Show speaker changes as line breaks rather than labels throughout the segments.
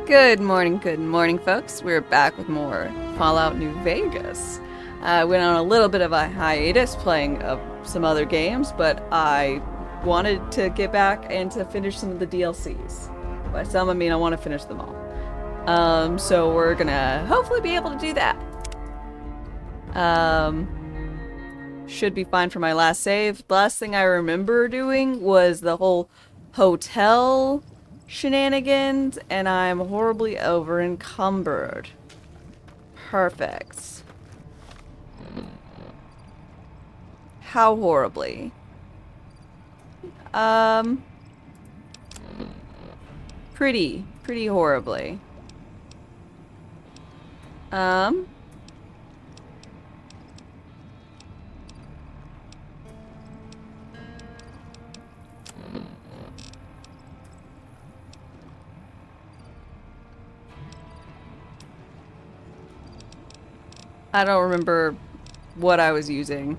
Good morning, folks. We're back with more Fallout New Vegas. I went on a little bit of a hiatus playing some other games, but I wanted to get back and to finish some of the DLCs. By some, I mean I want to finish them all. So we're gonna hopefully be able to do that. Should be fine for my last save. The last thing I remember doing was the whole hotel shenanigans, and I'm horribly over encumbered. Perfect. How horribly? Um, pretty horribly. Um, I don't remember what I was using.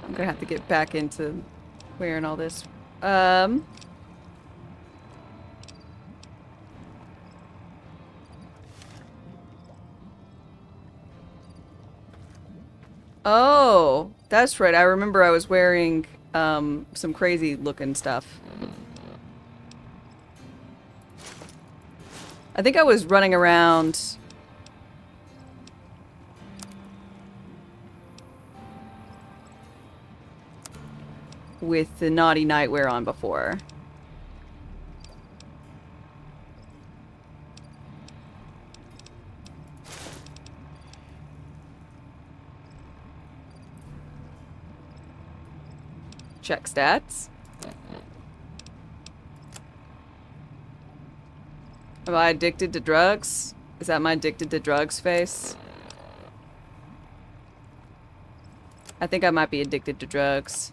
I'm gonna have to get back into wearing all this. Um, oh, that's right. I remember I was wearing, some crazy looking stuff. I think I was running around with the naughty nightwear on before. Check stats. Am I addicted to drugs? Is that my addicted to drugs face? I think I might be addicted to drugs.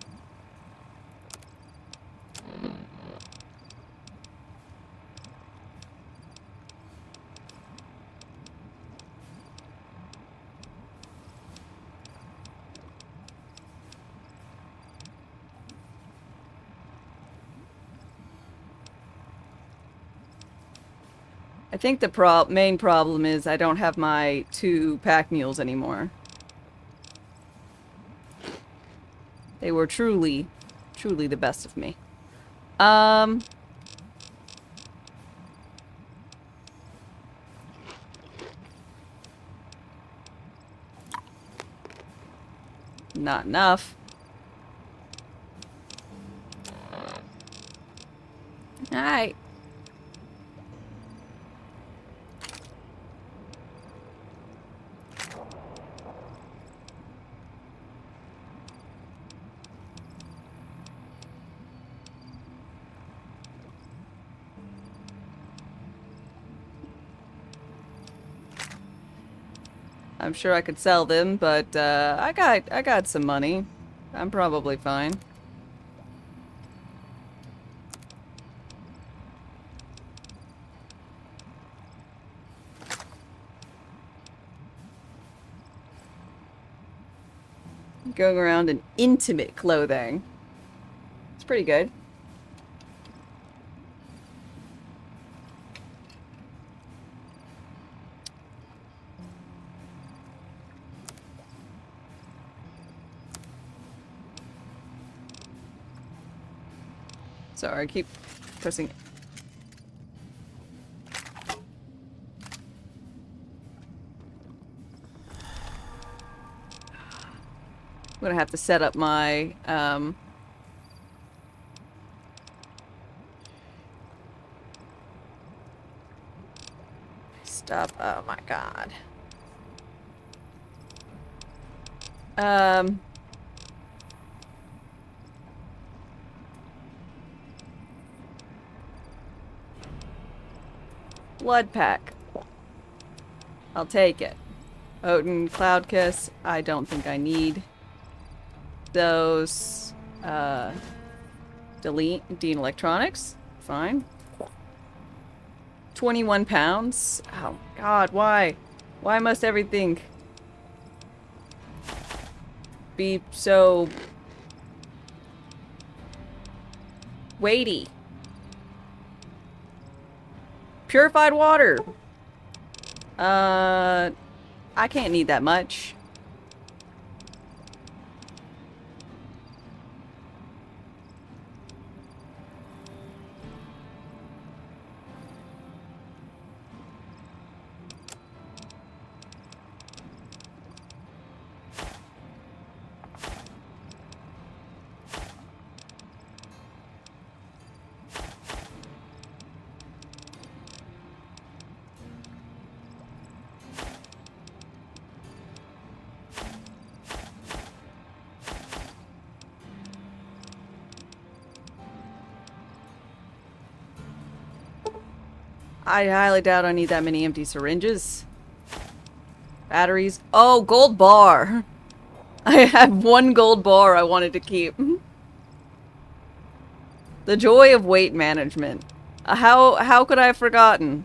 I think the main problem is I don't have my 2 pack mules anymore. They were truly the best of me. Not enough. Alright. I'm sure I could sell them, but I got some money. I'm probably fine. Going around in intimate clothing. It's pretty good. Sorry, I keep pressing. I'm gonna have to set up my, stuff. Oh my god. Blood pack. I'll take it. Odin, Cloud Kiss. I don't think I need those. Delete. Dean Electronics. Fine. 21 pounds. Oh, God, why? Why must everything be so weighty? Purified water. I can't need that much. I highly doubt I need that many empty syringes. Batteries. Oh, gold bar. I had one gold bar I wanted to keep. The joy of weight management. How could I have forgotten?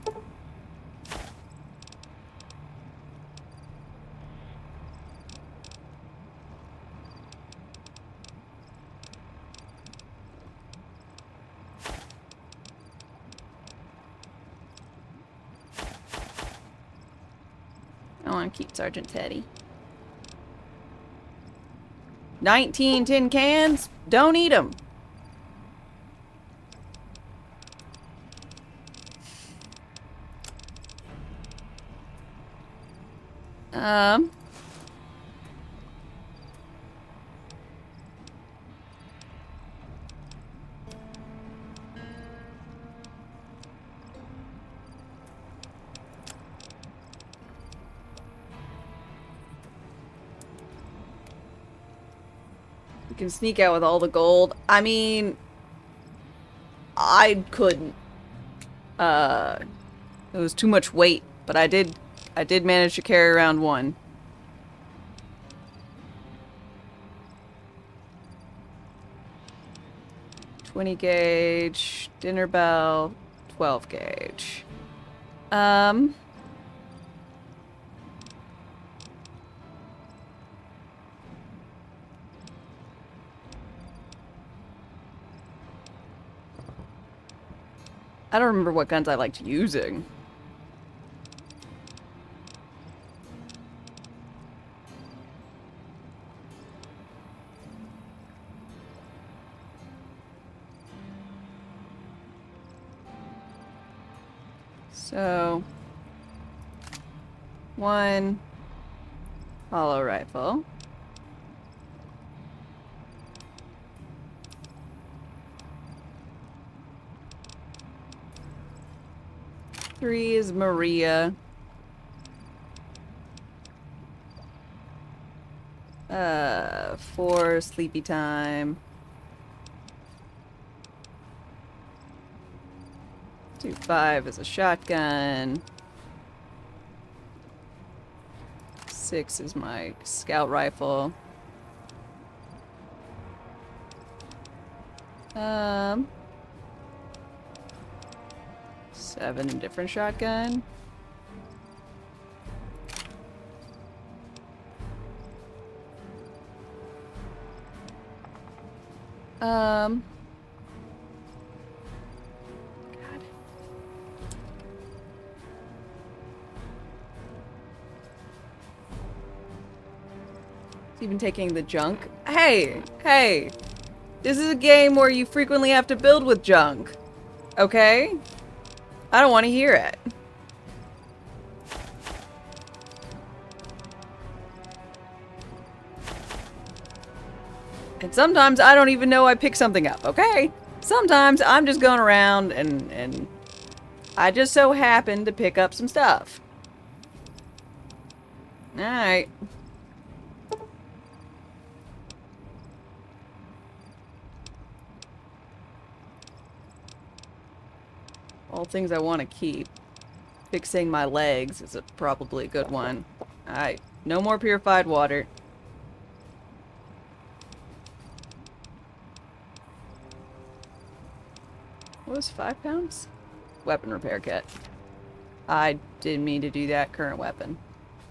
I want to keep Sergeant Teddy. 19 tin cans? Don't eat them. We can sneak out with all the gold. I mean, I couldn't. It was too much weight, but I did manage to carry around one. .20 gauge, dinner bell, 12 gauge. I don't remember what guns I liked using. So, one hollow rifle. Three is Maria. Four sleepy time. 2.5 is a shotgun. 6 is my scout rifle. 7 a different shotgun. God. It's even taking the junk. Hey! Hey! This is a game where you frequently have to build with junk. Okay? I don't want to hear it. And sometimes I don't even know I picked something up, okay? Sometimes I'm just going around and I just so happen to pick up some stuff. Alright. All things I want to keep. Fixing my legs is probably a good one. Alright. No more purified water. What was 5 pounds? Weapon repair kit. I didn't mean to do that. Current weapon.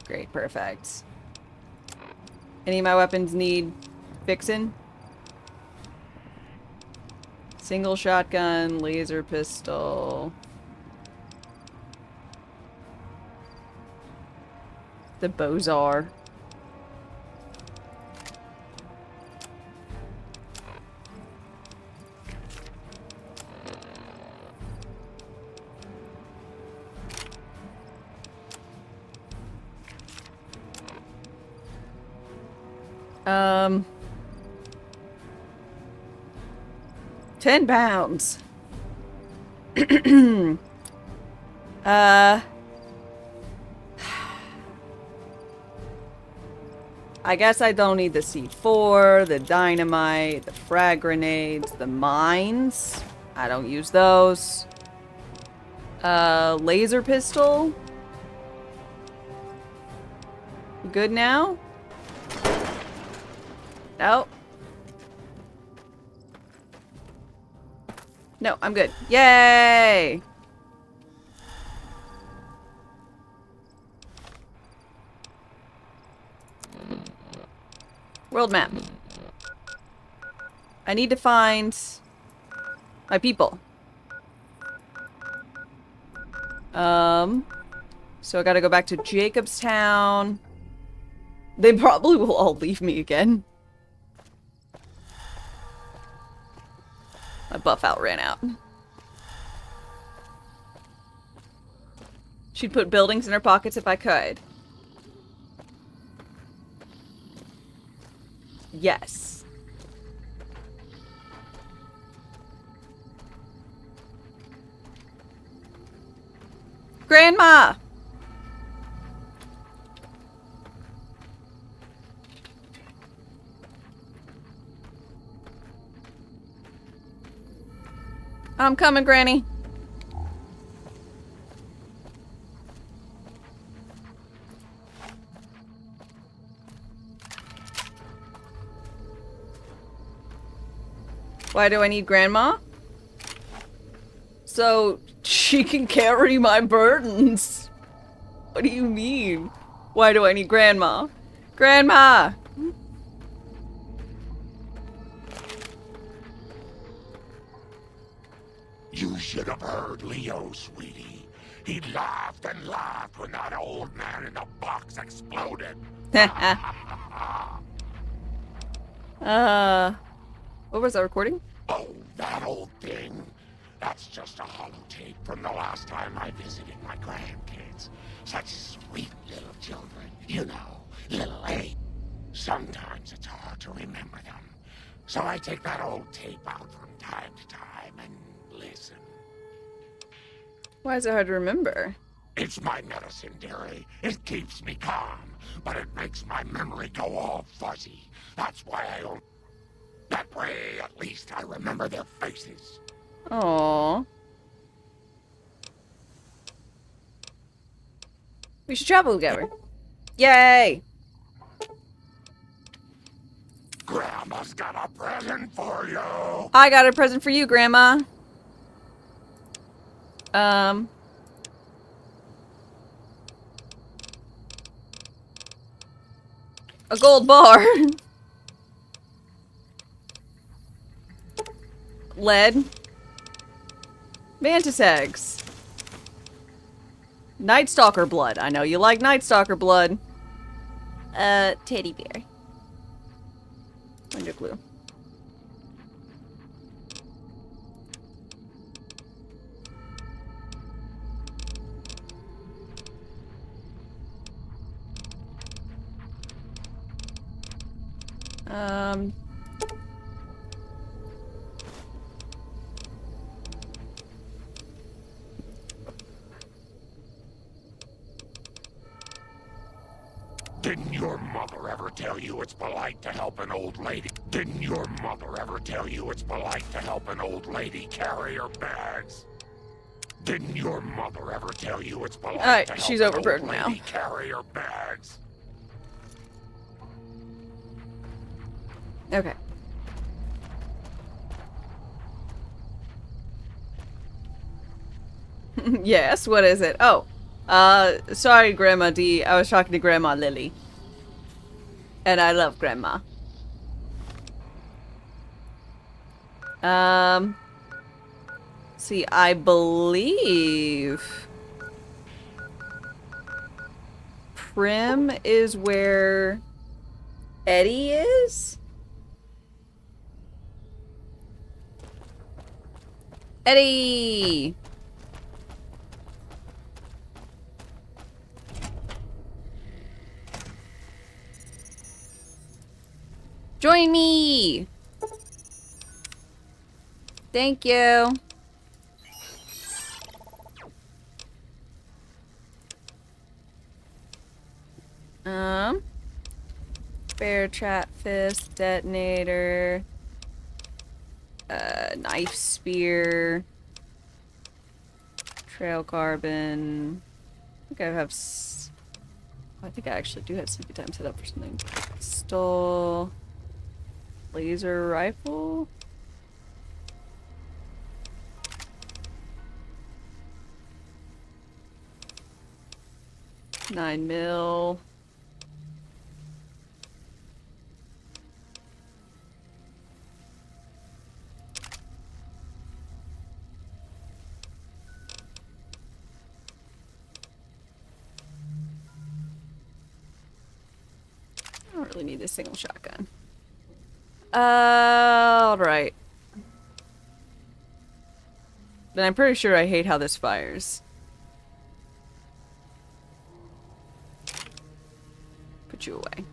Great, perfect. Any of my weapons need fixing? Single shotgun, laser pistol. The Bozar. Um, 10 pounds. I guess I don't need the C4, the dynamite, the frag grenades, the mines. I don't use those. Laser pistol. Good now? No. No, I'm good. Yay! World map. I need to find my people. So I gotta go back to Jacobstown. They probably will all leave me again. My buff out ran out. She'd put buildings in her pockets if I could. Yes. Grandma! I'm coming, Granny. Why do I need Grandma? So she can carry my burdens. What do you mean? Why do I need Grandma? Grandma!
You should have heard Leo, sweetie. He laughed and laughed when that old man in the box exploded.
What was that recording?
Oh, that old thing. That's just a holotape from the last time I visited my grandkids. Such sweet little children, you know, little A. Sometimes it's hard to remember them. So I take that old tape out from time to time and listen.
Why is it hard to remember?
It's my medicine, dearie. It keeps me calm, but it makes my memory go all fuzzy. That's why I don't... That way, at least I remember their faces.
Aww. We should travel together. Yay!
Grandma's got a present for you.
I got a present for you, Grandma. A gold bar. Lead. Mantis eggs. Night Stalker blood. I know you like Night Stalker blood. Teddy bear. Find a clue.
Didn't your mother ever tell you it's polite to help an old lady? Didn't your mother ever tell you it's polite to help an old lady carry her bags? Didn't your mother ever tell you it's polite to help
she's
an old
overburdened
lady
now.
carry her bags?
Okay. Yes, what is it? Oh, sorry, Grandma D. I was talking to Grandma Lily. And I love Grandma. See, I believe Prim is where Eddie is? Eddie! Join me! Thank you. Bear trap fist, detonator, knife spear, trail carbon. I think I have. I think I actually do have sleepy time set up for something. Pistol, laser rifle. 9mm. I don't really need this single shotgun. Alright. Then I'm pretty sure I hate how this fires. Put you away.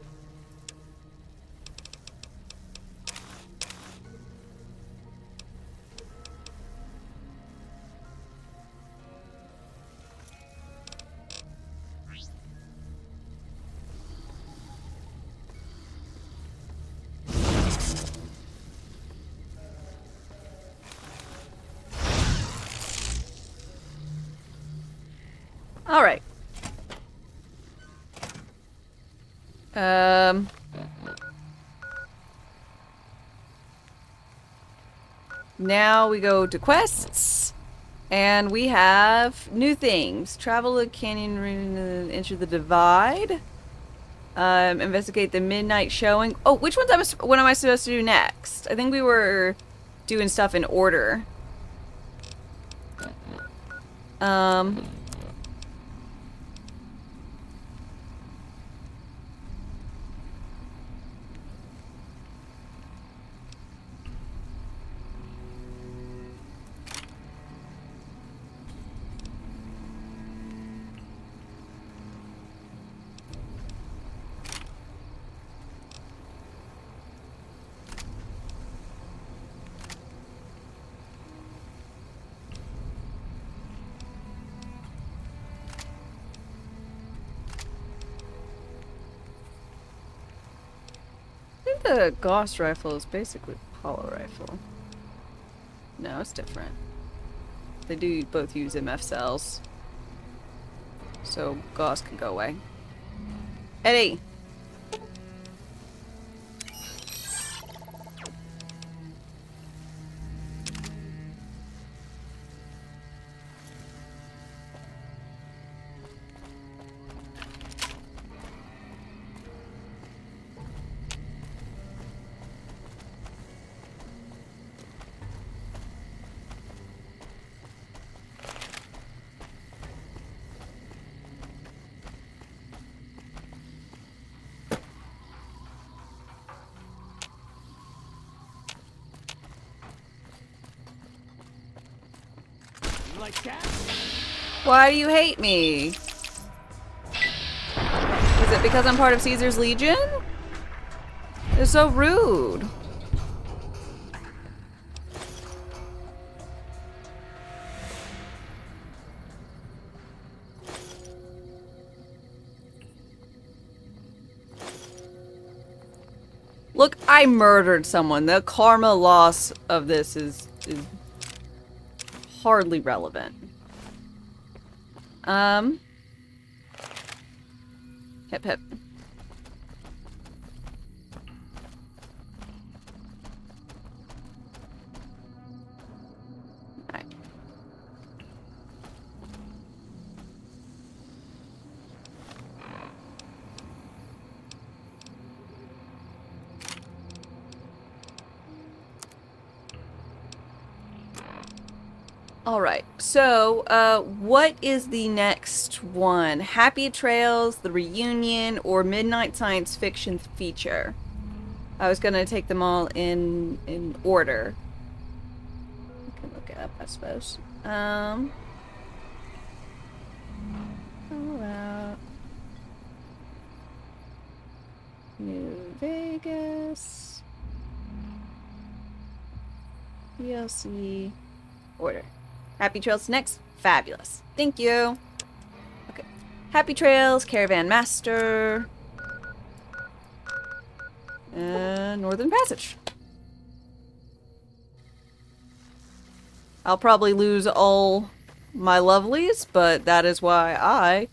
Alright. Now we go to quests. And we have new things. Travel the canyon, enter the divide. Investigate the midnight showing. Oh, which ones what am I supposed to do next? I think we were doing stuff in order. I think the Gauss rifle is basically hollow rifle. No, it's different. They do both use MF cells. So Gauss can go away. Eddie!
Like that?
Why do you hate me? Is it because I'm part of Caesar's Legion? They're so rude. Look, I murdered someone. The karma loss of this is hardly relevant. Hip hip. Alright. All right. So, what is the next one? Happy Trails, The Reunion, or Midnight Science Fiction feature? I was gonna take them all in order. You can look it up, I suppose. Fallout, New Vegas, DLC, order. Happy Trails next. Fabulous. Thank you. Okay. Happy Trails, Caravan Master, and Northern Passage. I'll probably lose all my lovelies, but that is why I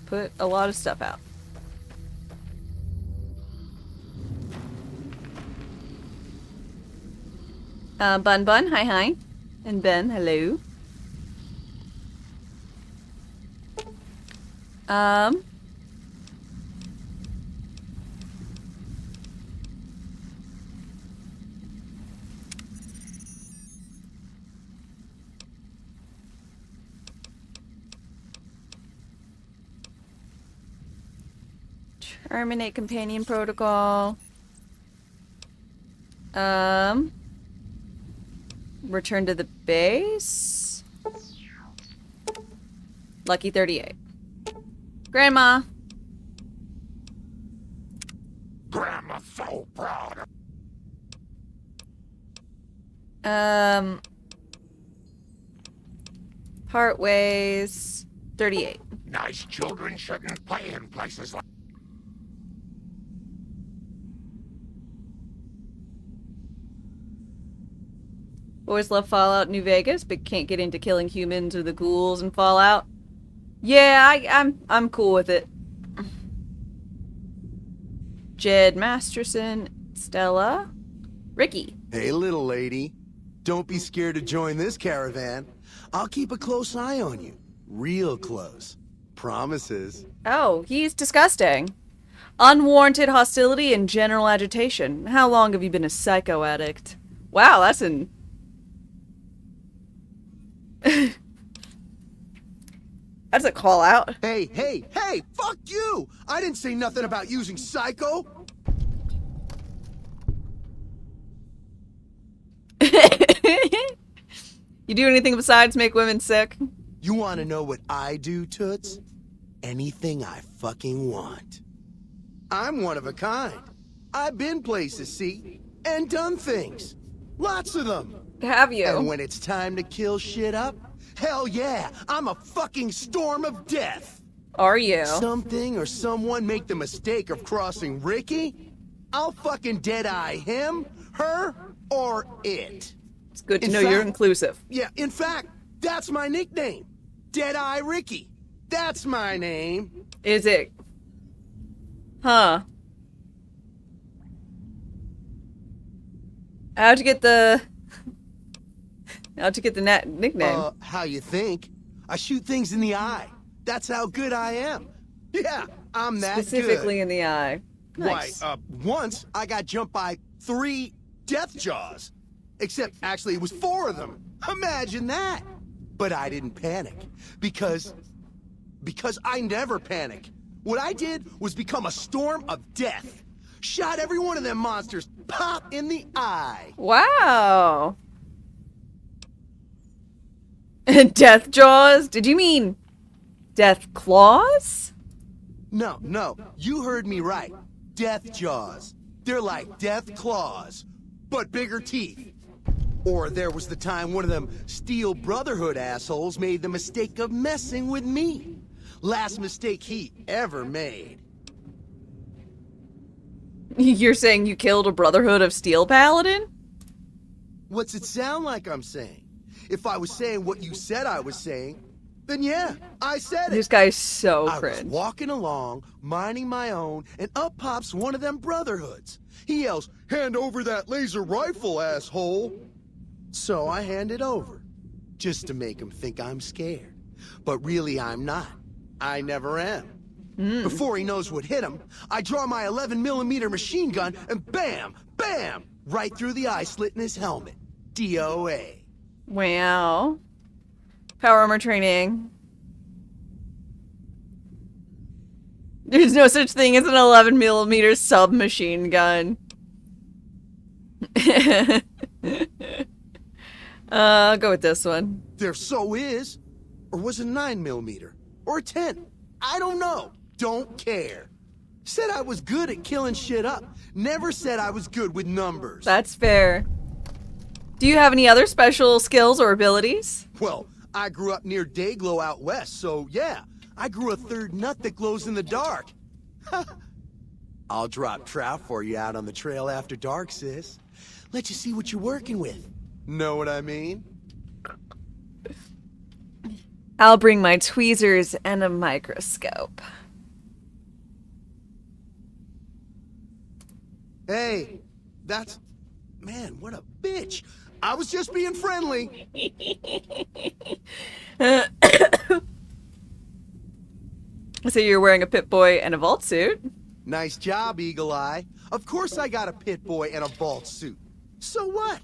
put a lot of stuff out. Bun Bun, hi hi. And Ben, hello. Terminate companion protocol. Return to the base. Lucky 38. Grandma.
Grandma's so proud.
Part ways 38.
Nice children shouldn't play in places like.
Boys love Fallout New Vegas, but can't get into killing humans or the ghouls in Fallout. Yeah, I'm cool with it. Jed Masterson, Stella, Ricky.
Hey, little lady. Don't be scared to join this caravan. I'll keep a close eye on you. Real close. Promises.
Oh, he's disgusting. Unwarranted hostility and general agitation. How long have you been a psycho addict? Wow, that's an... That's a call out.
Hey, hey, hey! Fuck you! I didn't say nothing about using psycho!
You do anything besides make women sick?
You want to know what I do, Toots? Anything I fucking want. I'm one of a kind. I've been places, see? And done things. Lots of them.
Have you?
And when it's time to kill shit up, hell yeah, I'm a fucking storm of death.
Are you?
Something or someone make the mistake of crossing Ricky, I'll fucking dead-eye him, her, or it.
It's good to know you're inclusive.
Yeah, in fact, that's my nickname. Dead-Eye Ricky. That's my name.
Is it? Huh. How'd you get the nickname?
How you think? I shoot things in the eye. That's how good I am. Yeah, I'm that
Specifically
good.
in the eye. Nice.
Why, once I got jumped by 3 death jaws. Except, actually, it was 4 of them. Imagine that. But I didn't panic. Because I never panic. What I did was become a storm of death. Shot every one of them monsters pop in the eye.
Wow. Death jaws? Did you mean death claws?
No, you heard me right. Death jaws. They're like death claws, but bigger teeth. Or there was the time one of them Steel Brotherhood assholes made the mistake of messing with me. Last mistake he ever made.
You're saying you killed a Brotherhood of Steel Paladin?
What's it sound like I'm saying? If I was saying what you said I was saying, then yeah, I said it.
This guy's so
I
cringe.
was walking along, minding my own, and up pops one of them Brotherhoods. He yells, "Hand over that laser rifle, asshole!" So I hand it over, just to make him think I'm scared. But really I'm not. I never am. Before he knows what hit him, I draw my 11mm machine gun and bam, bam, right through the eye slit in his helmet. DOA.
Wow. Power armor training. There's no such thing as an 11mm submachine gun. I'll go with this one.
There so is. Or was it 9mm? Or a 10? I don't know. Don't care. Said I was good at killing shit up. Never said I was good with numbers.
That's fair. Do you have any other special skills or abilities?
Well, I grew up near Dayglow out west, so yeah. I grew a third nut that glows in the dark. I'll drop trout for you out on the trail after dark, sis. Let you see what you're working with. Know what I mean?
I'll bring my tweezers and a microscope.
Hey, that's... Man, what a bitch. I was just being friendly.
So you're wearing a Pip-Boy and a vault suit?
Nice job, Eagle Eye. Of course I got a Pit-Boy and a vault suit. So what?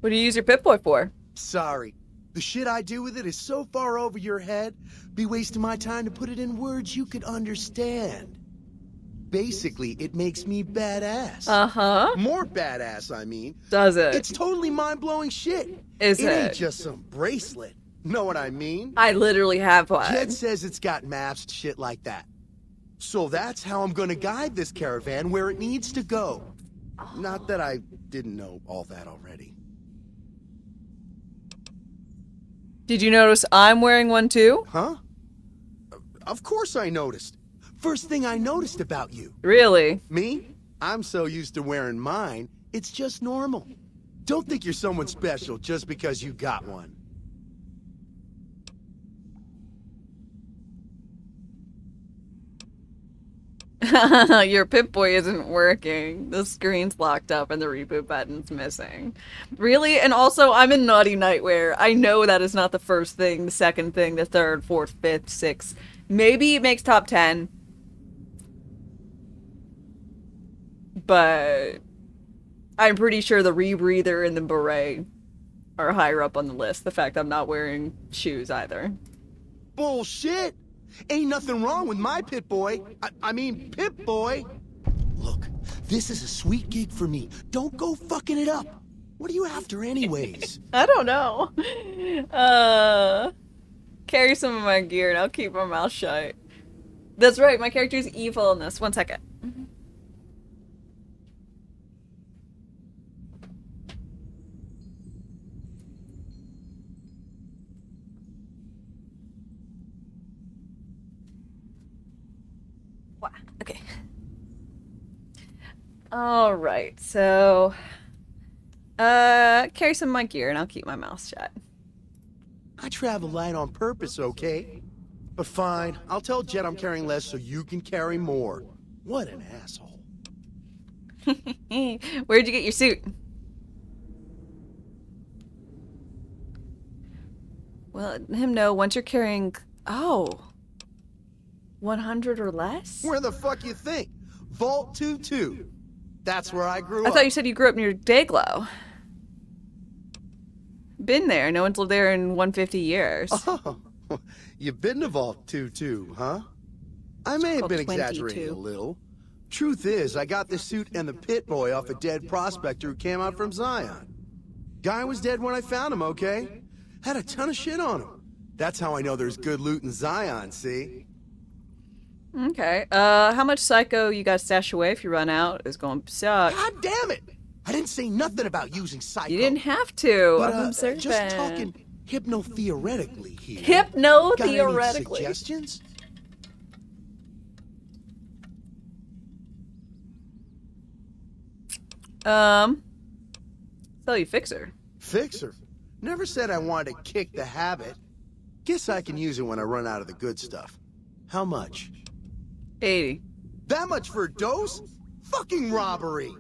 What do you use your Pip-Boy for?
Sorry. The shit I do with it is so far over your head, be wasting my time to put it in words you could understand. Basically, it makes me badass.
Uh-huh.
More badass, I mean.
Does it?
It's totally mind-blowing shit.
Is
it?
it?
Ain't just some bracelet. Know what I mean?
I literally have one.
Jed says it's got maps and shit like that. So that's how I'm gonna guide this caravan where it needs to go. Not that I didn't know all that already.
Did you notice I'm wearing one too?
Huh? Of course I noticed. First thing I noticed about you.
Really?
Me? I'm so used to wearing mine, it's just normal. Don't think you're someone special just because you got one.
Your Pip-Boy isn't working. The screen's locked up and the reboot button's missing. Really? And also, I'm in Naughty Nightwear. I know that is not the first thing, the second thing, the third, fourth, fifth, sixth. Maybe it makes top 10. But I'm pretty sure the rebreather and the beret are higher up on the list. The fact I'm not wearing shoes either.
Bullshit! Ain't nothing wrong with my Pip-Boy. I mean, Pip-Boy. Look, this is a sweet gig for me. Don't go fucking it up. What are you after anyways?
I don't know. Carry some of my gear and I'll keep my mouth shut. That's right, my character's evil in this. 1 second. Okay. Alright, so... carry some of my gear and I'll keep my mouth shut.
I travel light on purpose, okay? But fine, I'll tell Jet I'm carrying less so you can carry more. What an asshole.
Where'd you get your suit? Well, let him know once you're carrying... Oh. 100 or less?
Where the fuck you think? Vault 2-2. That's where I grew
I
up.
thought you said you grew up near Dayglow. Been there. No one's lived there in 150 years.
Oh, you've been to Vault 2-2, huh? I may have
called
been
22.
exaggerating a little. Truth is, I got this suit and the Pit-Boy off a dead prospector who came out from Zion. Guy was dead when I found him, okay? Had a ton of shit on him. That's how I know there's good loot in Zion, see?
Okay. How much Psycho you got stashed away if you run out is going to suck.
God damn it! I didn't say nothing about using Psycho.
You didn't have to.
But,
I'm observant.
just talking hypno-theoretically here.
Hypno-theoretically.
Got any suggestions?
So you fixer.
Fixer? Never said I wanted to kick the habit. Guess I can use it when I run out of the good stuff. How much?
80.
That much for a dose? Fucking robbery!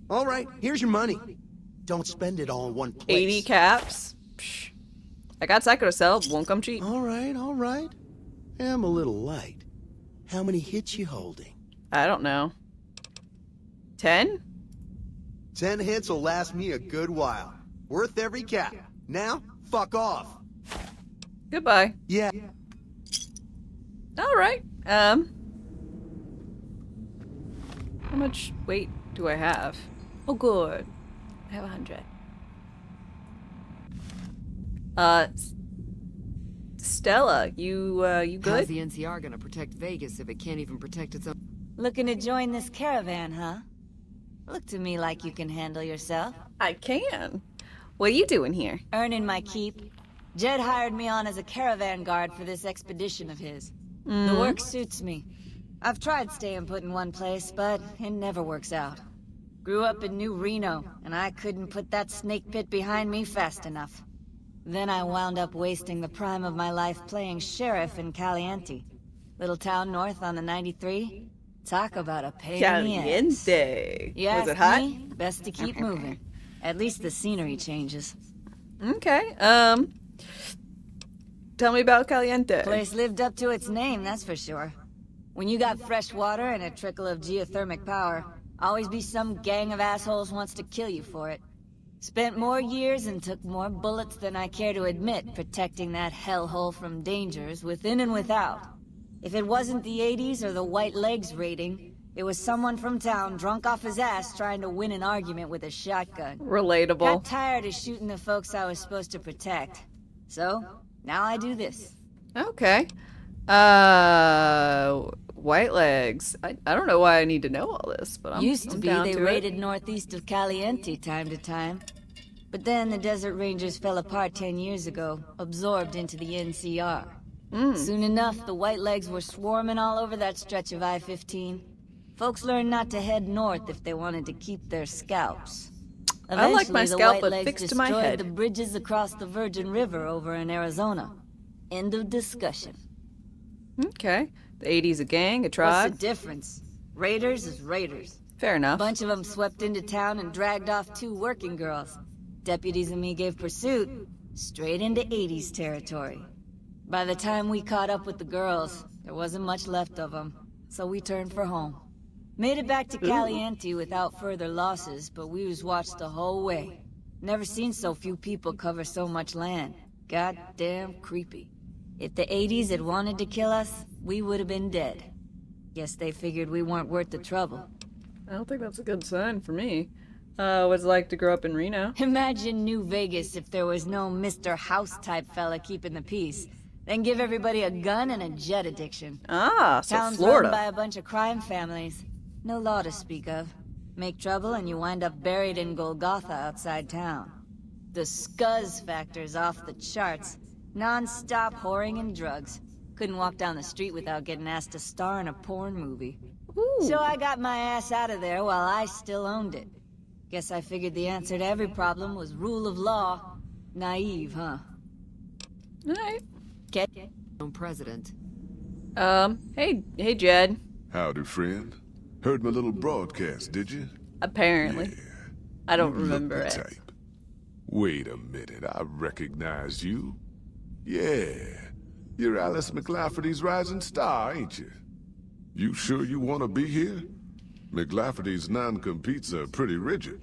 Alright, here's your money. Don't spend it all in one place.
80 caps? Psh. I got Psycho to sell. Won't come cheap.
Alright. I'm a little light. How many hits you holding?
I don't know. 10?
10 hits will last me a good while. Worth every cap. Now, fuck off.
Goodbye.
Yeah.
Alright. How much weight do I have? Oh, good. I have 100. Stella, you
How's
good?
the NCR gonna protect Vegas if it can't even protect its own?
Looking to join this caravan, huh? Look to me like you can handle yourself.
I can. What are you doing here?
Earning my keep. Jed hired me on as a caravan guard for this expedition of his. The work suits me. I've tried staying put in one place, but it never works out. Grew up in New Reno, and I couldn't put that snake pit behind me fast enough. Then I wound up wasting the prime of my life playing sheriff in Caliente. Little town north on the 93. Talk about a pain in the ass.
Caliente.
You
Was
ask
it hot?
me, best to keep moving. At least the scenery changes.
Okay. Tell me about Caliente.
Place lived up to its name, that's for sure. When you got fresh water and a trickle of geothermic power, always be some gang of assholes wants to kill you for it. Spent more years and took more bullets than I care to admit protecting that hellhole from dangers within and without. If it wasn't the 80s or the white legs raiding, it was someone from town drunk off his ass trying to win an argument with a shotgun.
Relatable.
Got tired of shooting the folks I was supposed to protect. So, now I do this.
Okay. White legs. I don't know why I need to know all this, but I'm
Used to
I'm
be
down
they
to
raided
it.
northeast of Caliente time to time. But then the Desert Rangers fell apart 10 years ago, absorbed into the NCR. Soon enough, the White Legs were swarming all over that stretch of I-15. Folks learned not to head north if they wanted to keep their scalps.
I like my
Eventually, the
scalp,
White
but
Legs
fixed to my
destroyed
head.
the bridges across the Virgin River over in Arizona. End of discussion.
Okay. The 80s a gang, a
What's
tribe.
the difference? Raiders is raiders.
Fair
A
enough.
bunch of them swept into town and dragged off 2 working girls. Deputies and me gave pursuit, straight into 80s territory. By the time we caught up with the girls, there wasn't much left of them, so we turned for home. Made it back to Caliente without further losses, but we was watched the whole way. Never seen so few people cover so much land. Goddamn creepy. If the 80s had wanted to kill us, we would have been dead. Guess they figured we weren't worth the trouble.
I don't think that's a good sign for me. What's it like to grow up in Reno?
Imagine New Vegas if there was no Mr. House-type fella keeping the peace. Then give everybody a gun and a jet addiction.
Ah, so
Town's
Florida.
run by a bunch of crime families. No law to speak of. Make trouble and you wind up buried in Golgotha outside town. The scuzz factor's off the charts. Non-stop whoring and drugs. Couldn't walk down the street without getting asked to star in a porn movie.
Ooh.
So I got my ass out of there while I still owned it. Guess I figured the answer to every problem was rule of law. Naive, huh?
Alright.
Get
Own president.
Hey Jed.
Howdy, friend. Heard my little broadcast, did you?
Apparently. I don't
You look
remember
the
it.
type. Wait a minute, I recognize you. Yeah, you're Alice McLafferty's rising star, ain't you? You sure you want to be here? McLafferty's non-competes are pretty rigid.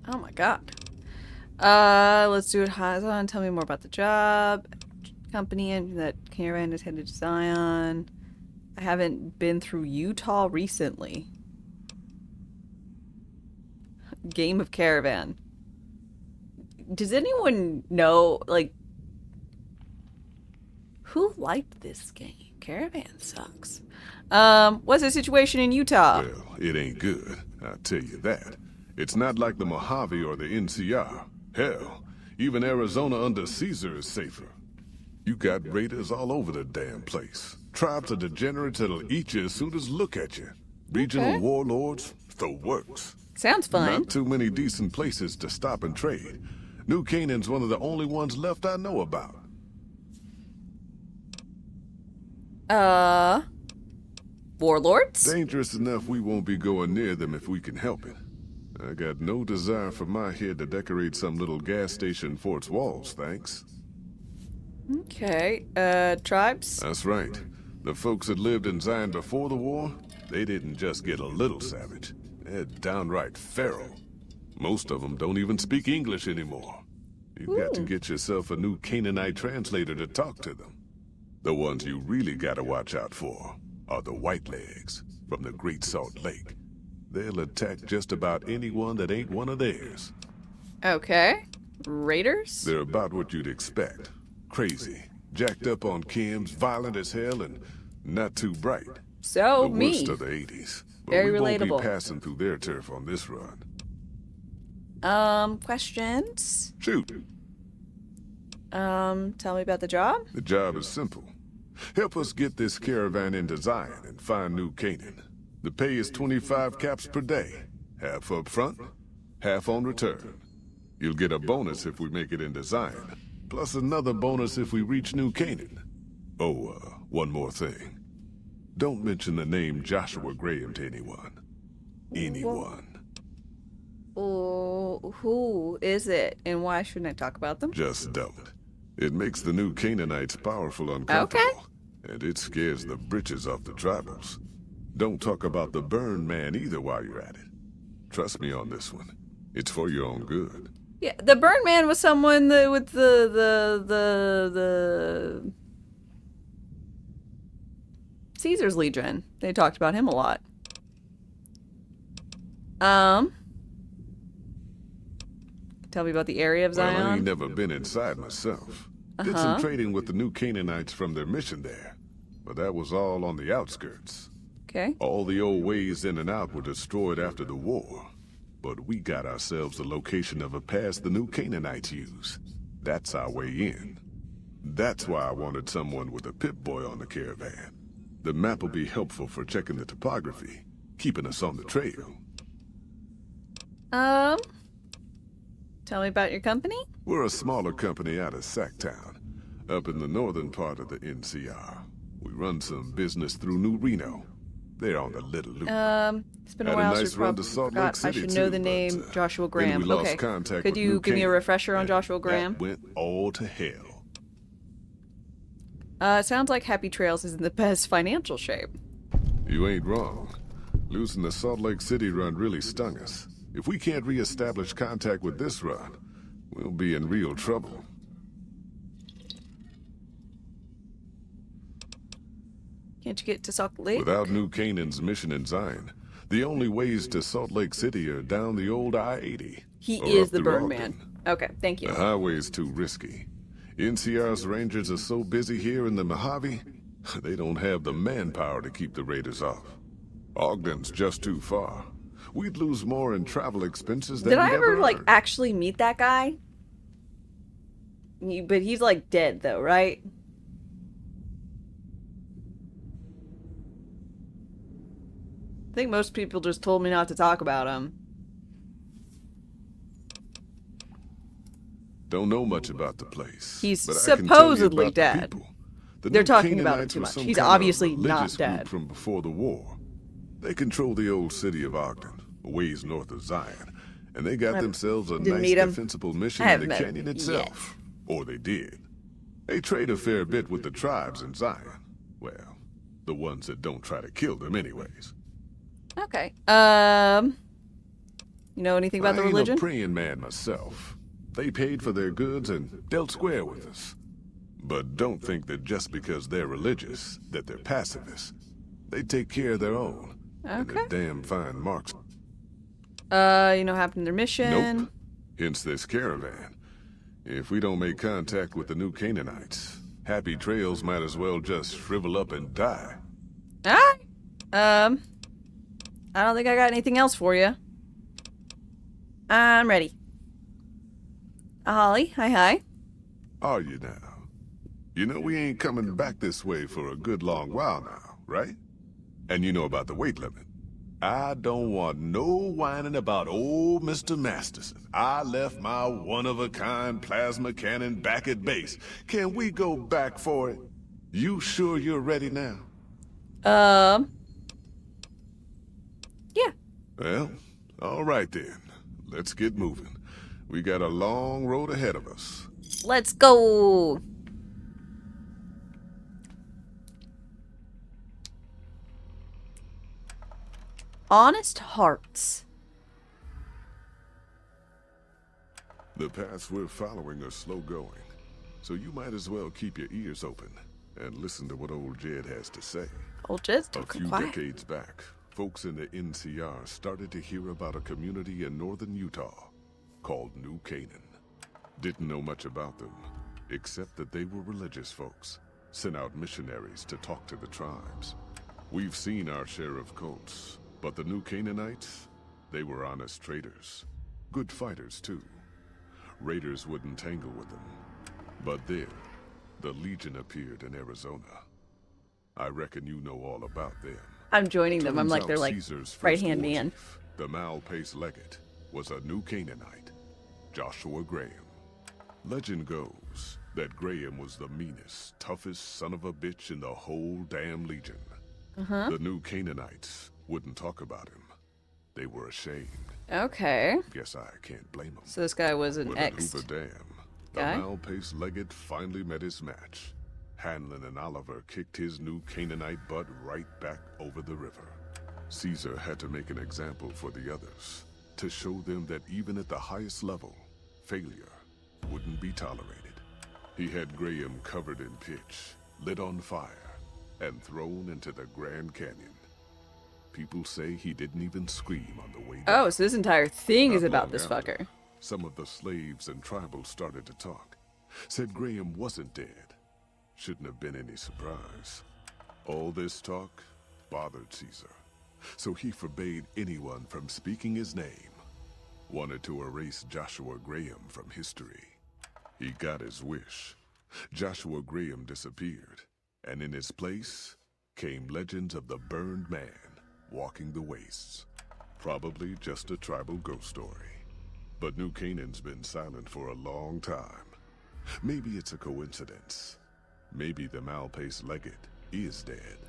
Oh my god. Let's do it hands-on. Tell me more about the job, company, and that caravan is headed to Zion. I haven't been through Utah recently. Game of Caravan. Does anyone know, like, who liked this game? Caravan sucks. What's the situation in Utah?
Well, it ain't good, I'll tell you that. It's not like the Mojave or the NCR. Hell, even Arizona under Caesar is safer. You got raiders all over the damn place. Tribes of degenerates that'll eat you as soon as look at you. Regional
Okay.
warlords, the works.
Sounds fun.
Not too many decent places to stop and trade. New Canaan's one of the only ones left I know about.
Warlords?
Dangerous enough we won't be going near them if we can help it. I got no desire for my head to decorate some little gas station fort's walls, thanks.
Okay, tribes?
That's right. The folks that lived in Zion before the war, they didn't just get a little savage. They're downright feral. Most of them don't even speak English anymore. You've got to get yourself a new Canaanite translator to talk to them. The ones you really gotta watch out for are the Whitelegs from the Great Salt Lake. They'll attack just about anyone that ain't one of theirs.
Okay. Raiders?
They're about what you'd expect. Crazy, jacked up on chems, violent as hell, and not too bright.
So,
The
me.
worst of the 80s. But
Very
we won't
relatable.
be passing through their turf on this run.
Questions?
Shoot.
Tell me about the job?
The job is simple. Help us get this caravan into Zion and find New Canaan. The pay is 25 caps per day. Half up front, half on return. You'll get a bonus if we make it into Zion, plus another bonus if we reach New Canaan. Oh, one more thing. Don't mention the name Joshua Graham to anyone. Anyone.
Oh, who is it, and why shouldn't I talk about them?
Just don't. It makes the new Canaanites powerful uncomfortable.
Okay.
And it scares the britches off the tribals. Don't talk about the burn man either while you're at it. Trust me on this one. It's for your own good.
Yeah, the Burn Man was someone that, with the Caesar's Legion. They talked about him a lot. Tell me about the area of Zion.
Well, I ain't never been inside myself. Did some trading with the new Canaanites from their mission there. But that was all on the outskirts.
Okay.
All the old ways in and out were destroyed after the war. But we got ourselves the location of a pass the new Canaanites use. That's our way in. That's why I wanted someone with a Pip-Boy on the caravan. The map will be helpful for checking the topography, keeping us on the trail.
Tell me about your company?
We're a smaller company out of Sacktown, up in the northern part of the NCR. We run some business through New Reno. They're on the little loop.
It's been a
Had
while,
a
so
nice
I
run to
probably
Salt Lake
forgot. I
City
should know
too,
the
but,
name Joshua
then
Graham.
we lost
Okay.
contact
Could
with
you
New
give me a
Canaan,
refresher on
and
Joshua Graham?
That went all to hell.
It sounds like Happy Trails is in the best financial shape.
You ain't wrong. Losing the Salt Lake City run really stung us. If we can't re-establish contact with this run, we'll be in real trouble.
Can't you get to Salt Lake?
Without New Canaan's mission in Zion, the only ways to Salt Lake City are down the old I-80.
He
or
is
up
the
through
Burn
Ogden.
Man. Okay, thank you.
The highway's too risky. NCR's rangers are so busy here in the Mojave, they don't have the manpower to keep the raiders off. Ogden's just too far. We'd lose more in travel expenses than
Did I
we'd
ever, like,
earn.
actually meet that guy? But he's, like, dead, though, right? I think most people just told me not to talk about him.
Don't know much about the place.
He's
but I can tell you
supposedly
about the
dead.
people. The
They're
new
talking about him
Canaanites
too
were
much.
some
He's
kind of
obviously not
religious group
dead.
from before the war. They control the old city of Ogden, a ways north of Zion, and they got themselves a
didn't
nice
meet him.
defensible mission
I
in
haven't
the
met him
canyon
yet.
itself. Or they did. They trade a fair bit with the tribes in Zion. Well, the ones that don't try to kill them anyways.
Okay. You know anything about the
I ain't
religion?
a praying man myself. They paid for their goods and dealt square with us. But don't think that just because they're religious, that they're pacifists. They take care of their own. And
Okay.
they're damn fine marks.
You know what happened to their mission?
Nope. Hence this caravan. If we don't make contact with the new Canaanites, Happy Trails might as well just shrivel up and die.
Alright. I don't think I got anything else for you. I'm ready. Holly, hi.
Are you now? You know we ain't coming back this way for a good long while now, right? And you know about the weight limit. I don't want no whining about old Mr. Masterson. I left my one-of-a-kind plasma cannon back at base. Can we go back for it? You sure you're ready now?
Yeah.
Well, all right then. Let's get moving. We got a long road ahead of us.
Let's go. Honest hearts.
The paths we're following are slow going, so you might as well keep your ears open and listen to what old Jed has to say.
Old Jed's
A
talking
few
quiet.
decades back, folks in the NCR started to hear about a community in northern Utah called New Canaan. Didn't know much about them, except that they were religious folks, sent out missionaries to talk to the tribes. We've seen our share of cults, but the New Canaanites, they were honest traders. Good fighters, too. Raiders wouldn't tangle with them. But then, the Legion appeared in Arizona. I reckon you know all about them.
I'm joining them. I'm
Turns
like,
out
they're like
Caesar's first
right-hand
war
man.
chief, the Malpace Legate, was a New Canaanite, Joshua Graham. Legend goes that Graham was the meanest, toughest son of a bitch in the whole damn Legion. The New Canaanites wouldn't talk about him. They were ashamed.
Okay.
Guess I can't blame them.
So this guy was an
With
ex.
a Hoover Dam, the
guy?
Malpace Legate finally met his match. Hanlon and Oliver kicked his New Canaanite butt right back over the river. Caesar had to make an example for the others, to show them that even at the highest level, failure wouldn't be tolerated. He had Graham covered in pitch, lit on fire, and thrown into the Grand Canyon. People say he didn't even scream on the way down.
Oh, so this entire thing is
Not
about
long
this
after,
fucker.
Some of the slaves and tribals started to talk. Said Graham wasn't dead. Shouldn't have been any surprise. All this talk bothered Caesar, so he forbade anyone from speaking his name. Wanted to erase Joshua Graham from history. He got his wish. Joshua Graham disappeared, and in his place came legends of the burned man walking the wastes. Probably just a tribal ghost story. But New Canaan's been silent for a long time. Maybe it's a coincidence. Maybe the Malpace Legate is dead.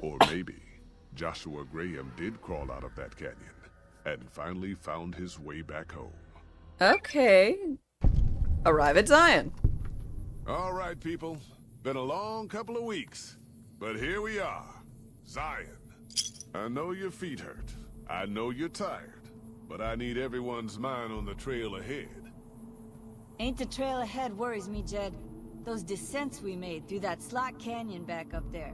Or maybe Joshua Graham did crawl out of that canyon and finally found his way back home.
Okay. Arrive at Zion.
All right, people. Been a long couple of weeks, but here we are. Zion. I know your feet hurt. I know you're tired, but I need everyone's mind on the trail ahead.
Ain't the trail ahead worries me, Jed. Those descents we made through that slot canyon back up there.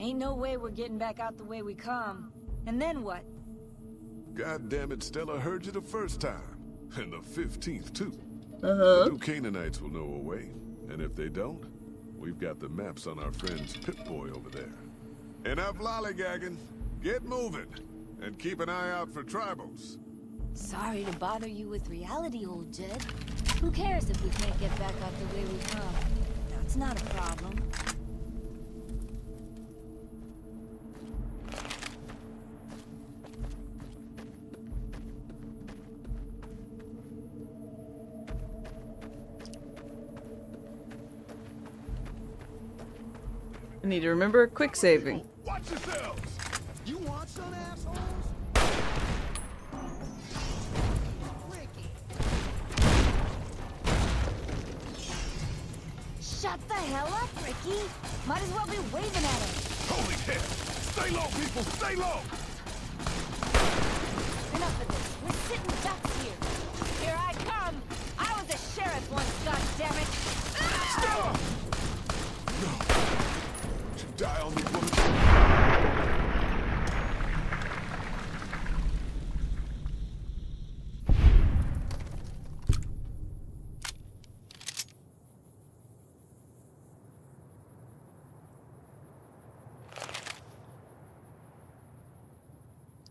Ain't no way we're getting back out the way we come. And then what?
God damn it, Stella heard you the first time. And the 15th, too. The New Canaanites will know a way. And if they don't, we've got the maps on our friend's Pip-Boy over there. Enough lollygagging. Get moving. And keep an eye out for tribals.
Sorry to bother you with reality, old Jed. Who cares if we can't get back out the way we come? That's not a problem.
I need to remember quick saving.
Watch yourselves! You want some assholes? Ricky.
Shut the hell up, Ricky! Might as well be waving at him.
Holy hell! Stay low, people! Stay low!
Enough of this. We're sitting ducks here. Here I come! I was a sheriff once, goddammit!
Stella! No. You die on me, woman.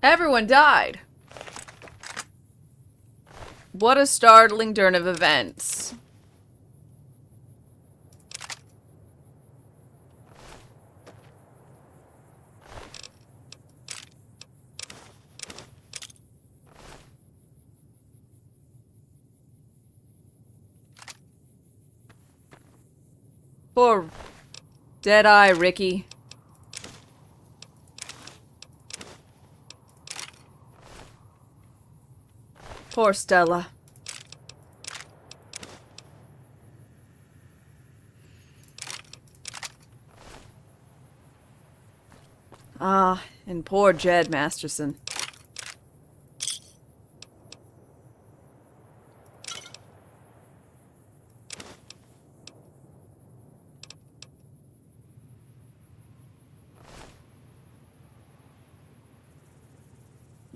Everyone died. What a startling turn of events. Poor Deadeye Ricky. Poor Stella. Ah, and poor Jed Masterson.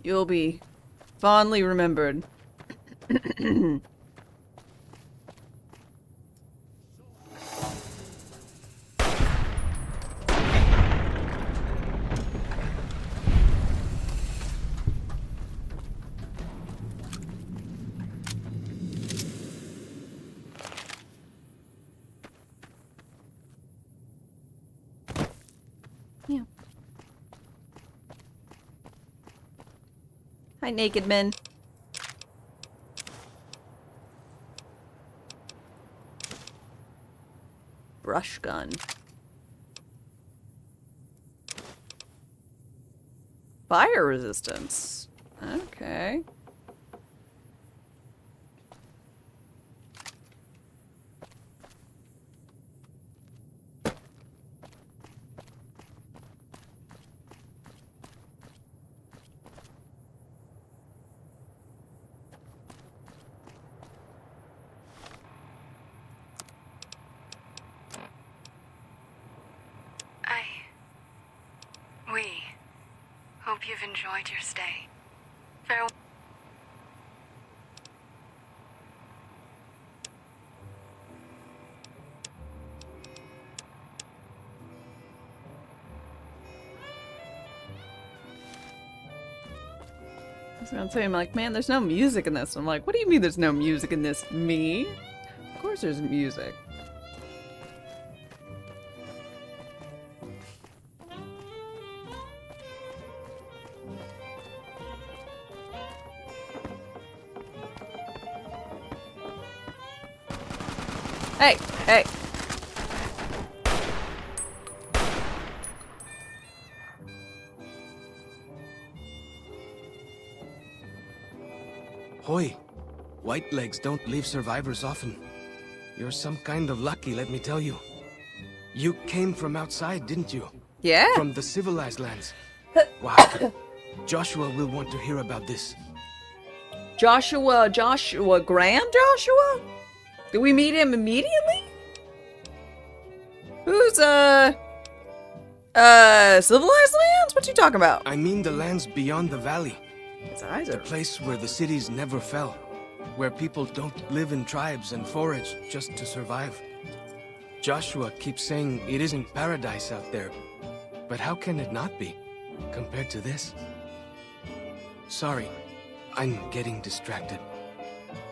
You'll be fondly remembered. Yeah. Hi, naked men. Brush gun. Fire resistance. Okay.
We hope you've enjoyed your stay. Farewell.
I was gonna say, I'm like, man, there's no music in this. I'm like, what do you mean there's no music in this? Me? Of course there's music. Hey, hey.
Hoy, white legs don't leave survivors often. You're some kind of lucky, let me tell you. You came from outside, didn't you?
Yeah?
From the civilized lands. Wow. Joshua will want to hear about this.
Joshua, Grand Joshua? Did we meet him immediately? Who's, civilized lands? What you talking about?
I mean the lands beyond the valley.
His eyes
The
are...
place where the cities never fell. Where people don't live in tribes and forage just to survive. Joshua keeps saying it isn't paradise out there. But how can it not be, compared to this? Sorry, I'm getting distracted.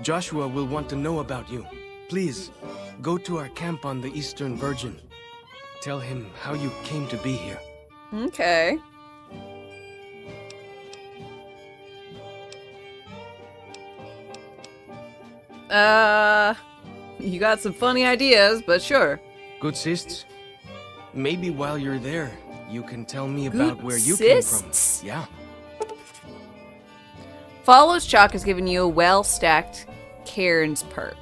Joshua will want to know about you. Please, go to our camp on the Eastern Virgin. Tell him how you came to be here.
Okay. You got some funny ideas, but sure.
Good sis. Maybe while you're there, you can tell me about where you came from.
Sists?
Yeah.
Follows Chalk has given you a well-stacked Cairns perk.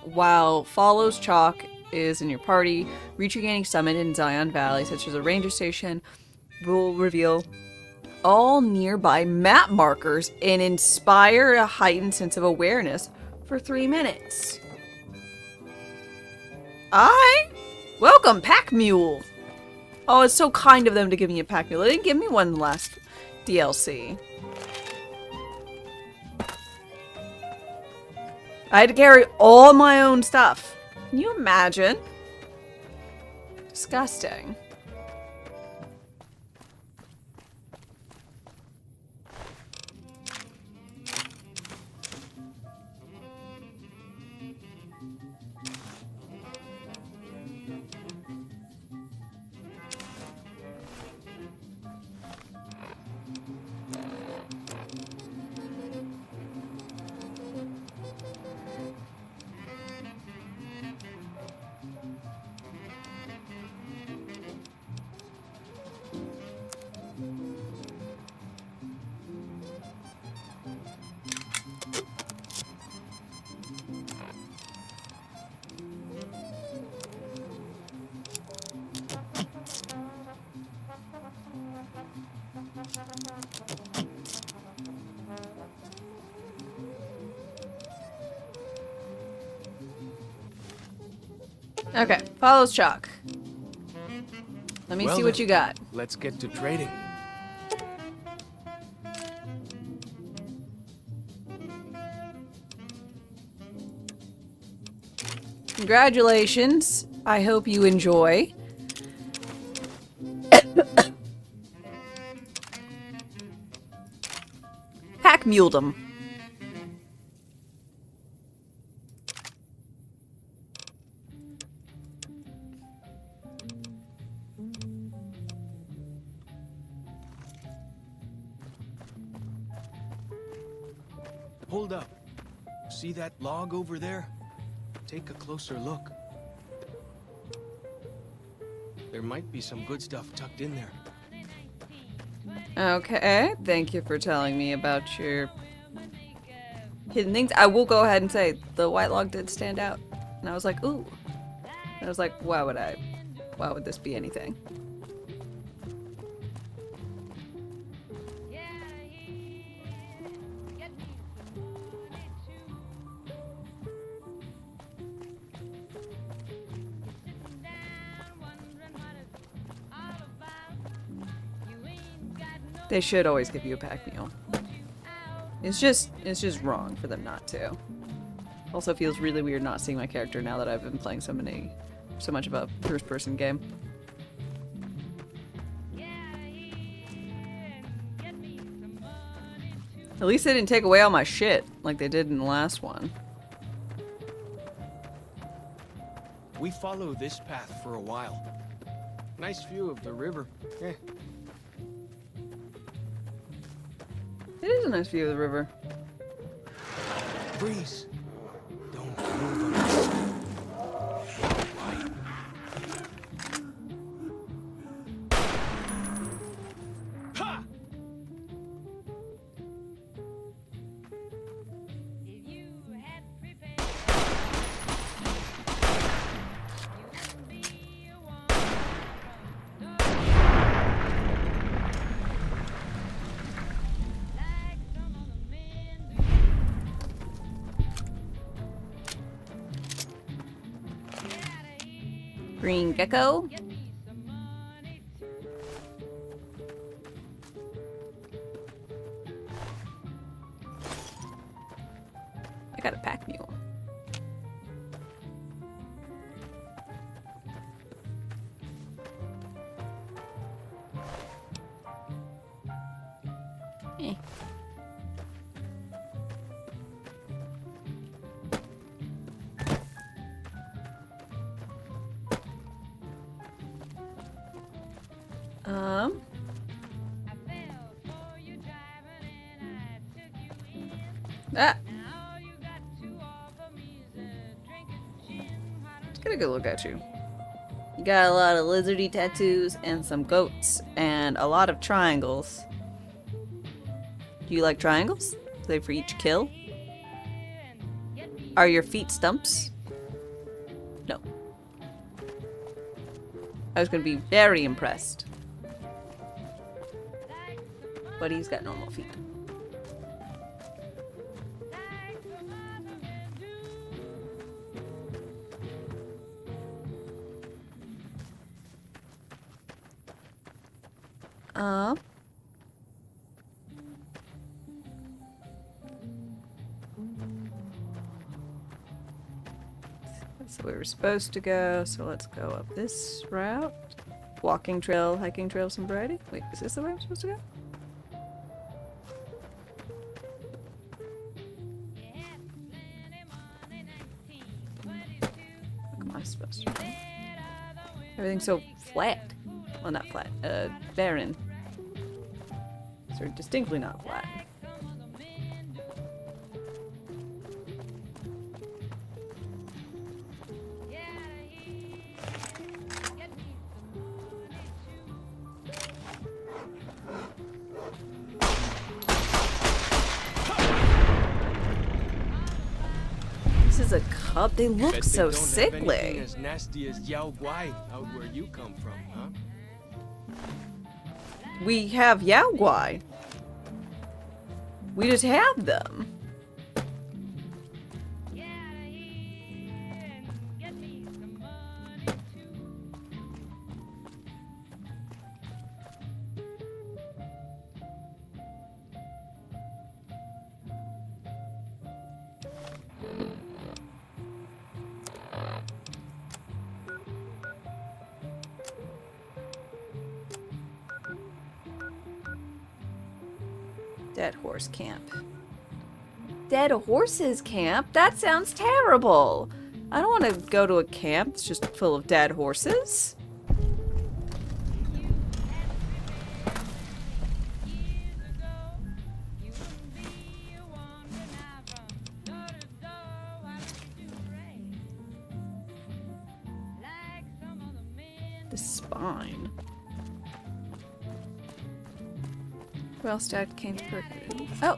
While Follows Chalk is in your party, reaching any summit in Zion Valley, such as a ranger station, will reveal all nearby map markers and inspire a heightened sense of awareness for 3 minutes. Welcome, Pack Mule. Oh, it's so kind of them to give me a Pack Mule. They didn't give me one last DLC. I had to carry all my own stuff. Can you imagine? Disgusting. Okay, follows chalk. Let me
Well
see what
then,
you got.
Let's get to trading.
Congratulations. I hope you enjoy. Pack muledom.
Hold up. See that log over there? Take a closer look. There might be some good stuff tucked in there.
Okay, thank you for telling me about your hidden things. I will go ahead and say the white log did stand out. And I was like, ooh. And I was like, why would this be anything? They should always give you a pack mule. It's just wrong for them not to. Also feels really weird not seeing my character now that I've been playing so much of a first-person game. At least they didn't take away all my shit like they did in the last one.
We follow this path for a while. Nice view of the river. Eh.
It is a nice view of the river.
Breeze. Don't move on. Ha!
Green gecko. I got a pack mule. Eh. Ah. Let's get a good look at you. You got a lot of lizardy tattoos and some goats and a lot of triangles. Do you like triangles? Are they for each kill? Are your feet stumps? No. I was gonna be very impressed. But he's got normal feet. That's the way we're supposed to go, so let's go up this route. Walking trail, hiking trail, some variety. Wait, is this the way I'm supposed to go? How am I supposed to? Everything's so flat. Well, not flat. Barren. So distinctly not flat. This is a cub. They look
Bet
so
they don't have
sickly.
anything as nasty as Yao Guai out where you come from, huh?
We have Yao Guai. We just have them. Dead horse camp. Dead horses camp? That sounds terrible. I don't want to go to a camp that's just full of dead horses. The spine. Well, stat can't per. Oh!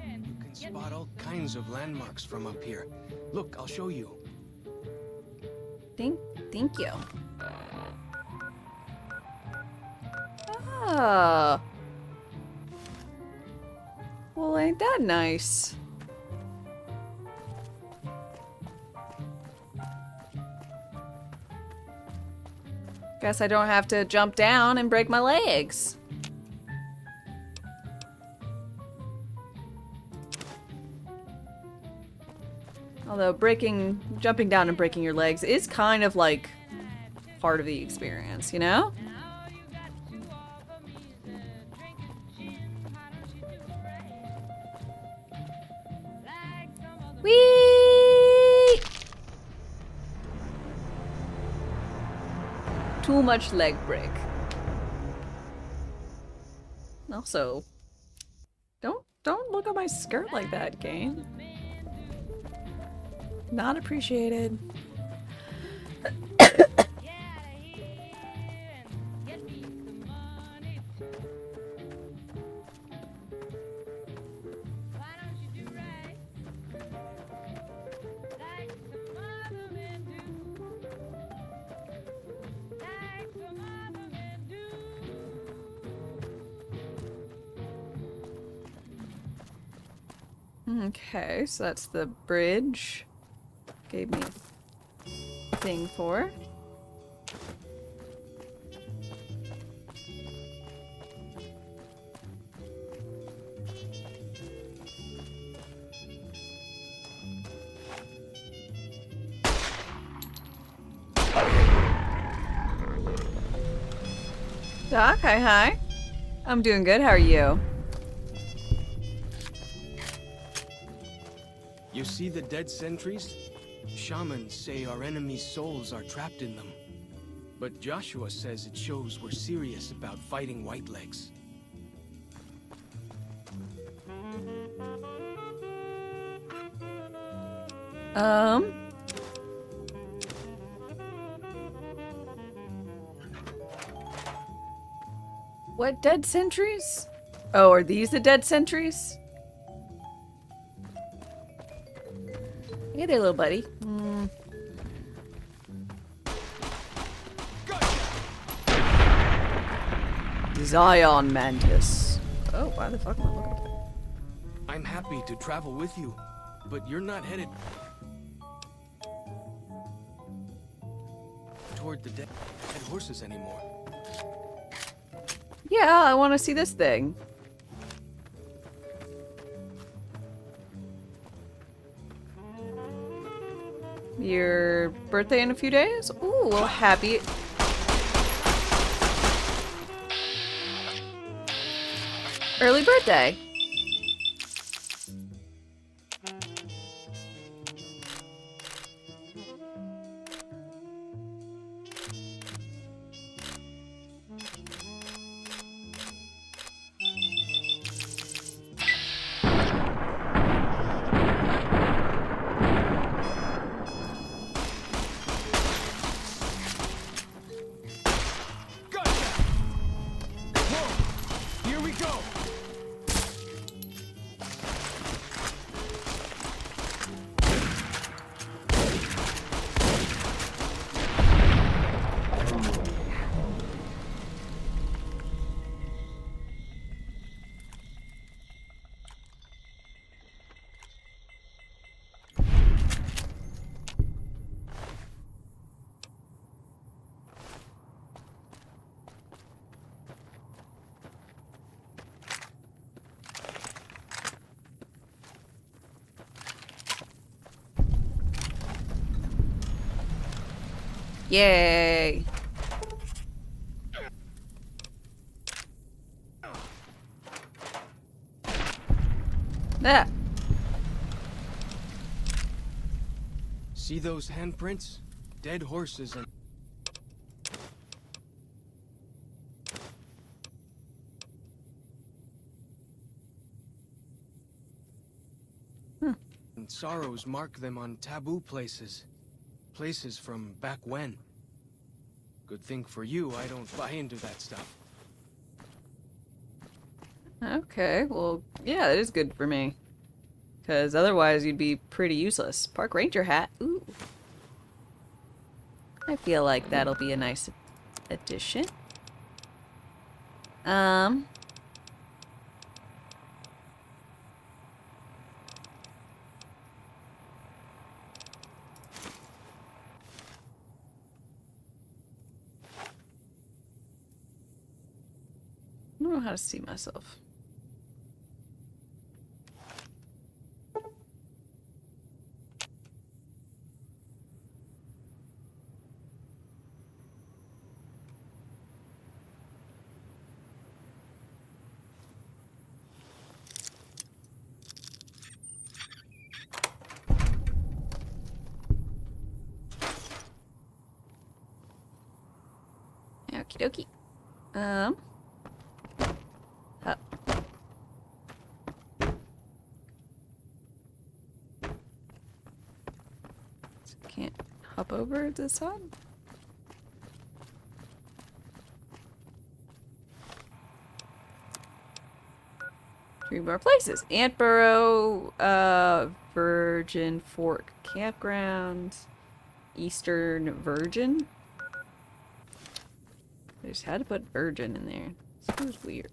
You can spot all kinds of landmarks from up here. Look, I'll show you.
Thank you. Ah. Well, ain't that nice? Guess I don't have to jump down and break my legs. Although jumping down and breaking your legs is kind of like part of the experience, you know? Whee! Too much leg break. Also, don't look at my skirt like that, game. Not appreciated. Okay, so that's the bridge. Gave me a thing for. Doc, hi. I'm doing good, how are you?
You see the dead sentries? Shamans say our enemies' souls are trapped in them. But Joshua says it shows we're serious about fighting Whitelegs.
What dead sentries? Oh, are these the dead sentries? Hey there, little buddy. Zion Mantis. Oh, why the fuck am I looking at that?
I'm happy to travel with you, but you're not headed toward the dead horses anymore.
Yeah, I want to see this thing. Your birthday in a few days? Ooh, well, happy. Early birthday. Yay! Ah.
See those handprints? Dead horses and... and sorrows mark them on taboo places. Places from back when. Good thing for you, I don't buy into that stuff.
Okay, well, yeah, that is good for me. Because otherwise you'd be pretty useless. Park ranger hat. Ooh. I feel like that'll be a nice addition. I don't know how to see myself. Okie dokie. Up. Can't hop over this side? 3 more places. Antboro, Virgin Fork Campground, Eastern Virgin. I just had to put Virgin in there. This was weird.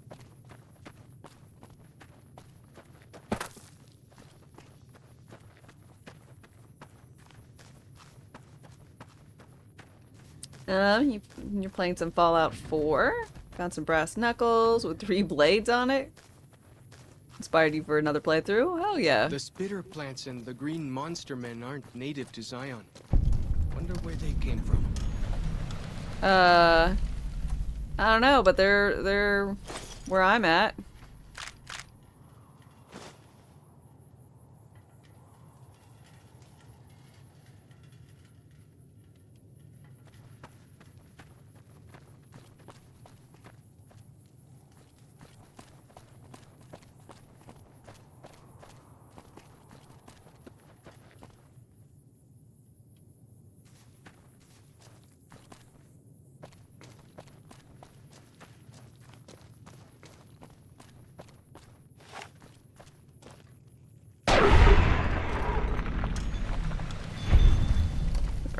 You're playing some Fallout 4. Found some brass knuckles with 3 blades on it. Inspired you for another playthrough? Hell yeah.
The spitter plants and the green monster men aren't native to Zion. Wonder where they came from.
I don't know, but they're where I'm at.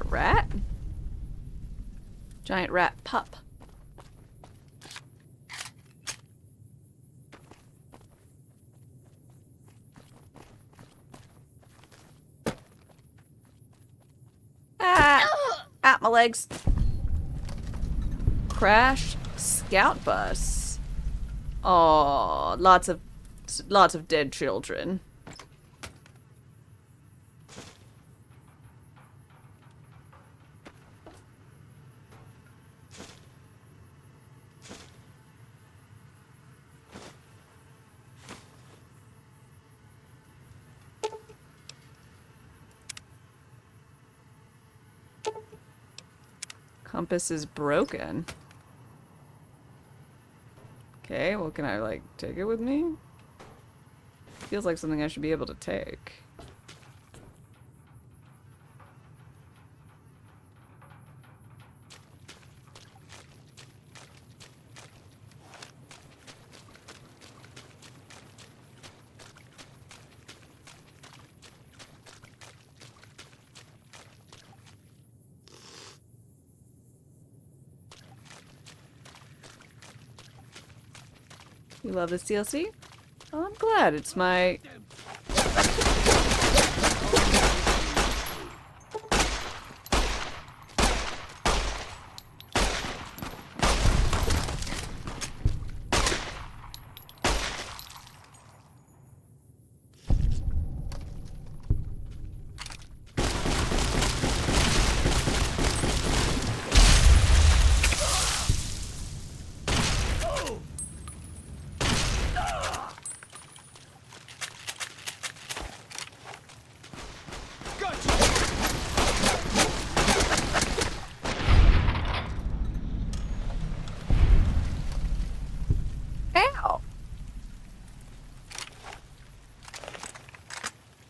Rat? Giant rat pup. Ah! At my legs. Crash scout bus. Oh, lots of dead children. Compass is broken. Okay, well, can I, like, take it with me? Feels like something I should be able to take. You love this DLC? Oh, I'm glad. It's my... Ow!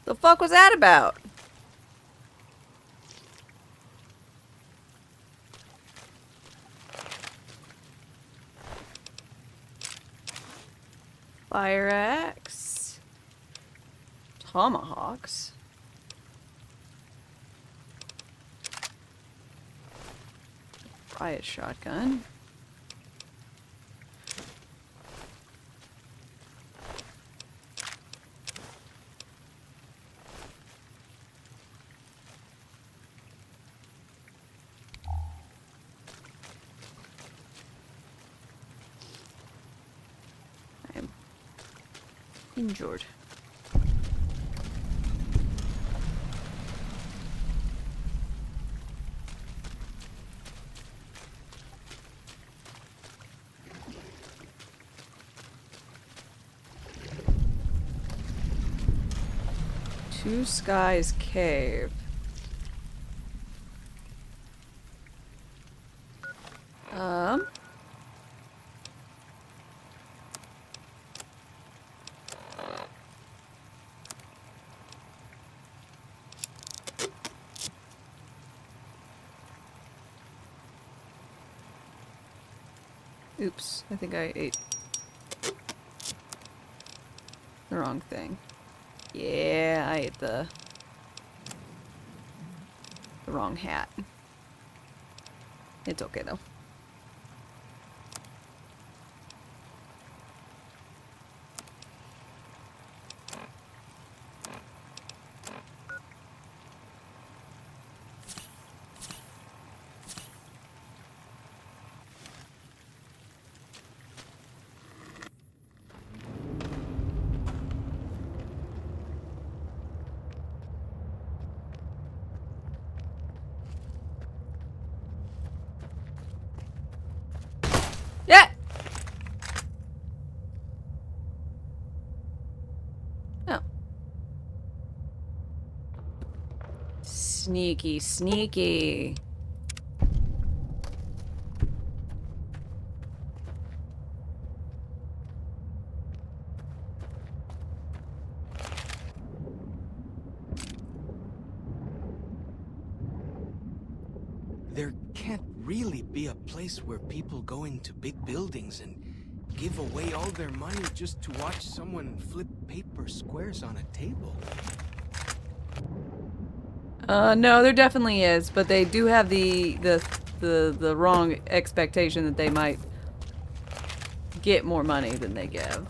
The fuck was that about? Fire axe. Tomahawks. Riot shotgun. I'm injured. Two Skies Cave. Oops, I think I ate the wrong thing. Yeah, I ate the wrong hat. It's okay though. Yeah. Oh. Sneaky, sneaky.
There can't really be a place where people go into big buildings and give away all their money just to watch someone flip paper squares on a table.
No, there definitely is, but they do have the wrong expectation that they might get more money than they give.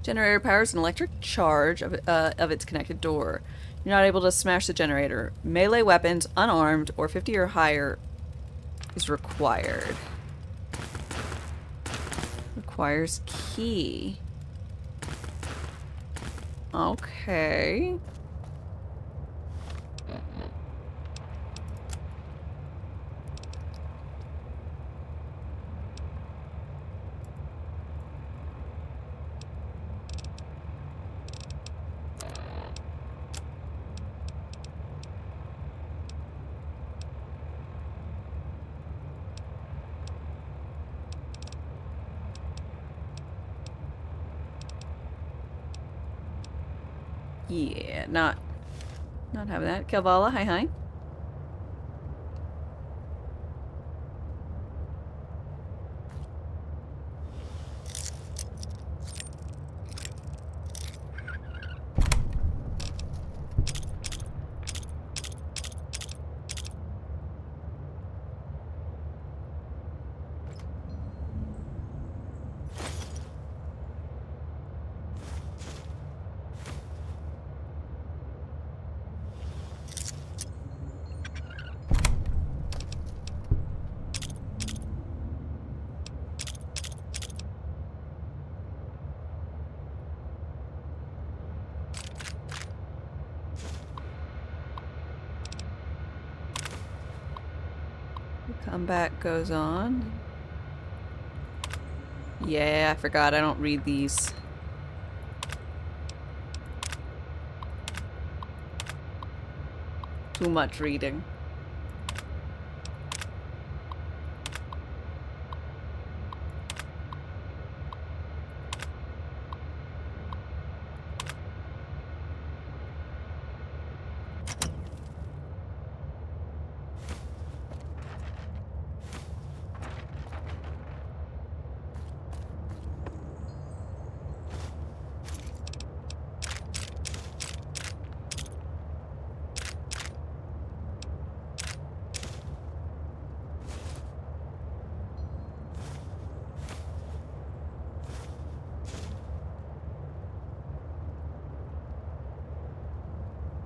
Generator powers an electric charge of its connected door. You're not able to smash the generator. Melee weapons, unarmed, or 50 or higher is required. Requires key. Okay. Yeah, not having that. Kelvala, hi hi. Combat goes on. Yeah, I forgot. I don't read these. Too much reading.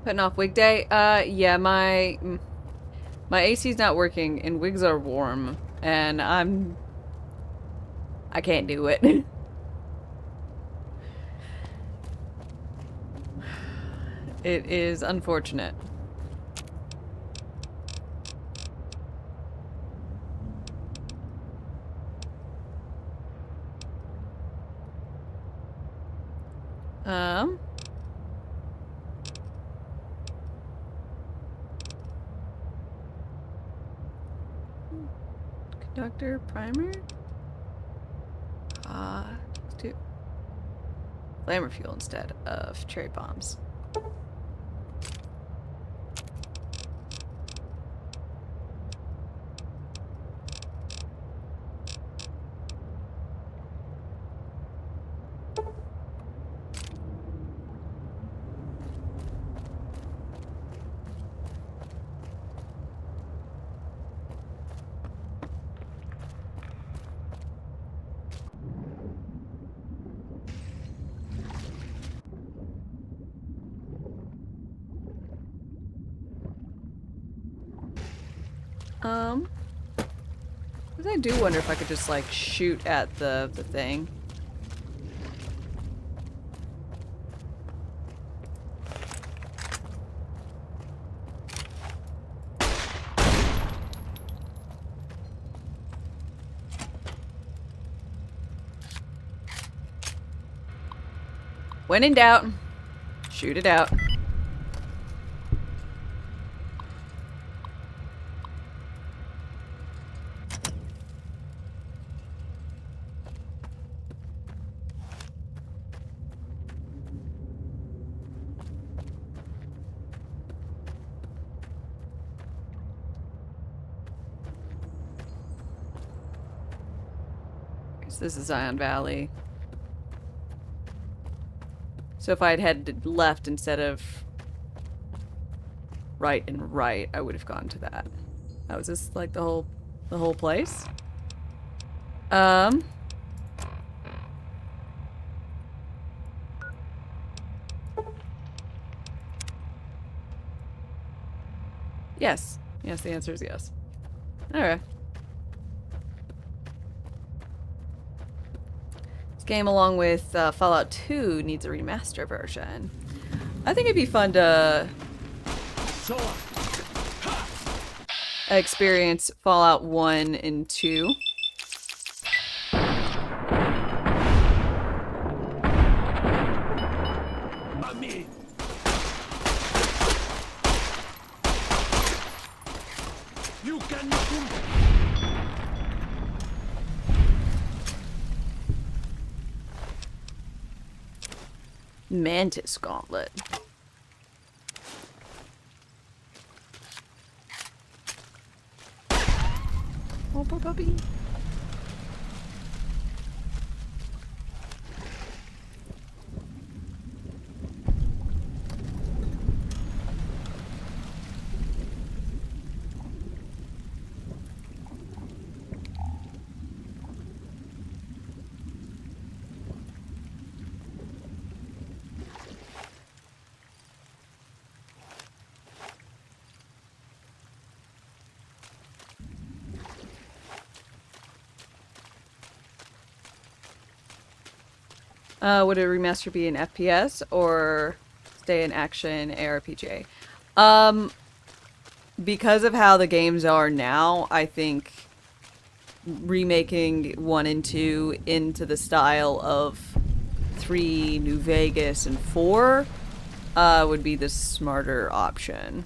Putting off wig day? Yeah, my AC's not working and wigs are warm and I can't do it. It is unfortunate. Conductor primer? Let's do flamer fuel instead of cherry bombs. I do wonder if I could just like shoot at the thing. When in doubt, shoot it out. This is Zion Valley. So if I had headed left instead of right and right, I would have gone to that. Oh, is this like the whole place? Yes. Yes, the answer is yes. Alright. Game, along with Fallout 2, needs a remaster version. I think it'd be fun to experience Fallout 1 and 2.
You can
Mantis Gauntlet. Oh, poor puppy. Would a remaster be an FPS or stay in action ARPG? Because of how the games are now, I think remaking 1 and 2 into the style of 3, New Vegas, and 4 would be the smarter option.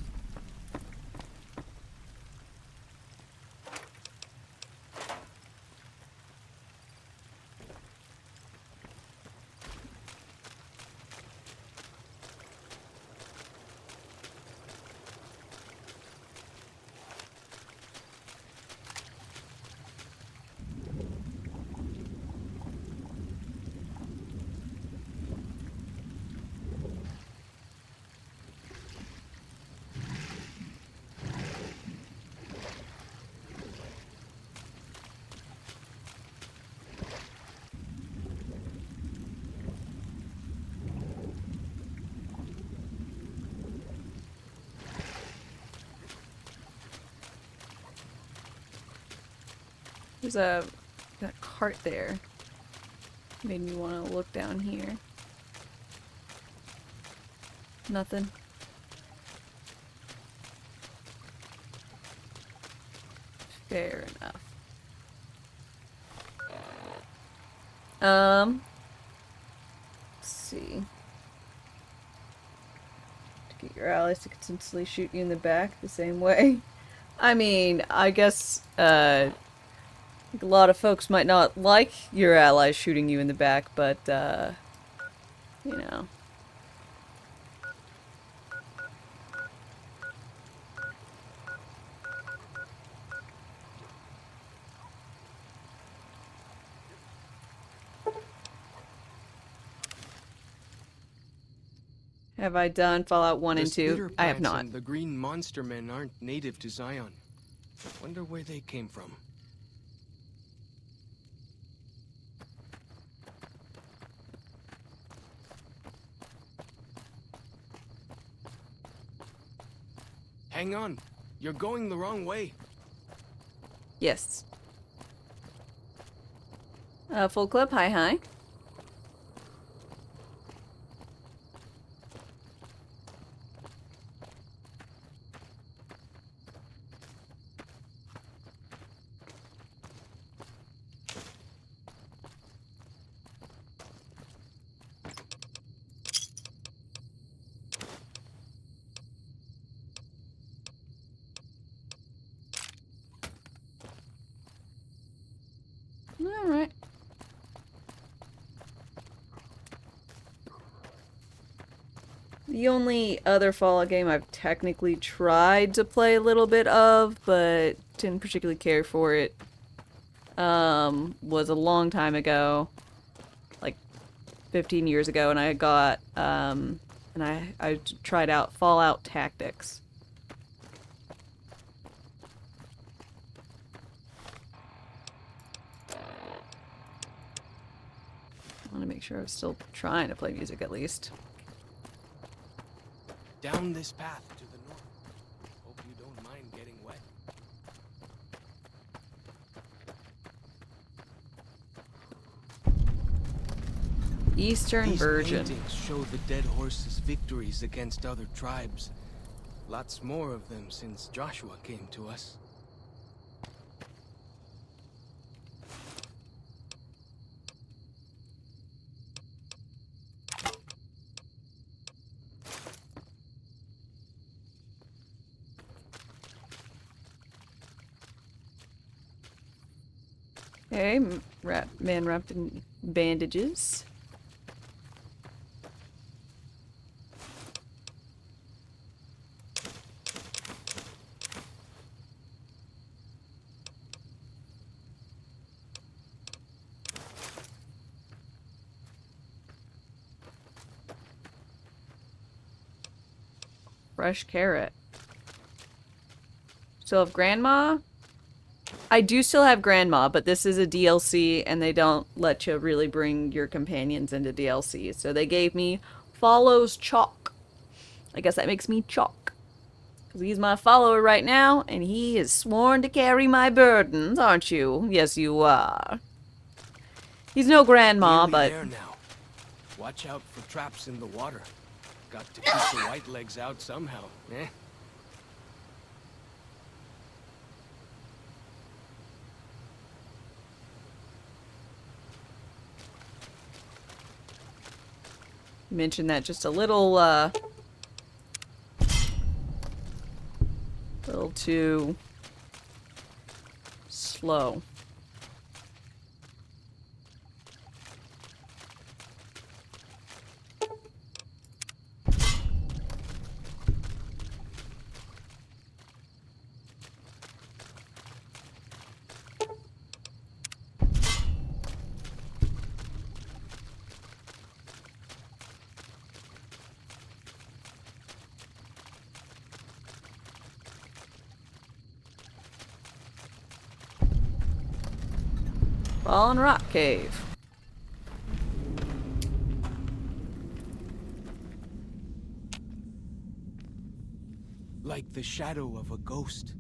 There's that cart there. Made me want to look down here. Nothing. Fair enough. Let's see. To get your allies to consistently shoot you in the back the same way. I mean, I guess, a lot of folks might not like your allies shooting you in the back, but, you know. Have I done Fallout 1 and 2? I have not.
The green monster men aren't native to Zion. Wonder where they came from. Hang on. You're going the wrong way.
Yes. Full clip, hi. Alright. The only other Fallout game I've technically tried to play a little bit of, but didn't particularly care for it, was a long time ago, like 15 years ago, and I got, and I tried out Fallout Tactics. I want to make sure I was still trying to play music at least.
Down this path to the north. Hope you don't mind getting wet.
Eastern Virgin.
These paintings show the dead horse's victories against other tribes. Lots more of them since Joshua came to us.
Okay, man wrapped in bandages. Fresh carrot. Still have Grandma? I do still have Grandma, but this is a DLC, and they don't let you really bring your companions into DLC. So they gave me Follows Chalk. I guess that makes me Chalk. Because he's my follower right now, and he is sworn to carry my burdens, aren't you? Yes, you are. He's no Grandma,
Nearly
but...
there now. Watch out for traps in the water. Got to keep the white legs out somehow, eh?
mentioned that just a little too slow. Fallen Rock Cave.
Like the shadow of a ghost.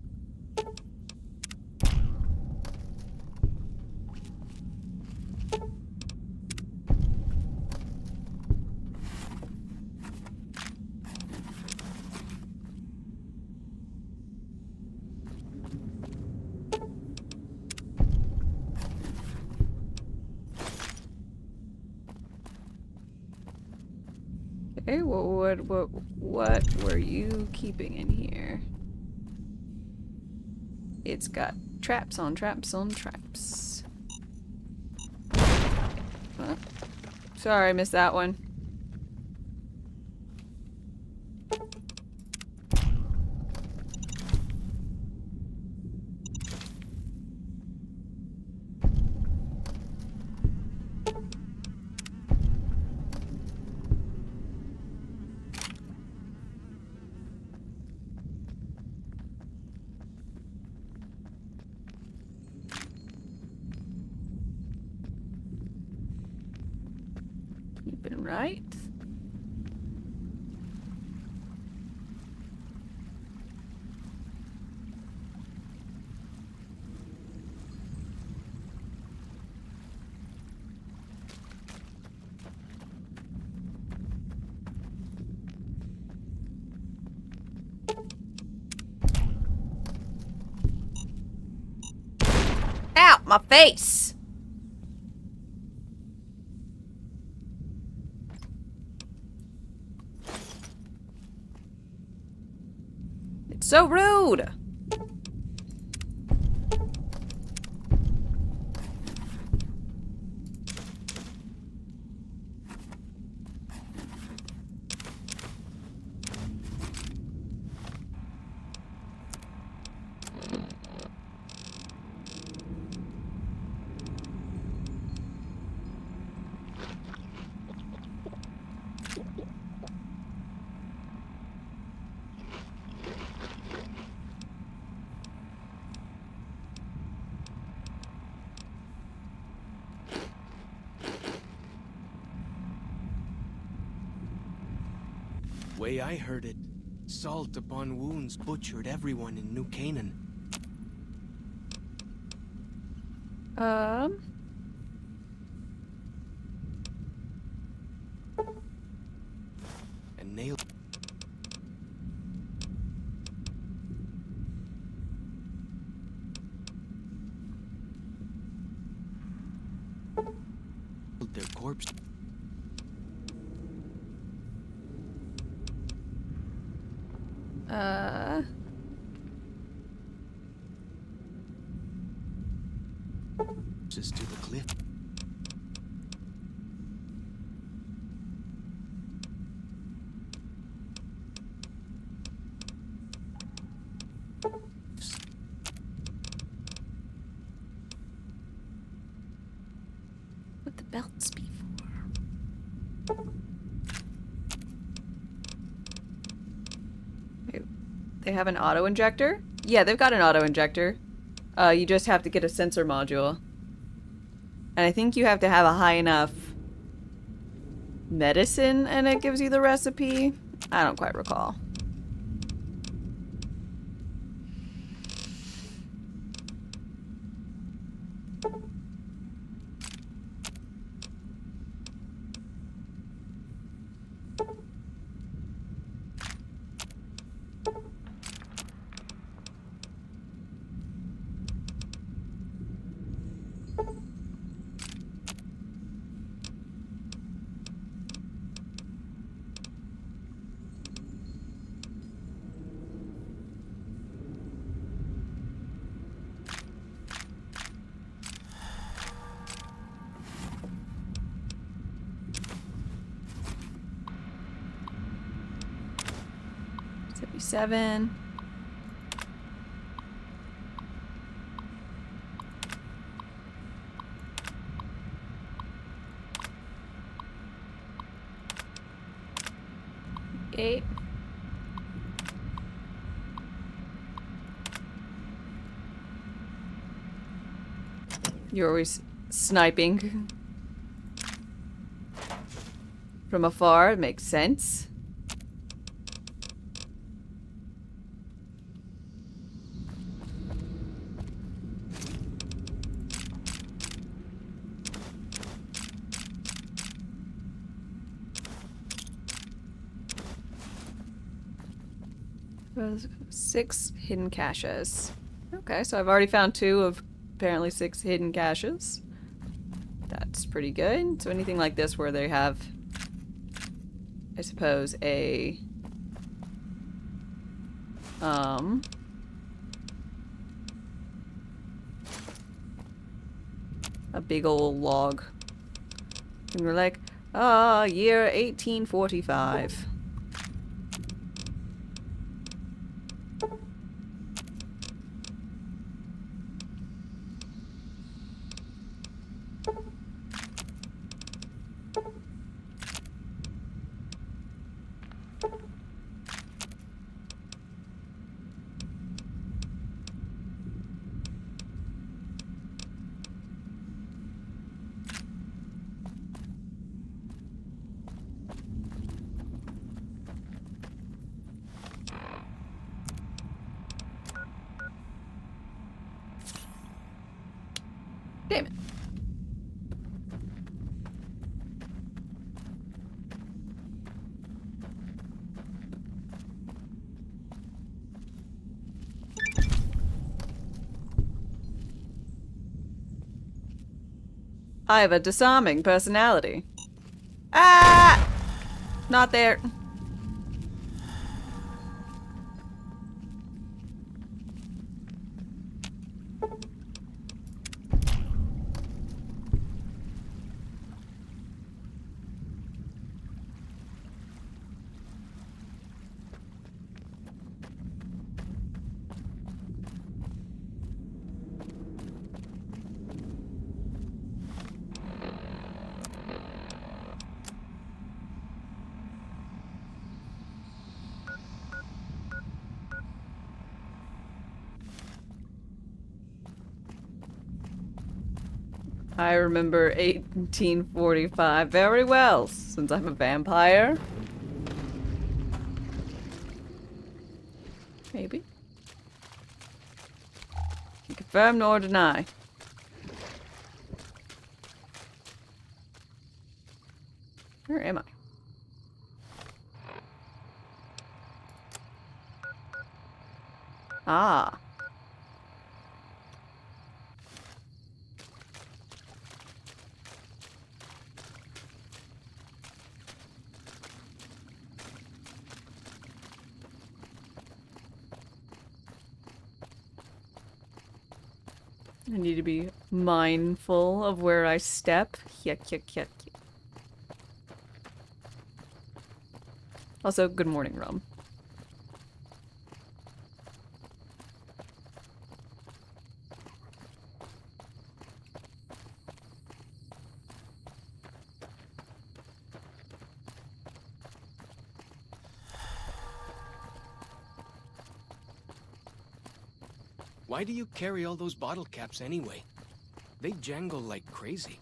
Okay, what were you keeping in here? It's got traps on traps on traps. Huh? Sorry, I missed that one. Keeping right. Ow, my face! It's so rude!
Way I heard it, salt upon wounds butchered everyone in New Canaan. And nailed their corpse. Just to the cliff.
What the belts be for? Wait, they have an auto injector? Yeah, they've got an auto injector. You just have to get a sensor module. And I think you have to have a high enough medicine and it gives you the recipe. I don't quite recall. 7. Eight. You're always sniping from afar. It makes sense. There's 6 hidden caches. Okay, so I've already found 2 of apparently 6 hidden caches. That's pretty good. So anything like this where they have, I suppose, a big old log. And we're like, year 1845. Damn it. I have a disarming personality. Ah! Not there. I remember 1845 very well, since I'm a vampire. Maybe. Can confirm nor deny. Where am I? Ah. I need to be mindful of where I step. Yuck, yuck, yuck. Also, good morning, Rum.
Why do you carry all those bottle caps anyway? They jangle like crazy.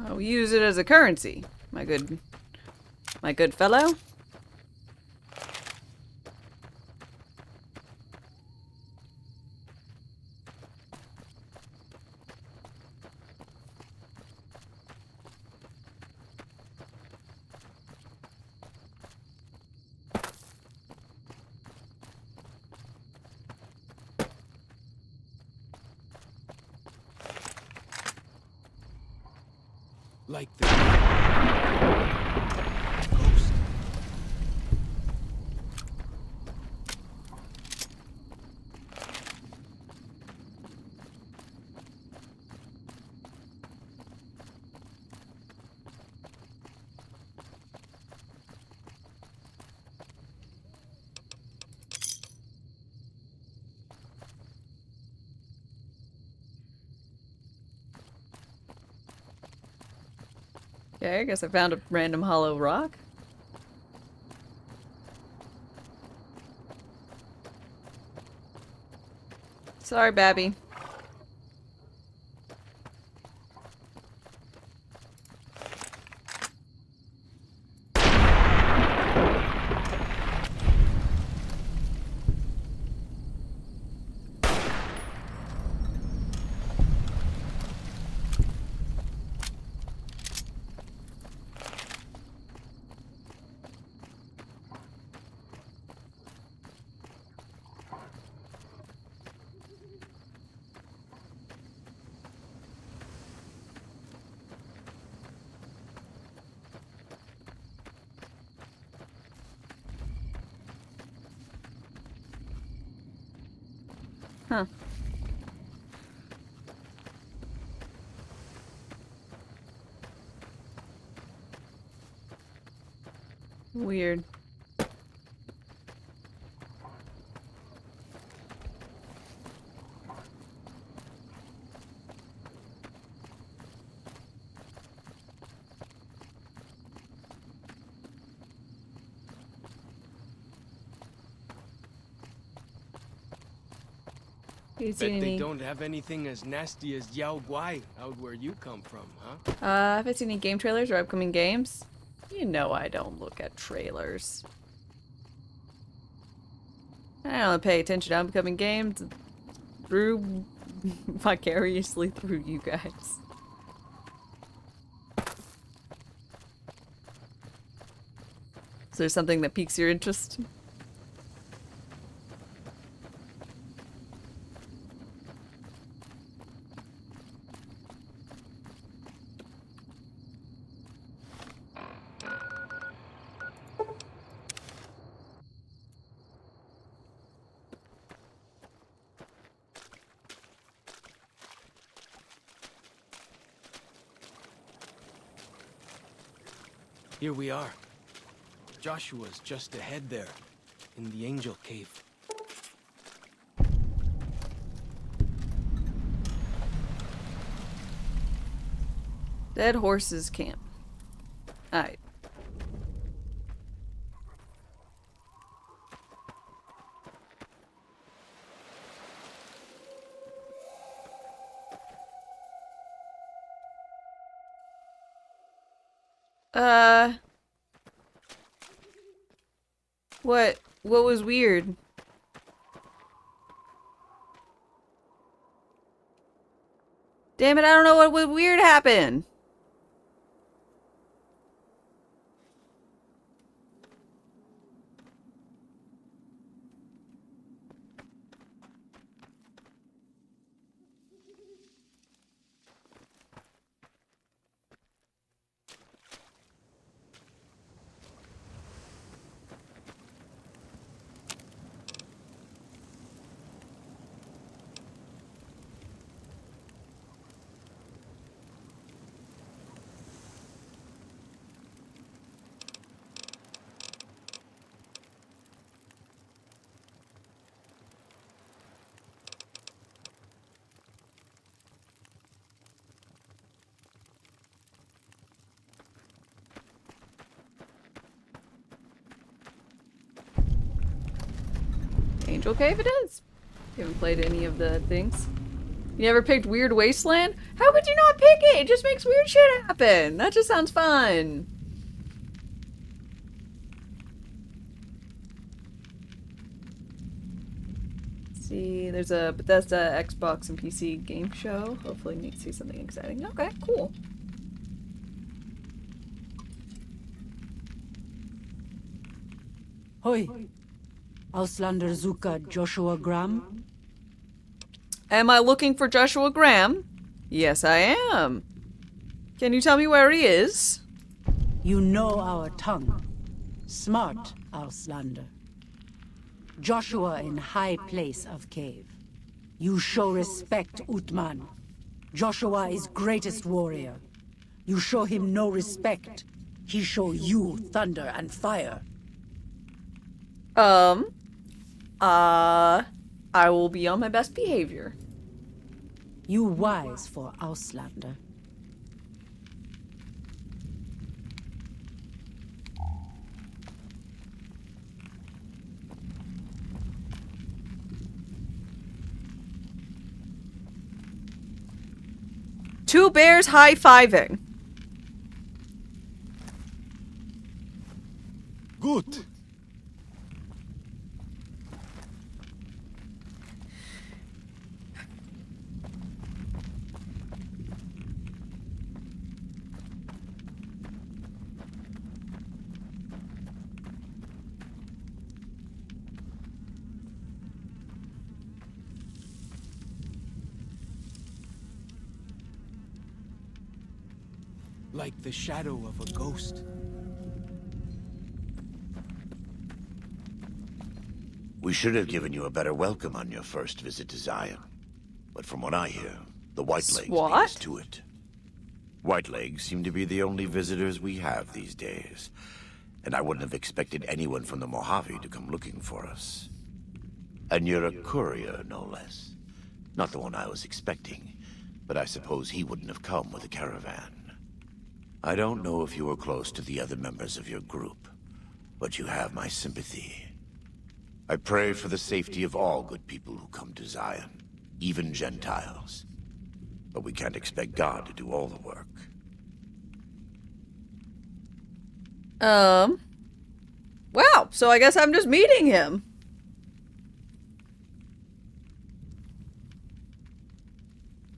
I'll use it as a currency, my good fellow.
Like the ghost.
Okay, I guess I found a random hollow rock. Sorry, Babby. Huh. Weird. You
Bet they don't have anything as nasty as Yao Guai out where you come from, huh?
Haven't seen any game trailers or upcoming games? You know I don't look at trailers. I don't pay attention to upcoming games through vicariously through you guys. Is there something that piques your interest?
Here we are. Joshua's just ahead there, in the Angel Cave.
Dead Horses Camp. Alright. What was weird? Damn it, I don't know what weird happened. Angel Cave it is. You haven't played any of the things. You never picked Weird Wasteland? How could you not pick it? It just makes weird shit happen. That just sounds fun. See, there's a Bethesda, Xbox, and PC game show. Hopefully you see something exciting. Okay, cool.
Hoi. Auslander Zuka Joshua Graham?
Am I looking for Joshua Graham? Yes, I am. Can you tell me where he is?
You know our tongue. Smart, Auslander. Joshua in high place of cave. You show respect, Utman. Joshua is greatest warrior. You show him no respect. He show you thunder and fire.
I will be on my best behavior.
You wise for Auslander.
Two bears high-fiving.
Good.
Like the shadow of a ghost.
We should have given you a better welcome on your first visit to Zion. But from what I hear, the Whitelegs beat us to it. Whitelegs seem to be the only visitors we have these days. And I wouldn't have expected anyone from the Mojave to come looking for us. And you're a courier, no less. Not the one I was expecting, but I suppose he wouldn't have come with a caravan. I don't know if you were close to the other members of your group, but you have my sympathy. I pray for the safety of all good people who come to Zion, even Gentiles. But we can't expect God to do all the work.
Wow, so I guess I'm just meeting him.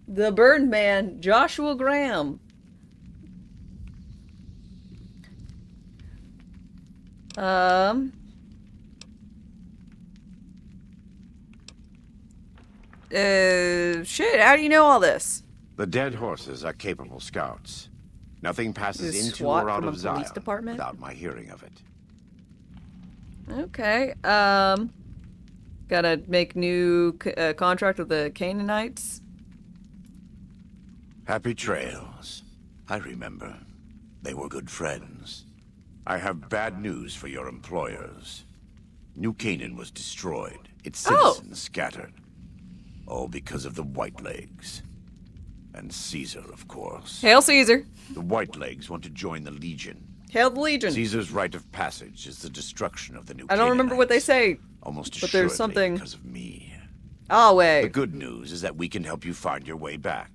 The Burn Man, Joshua Graham. Shit, how do you know all this?
The dead horses are capable scouts. Nothing passes
Is
into
SWAT
or out
from
of
a
Zion
police department?
without my hearing of it.
Okay, gotta make new contract with the Canaanites.
Happy trails. I remember. They were good friends. I have bad news for your employers. New Canaan was destroyed. Its citizens scattered. All because of the Whitelegs. And Caesar, of course.
Hail Caesar.
The Whitelegs want to join the Legion.
Hail the Legion.
Caesar's rite of passage is the destruction of the New
I don't remember what they say,
almost
but there's
assuredly
something.
because of me.
Oh, wait.
The good news is that we can help you find your way back.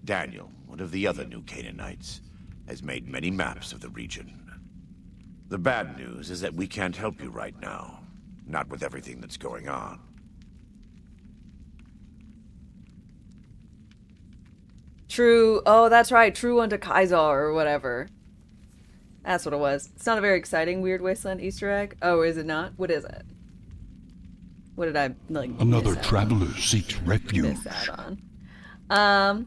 Daniel, one of the other New Canaanites, has made many maps of the region. The bad news is that we can't help you right now. Not with everything that's going on.
True. Oh, that's right. True unto Kaiser or whatever. That's what it was. It's not a very exciting Weird Wasteland Easter egg. Oh, is it not? What is it? What did I, like,
Another
miss out
traveler
on?
seeks refuge.
Miss out on.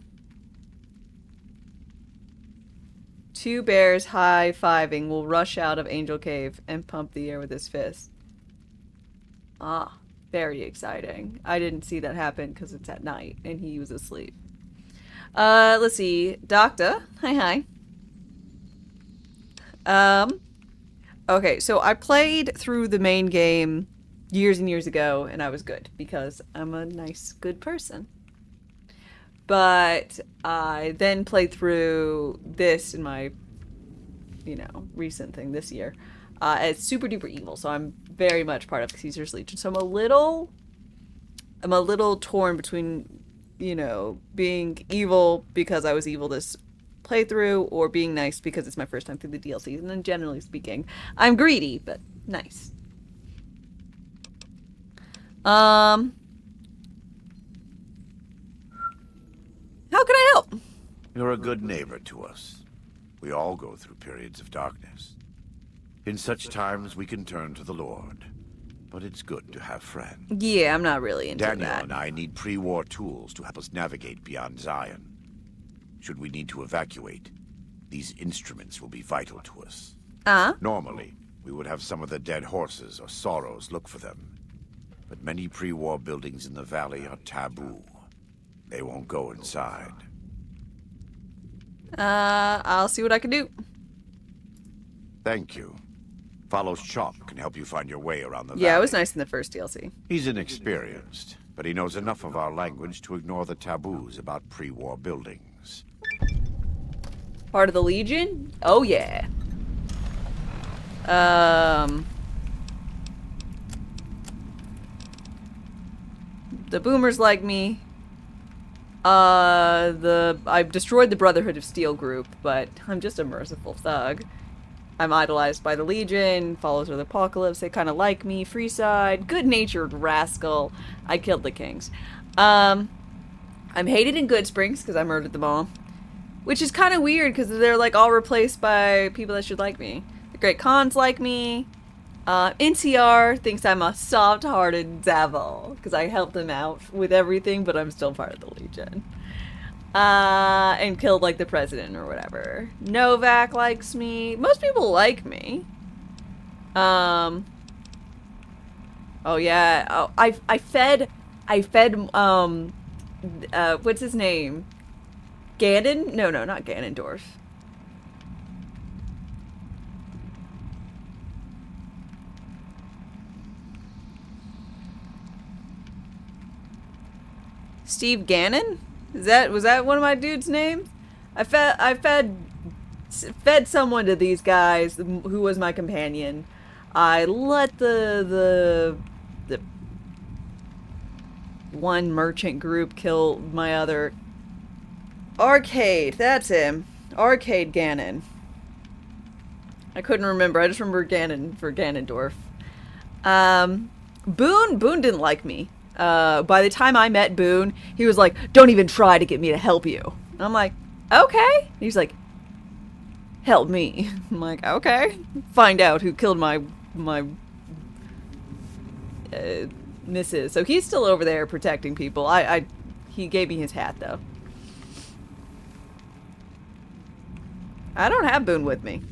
Two bears high-fiving will rush out of Angel Cave and pump the air with his fist. Ah, very exciting. I didn't see that happen because it's at night and he was asleep. Let's see. Doctor. Hi. Okay, so I played through the main game years and years ago, and I was good because I'm a nice, good person. But I then played through this in my, recent thing this year. It's super duper evil, so I'm very much part of Caesar's Legion. So I'm a little torn between, being evil because I was evil this playthrough, or being nice because it's my first time through the DLCs. And then generally speaking, I'm greedy, but nice. How can I help?
You're a good neighbor to us. We all go through periods of darkness. In such times, we can turn to the Lord. But it's good to have friends.
Yeah, I'm not really into
Daniel
that.
and I need pre-war tools to help us navigate beyond Zion. Should we need to evacuate, these instruments will be vital to us. Normally, we would have some of the dead horses or sorrows look for them. But many pre-war buildings in the valley are taboo. They won't go inside.
I'll see what I can do.
Thank you. Follows Chop can help you find your way around the valley.
Yeah, it was nice in the first DLC.
He's inexperienced, but he knows enough of our language to ignore the taboos about pre-war buildings.
Part of the Legion? Oh, yeah. The boomers like me. I've destroyed the Brotherhood of Steel group, but I'm just a merciful thug. I'm idolized by the Legion, followers of the Apocalypse, they kind of like me, Freeside, good-natured rascal. I killed the kings. I'm hated in Good Springs because I murdered them all. Which is kind of weird because they're like all replaced by people that should like me. The Great Khans like me. NCR thinks I'm a soft-hearted devil because I helped them out with everything, but I'm still part of the Legion. And killed like the president or whatever. Novak likes me. Most people like me. Oh yeah. Oh, I fed what's his name? Ganon? No, not Ganondorf. Steve Gannon? Was that one of my dude's names? I fed someone to these guys who was my companion. I let the one merchant group kill my other. Arcade, that's him. Arcade Ganon. I couldn't remember. I just remember Ganon for Ganondorf. Boone didn't like me. By the time I met Boone, he was like, don't even try to get me to help you. And I'm like, okay. And he's like, help me. I'm like, okay. Find out who killed my missus. So he's still over there protecting people. He gave me his hat, though. I don't have Boone with me.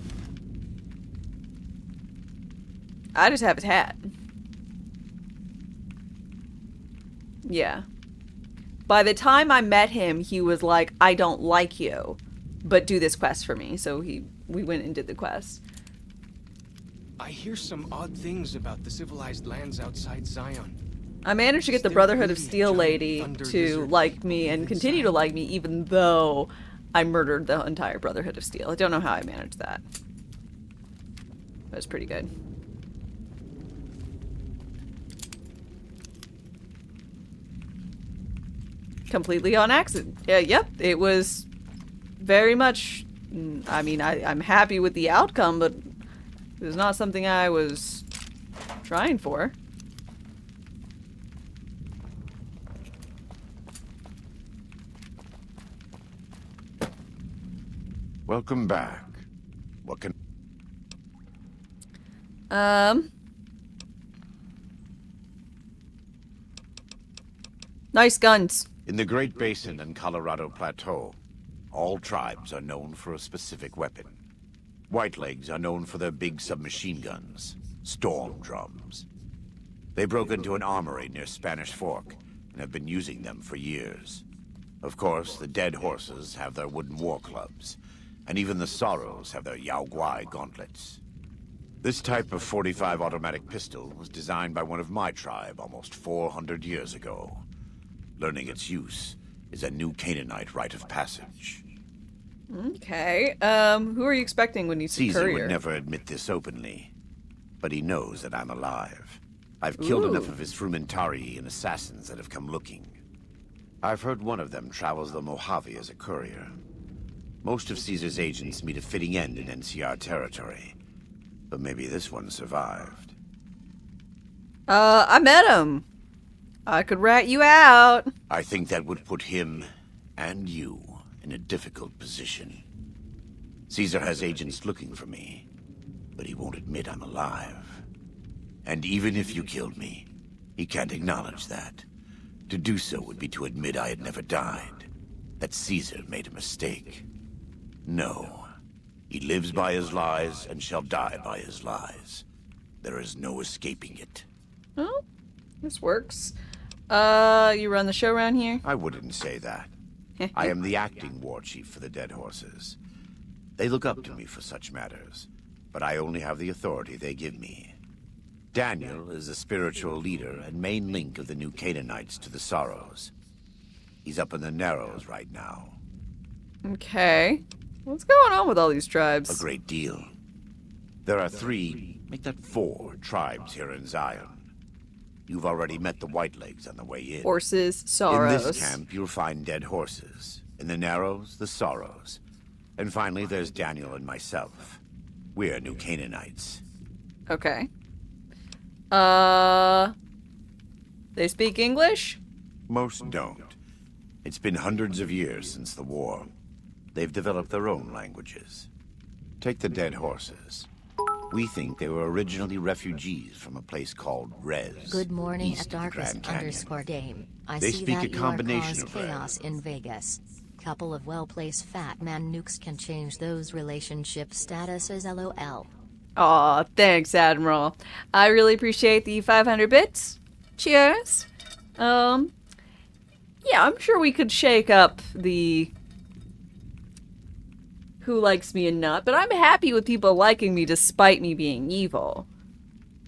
I just have his hat. Yeah. By the time I met him, he was like, I don't like you, but do this quest for me. So we went and did the quest.
I hear some odd things about the civilized lands outside Zion.
I managed to get the Brotherhood of Steel lady to like me and continue to like me even though I murdered the entire Brotherhood of Steel. I don't know how I managed that. That was pretty good. Completely on accident. Yeah, yep, it was very much, I mean, I'm happy with the outcome, but it was not something I was trying for.
Welcome back. What can...
Nice guns.
In the Great Basin and Colorado Plateau, all tribes are known for a specific weapon. Whitelegs are known for their big submachine guns, storm drums. They broke into an armory near Spanish Fork and have been using them for years. Of course, the dead horses have their wooden war clubs, and even the Sorrows have their Yao Guai gauntlets. This type of .45 automatic pistol was designed by one of my tribe almost 400 years ago. Learning its use is a new Canaanite rite of passage.
Okay. Who are you expecting when you see
Caesar
Courier?
would never admit this openly, but he knows that I'm alive. I've killed enough of his Frumentari and assassins that have come looking. I've heard one of them travels the Mojave as a courier. Most of Caesar's agents meet a fitting end in NCR territory, but maybe this one survived.
I met him. I could rat you out.
I think that would put him and you in a difficult position. Caesar has agents looking for me, but he won't admit I'm alive. And even if you killed me, he can't acknowledge that. To do so would be to admit I had never died, that Caesar made a mistake. No. He lives by his lies and shall die by his lies. There is no escaping it.
Oh, this works. You run the show around here?
I wouldn't say that. I am the acting war chief for the Dead Horses. They look up to me for such matters, but I only have the authority they give me. Daniel is the spiritual leader and main link of the new Canaanites to the Sorrows. He's up in the Narrows right now.
Okay. What's going on with all these tribes?
A great deal. There are 3, make that 4 tribes here in Zion. You've already met the Whitelegs on the way in.
Horses, sorrows.
In this camp, you'll find dead horses. In the Narrows, the Sorrows. And finally, there's Daniel and myself. We're New Canaanites.
Okay. They speak English?
Most don't. It's been hundreds of years since the war. They've developed their own languages. Take the dead horses. We think they were originally refugees from a place called Rez.
Good morning
east
at
of the Grand Canyon.
darkest_dame. I
They
see
speak
that
a combination
you are
of
cause chaos
Rez.
in Vegas. Couple of well-placed fat man nukes can change those relationship statuses, lol.
Aw, thanks, Admiral. I really appreciate the 500 bits. Cheers. Yeah, I'm sure we could shake up the who likes me and not, but I'm happy with people liking me despite me being evil.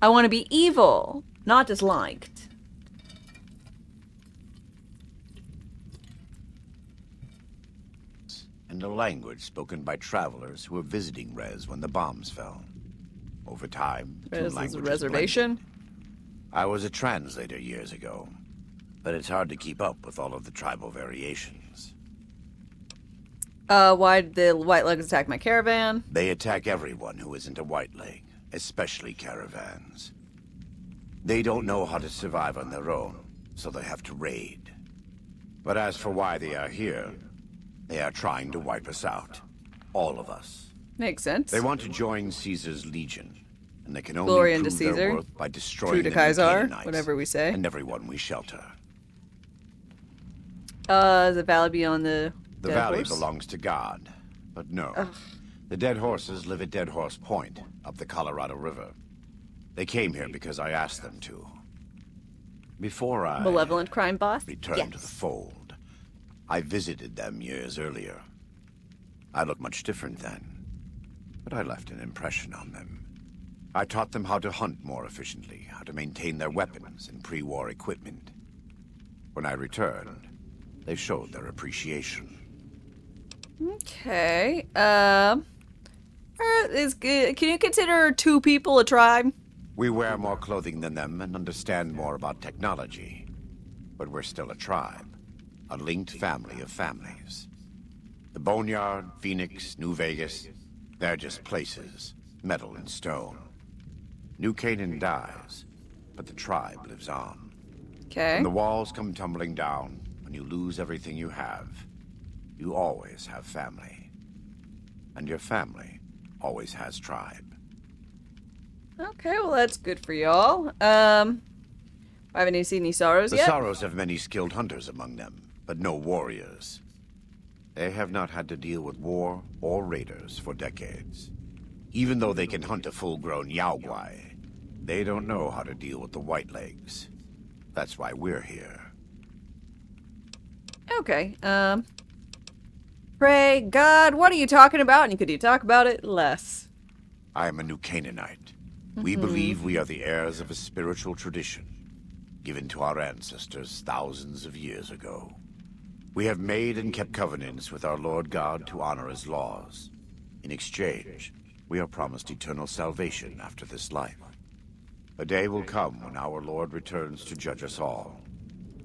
I want to be evil, not disliked.
And a language spoken by travelers who were visiting Rez when the bombs fell. Over time, the two
Rez is a
languages
reservation?
blended. I was a translator years ago, but it's hard to keep up with all of the tribal variations.
Why'd the Whitelegs attack my caravan?
They attack everyone who isn't a Whiteleg, especially caravans. They don't know how to survive on their own, so they have to raid. But as for why they are here, they are trying to wipe us out. All of us.
Makes sense.
They want to join Caesar's legion, and they can only
Glory unto
prove their
Caesar.
worth by destroying
True to
the
Caesar,
Canaanites
whatever we say.
and everyone we shelter.
The valley beyond the
The
dead
valley
horse?
belongs to God, but no.
Ugh.
The dead horses live at Dead Horse Point, up the Colorado River. They came here because I asked them to. Before I
Malevolent crime boss?
returned to the fold, I visited them years earlier. I looked much different then, but I left an impression on them. I taught them how to hunt more efficiently, how to maintain their weapons and pre-war equipment. When I returned, they showed their appreciation.
Okay. Can you consider two people a tribe?
We wear more clothing than them and understand more about technology. But we're still a tribe, a linked family of families. The Boneyard, Phoenix, New Vegas, they're just places, metal and stone. New Canaan dies, but the tribe lives on.
Okay.
When the walls come tumbling down, when you lose everything you have always have family. And your family always has tribe.
Okay, well that's good for y'all. I haven't seen any sorrows
The
yet.
Sorrows have many skilled hunters among them, but no warriors. They have not had to deal with war or raiders for decades. Even though they can hunt a full-grown Yaogwai, they don't know how to deal with the Whitelegs. That's why we're here.
Okay, pray, God, what are you talking about? And could you talk about it less?
I am a New Canaanite. We believe we are the heirs of a spiritual tradition, given to our ancestors thousands of years ago. We have made and kept covenants with our Lord God to honor his laws. In exchange, we are promised eternal salvation after this life. A day will come when our Lord returns to judge us all.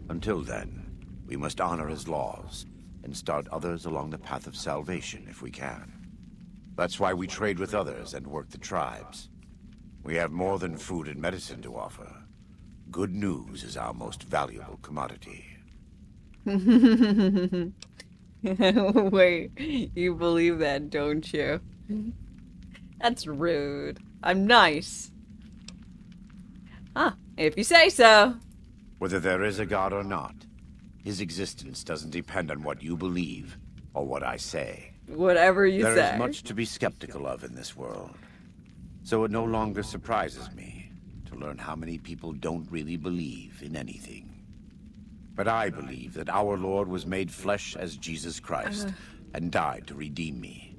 Until then, we must honor his laws and start others along the path of salvation if we can. That's why we trade with others and work the tribes. We have more than food and medicine to offer. Good news is our most valuable commodity.
Wait, you believe that, don't you? That's rude. I'm nice. Ah, if you say so.
Whether there is a God or not, his existence doesn't depend on what you believe or what I say.
Whatever you
There
say.
is much to be skeptical of in this world. So it no longer surprises me to learn how many people don't really believe in anything. But I believe that our Lord was made flesh as Jesus Christ and died to redeem me.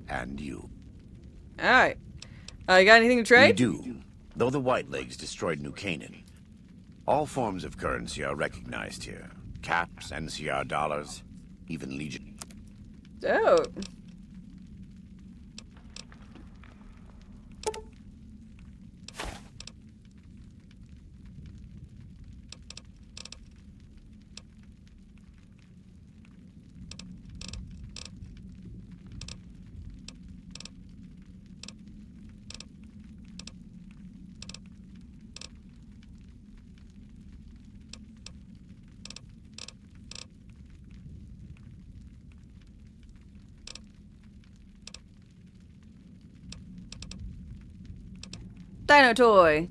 And you.
Alright. You got anything to
We
trade?
do. Though the Whitelegs destroyed New Canaan, all forms of currency are recognized here. Caps, NCR dollars, even Legion.
Dope. Dino toy.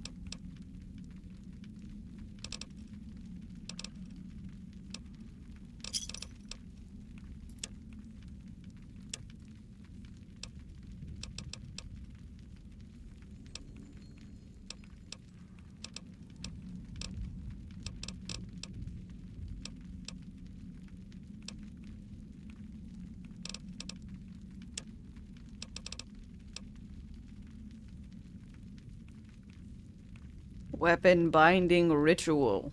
Weapon binding ritual.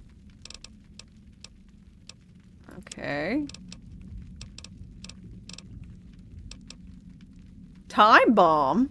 Okay. Time bomb?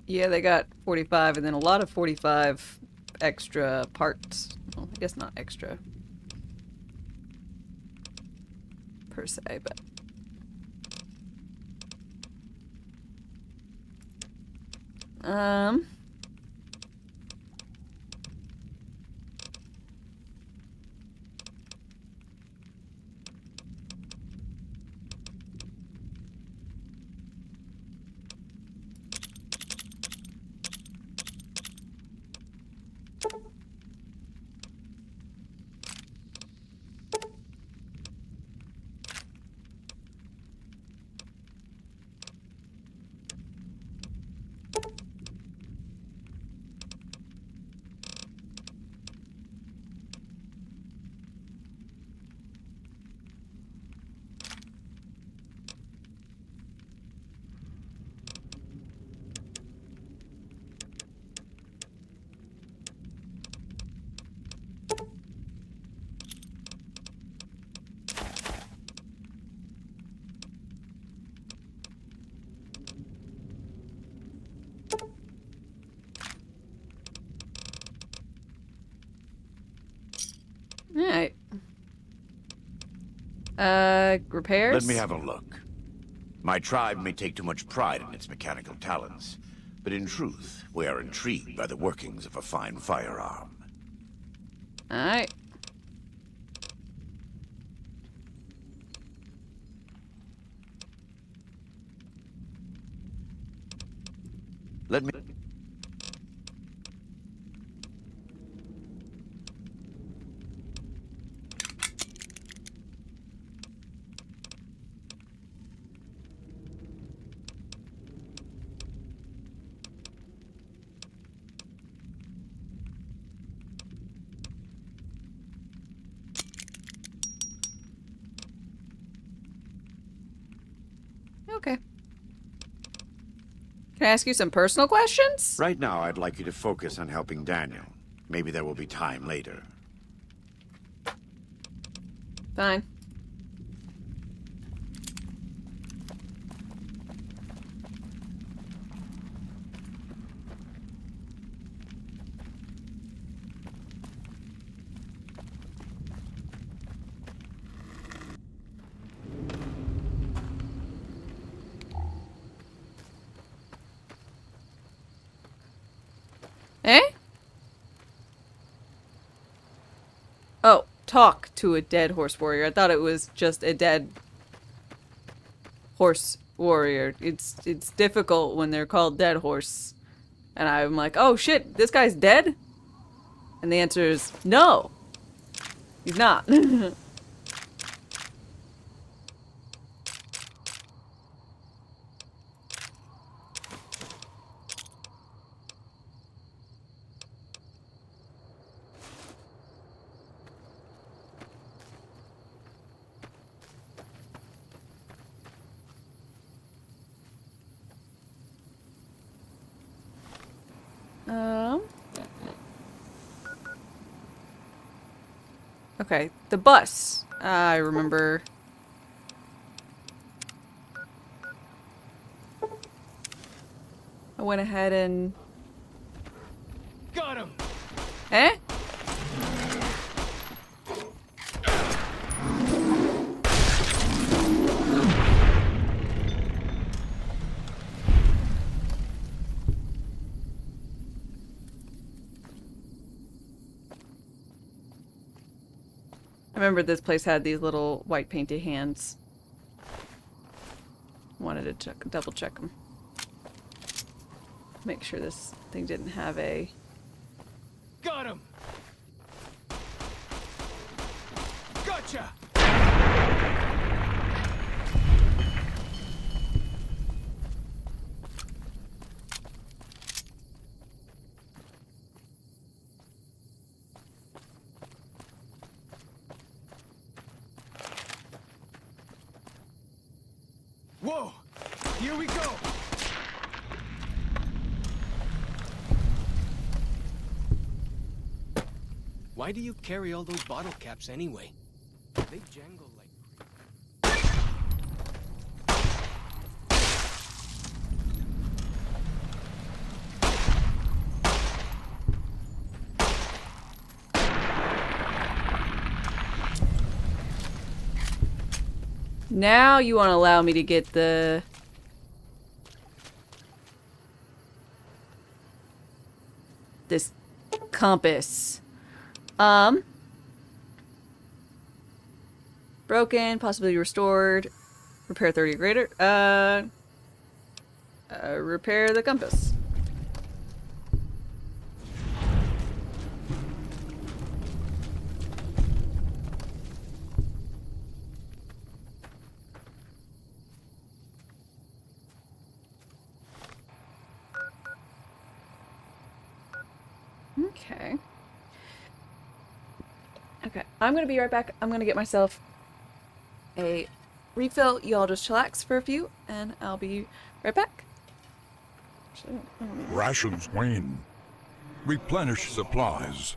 Yeah, they got 45 and then a lot of 45 extra parts. Well, I guess not extra per se, but alright. Repairs?
Let me have a look. My tribe may take too much pride in its mechanical talents, but in truth, we are intrigued by the workings of a fine firearm.
Alright.
Let me...
Okay. Can I ask you some personal questions?
Right now, I'd like you to focus on helping Daniel. Maybe there will be time later.
Fine. Eh? Oh, talk to a dead horse warrior. I thought it was just a dead horse warrior. It's difficult when they're called dead horse. And I'm like, oh shit, this guy's dead? And the answer is no. He's not. Okay, the bus. I remember. I went ahead and...
Got him!
Eh? I remember this place had these little white painted hands. Wanted to double check them. Make sure this thing didn't have a...
Got him! Gotcha! Whoa! Here we go! Why do you carry all those bottle caps anyway? They jangle like...
Now you want to allow me to get the... this compass. Broken, possibly restored. Repair 30 or greater. Repair the compass. Okay. Okay, I'm gonna be right back. I'm gonna get myself a refill. Y'all just chillax for a few, and I'll be right back.
Rations wane. Replenish supplies.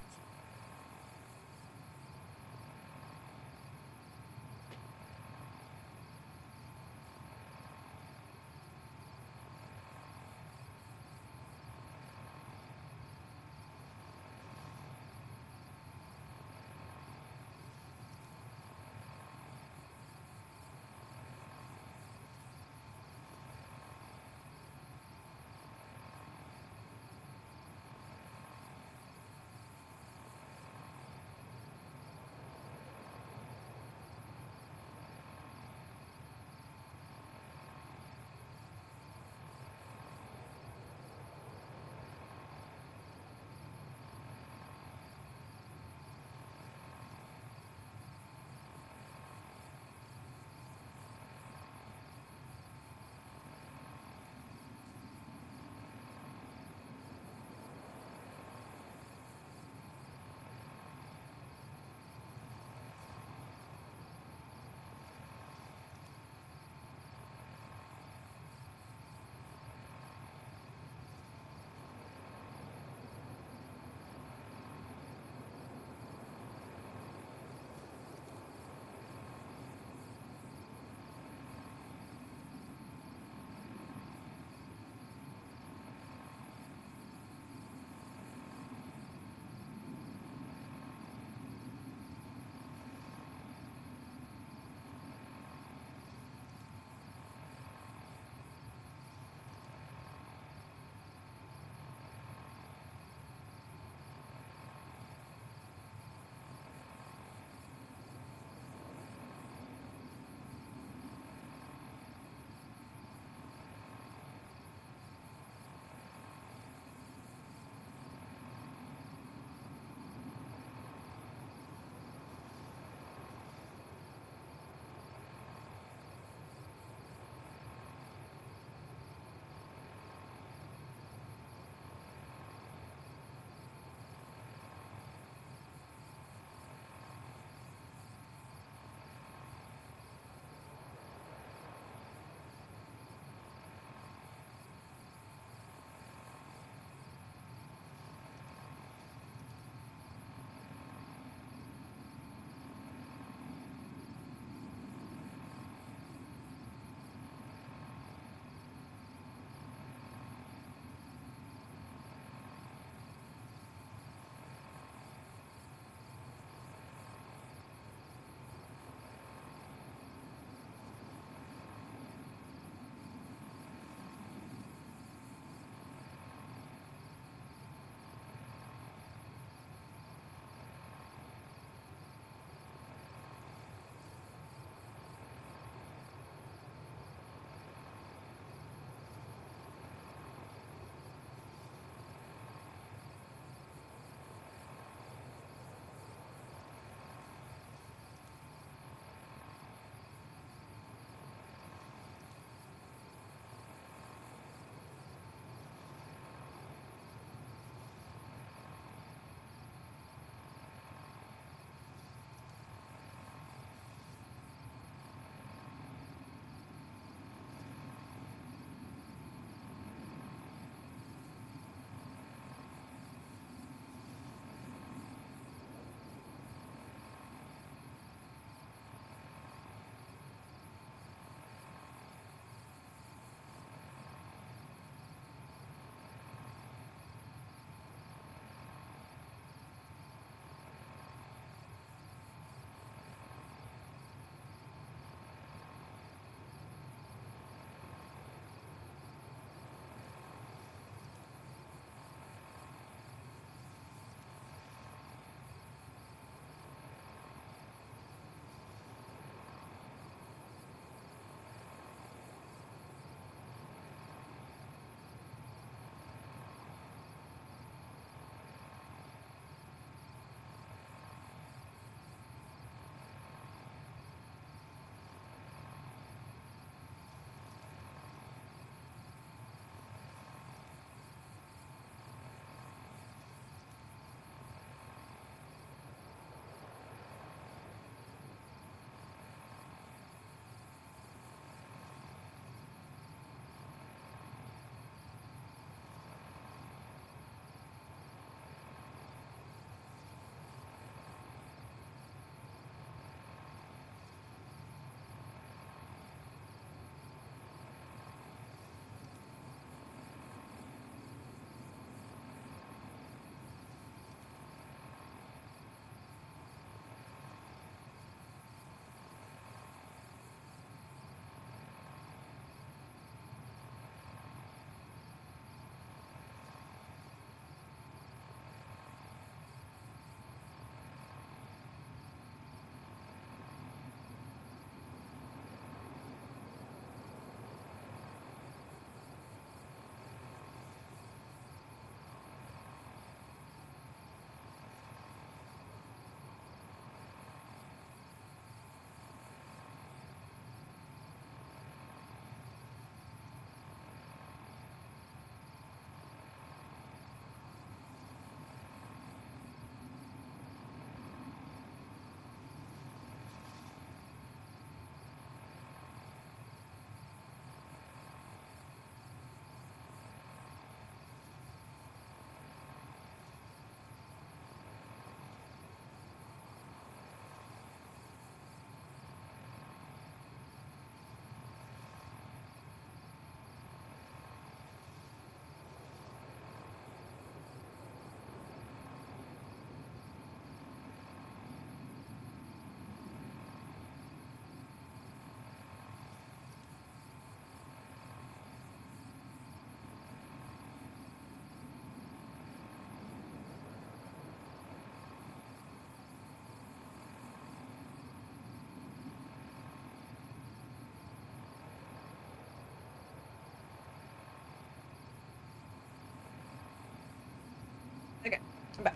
Okay, I'm back.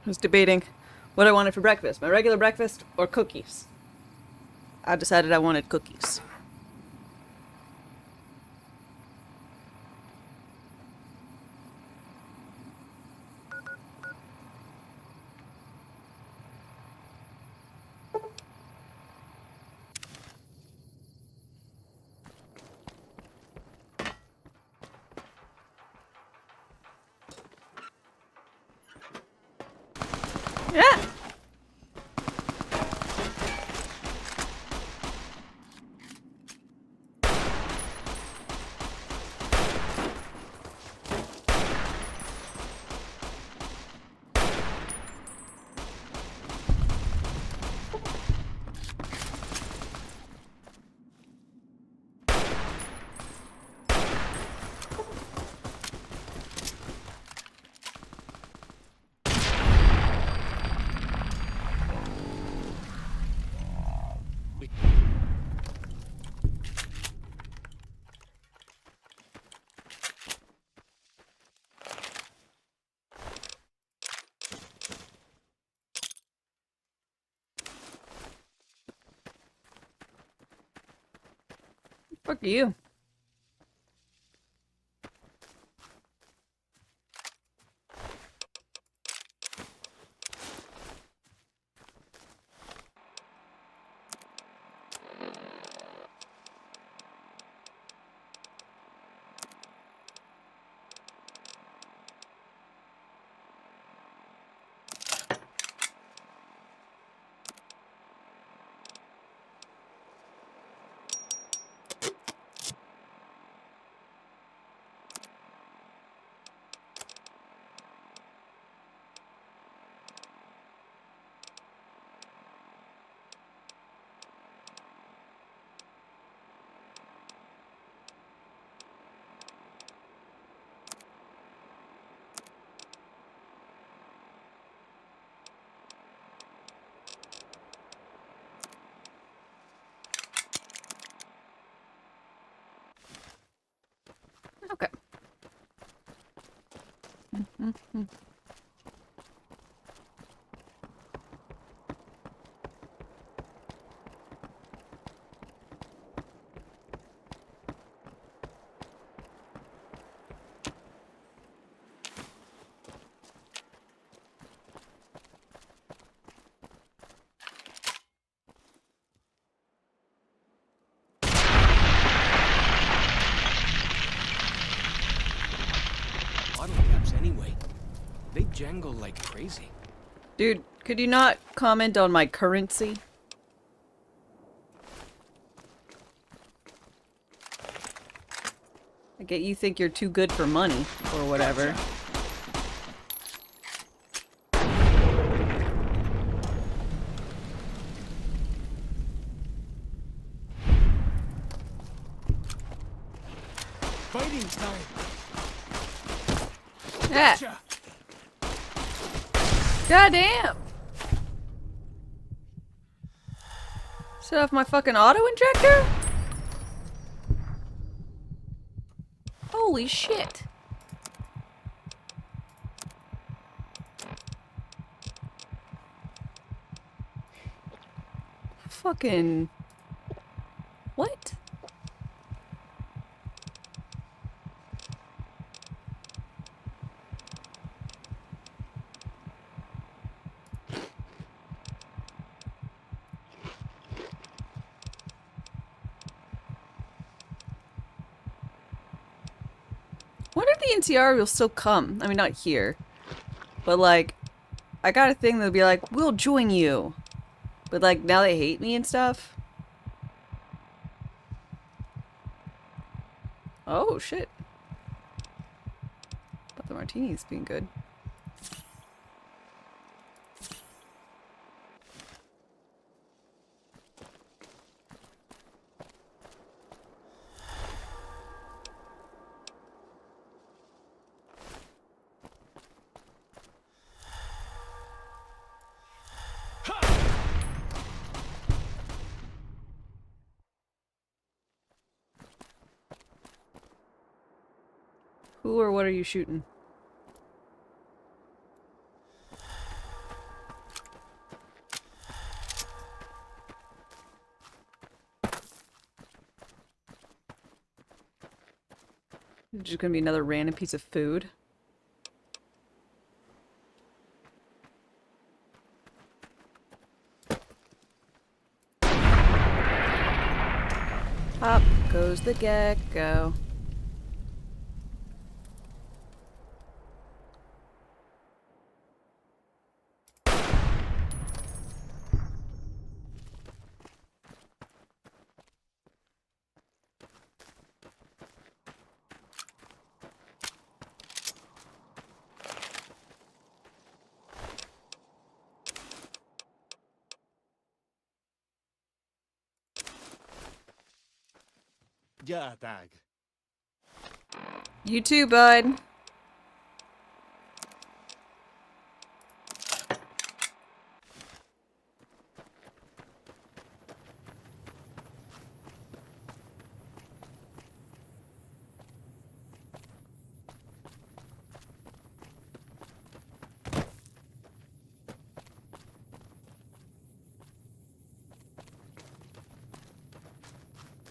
I was debating what I wanted for breakfast, my regular breakfast or cookies. I decided I wanted cookies. Yeah. Fuck you. Okay.
Bottle caps anyway. They jangle like crazy.
Dude, could you not comment on my currency? I get you think you're too good for money, or whatever.
Fighting time.
Yeah.
Gotcha.
Goddamn! Set off my fucking auto injector? Holy shit. Fucking... What? Wonder if the NCR will still come. I mean, not here. But, like, I got a thing that'll be like, we'll join you. But, like, now they hate me and stuff. Oh, shit. But the martini's being good. Who or what are you shooting? Just gonna be another random piece of food. Up goes the gecko.
Yeah, Dag.
You too, bud.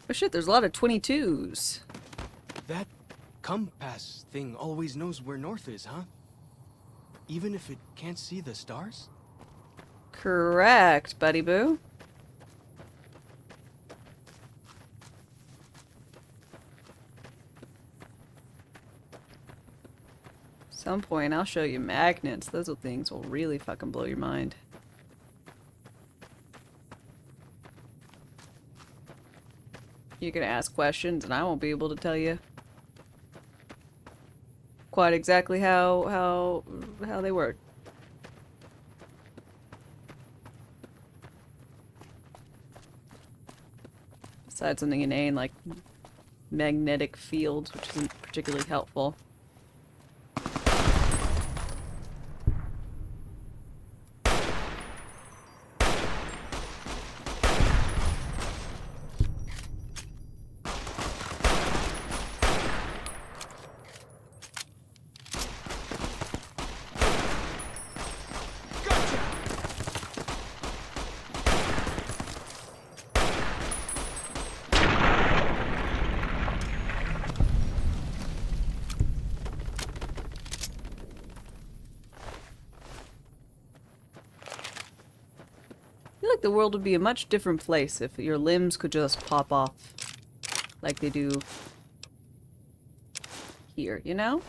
Oh shit, there's a lot of 22s.
That compass thing always knows where north is, huh? Even if it can't see the stars?
Correct, buddy boo. Some point I'll show you magnets. Those things will really fucking blow your mind. You're gonna ask questions and I won't be able to tell you quite exactly how they work. Besides something inane like magnetic fields, which isn't particularly helpful. I feel like the world would be a much different place if your limbs could just pop off like they do here, you know?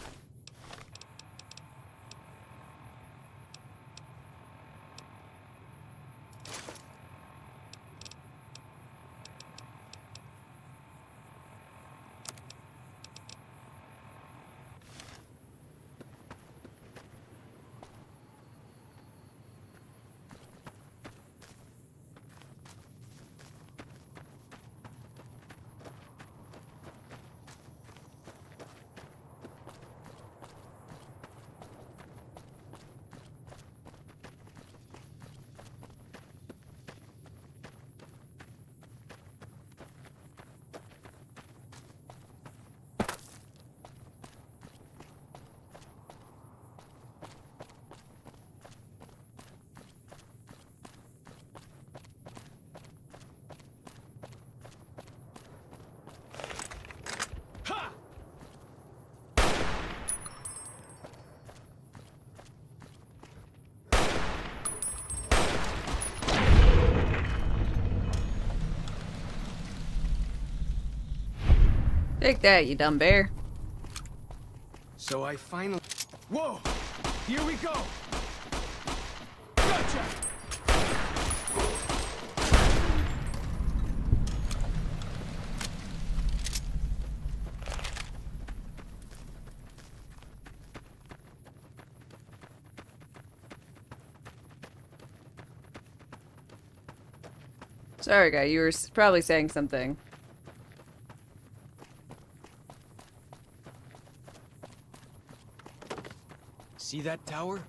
Take that, you dumb bear.
So I finally... Whoa! Here we go! Gotcha!
Sorry, guy, you were probably saying something.
See that tower?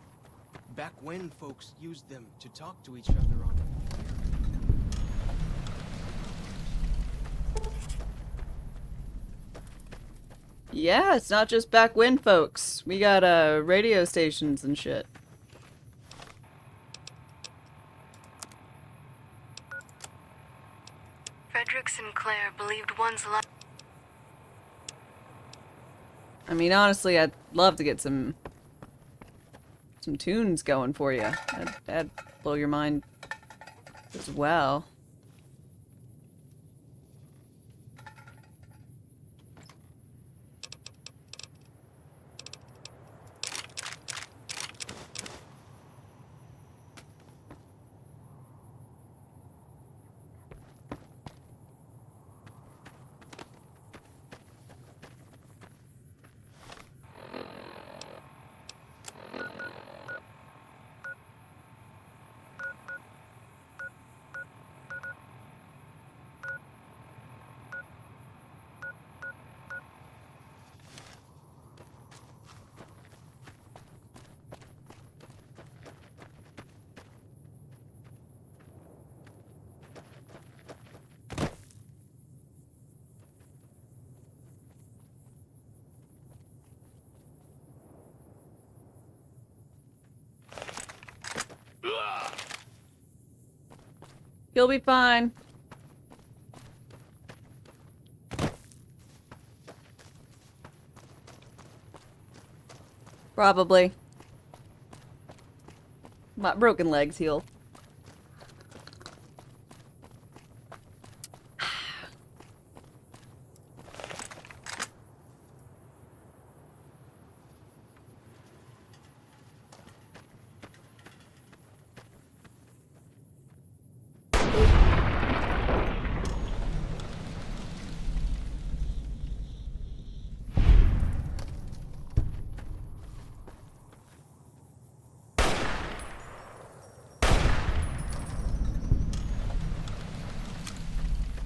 Back when folks used them to talk to each other on.
Yeah, it's not just back when, folks. We got radio stations and shit.
Frederick Sinclair believed one's life.
I mean, honestly, I'd love to get some tunes going for you. That'd blow your mind as well. You'll be fine. Probably. My broken legs heal.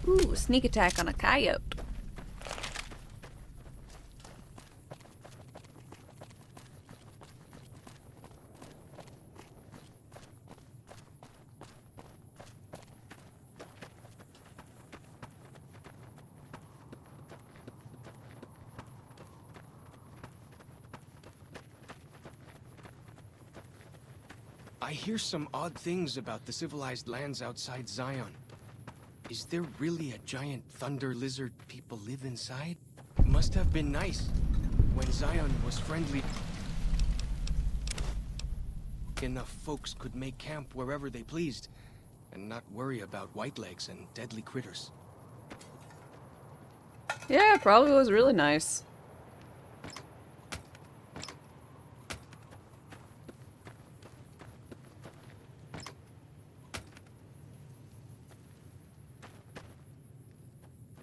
Ooh, sneak attack on a coyote.
I hear some odd things about the civilized lands outside Zion. Is there really a giant thunder lizard people live inside? Must have been nice when Zion was friendly enough folks could make camp wherever they pleased and not worry about whitelegs and deadly critters.
Yeah, it probably was really nice.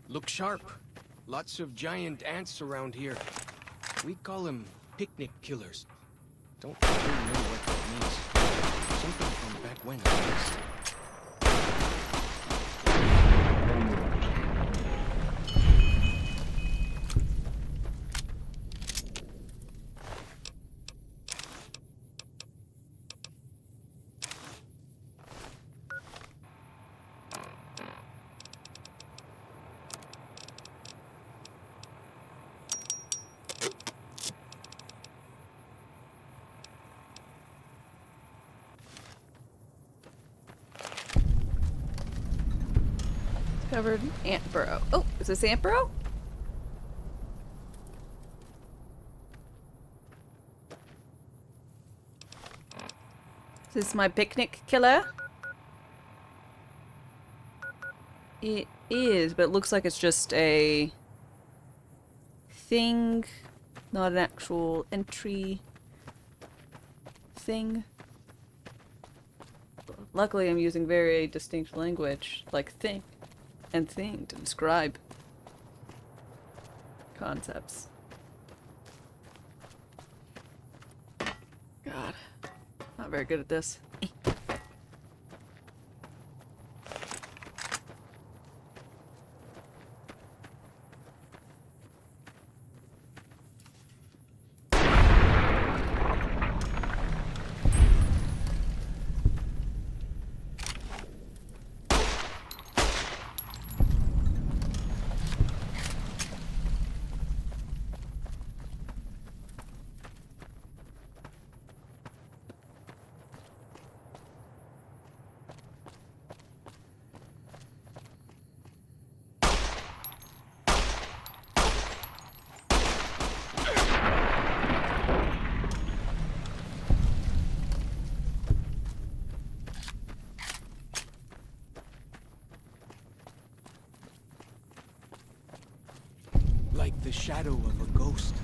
Look sharp. Lots of giant ants around here. We call them picnic killers. Don't really know what that means. Something from back when, I guess.
Covered ant burrow. Oh, is this ant burrow? Is this my picnic killer? It is, but it looks like it's just a thing, not an actual entry thing. Luckily, I'm using very distinct language, like thing and thing, to describe concepts. God, not very good at this.
shadow of a ghost.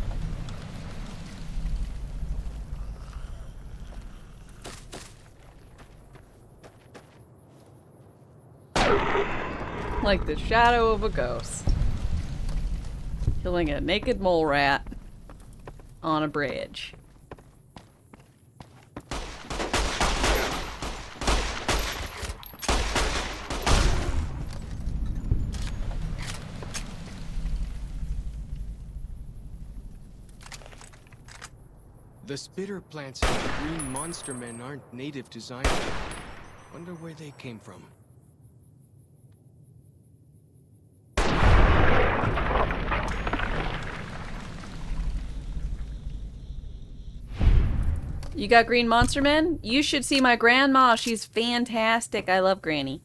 Like the shadow of a ghost. Killing a naked mole rat on a bridge.
The spitter plants and the green monster men aren't native to Zion. Wonder where they came from.
You got green monster men? You should see my grandma. She's fantastic. I love Granny.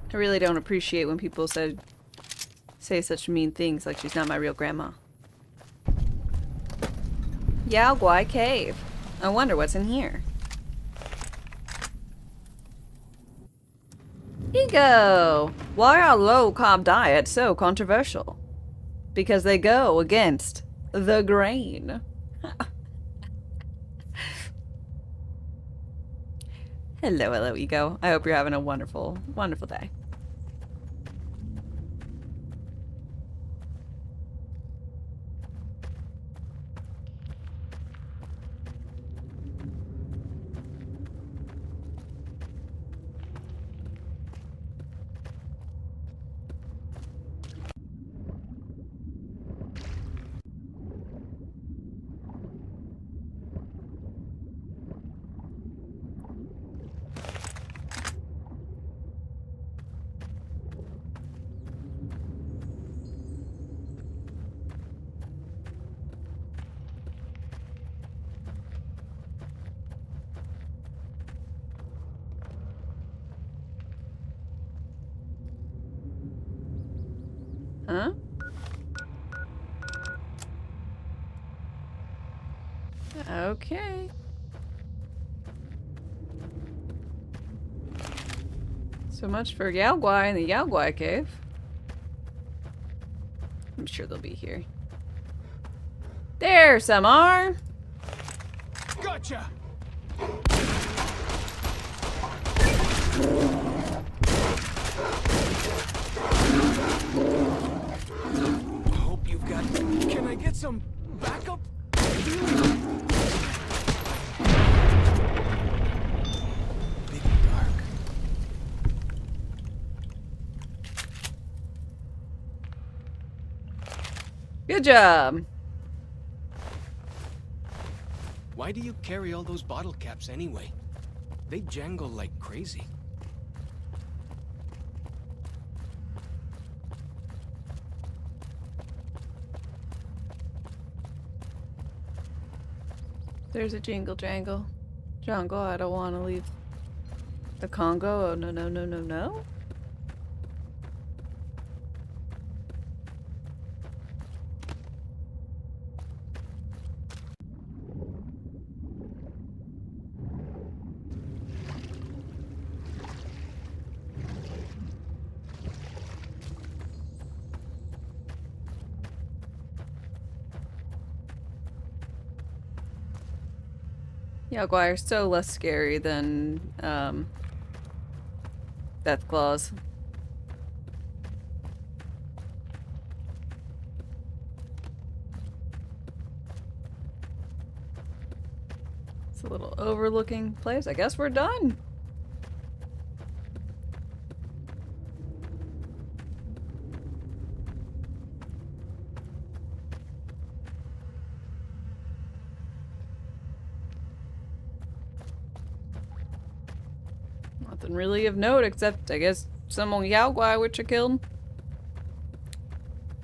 I really don't appreciate when people say such mean things like she's not my real grandma. Yao Guai Cave. I wonder what's in here. Ego! Why are low-carb diets so controversial? Because they go against the grain. Hello, Ego. I hope you're having a wonderful, wonderful day. Huh? Okay. So much for Yao Guai and the Yao Guai Cave. I'm sure they'll be here. There some are!
Gotcha! Hope you've got... Can I get some backup? Big dark.
Good job!
Why do you carry all those bottle caps anyway? They jangle like crazy.
There's a jingle jangle. Jungle, I don't want to leave the Congo. Oh, no, no, no, no, no. Yao Guai are so less scary than Death Claws. It's a little overlooking place. I guess we're done. Nothing really of note except, I guess, some Yao Guai which I killed.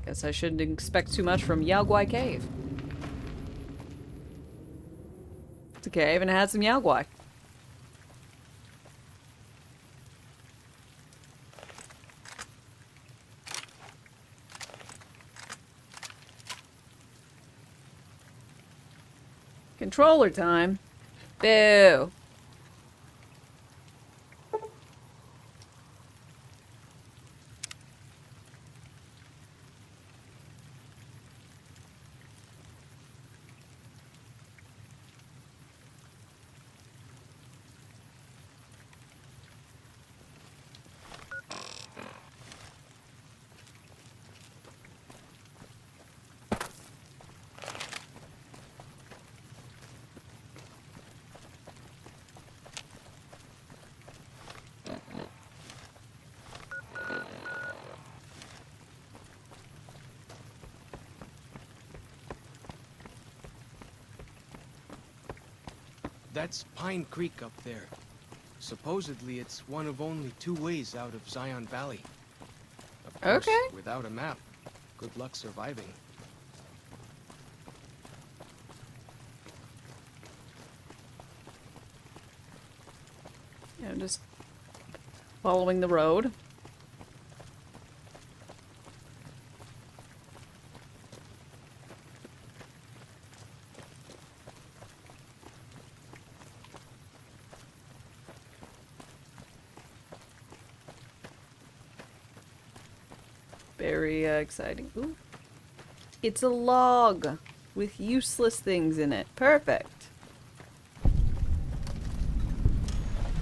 Guess I shouldn't expect too much from Yao Guai Cave. It's a cave and it had some Yao Guai. Controller time. Boo.
That's Pine Creek up there. Supposedly, it's one of only 2 ways out of Zion Valley. Of course,
Okay.
without a map, good luck surviving.
Yeah, just following the road. Very exciting. Ooh. It's a log with useless things in it. Perfect.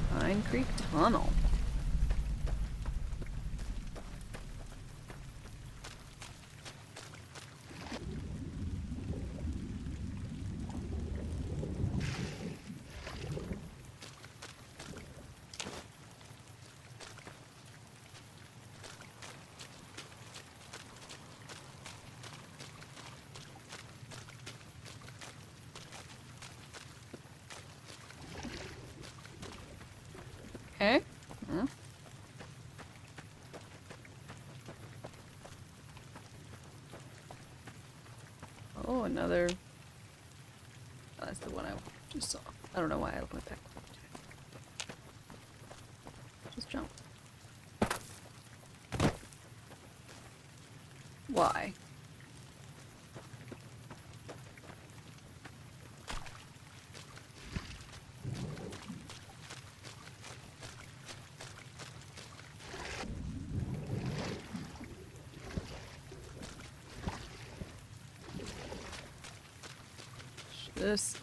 Pine Creek Tunnel. Okay. Huh. Oh, another. Oh, that's the one I just saw. I don't know why I went back. Just jump. Why? This.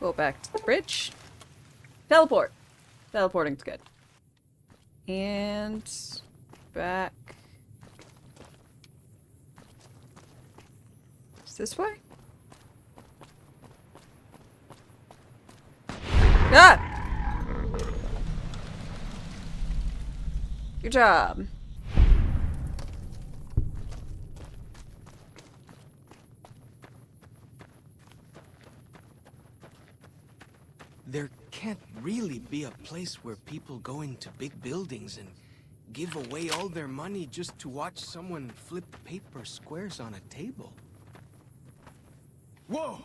Go back to the bridge. Teleport. Teleporting's good. And back. Is this way? Ah! Good job.
There can't really be a place where people go into big buildings and give away all their money just to watch someone flip paper squares on a table. Whoa!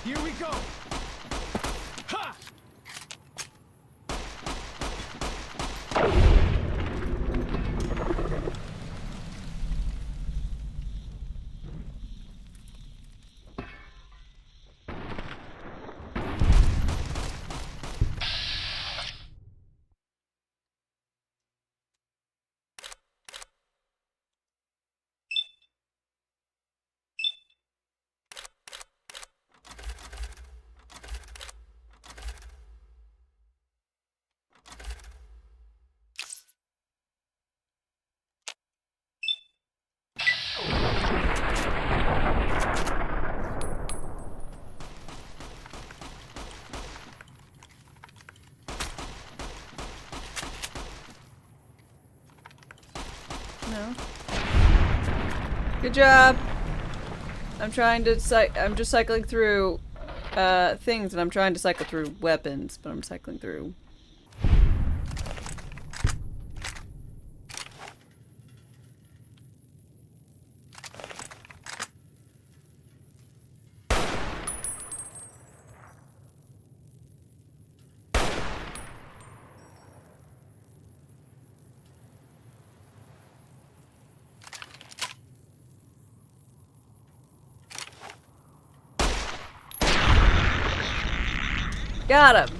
Here we go! Ha!
No. Good job. I'm trying to I'm just cycling through things, and I'm trying to cycle through weapons, but I'm cycling through. Got him.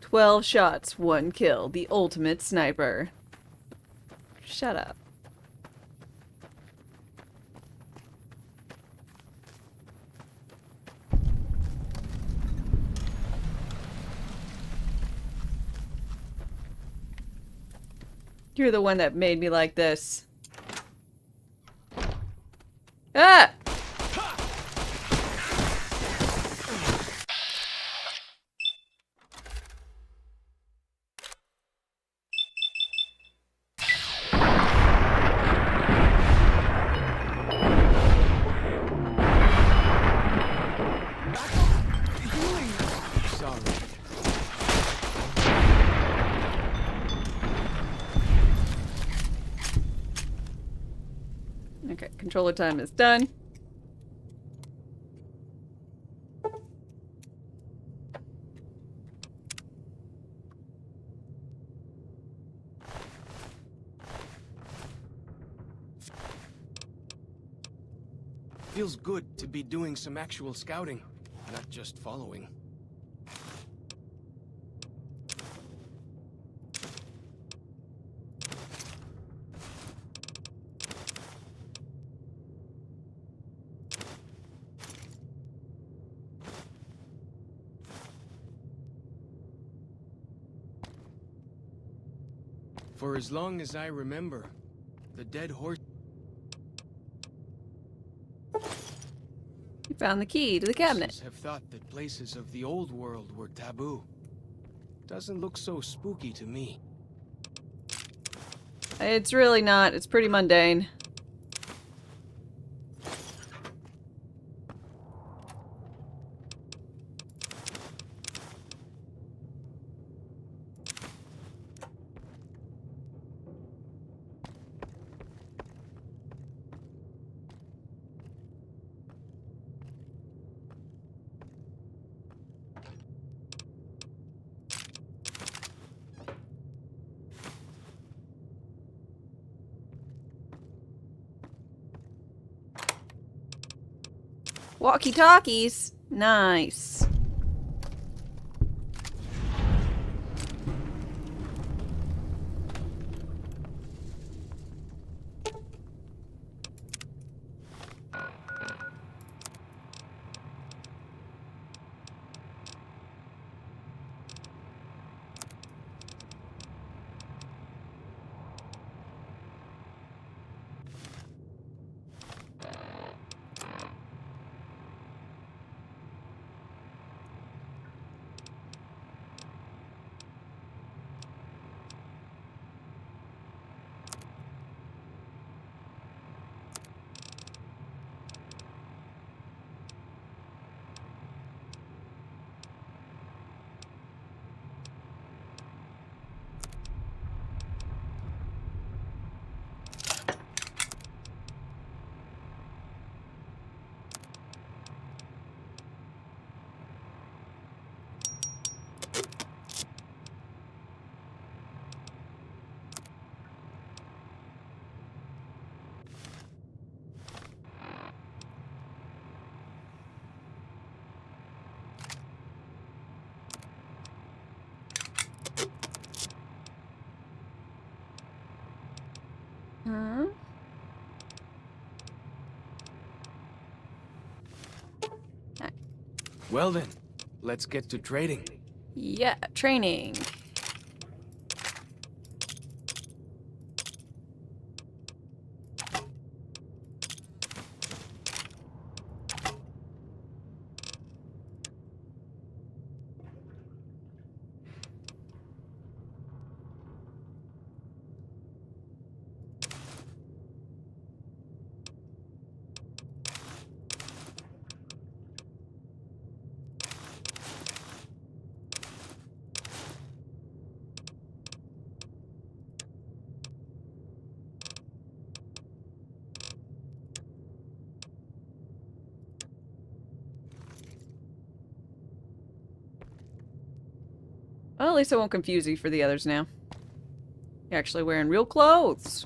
"12 shots, 1 kill. The ultimate sniper." Shut up. You're the one that made me like this. Ah!
Sorry.
Okay, controller time is done.
Feels good to be doing some actual scouting, not just following. For as long as I remember, the dead horse
You found the key to the cabinet.
have thought that places of the old world were taboo. Doesn't look so spooky to me.
It's really not. It's pretty mundane. Walkie-talkies. Nice. Huh?
Well then, let's get to trading.
Yeah, training. Well, at least I won't confuse you for the others now. You're actually wearing real clothes.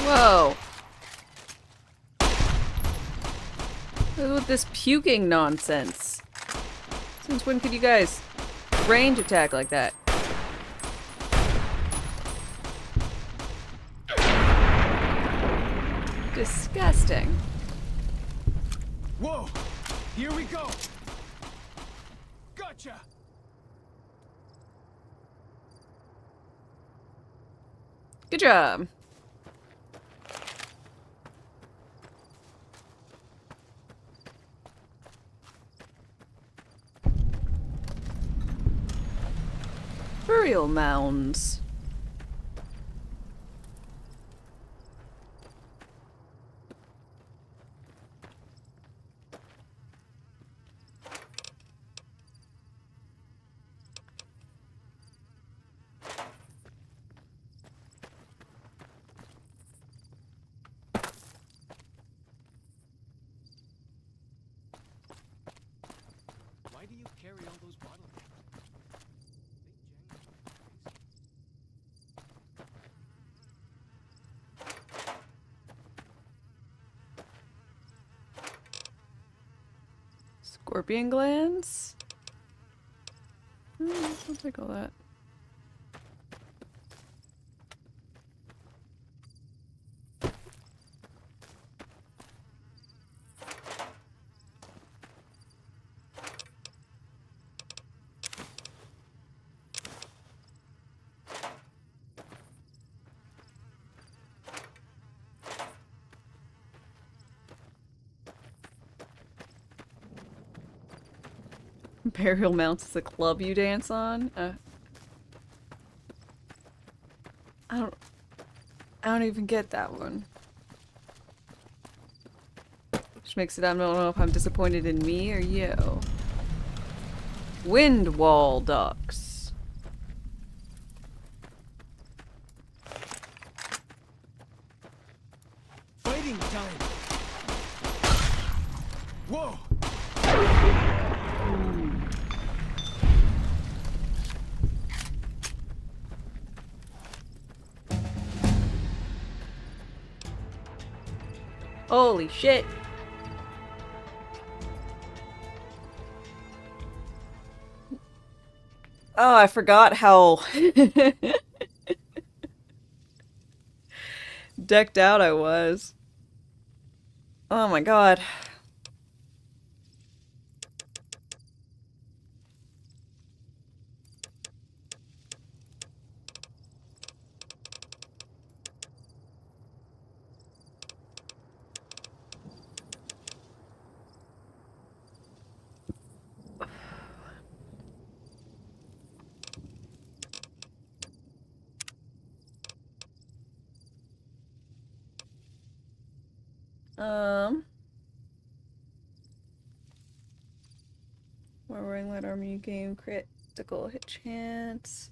Whoa. What's with this puking nonsense? Since when could you guys range attack like that? Disgusting.
Whoa! Here we go! Gotcha!
Good job. Burial mounds.
Why do you carry all those bottles?
Scorpion glands? I'll take all that. Burial mounts is a club you dance on? I don't even get that one. Which makes it I don't know if I'm disappointed in me or you. Wind wall ducks.
Fighting time! Whoa!
Holy shit. Oh, I forgot how decked out I was. Oh my god. More wearing light armor you gain critical hit chance.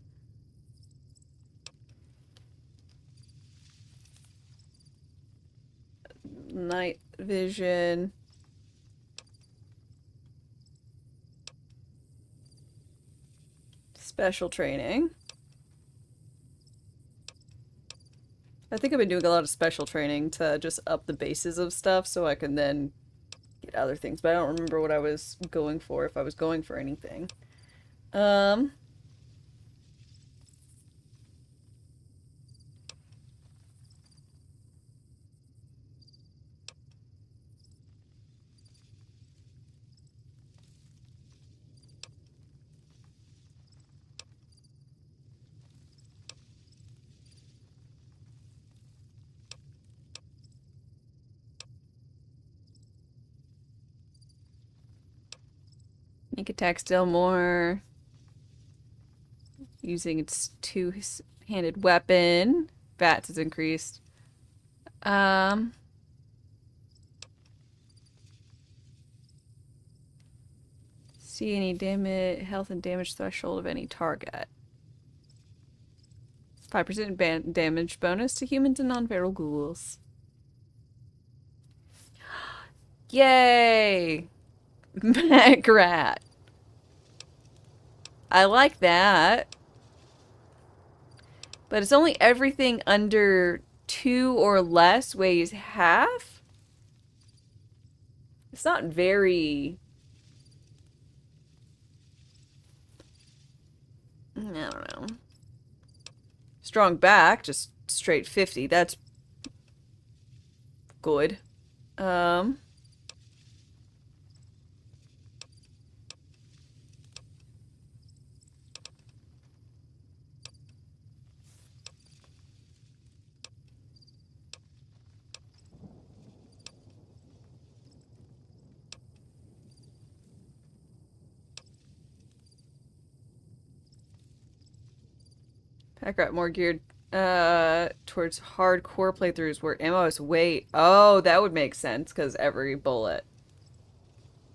Night vision. Special training. I think I've been doing a lot of special training to just up the bases of stuff so I can then get other things, but I don't remember what I was going for, if I was going for anything. Sneak attack still more. Using its two-handed weapon. Bats is increased. See any damage, health and damage threshold of any target. 5% damage bonus to humans and non-feral ghouls. Yay! Mech rat. I like that. But it's only everything under 2 or less weighs half? It's not very... I don't know. Strong back, just straight 50. That's good. Pack rat more geared towards hardcore playthroughs where ammo is weight. Oh, that would make sense because every bullet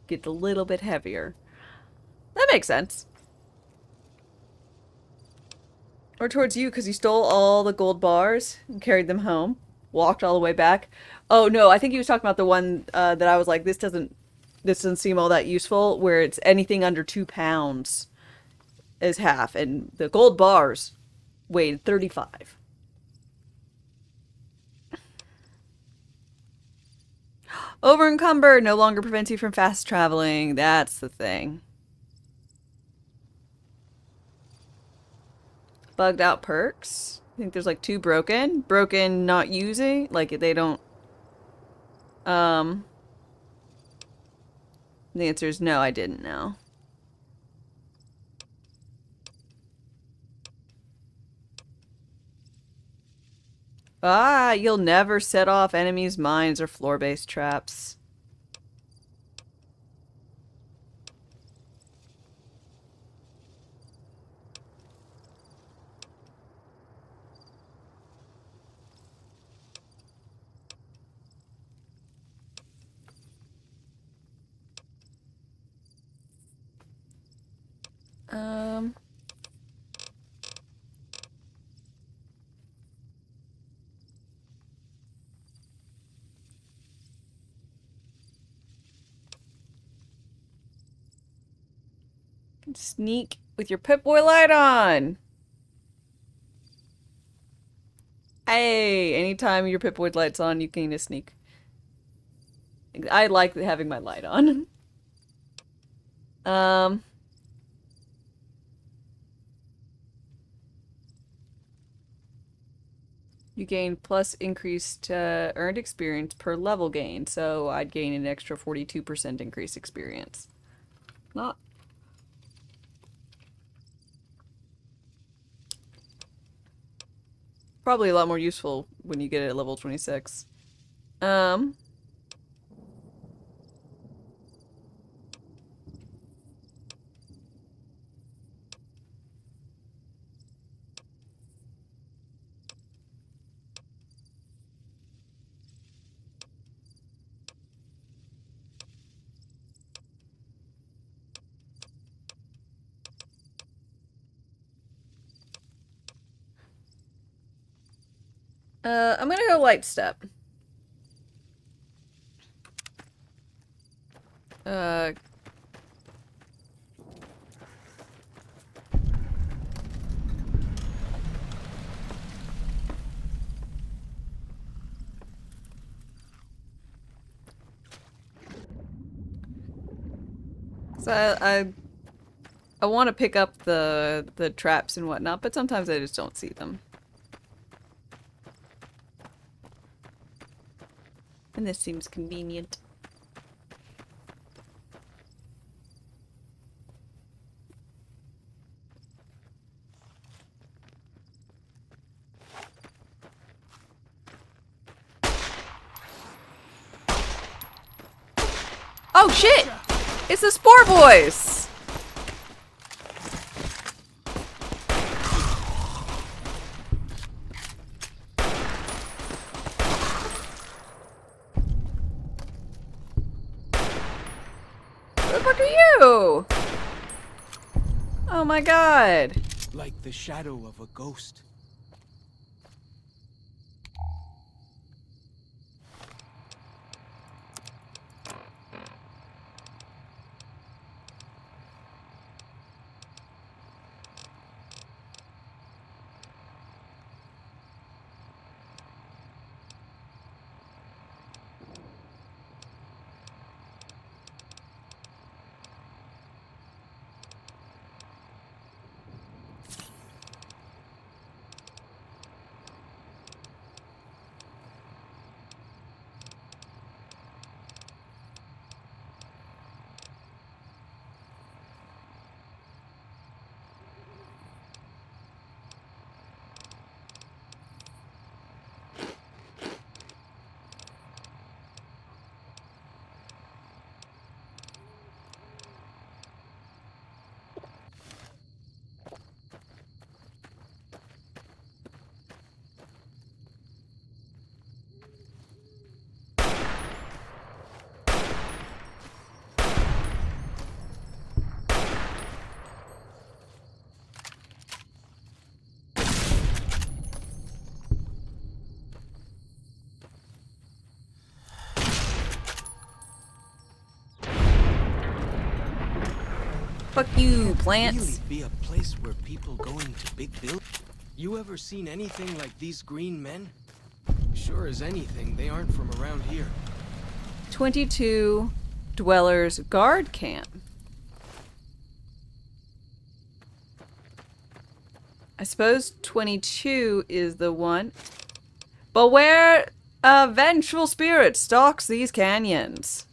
gets a little bit heavier. That makes sense. Or towards you because you stole all the gold bars and carried them home. Walked all the way back. Oh no, I think he was talking about the one that I was like, this doesn't seem all that useful, where it's anything under 2 pounds is half, and the gold bars weighed 35. Over encumbered no longer prevents you from fast traveling. That's the thing. Bugged out perks. I think there's like 2 broken. Broken not using. Like they don't. The answer is no, I didn't know. Ah, you'll never set off enemies' mines or floor-based traps. Sneak with your Pip-Boy light on. Hey, anytime your Pip-Boy light's on, you can just sneak. I like having my light on. You gain plus increased earned experience per level gain, so I'd gain an extra 42% increased experience. Not probably a lot more useful when you get it at level 26. I'm gonna go light step. So I want to pick up the traps and whatnot, but sometimes I just don't see them. And this seems convenient. Oh shit! It's the Spore Boys! Who the fuck are you? Oh my god.
Like the shadow of a ghost.
Fuck you, plants.
Really be a place where people go into big buildings? You ever seen anything like these green men? Sure as anything, they aren't from around here.
22 Dwellers Guard Camp. I suppose 22 is the one. Beware, a vengeful spirit stalks these canyons.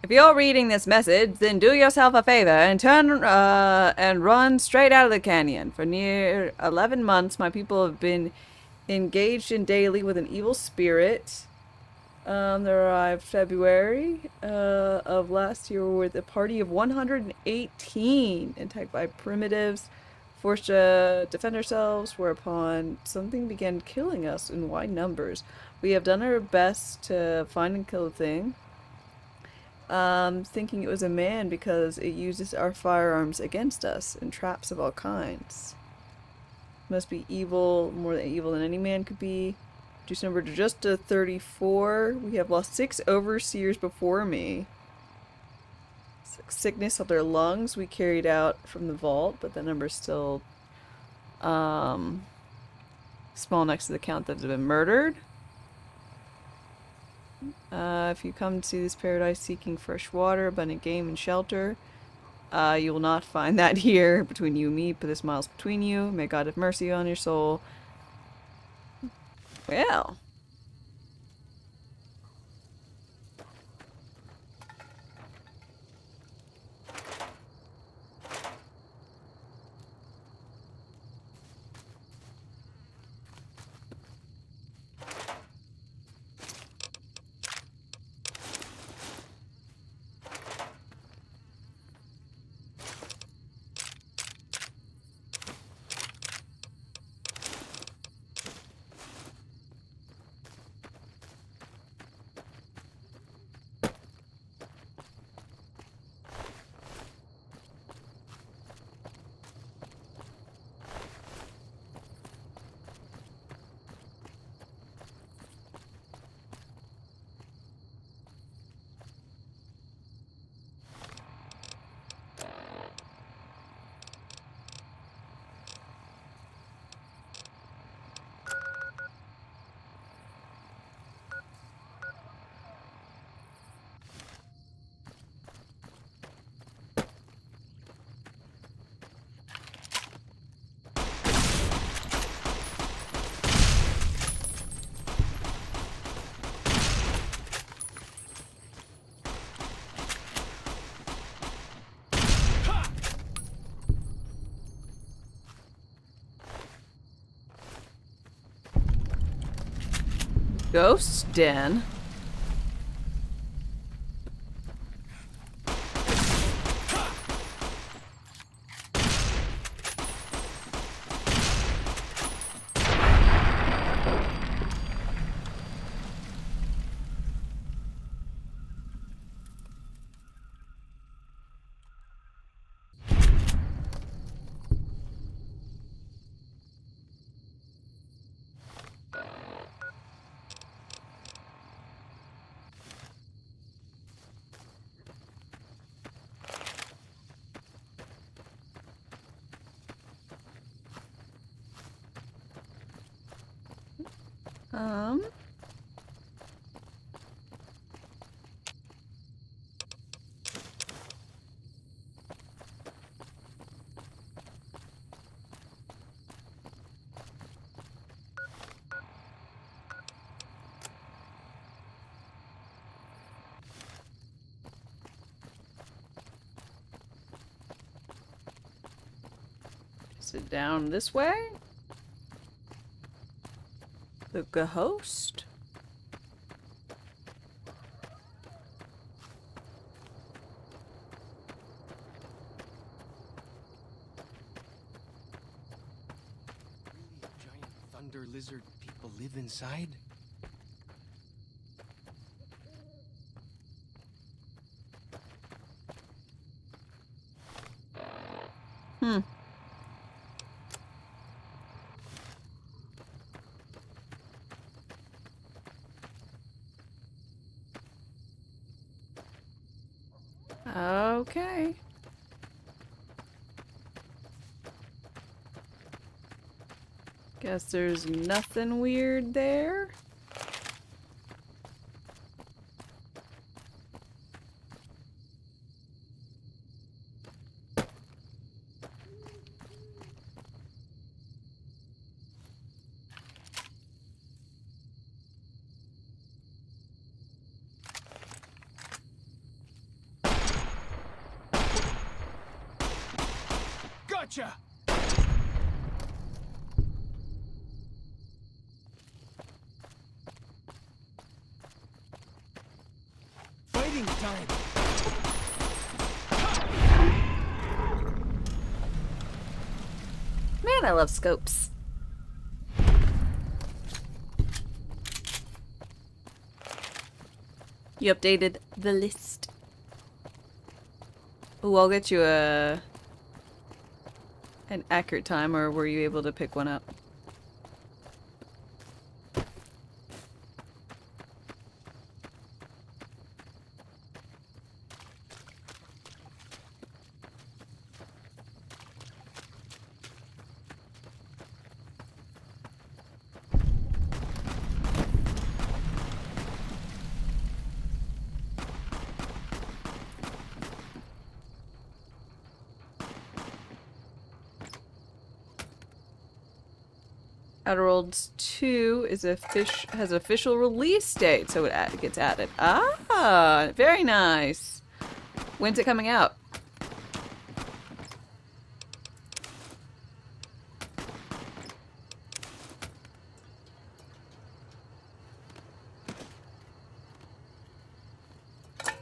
If you're reading this message, then do yourself a favor and turn and run straight out of the canyon. For near 11 months, my people have been engaged in daily with an evil spirit. They arrived February of last year with a party of 118, attacked by primitives, forced to defend ourselves, whereupon something began killing us in wide numbers. We have done our best to find and kill the thing. Thinking it was a man because it uses our firearms against us in traps of all kinds. Must be evil, more evil than any man could be. Reduce number to just 34. We have lost 6 overseers before me. Sickness of their lungs we carried out from the vault, but that number's still small next to the count that have been murdered. If you come to this paradise seeking fresh water, abundant game, and shelter, you will not find that here between you and me. Put this miles between you. May God have mercy on your soul. Well. Ghost Den. Um. Is it down this way? The ghost?
Giant thunder lizard people live inside?
Hmm. Okay. Guess there's nothing weird there.
Gotcha! Fighting time!
Man, I love scopes. You updated the list. Oh, I'll get you an accurate time, or were you able to pick one up? Outer Worlds 2 is has official release date, so it gets added. Ah, very nice. When's it coming out?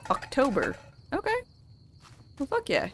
October. Okay. Well, fuck yeah.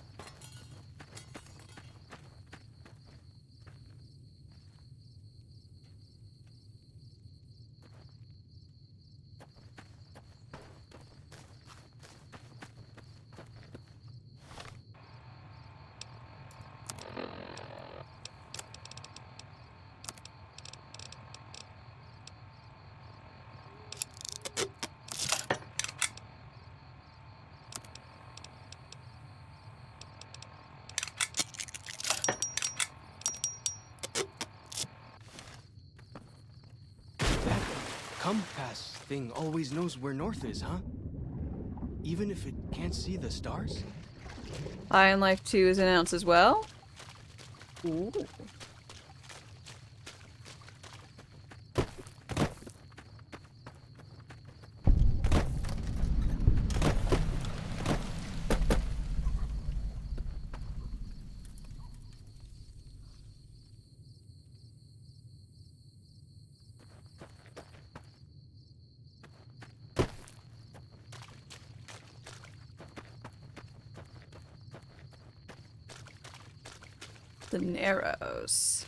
Compass thing always knows where north is, huh? Even if it can't see the stars?
Iron Life 2 is announced as well. Ooh. The Narrows.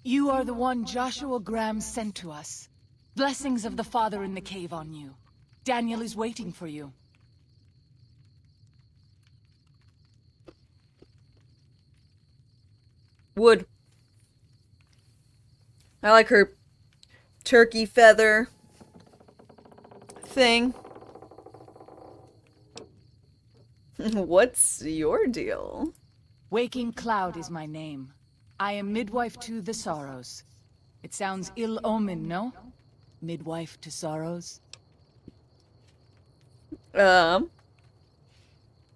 You are the one Joshua Graham sent to us. Blessings of the Father in the cave on you. Daniel is waiting for you.
Wood. I like her turkey feather thing. What's your deal?
Waking Cloud is my name. I am midwife to the Sorrows. It sounds ill-omened, no? Midwife to Sorrows?
What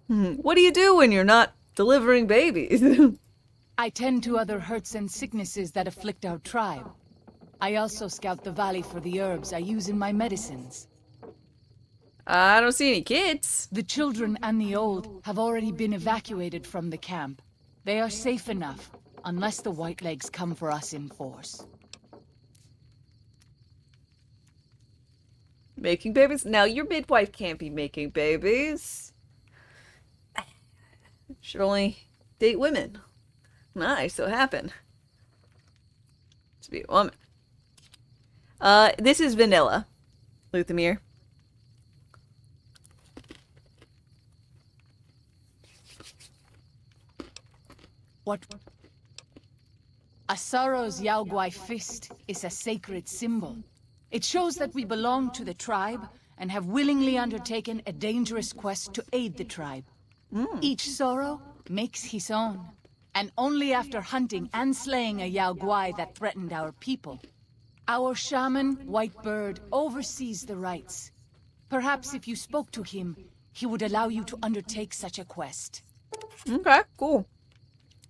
do you do when you're not delivering babies?
I tend to other hurts and sicknesses that afflict our tribe. I also scout the valley for the herbs I use in my medicines.
I don't see any kids.
The children and the old have already been evacuated from the camp. They are safe enough, unless the Whitelegs come for us in force.
Making babies? Now, your midwife can't be making babies. Should only date women. Nice, so happen to be a woman. This is vanilla, Luthamir.
What? A Sorrow's Yaoguai fist is a sacred symbol. It shows that we belong to the tribe and have willingly undertaken a dangerous quest to aid the tribe. Each Sorrow makes his own, and only after hunting and slaying a Yaoguai that threatened our people. Our shaman, White Bird, oversees the rites. Perhaps if you spoke to him, he would allow you to undertake such a quest.
Okay, cool.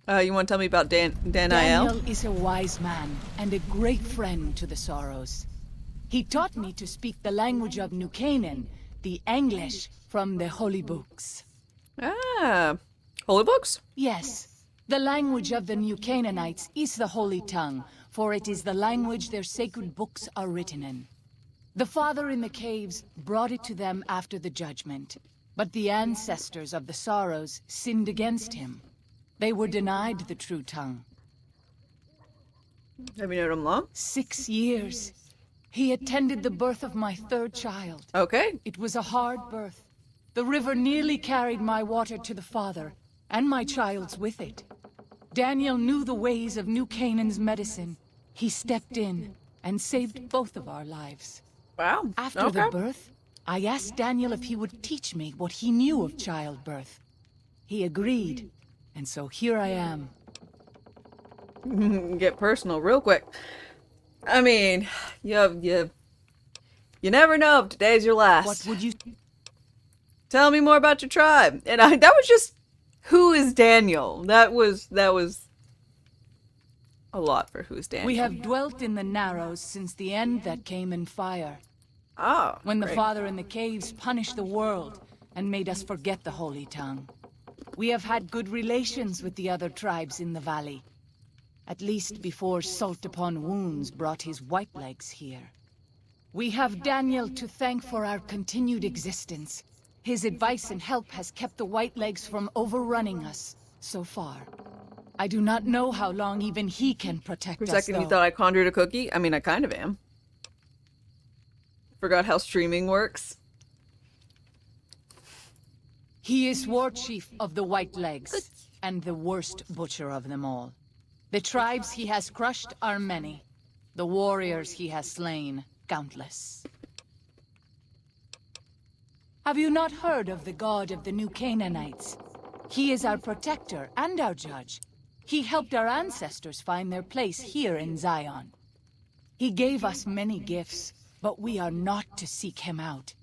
You want to tell me about Daniel?
Daniel is a wise man and a great friend to the Sorrows. He taught me to speak the language of New Canaan, the English from the holy books.
Ah, holy books?
Yes. The language of the New Canaanites is the holy tongue, for it is the language their sacred books are written in. The father in the caves brought it to them after the judgment, but the ancestors of the Sorrows sinned against him. They were denied the true tongue.
Have you known him long?
6 years. He attended the birth of my third child.
Okay.
It was a hard birth. The river nearly carried my water to the father, and my child's with it. Daniel knew the ways of New Canaan's medicine. He stepped in and saved both of our lives.
Wow.
After the birth, I asked Daniel if he would teach me what he knew of childbirth. He agreed, and so here I am.
Get personal real quick. I mean, you never know if today's your last.
What would you...
Tell me more about your tribe. And that was just, who is Daniel? That was a lot for who's Daniel.
We have dwelt in the Narrows since the end that came in fire.
Oh,
when the
great.
father in the caves punished the world and made us forget the holy tongue. We have had good relations with the other tribes in the valley. At least before Salt Upon Wounds brought his Whitelegs here. We have Daniel to thank for our continued existence. His advice and help has kept the Whitelegs from overrunning us so far. I do not know how long even he can protect us,
For a second,
though.
you thought I conjured a cookie? I mean, I kind of am. Forgot how streaming works.
He is war chief of the Whitelegs, and the worst butcher of them all. The tribes he has crushed are many. The warriors he has slain, countless. Have you not heard of the god of the New Canaanites? He is our protector and our judge. He helped our ancestors find their place here in Zion. He gave us many gifts, but we are not to seek him out.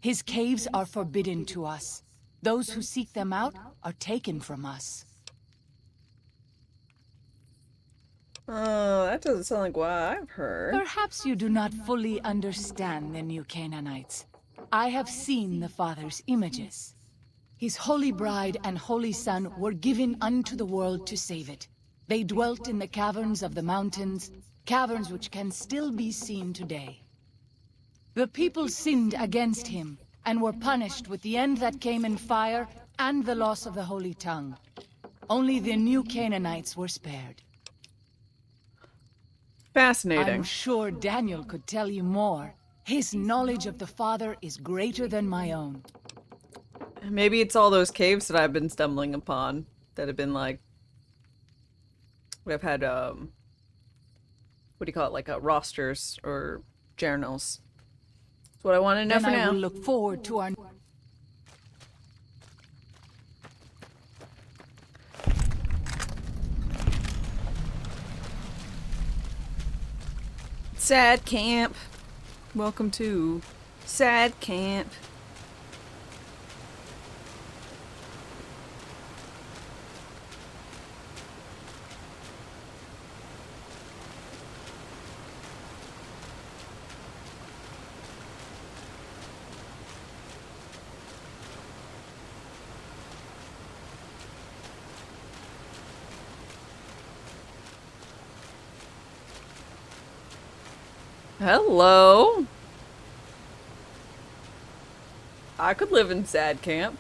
His caves are forbidden to us. Those who seek them out are taken from us.
Oh, that doesn't sound like what I've heard.
Perhaps you do not fully understand the New Canaanites. I have seen the Father's images. His holy bride and holy son were given unto the world to save it. They dwelt in the caverns of the mountains, caverns which can still be seen today. The people sinned against him, and were punished with the end that came in fire and the loss of the holy tongue. Only the New Canaanites were spared.
Fascinating.
I'm sure Daniel could tell you more. His knowledge of the Father is greater than my own.
Maybe it's all those caves that I've been stumbling upon that have been like, we've had what do you call it, like rosters or journals. That's what I want to know
Then
for
I
now.
will look forward to our...
Sad camp. Welcome to Sad Camp. Hello. I could live in Sad Camp.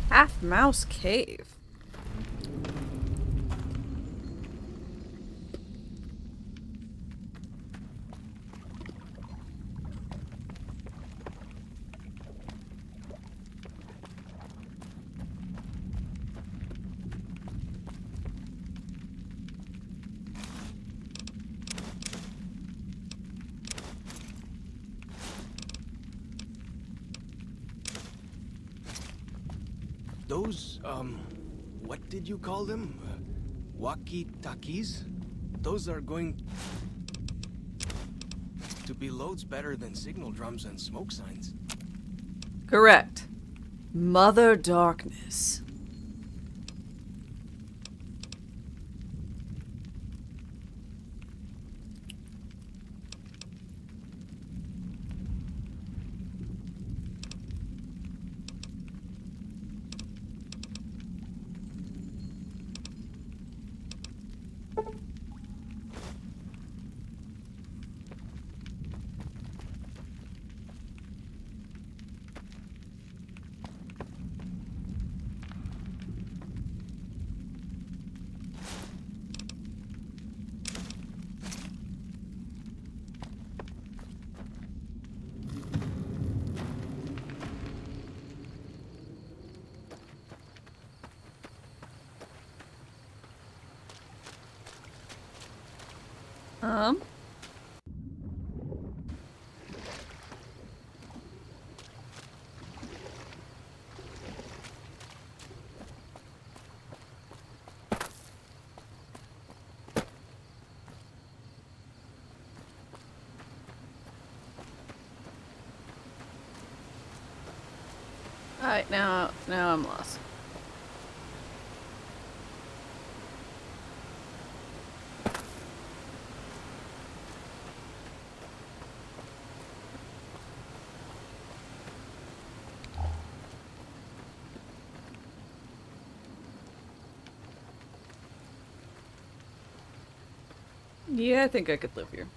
Half Mouse Cave.
Those, what did you call them? Walkie-talkies? Those are going to be loads better than signal drums and smoke signs.
Correct. Mother Darkness. Um. Alright, now I'm lost. Yeah, I think I could live here.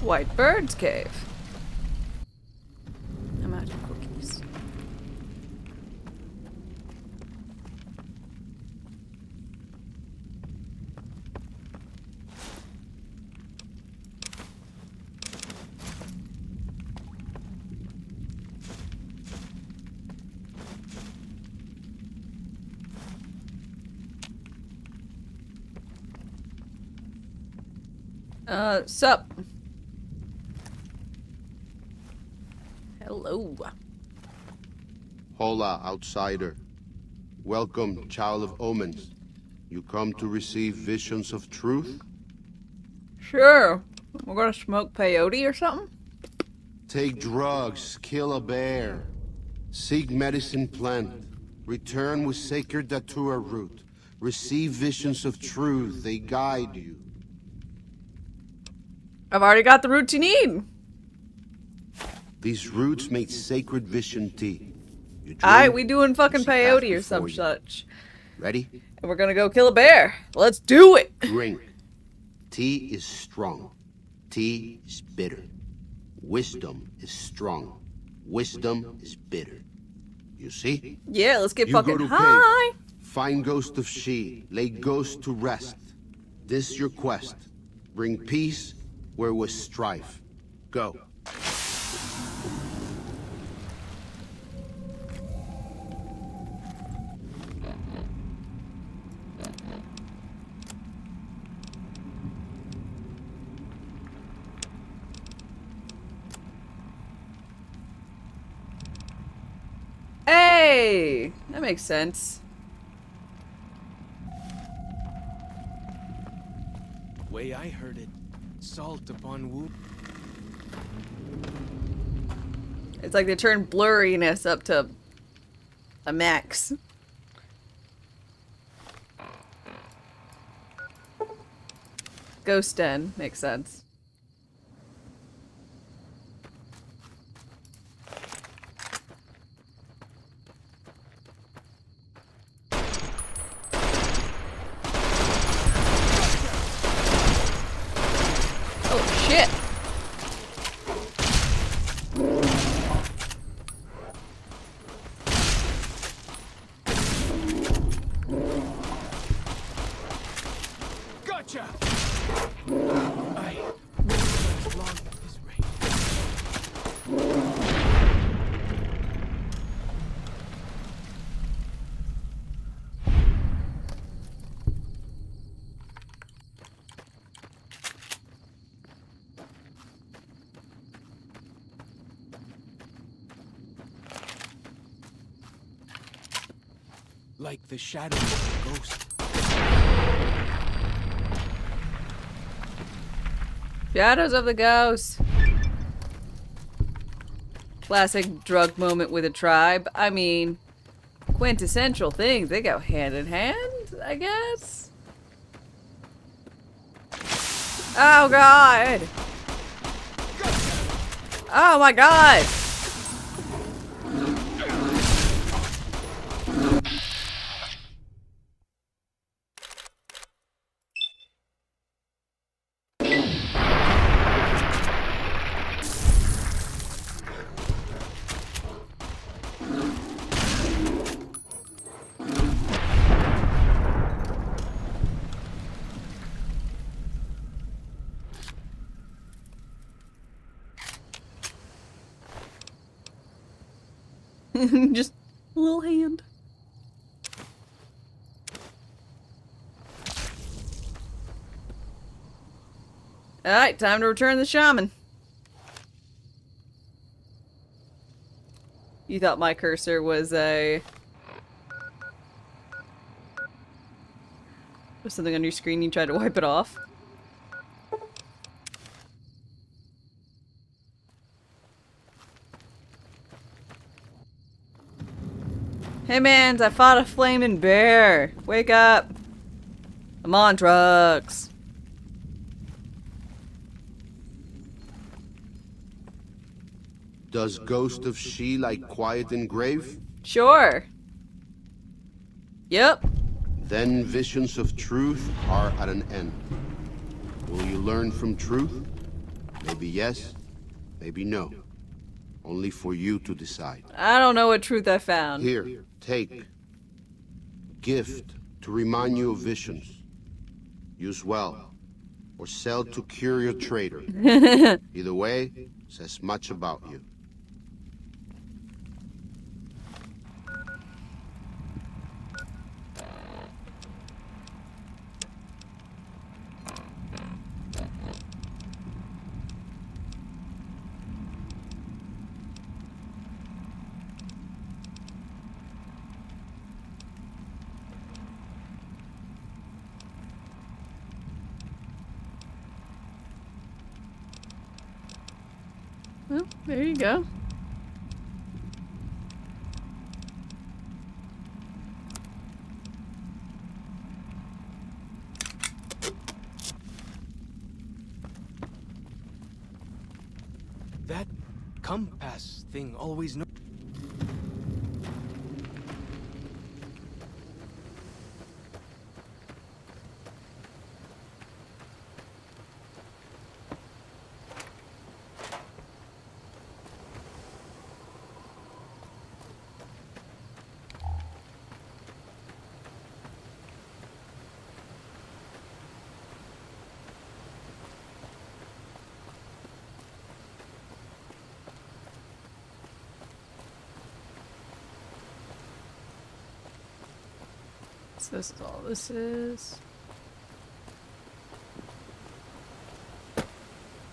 White Bird's Cave. I'm out of cookies. Sup? Hello.
Hola, outsider. Welcome, child of omens. You come to receive visions of truth?
Sure. We're gonna smoke peyote or something?
Take drugs, kill a bear. Seek medicine plant. Return with sacred datura root. Receive visions of truth, they guide you.
I've already got the roots you need.
These roots make sacred vision tea. You drink,
Alright, we doing fucking
you see path
peyote or some
before you.
such.
Ready?
And we're gonna go kill a bear. Let's do it!
Drink. Tea is strong. Tea is bitter. Wisdom is strong. Wisdom is bitter. You see?
Yeah, let's get
You go
fucking
to
high!
cave, find ghost of she, lay ghost to rest. This your quest. Bring peace where was strife. Go.
Hey! That makes sense.
Way I heard it, salt upon wound.
It's like they turned blurriness up to a max. Ghost Den makes sense. Oh shit!
Gotcha! I won't long at this rate. Like the shadow of a ghost.
Shadows of the Ghost. Classic drug moment with a tribe. I mean, quintessential things. They go hand in hand, I guess. Oh god. Oh my god. Just a little hand. Alright, time to return the shaman. You thought my cursor was a... was something on your screen, you tried to wipe it off? Hey mans, I fought a flaming bear. Wake up. I'm on drugs.
Does ghost of she like quiet in grave?
Sure. Yep.
Then visions of truth are at an end. Will you learn from truth? Maybe yes, maybe no. Only for you to decide.
I don't know what truth I found.
Here, take. Gift to remind you of visions. Use well, or sell to curious trader. Either way, says much about you.
Well, there you go.
That compass thing always knows.
So this is all this is.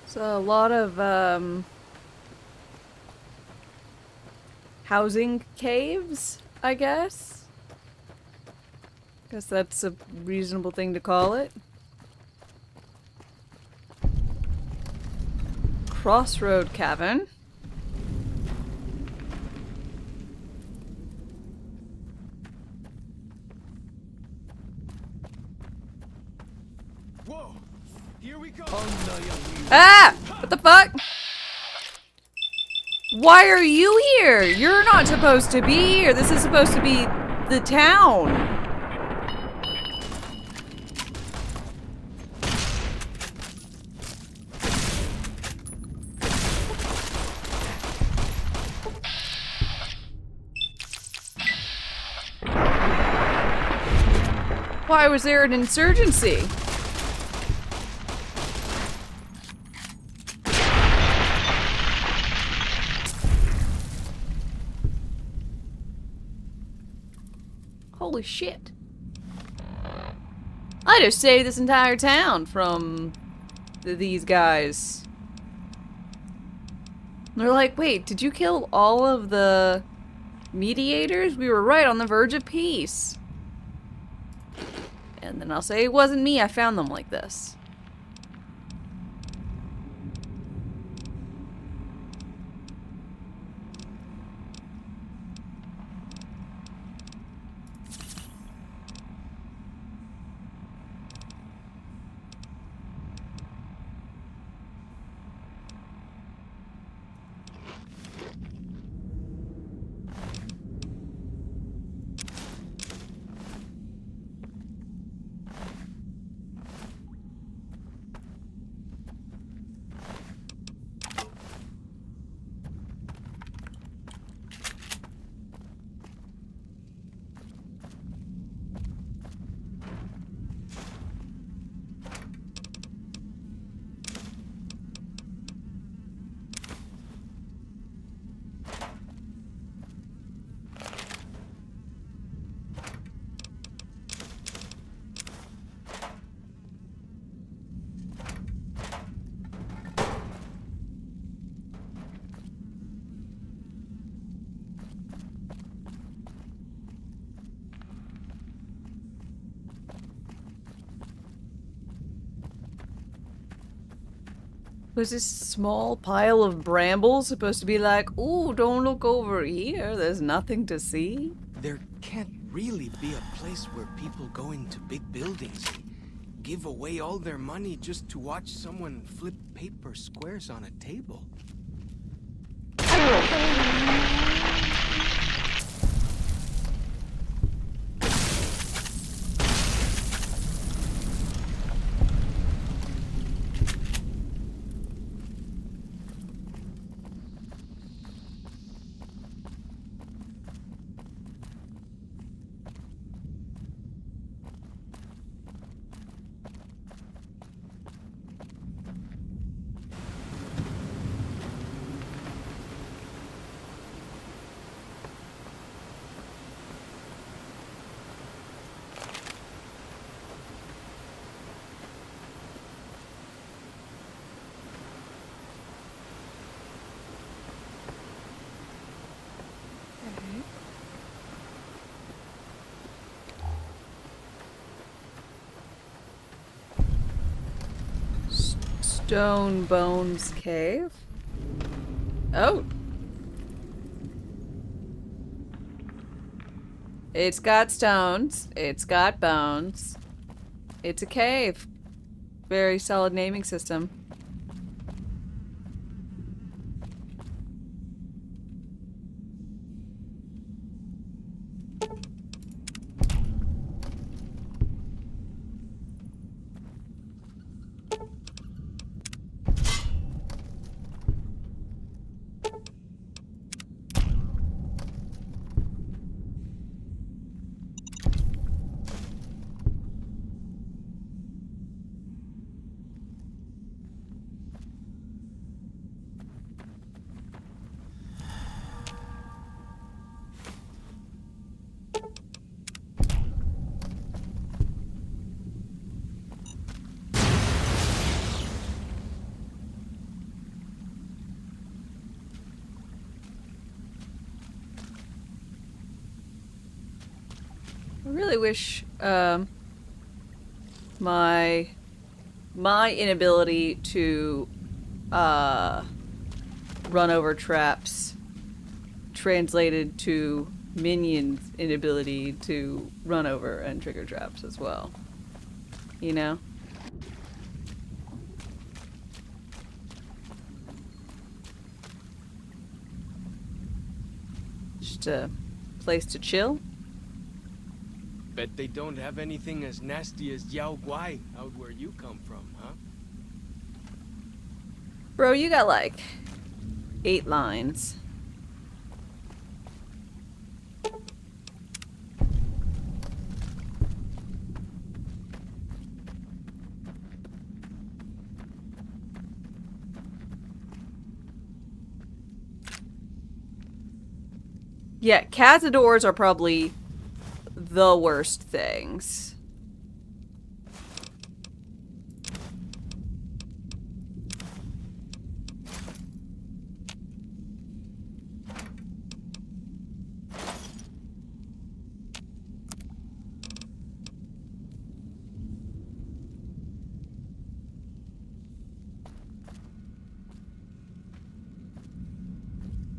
So a lot of housing caves, I guess. Guess that's a reasonable thing to call it. Crossroad Cavern.
Whoa! Here we go.
Ah! What the fuck? Why are you here? You're not supposed to be here. This is supposed to be the town. Why was there an insurgency? Holy shit. I just saved this entire town from these guys. They're like, wait, did you kill all of the mediators? We were right on the verge of peace. And then I'll say, it wasn't me, I found them like this. Was this small pile of brambles supposed to be like, ooh, don't look over here, there's nothing to see?
There can't really be a place where people go into big buildings and give away all their money just to watch someone flip paper squares on a table.
Stone Bones Cave. Oh. It's got stones. It's got bones. It's a cave. Very solid naming system. I really wish my inability to run over traps translated to minions' inability to run over and trigger traps as well. You know? Just a place to chill.
Bet they don't have anything as nasty as Yao Guai out where you come from, huh?
Bro, you got like 8 lines. Yeah, cazadors are probably the worst things.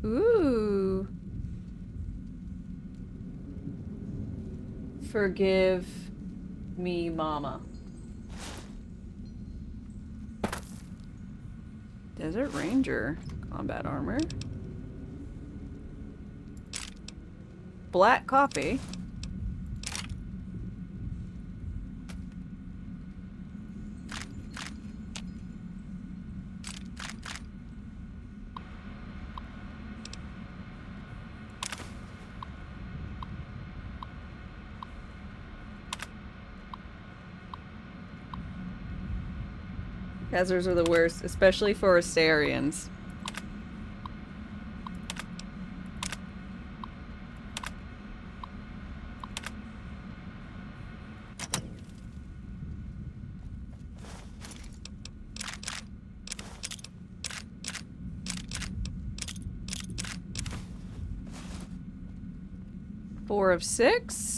Ooh. Forgive me, Mama. Desert Ranger combat armor. Black coffee. Hazards are the worst, especially for Astarians. Four of 6.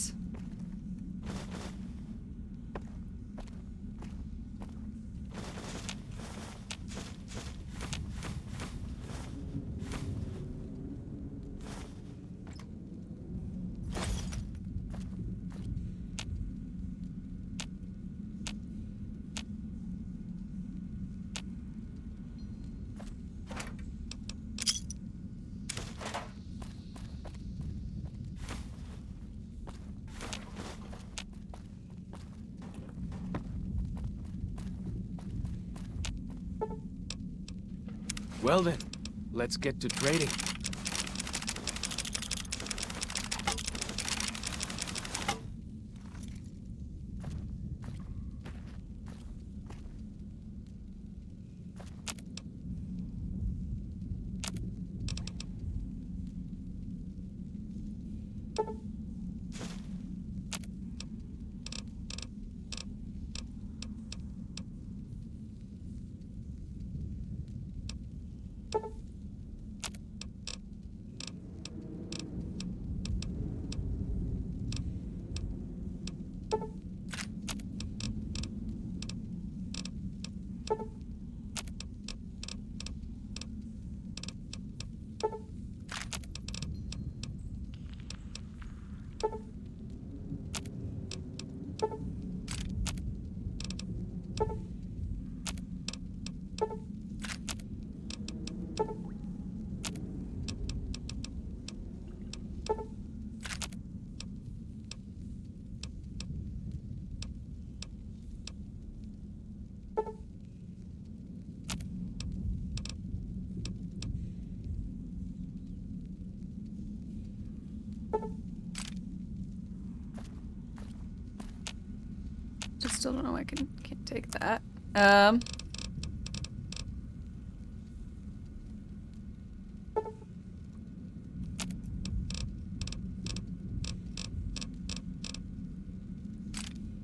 Well then, let's get to trading.
still don't know why I can't take that.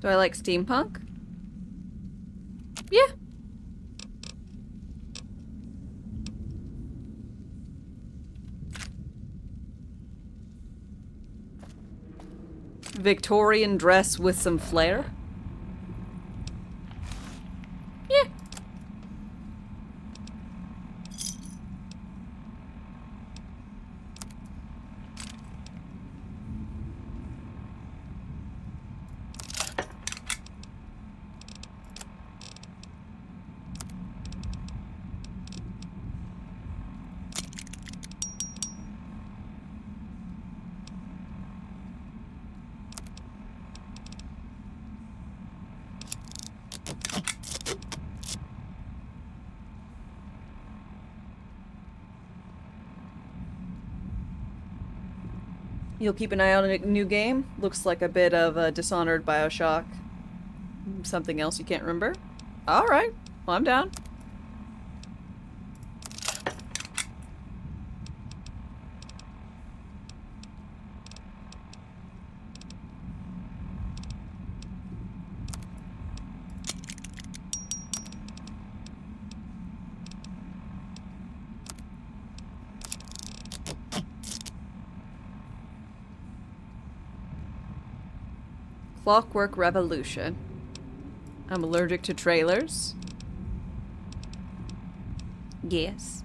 Do I like steampunk? Yeah. Victorian dress with some flair? Yeah. You'll keep an eye on a new game? Looks like a bit of Dishonored, Bioshock. Something else you can't remember? Alright. Well, I'm down. Clockwork Revolution. I'm allergic to trailers. Yes.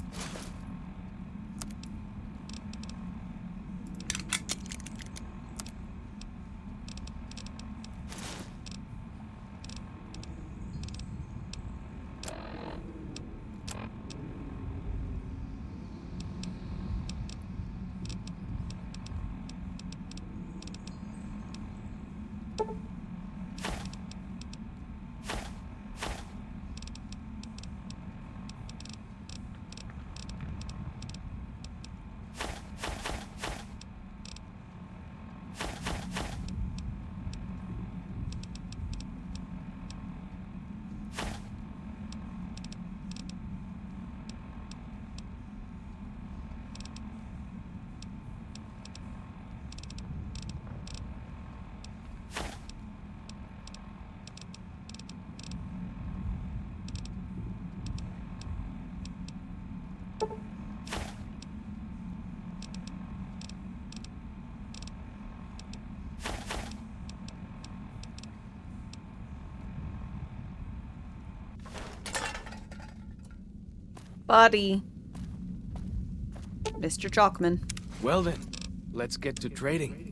Body. Mr. Chalkman.
Well then, let's get to trading.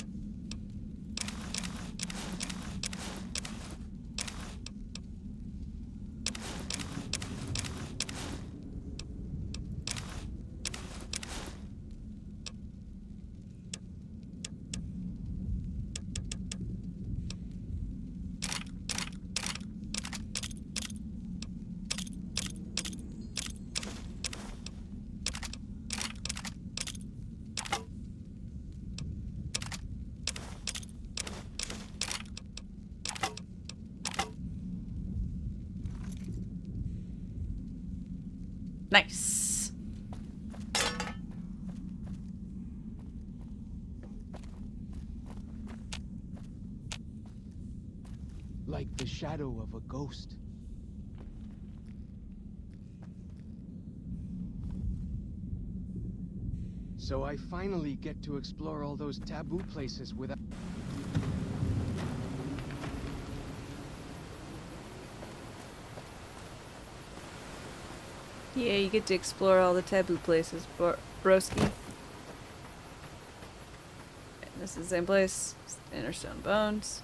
Nice.
Like the shadow of a ghost. So I finally get to explore all those taboo places without...
Yeah, you get to explore all the taboo places, broski. This is the same place. Innerstone Bones.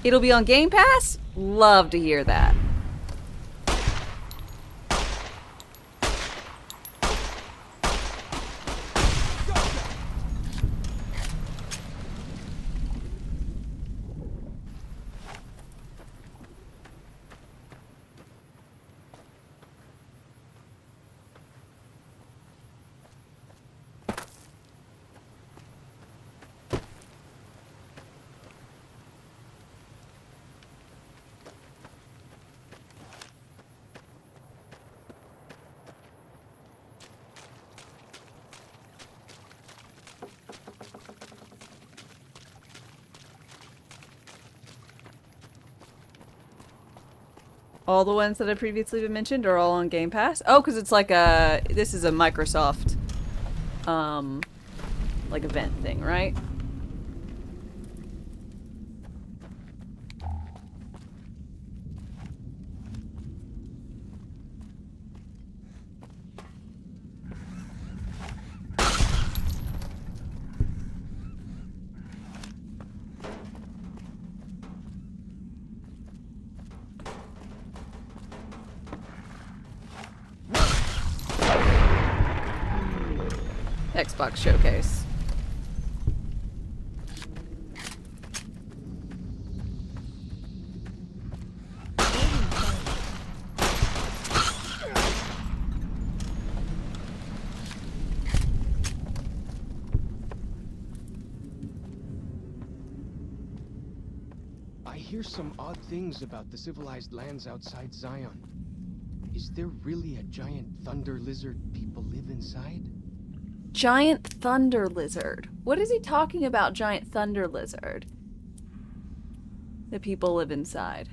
It'll be on Game Pass? Love to hear that. All the ones that have previously been mentioned are all on Game Pass? Oh, because it's like a... This is a Microsoft, like event thing, right? Xbox Showcase.
I hear some odd things about the civilized lands outside Zion. Is there really a giant thunder lizard people live inside?
Giant thunder lizard. What is he talking about, giant thunder lizard? The people live inside.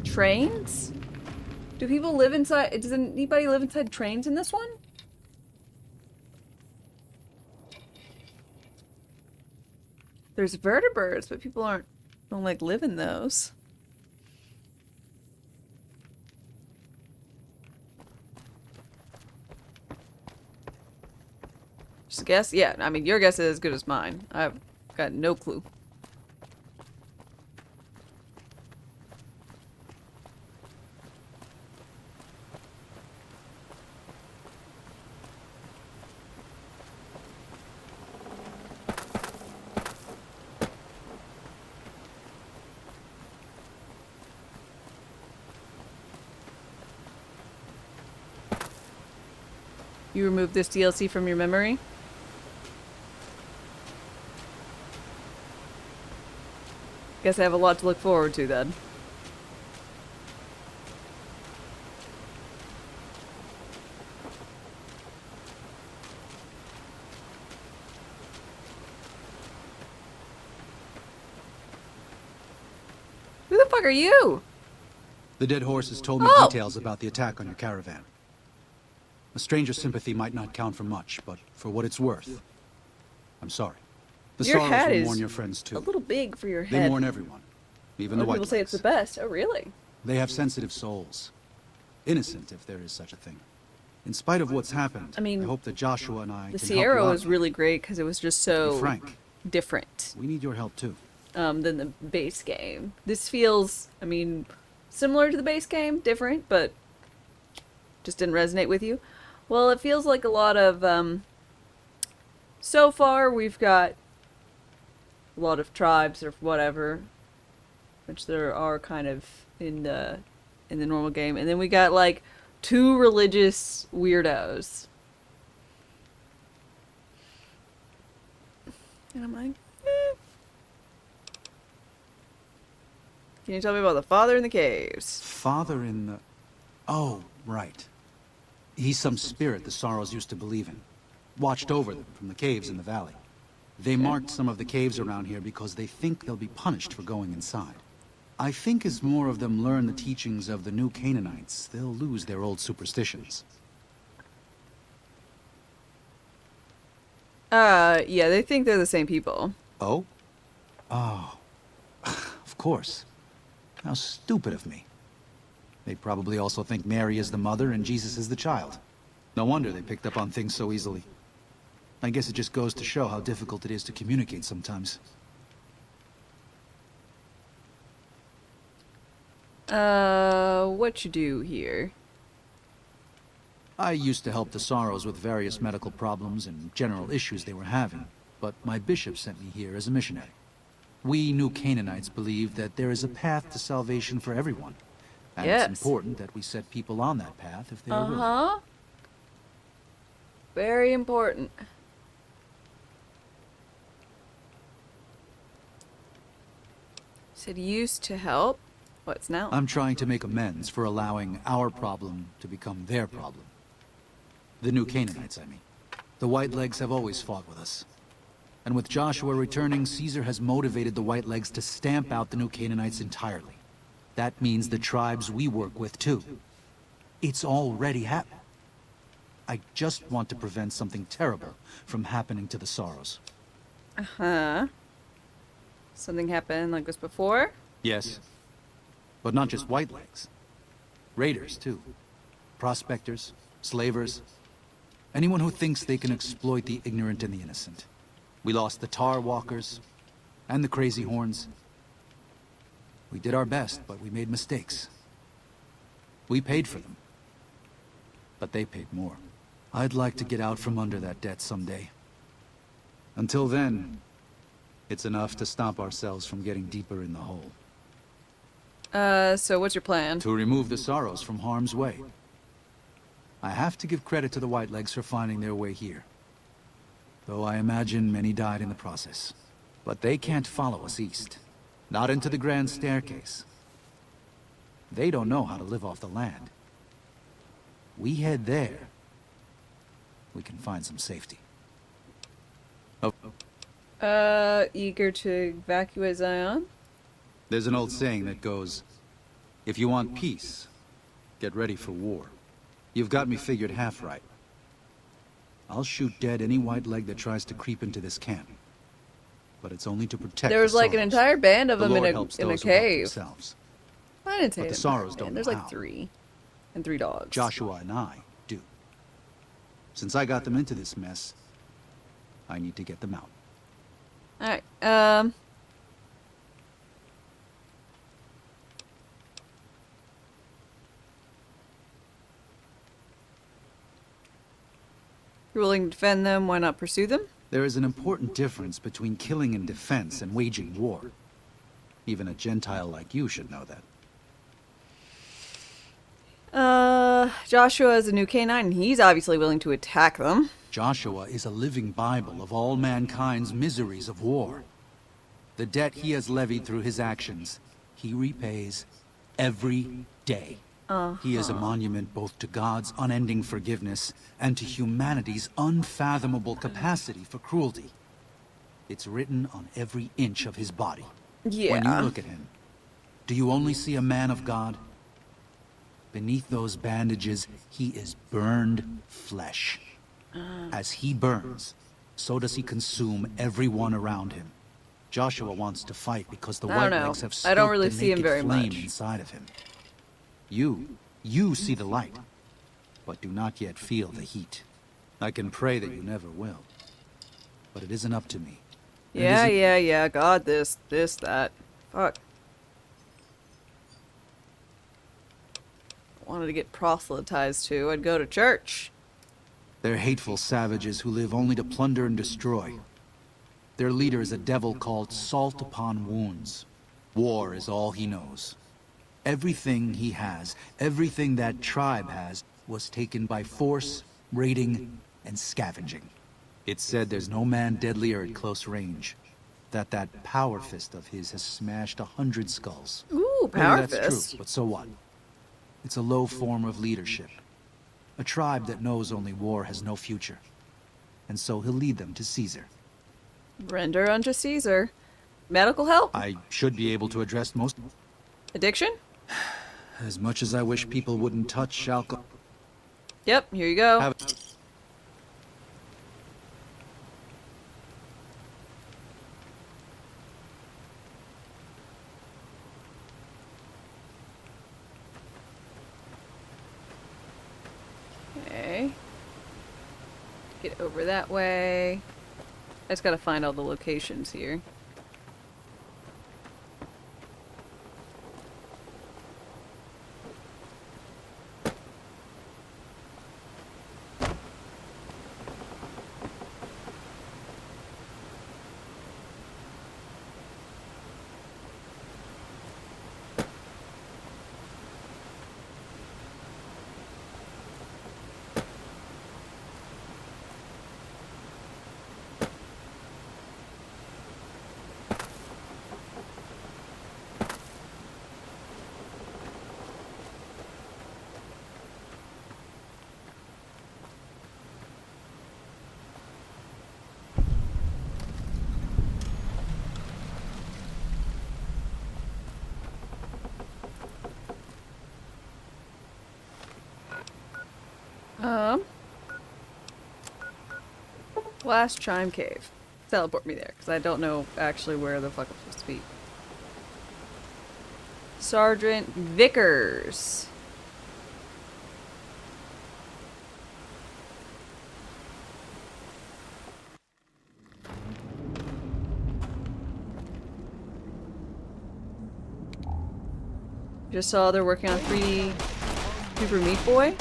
Trains? Do people live inside? Does anybody live inside trains in this one? There's vertebrates, but people don't like live in those. Just a guess? Yeah, I mean, your guess is as good as mine. I've got no clue. You removed this DLC from your memory? Guess I have a lot to look forward to then. Who the fuck are you?
The dead horses told me details about the attack on your caravan. A stranger's sympathy might not count for much, but for what it's worth, I'm sorry. The
Your
sorrows
hat
will
is
mourn your friends too.
a little big for your head.
They mourn everyone, even the white
people say it's the best. Oh, really?
They have sensitive souls. Innocent, if there is such a thing. In spite of what's happened, I hope that Joshua and I
The
can
Sierra
help you
was
out.
really great because it was just so
frank,
different.
We need your help too.
Than the base game. This feels, I mean, similar to the base game, different, but just didn't resonate with you. Well, it feels like a lot of, so far we've got a lot of tribes or whatever, which there are kind of in the normal game, and then we got like 2 religious weirdos. And I'm like, Can you tell me about the father in the caves?
Father in the... Oh, right. He's some spirit the Sorrows used to believe in. Watched over them from the caves in the valley. They marked some of the caves around here because they think they'll be punished for going inside. I think as more of them learn the teachings of the new Canaanites, they'll lose their old superstitions.
Yeah, they think they're the same people.
Oh? Oh. Of course. How stupid of me. They probably also think Mary is the mother and Jesus is the child. No wonder they picked up on things so easily. I guess it just goes to show how difficult it is to communicate sometimes.
What you do here?
I used to help the Sorrows with various medical problems and general issues they were having, but my bishop sent me here as a missionary. We New Canaanites believe that there is a path to salvation for everyone, and
Yes.
it's important that we set people on that path if they are willing.
Uh-huh. Very important. Said used to help. What's now?
I'm trying to make amends for allowing our problem to become their problem. The New Canaanites, I mean. The Whitelegs have always fought with us. And with Joshua returning, Caesar has motivated the Whitelegs to stamp out the New Canaanites entirely. That means the tribes we work with, too. It's already happened. I just want to prevent something terrible from happening to the Sorrows.
Uh-huh. Something happened like this before?
Yes. But not just Whitelegs. Raiders, too. Prospectors, slavers. Anyone who thinks they can exploit the ignorant and the innocent. We lost the Tar Walkers and the Crazy Horns. We did our best, but we made mistakes. We paid for them. But they paid more. I'd like to get out from under that debt someday. Until then, it's enough to stop ourselves from getting deeper in the hole.
So what's your plan?
To remove the Sorrows from harm's way. I have to give credit to the Whitelegs for finding their way here. Though I imagine many died in the process. But they can't follow us east. Not into the Grand Staircase. They don't know how to live off the land. We head there, we can find some safety. Oh.
Eager to evacuate Zion?
There's an old saying that goes, if you want peace, get ready for war. You've got me figured half right. I'll shoot dead any Whiteleg that tries to creep into this camp. But it's only to protect
There was
the
like an
Sorrows.
entire band of
The
them
Lord
in
helps
a
those who help
cave.
themselves.
I didn't say
But the
an
Sorrows
entire
don't
band. There's
know
like
how.
3. And 3 dogs.
Joshua and I do. Since I got them into this mess, I need to get them out.
Alright, you're willing to defend them, why not pursue them?
There is an important difference between killing in defense and waging war. Even a Gentile like you should know that.
Joshua is a new Canine, and he's obviously willing to attack them.
Joshua is a living Bible of all mankind's miseries of war. The debt he has levied through his actions, he repays every day. He is a monument both to God's unending forgiveness and to humanity's unfathomable capacity for cruelty. It's written on every inch of his body.
Yeah.
When you look at him, do you only see a man of God? Beneath those bandages, he is burned flesh. As he burns, so does he consume everyone around him. Joshua wants to fight because the
I don't know.
Whitelegs have
I don't
stoked
really
the
see him
naked
very
flame
much.
inside of him. You see the light, but do not yet feel the heat. I can pray that you never will, but it isn't up to me. And it
Yeah, God, this, that. Fuck. Wanted to get proselytized to, I'd go to church.
They're hateful savages who live only to plunder and destroy. Their leader is a devil called Salt Upon Wounds. War is all he knows. Everything he has, everything that tribe has, was taken by force, raiding, and scavenging. It's said there's no man deadlier at close range. That power fist of his has smashed 100 skulls.
Ooh,
Maybe
power
that's
fist.
true, but so what? It's a low form of leadership. A tribe that knows only war has no future. And so he'll lead them to Caesar.
Render unto Caesar. Medical help?
I should be able to address most...
Addiction?
As much as I wish people wouldn't touch alcohol...
Yep, here you go. Okay. Get over that way. I just gotta find all the locations here. Last Chime Cave. Teleport me there, because I don't know actually where the fuck I'm supposed to be. Sergeant Vickers. Just saw they're working on 3D Super Meat Boy.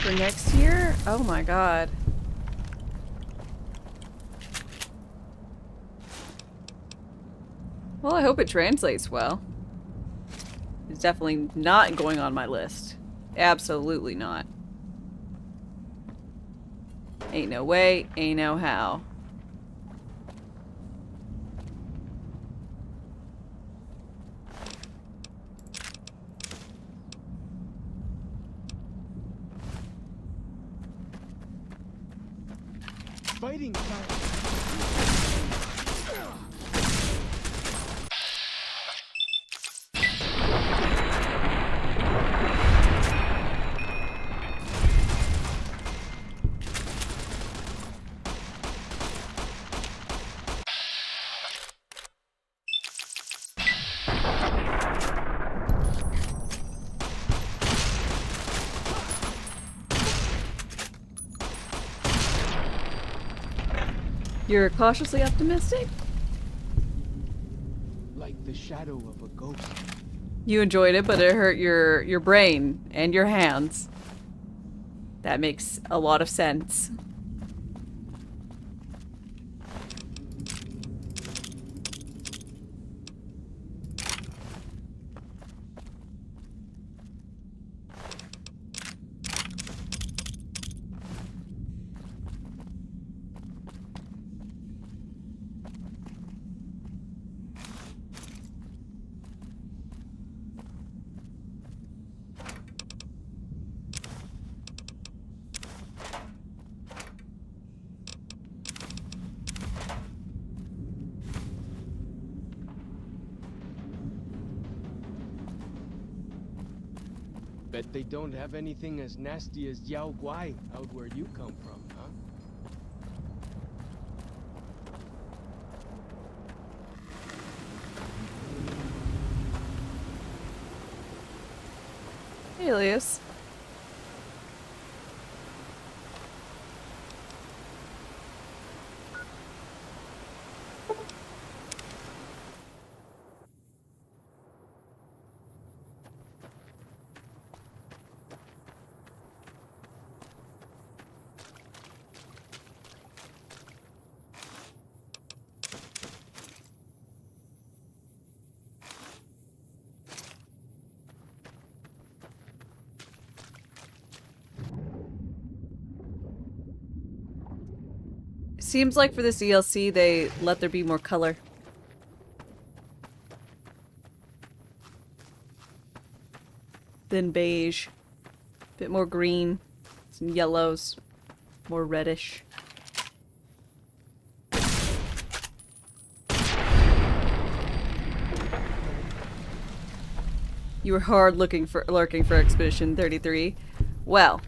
For next year? Oh my god. Well, I hope it translates well. It's definitely not going on my list. Absolutely not. Ain't no way, ain't no how.
Fighting time.
You're cautiously optimistic?
Like the shadow of a ghost.
You enjoyed it, but it hurt your brain and your hands. That makes a lot of sense.
Bet they don't have anything as nasty as Yao Guai out where you come from, huh?
Hey, Elias. Seems like for this DLC, they let there be more color. Than beige. A bit more green. Some yellows. More reddish. You were hard lurking for Expedition 33. Well,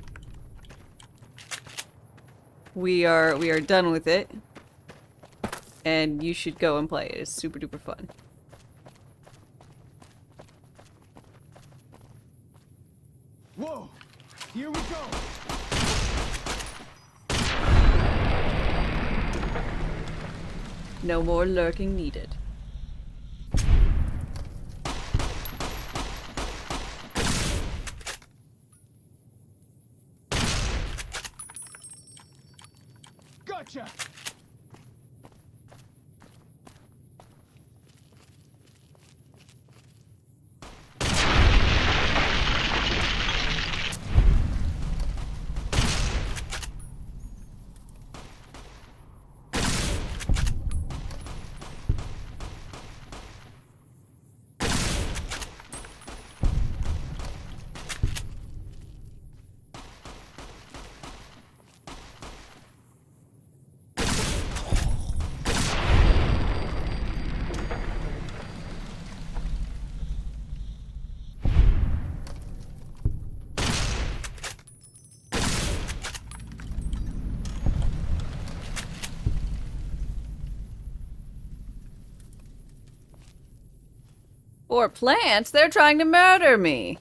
we are done with it, and you should go and play it. It's super duper fun.
Whoa! Here we go!
No more lurking needed.
Gotcha!
Or plants, they're trying to murder me.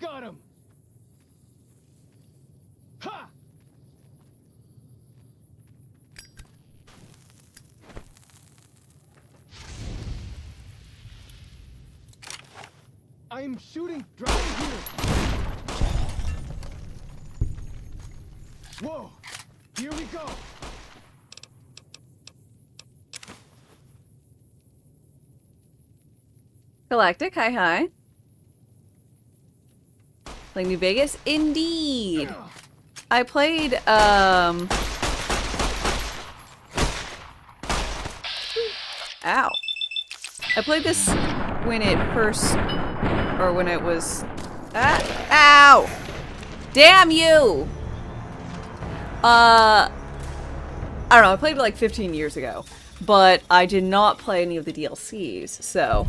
Got him! Ha! I'm shooting dry here! Whoa! Here we go!
Galactic, hi hi. Playing New Vegas? Indeed! I played, Ow. I played this when it first... Or when it was... Ow! Damn you! I don't know, I played it like 15 years ago. But I did not play any of the DLCs, so...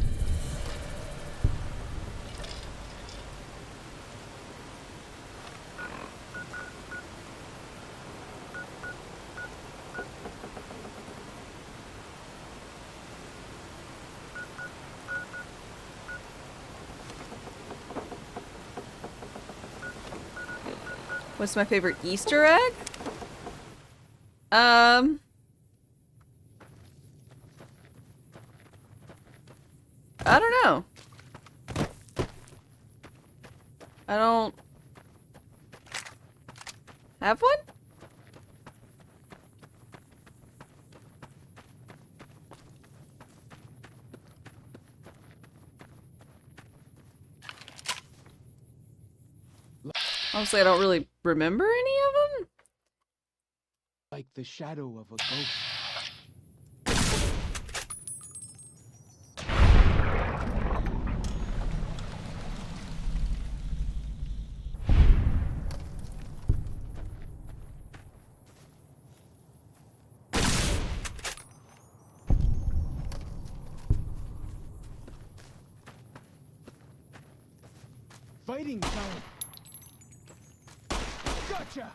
What's my favorite Easter egg? I don't know. I don't have one? Honestly, I don't really remember any of them.
Like the shadow of a ghost. Fighting time! Gotcha!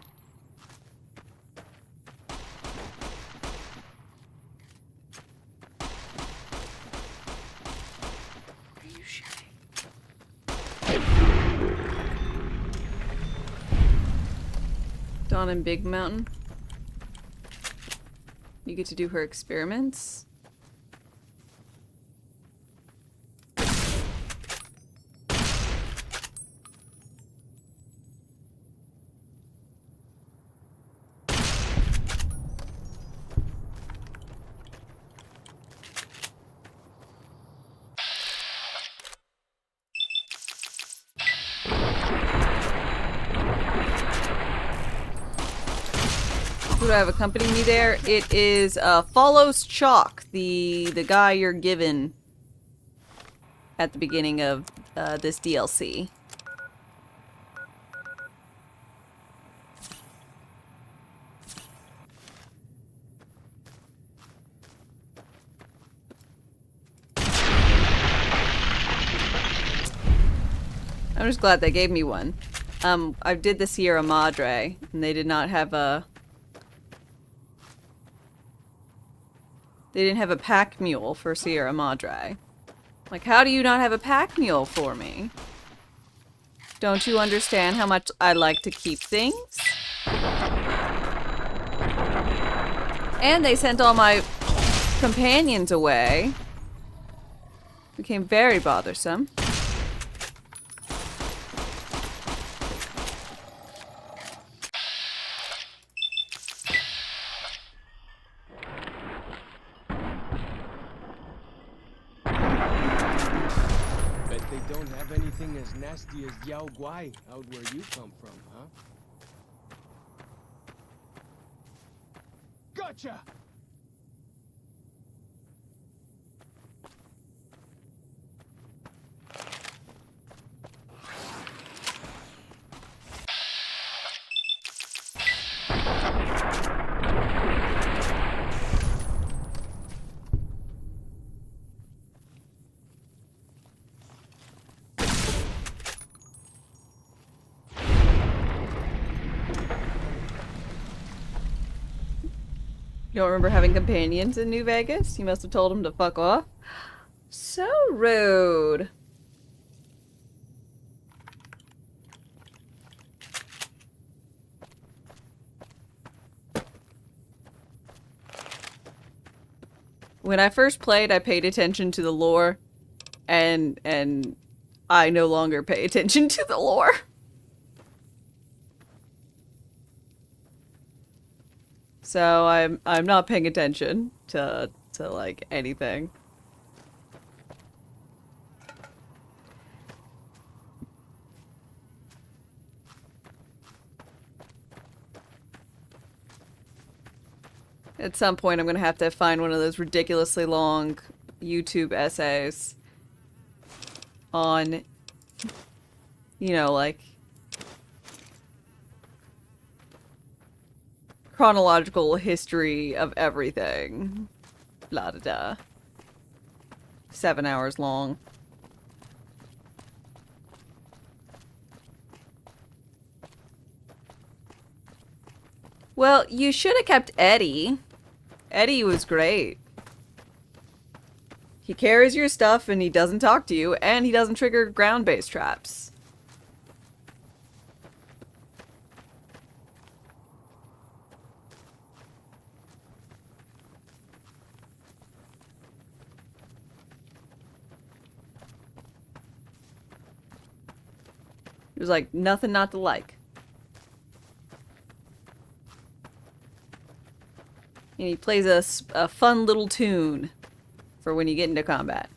Are you shitting?
Dawn and Big Mountain. You get to do her experiments. Who do I have accompanying me there? It is Follows Chalk, the guy you're given at the beginning of this DLC. I'm just glad they gave me one. I did the Sierra Madre, and they did not have a... They didn't have a pack mule for Sierra Madre. Like, how do you not have a pack mule for me? Don't you understand how much I like to keep things? And they sent all my companions away. Became very bothersome.
As nasty as Yao Guai out where you come from, huh? Gotcha!
You don't remember having companions in New Vegas? You must have told them to fuck off. So rude. When I first played, I paid attention to the lore, and I no longer pay attention to the lore. So I'm not paying attention to like anything. At some point I'm gonna have to find one of those ridiculously long YouTube essays on, you know, like chronological history of everything. Blah da da. 7 hours long. Well, you should have kept Eddie. Eddie was great. He carries your stuff and he doesn't talk to you, and he doesn't trigger ground-based traps. There's like nothing not to like. And he plays a fun little tune for when you get into combat.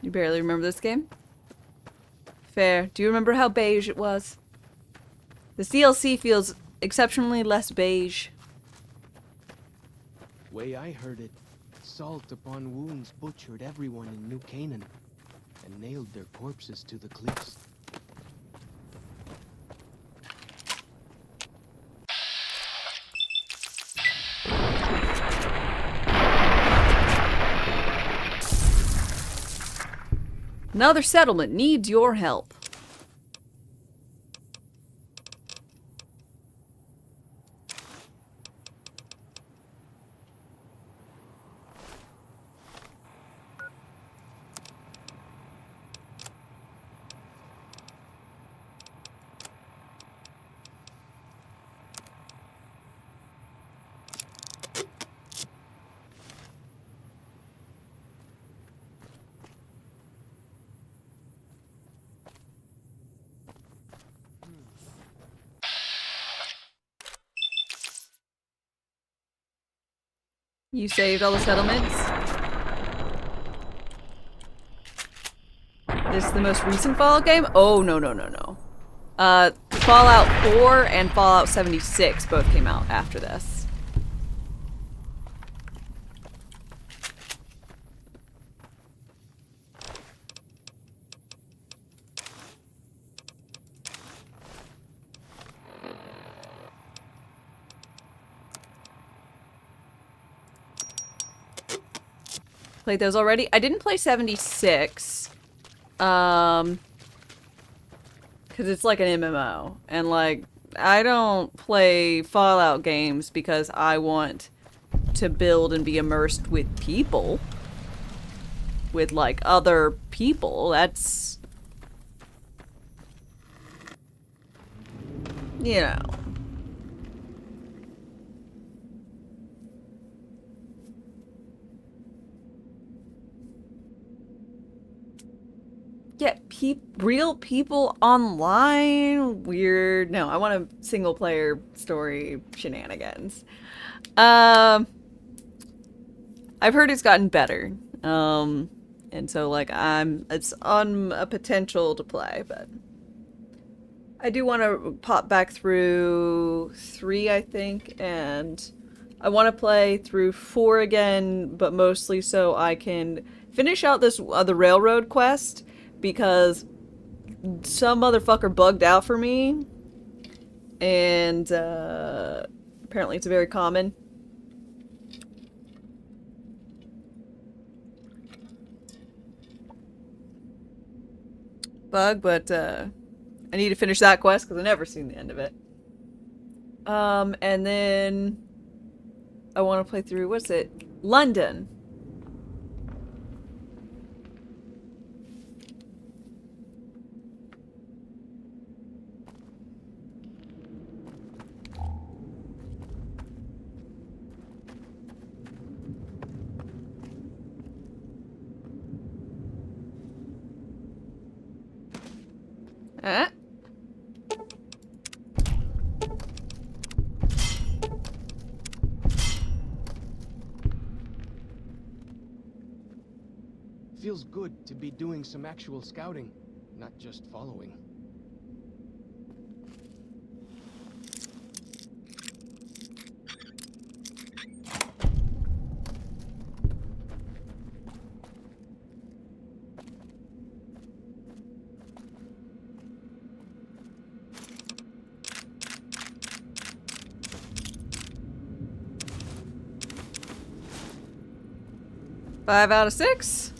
You barely remember this game? Fair. Do you remember how beige it was? This DLC feels exceptionally less beige.
Way I heard it, salt upon wounds butchered everyone in New Canaan and nailed their corpses to the cliffs.
Another settlement needs your help. You saved all the settlements? This is the most recent Fallout game? Oh, no, no, no, no. Fallout 4 and Fallout 76 both came out after this. Played those already. I didn't play 76. Because it's like an MMO. And like, I don't play Fallout games because I want to build and be immersed with people. With like other people. That's... you know. Yeah, real people online? Weird. No, I want a single player story shenanigans. I've heard it's gotten better. And so like it's on a potential to play, but I do want to pop back through 3, I think, and I want to play through 4 again, but mostly so I can finish out this the railroad quest. Because some motherfucker bugged out for me. And apparently it's very common. Bug, but I need to finish that quest because I've never seen the end of it. And then I want to play through, what's it? London.
Feels good to be doing some actual scouting, not just following.
Five out of 6.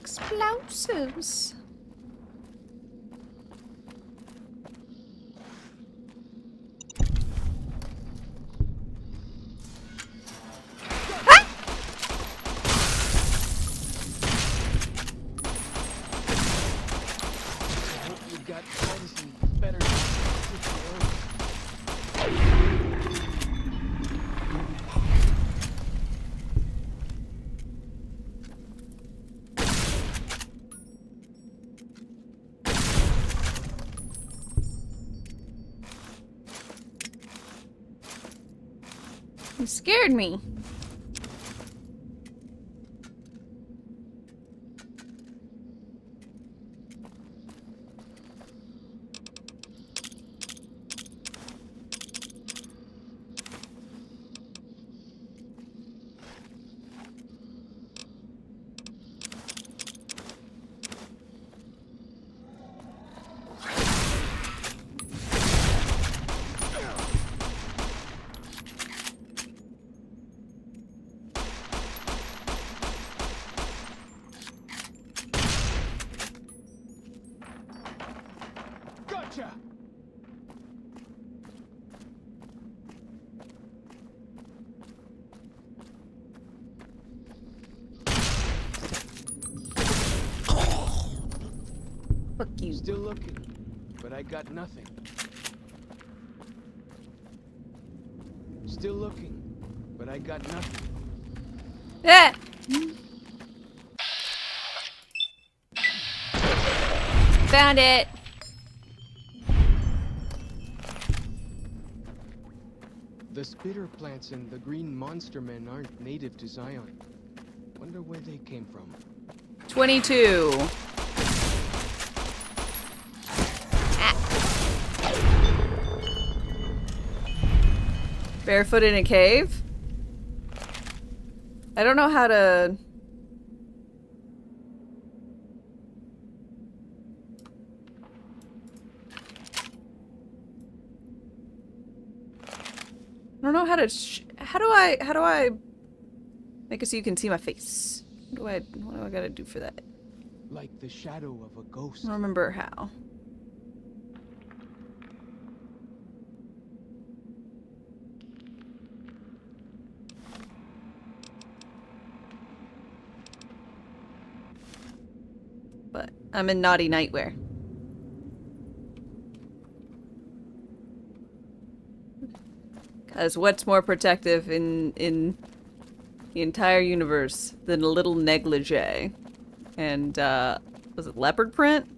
explosives. You scared me.
Gotcha!
Fuck you.
Still looking, but I got nothing. Still looking, but I got nothing.
Yeah. Found it.
The spitter plants and the green monster men aren't native to Zion. Wonder where they came from.
22. Barefoot in a cave? I don't know how to... I don't know how to how do I make it so you can see my face? What do I gotta do for that?
Like the shadow of a ghost.
I don't remember how. But I'm in naughty nightwear. Because what's more protective in the entire universe than a little negligee? And, was it leopard print?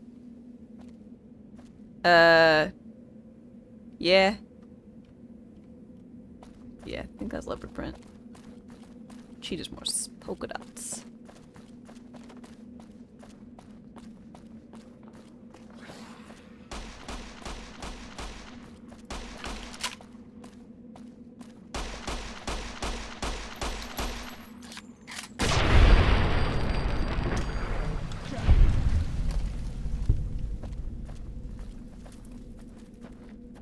Yeah. Yeah, I think that's leopard print. Cheetah's more polka dots.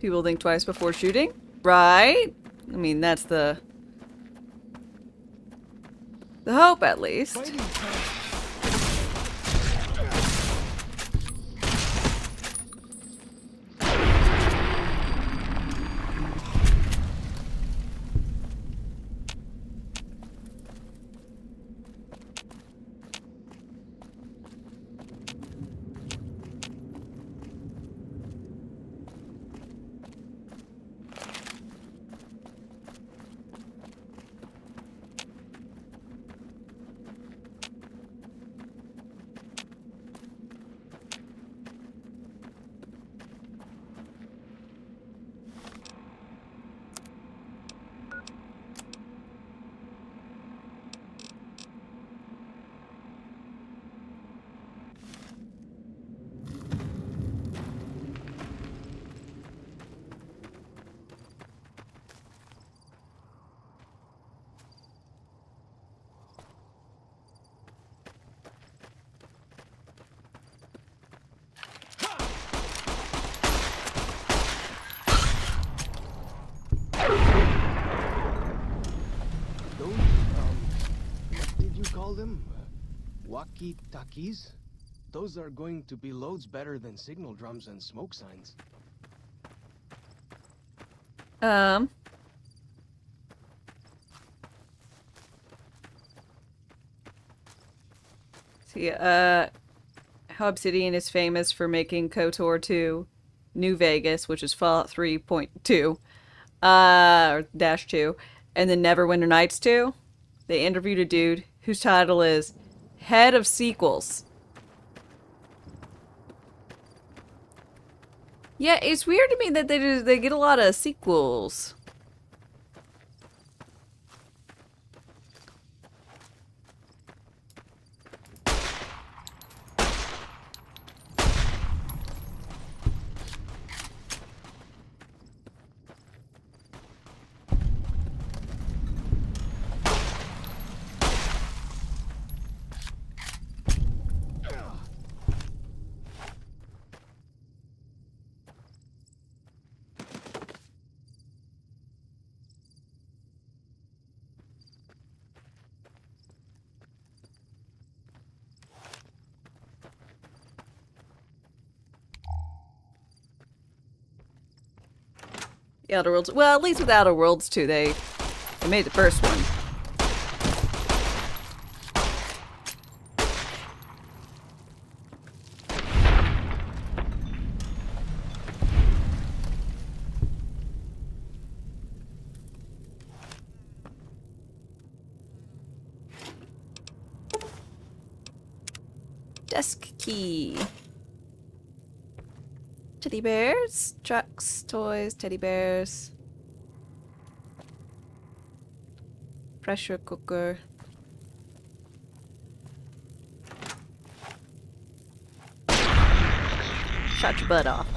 People think twice before shooting, right? I mean, that's the hope, at least.
Walkie-talkies? Those are going to be loads better than signal drums and smoke signs.
See, how Obsidian is famous for making KOTOR 2, New Vegas, which is Fallout 3.2, or dash 2, and then Neverwinter Nights 2. They interviewed a dude whose title is Head of Sequels. Yeah, it's weird to me that they get a lot of sequels. The Outer Worlds. Well, at least with Outer Worlds 2, they made the first one. Desk key. Teddy bears, trucks, toys, teddy bears. Pressure cooker. Shut your butt off.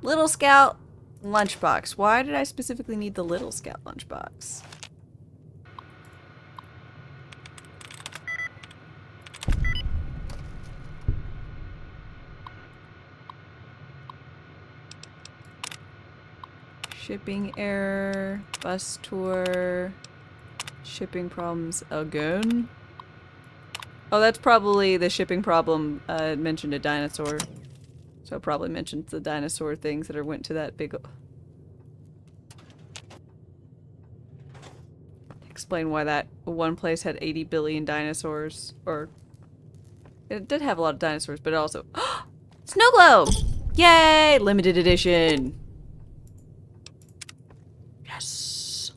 Little Scout lunchbox. Why did I specifically need the Little Scout lunchbox? Shipping error, bus tour, shipping problems again. Oh, that's probably the shipping problem. Mentioned a dinosaur, so it probably mentioned the dinosaur things that went to that big. Explain why that one place had 80 billion dinosaurs, or it did have a lot of dinosaurs, but it also snow globe! Yay! Limited edition. Yes.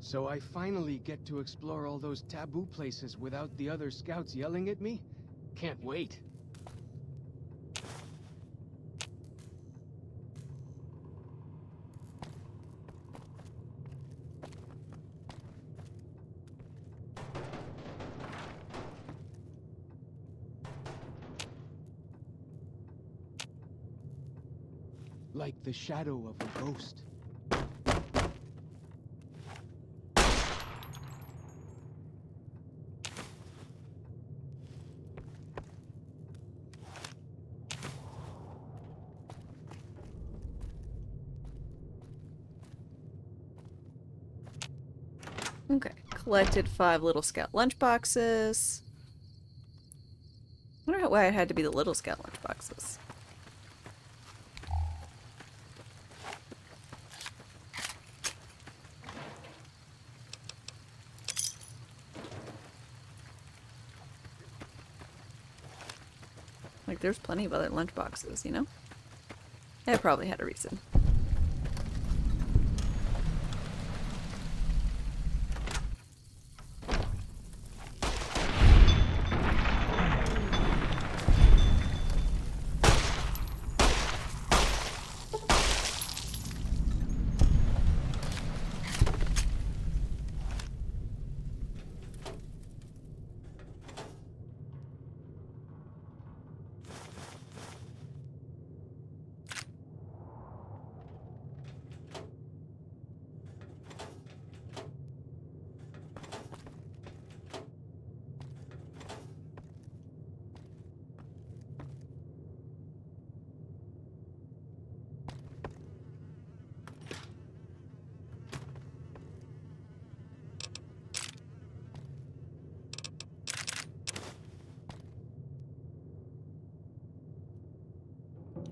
So I finally get to explore all those taboo places without the other scouts yelling at me? Can't wait. Like the shadow of a ghost.
Okay, collected 5 Little Scout lunchboxes. I wonder why it had to be the Little Scout lunchboxes. Like, there's plenty of other lunchboxes, you know? It probably had a reason.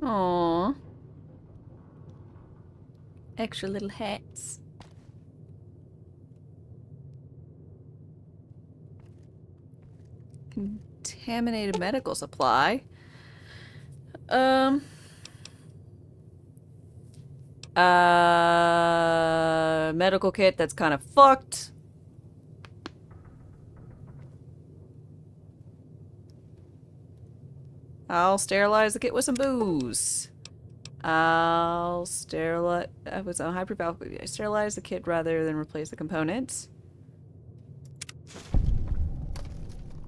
Aww. Extra little hats. Contaminated medical supply. Medical kit that's kind of fucked. I'll sterilize the kit with some booze. I'll sterilize with some hypervalve. Sterilize the kit rather than replace the components.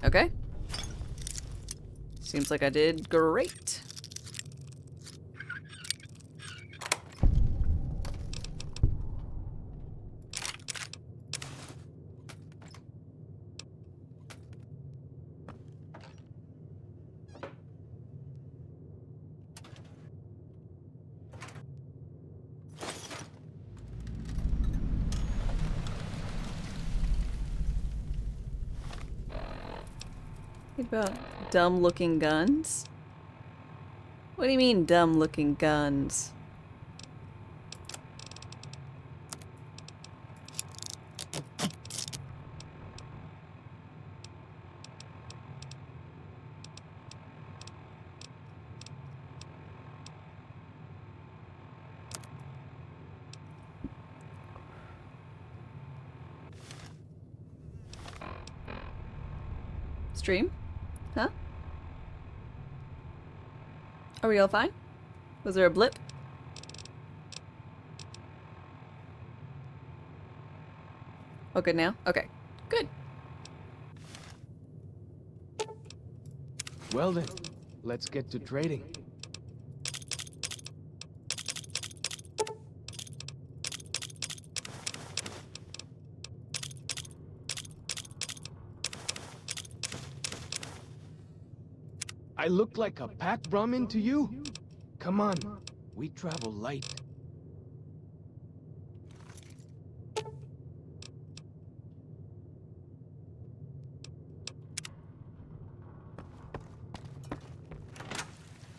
Okay. Seems like I did great. About dumb looking guns? What do you mean dumb looking guns? Stream? Huh? Are we all fine? Was there a blip? Oh, good now? Okay. Good.
Well then, let's get to trading. I look like a pack Brahmin to you? Come on, we travel light.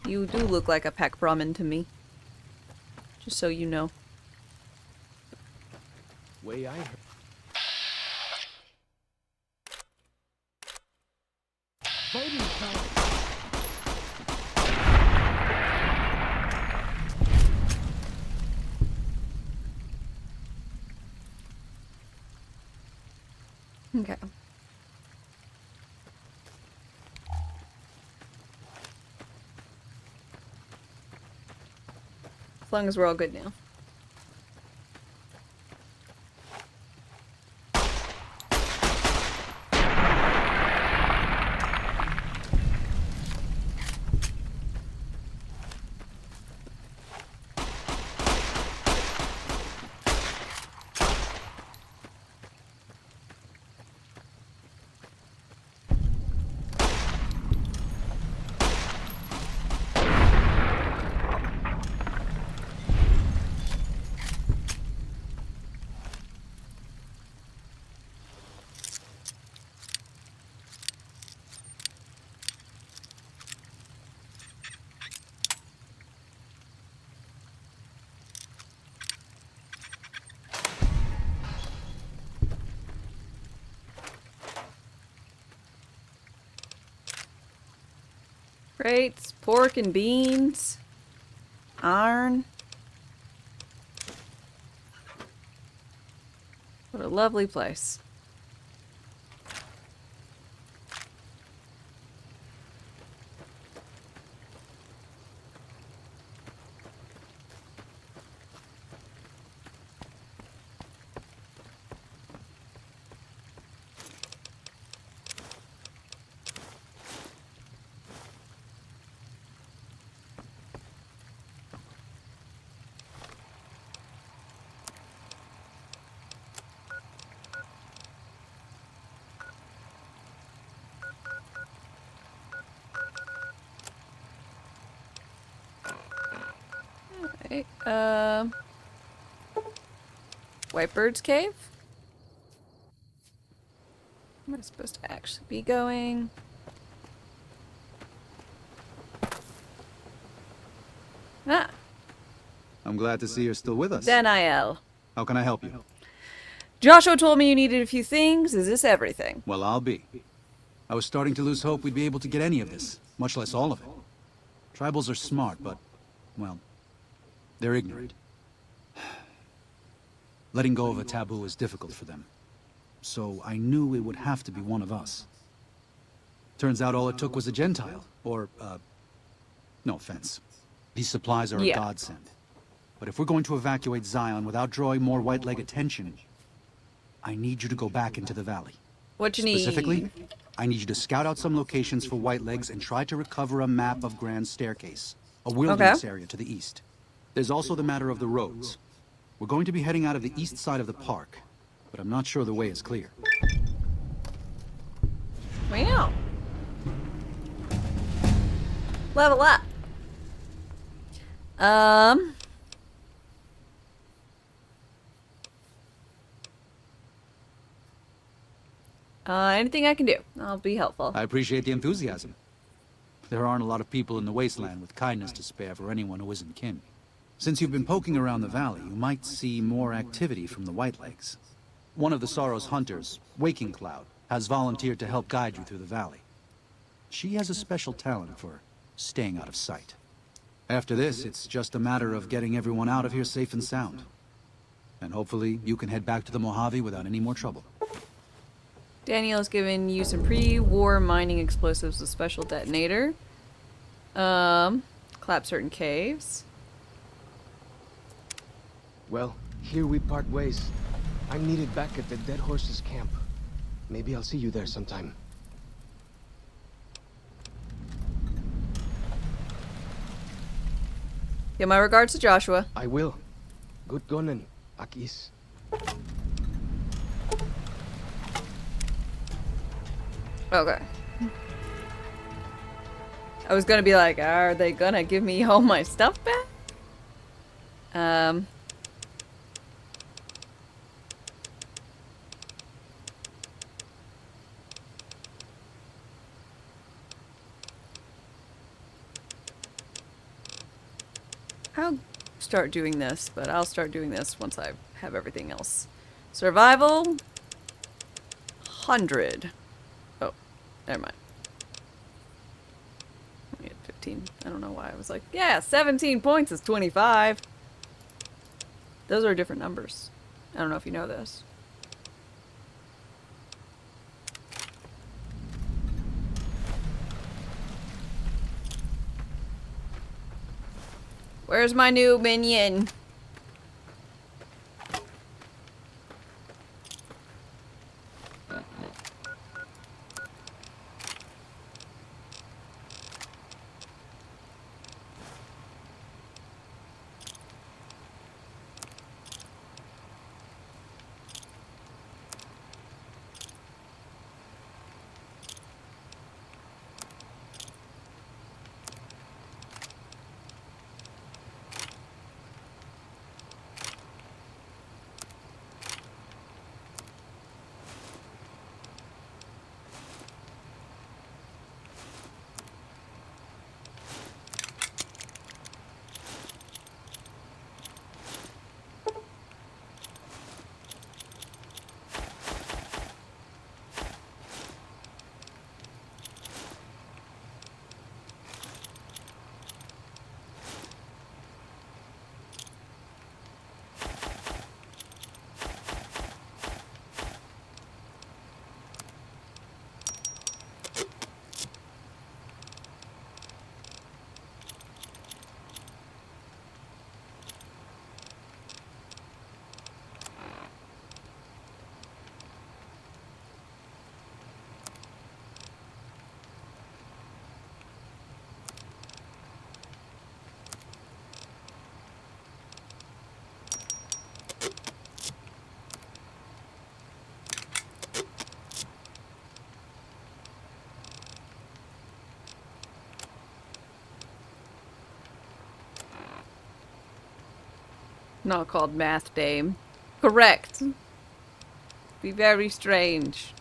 You do look like a pack Brahmin to me. Just so you know.
Way I heard. Fighting time.
Okay. As long as we're all good now. Crates, pork and beans, iron. What a lovely place. Okay, Whitebird's Cave? Where am I supposed to actually be going? Ah,
I'm glad to see you're still with us.
Daniel.
How can I help you?
Joshua told me you needed a few things. Is this everything?
Well, I'll be. I was starting to lose hope we'd be able to get any of this, much less all of it. Tribals are smart, but, well, they're ignorant. Letting go of a taboo is difficult for them. So I knew it would have to be one of us. Turns out all it took was a Gentile, or, no offense. These supplies are a godsend. But if we're going to evacuate Zion without drawing more white leg attention, I need you to go back into the valley.
What you need?
Specifically, I need you to scout out some locations for white legs and try to recover a map of Grand Staircase, a wilderness area to the east. There's also the matter of the roads. We're going to be heading out of the east side of the park, but I'm not sure the way is clear.
Wow. Level up. Anything I can do, I'll be helpful.
I appreciate the enthusiasm. There aren't a lot of people in the wasteland with kindness to spare for anyone who isn't kin. Since you've been poking around the valley, you might see more activity from the Whitelegs. One of the Sorrow's hunters, Waking Cloud, has volunteered to help guide you through the valley. She has a special talent for staying out of sight. After this, it's just a matter of getting everyone out of here safe and sound. And hopefully, you can head back to the Mojave without any more trouble.
Daniel's given you some pre-war mining explosives with special detonator. Collapse certain caves.
Well, here we part ways. I'm needed back at the Dead Horses camp. Maybe I'll see you there sometime.
Give my regards to Joshua.
I will. Good gunning, Akis.
Okay. I was gonna be like, are they gonna give me all my stuff back? I'll start doing this, but I'll start doing this once I have everything else. Survival. 100. Oh, never mind. I had 15. I don't know why I was like, yeah, 17 points is 25. Those are different numbers. I don't know if you know this. Where's my new minion? Not called Math Dame. Correct. Be very strange.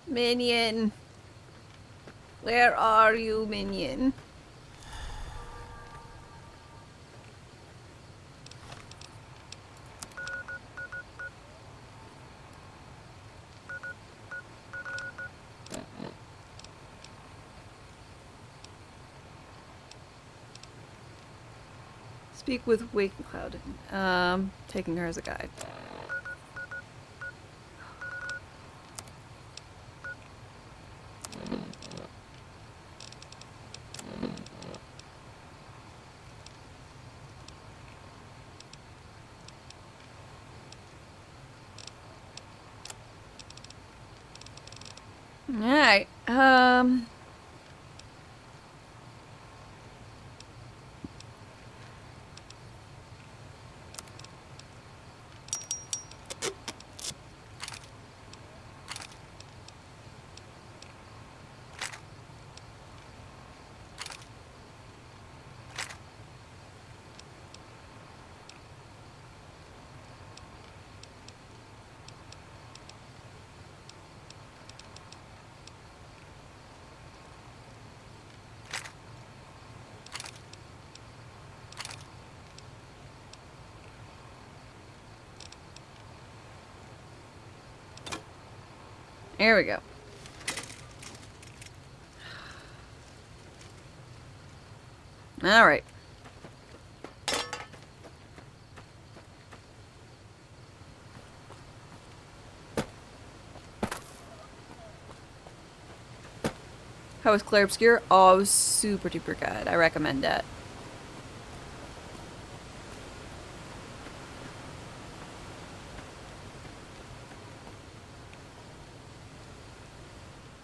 Minion. Where are you, Minion? Speak with Waking Cloud. Taking her as a guide. Alright, here we go. Alright. How was Claire Obscure? Oh, it was super duper good. I recommend it.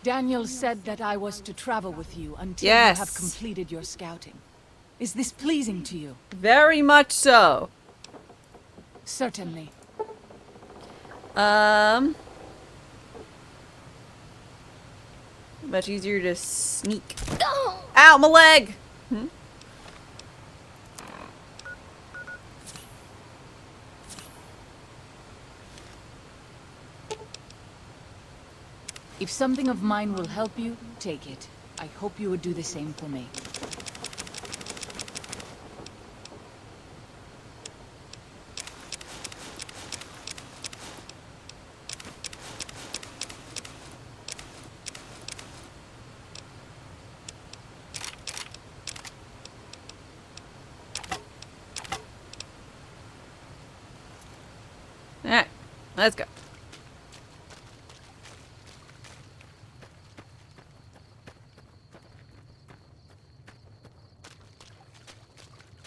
Daniel said that I was to travel with you until you
Yes.
have completed your scouting. Is this pleasing to you?
Very much so.
Certainly.
Much easier to sneak. Ow, my leg! Hmm?
If something of mine will help you, take it. I hope you would do the same for me.
Alright, let's go.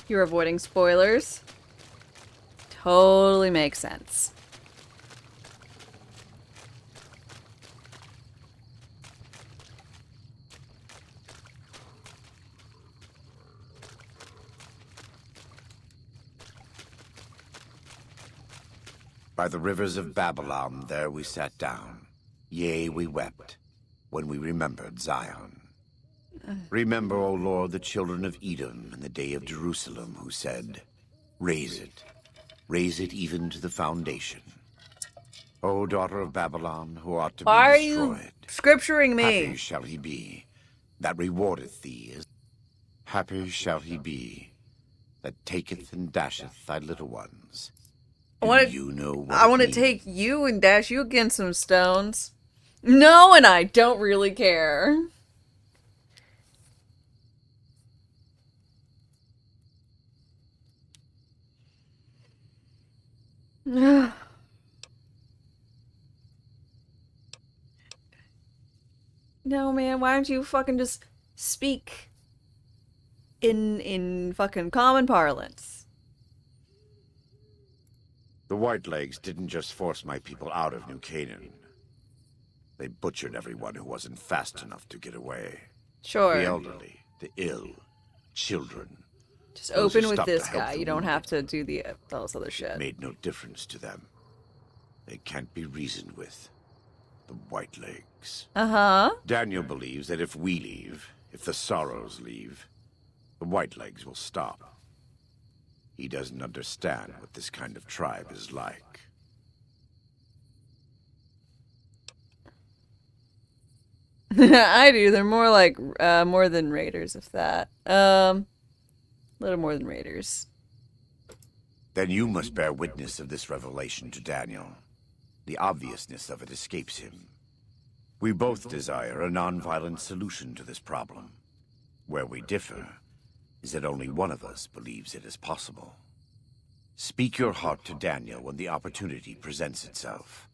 You're avoiding spoilers. Totally makes sense.
By the rivers of Babylon, there we sat down. Yea, we wept, when we remembered Zion. Remember, O Lord, the children of Edom in the day of Jerusalem, who said, raise it even to the foundation. O daughter of Babylon, who ought to
Why are
be
you
destroyed.
scripturing me?
Happy shall he be that rewardeth thee. Happy shall he be that taketh and dasheth thy little ones.
I want
You know what
I
it
want to
means.
take you and dash you against some stones. No, and I don't really care. No, man, why don't you fucking just speak in fucking common parlance?
The Whitelegs didn't just force my people out of New Canaan. They butchered everyone who wasn't fast enough to get away.
Sure.
The elderly, the ill, children.
Just
Those who
open with
stopped to
this
help
guy.
the
You don't
wounded.
have to do all this other
It
shit.
made no difference to them. They can't be reasoned with. The Whitelegs.
Uh-huh.
Daniel believes that if we leave, if the Sorrows leave, the Whitelegs will stop. He doesn't understand what this kind of tribe is like.
I do. They're more like more than raiders, if that. Little more than raiders.
Then you must bear witness of this revelation to Daniel. The obviousness of it escapes him. We both desire a non-violent solution to this problem. Where we differ is that only one of us believes it is possible. Speak your heart to Daniel when the opportunity presents itself.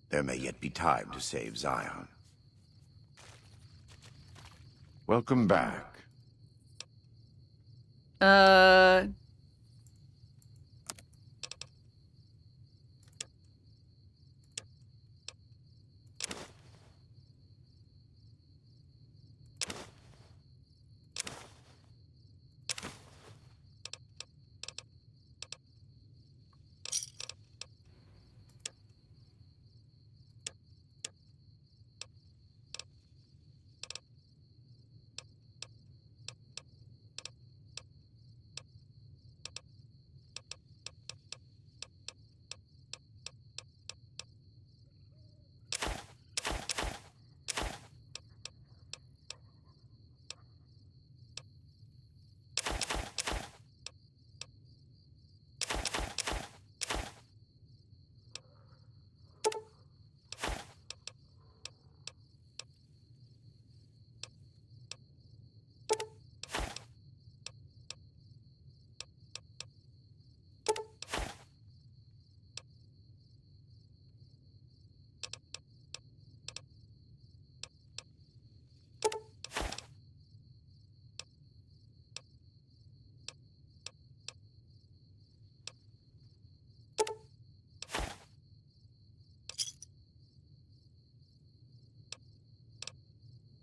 There may yet be time to save Zion. Welcome back.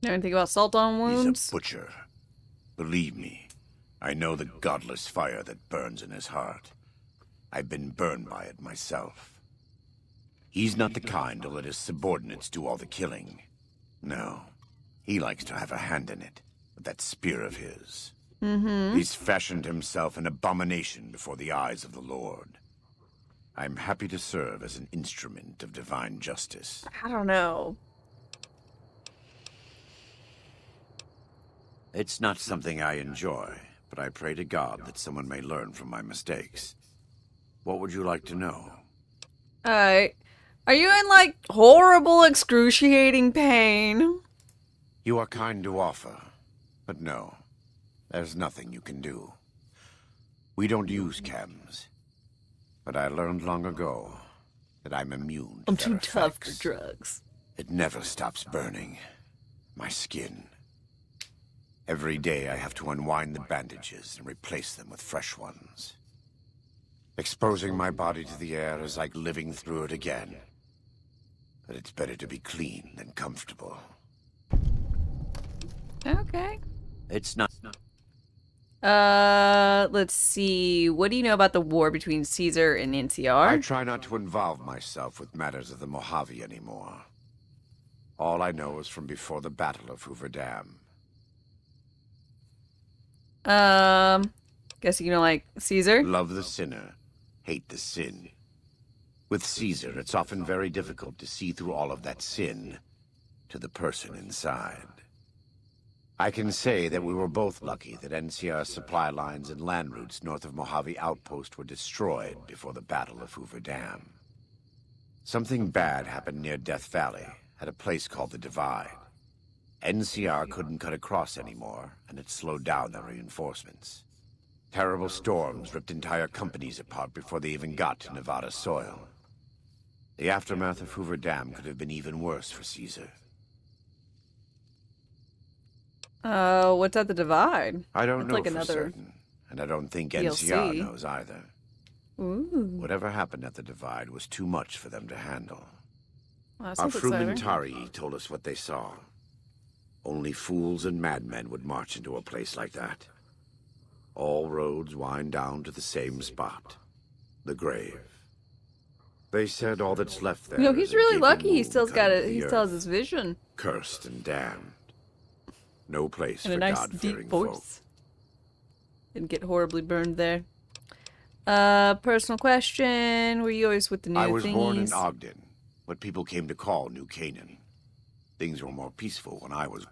Know anything about salt on wounds?
He's a butcher. Believe me, I know the godless fire that burns in his heart. I've been burned by it myself. He's not the kind to let his subordinates do all the killing. No, he likes to have a hand in it, with that spear of his. He's fashioned himself an abomination before the eyes of the Lord. I'm happy to serve as an instrument of divine justice.
I don't know.
It's not something I enjoy, but I pray to God that someone may learn from my mistakes. What would you like to know?
Alright. Are you in, like, horrible, excruciating pain?
You are kind to offer, but no. There's nothing you can do. We don't use chems. But I learned long ago that I'm immune to
I'm
their
too tough for
effects.
drugs.
It never stops burning. My skin. Every day I have to unwind the bandages and replace them with fresh ones. Exposing my body to the air is like living through it again. But it's better to be clean than comfortable.
Okay.
It's not...
Let's see. What do you know about the war between Caesar and NCR?
I try not to involve myself with matters of the Mojave anymore. All I know is from before the Battle of Hoover Dam.
Guess you know, like, Caesar?
Love the sinner, hate the sin. With Caesar, it's often very difficult to see through all of that sin to the person inside. I can say that we were both lucky that NCR supply lines and land routes north of Mojave Outpost were destroyed before the Battle of Hoover Dam. Something bad happened near Death Valley, at a place called the Divide. NCR couldn't cut across anymore, and it slowed down their reinforcements. Terrible storms ripped entire companies apart before they even got to Nevada soil. The aftermath of Hoover Dam could have been even worse for Caesar.
What's at the Divide?
I don't
That's
know
like
for
another
certain, and I don't think
DLC.
NCR knows either.
Ooh.
Whatever happened at the Divide was too much for them to handle.
Well, that
Our
sounds exciting.
Frumentari told us what they saw. Only fools and madmen would march into a place like that. All roads wind down to the same spot. The grave. They said all that's left there
You know,
is
he's
a
really
gaping
lucky he
wound
still's
cut
got
into
it. He
the
still has
earth,
his vision.
cursed and damned. No place
And
for
a nice
God-fearing
deep
folk.
voice. Didn't get horribly burned there. Personal question. Were you always with the new
I was born in
thingies?
Ogden, what people came to call New Canaan. Things were more peaceful when I was...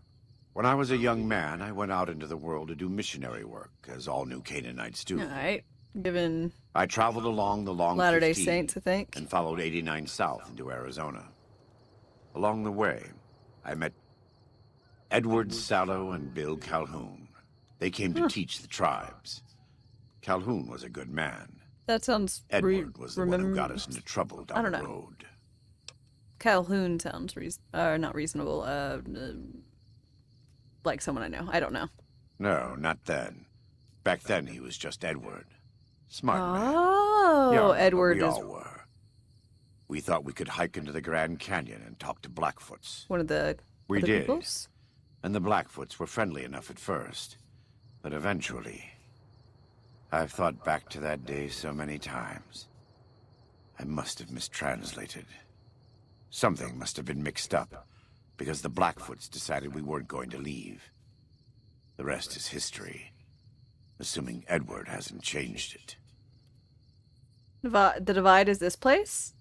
When I was a young man, I went out into the world to do missionary work, as all new Canaanites do.
Alright. Given
I traveled along the Long
Latter-day
15
Saints, I think.
and followed 89 south into Arizona. Along the way, I met Edward Sallow and Bill Calhoun. They came to teach the tribes. Calhoun was a good man.
That sounds...
Edward was the one who got us into trouble down the road.
Calhoun sounds not reasonable. Like someone I know. I don't know.
No, not then. Back then, he was just Edward. Smart man.
Oh,
Young,
Edward
we
is
all were. We thought we could hike into the Grand Canyon and talk to Blackfoots.
one of the
We
other
did.
peoples?
And the Blackfoots were friendly enough at first. But eventually... I've thought back to that day so many times. I must have mistranslated. Something must have been mixed up, because the Blackfoots decided we weren't going to leave. The rest is history, assuming Edward hasn't changed it.
The divide is this place?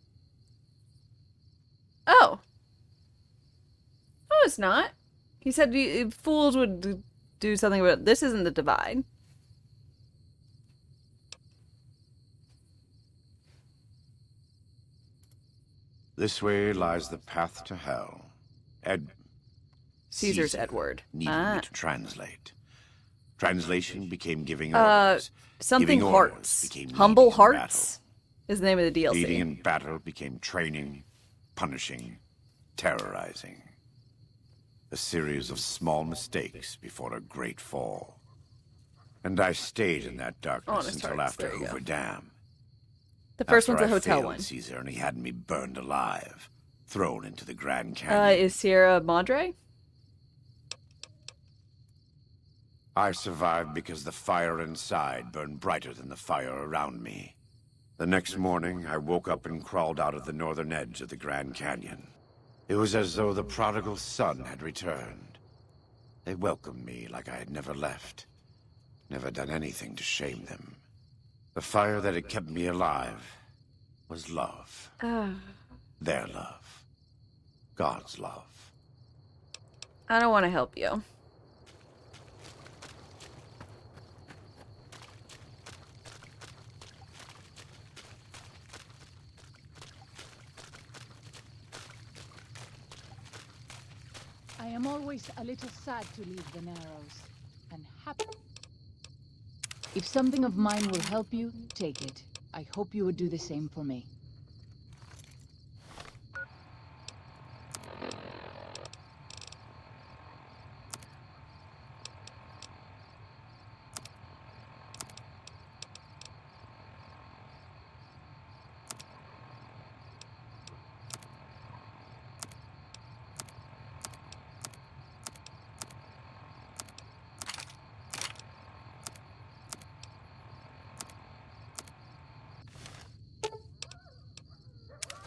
Oh. No, it's not. He said fools would do something about it. This isn't the divide.
This way lies the path to hell.
Caesar's Edward.
Needed me to translate. Translation became giving
orders.
orders.
Something
Giving
hearts.
orders became
Humble
leading in
Hearts is the name of the
battle.
DLC.
Leading in battle became training, punishing, terrorizing. A series of small mistakes before a great fall. And I stayed in that darkness
Honest
until
Hearts,
after
there you go.
Hoover Dam.
The first
After
one's a
I
hotel
failed
one.
Caesar, and he had me burned alive, thrown into the Grand Canyon.
Is Sierra Madre?
I survived because the fire inside burned brighter than the fire around me. The next morning, I woke up and crawled out of the northern edge of the Grand Canyon. It was as though the prodigal son had returned. They welcomed me like I had never left, never done anything to shame them. The fire that had kept me alive was love. Their love. God's love.
I don't want to help you.
I am always a little sad to leave the Narrows, and happy. If something of mine will help you, take it. I hope you would do the same for me.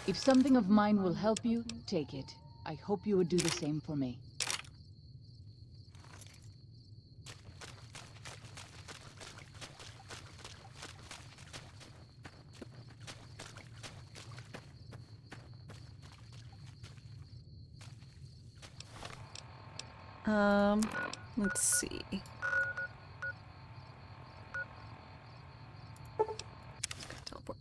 If something of mine will help you, take it. I hope you would do the same for me.
Let's see. Teleport.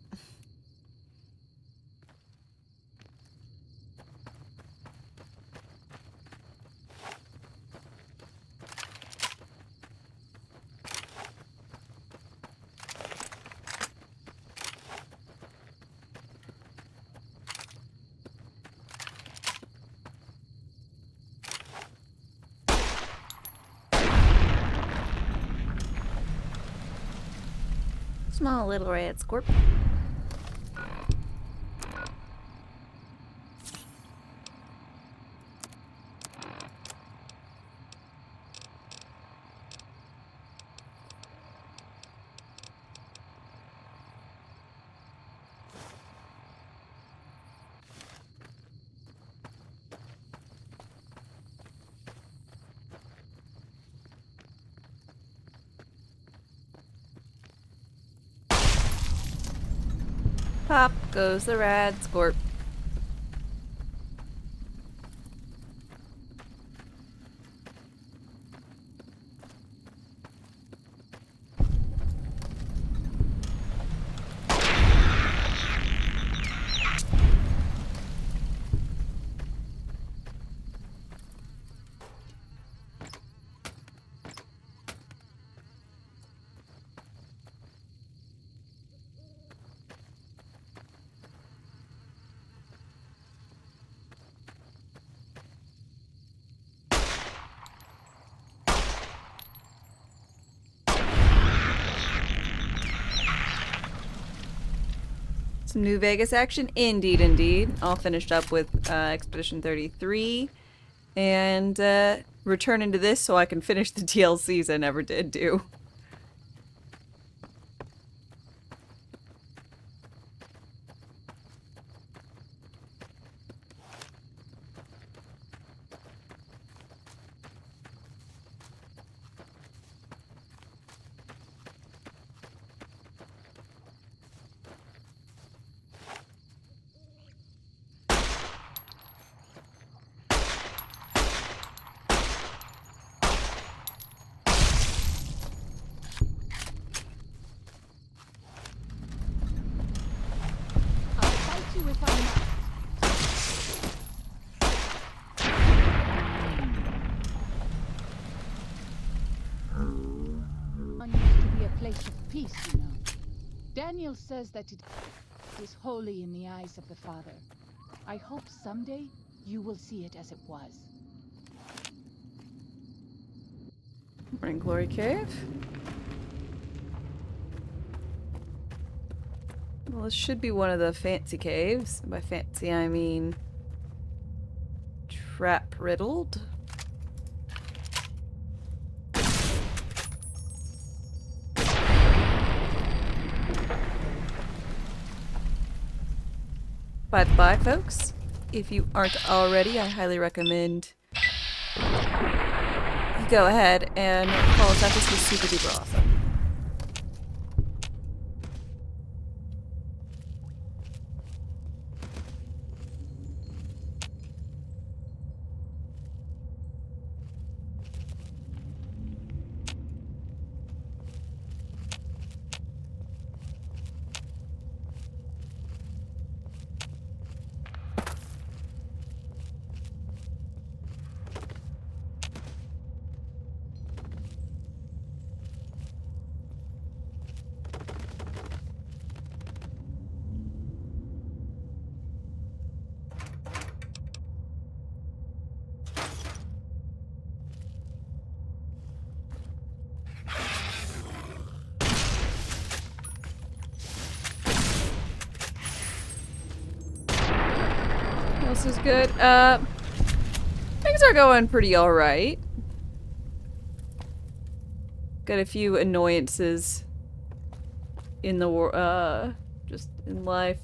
Small little red scorpion. Pop goes the rad scorp. Some New Vegas action? Indeed, indeed. All finished up with Expedition 33. And return into this so I can finish the DLCs I never did do.
Daniel says that it is holy in the eyes of the Father. I hope someday you will see it as it was.
Morning Glory Cave. Well, this should be one of the fancy caves. By fancy, I mean trap-riddled. By the by, folks, if you aren't already, I highly recommend you go ahead and follow us out. This was super duper awesome. This is good. Things are going pretty alright. Got a few annoyances in the just in life.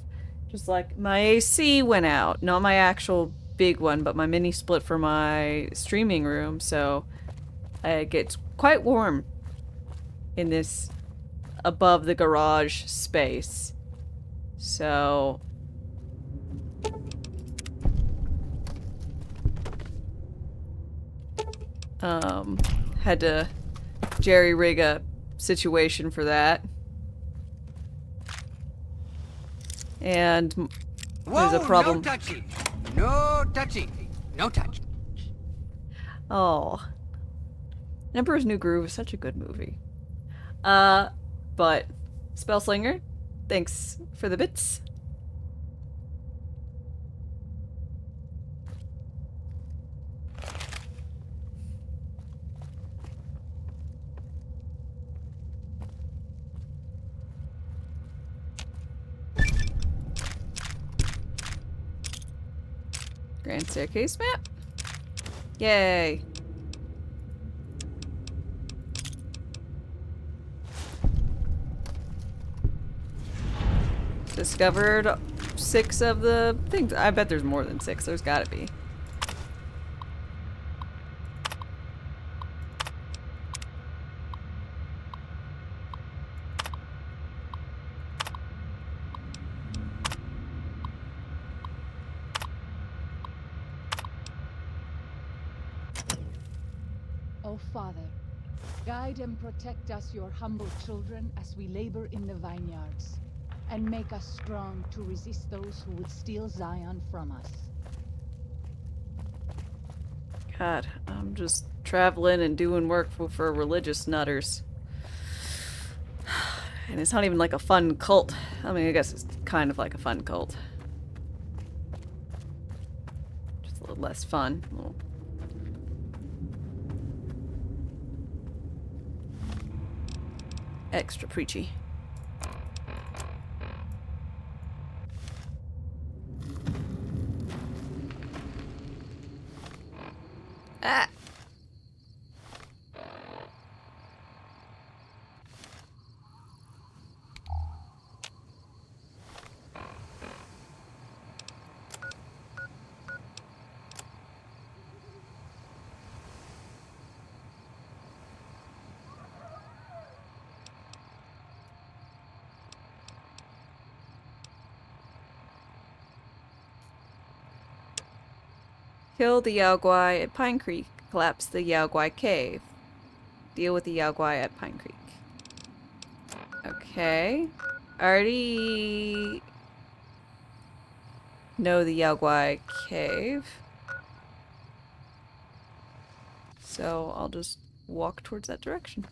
Just like my AC went out. Not my actual big one, but my mini split for my streaming room, so it gets quite warm in this above the garage space. So had to jerry-rig a situation for that. And there's a problem.
No touching! No touching! No touch!
Oh. Emperor's New Groove is such a good movie. But Spellslinger, thanks for the bits. Grand Staircase map? Yay! Discovered 6 of the things. I bet there's more than 6. There's gotta be.
O Father, guide and protect us, your humble children, as we labor in the vineyards, and make us strong to resist those who would steal Zion from us.
God, I'm just traveling and doing work for religious nutters. And it's not even like a fun cult. I mean, I guess it's kind of like a fun cult. Just a little less fun. A little extra preachy. Ah! Kill the Yao Guai at Pine Creek. Collapse the Yao Guai cave. Deal with the Yao Guai at Pine Creek. Okay. Already know the Yao Guai cave. So I'll just walk towards that direction.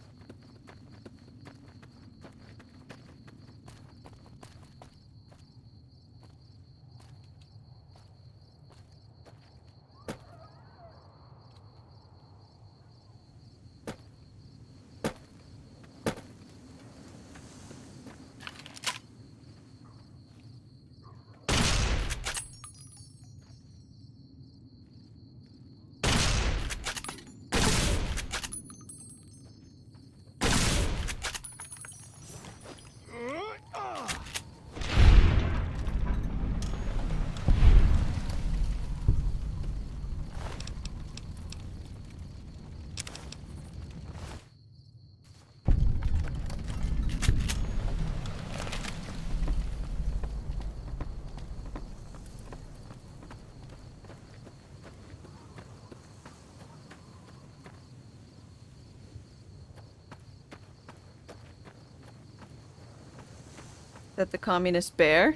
That the communist bear?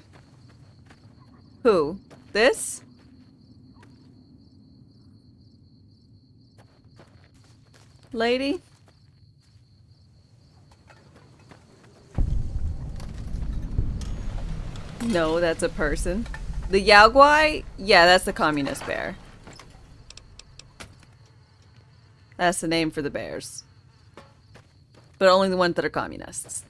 Who? This? Lady? No, that's a person. The Yao Guai? Yeah, that's the communist bear. That's the name for the bears. But only the ones that are communists.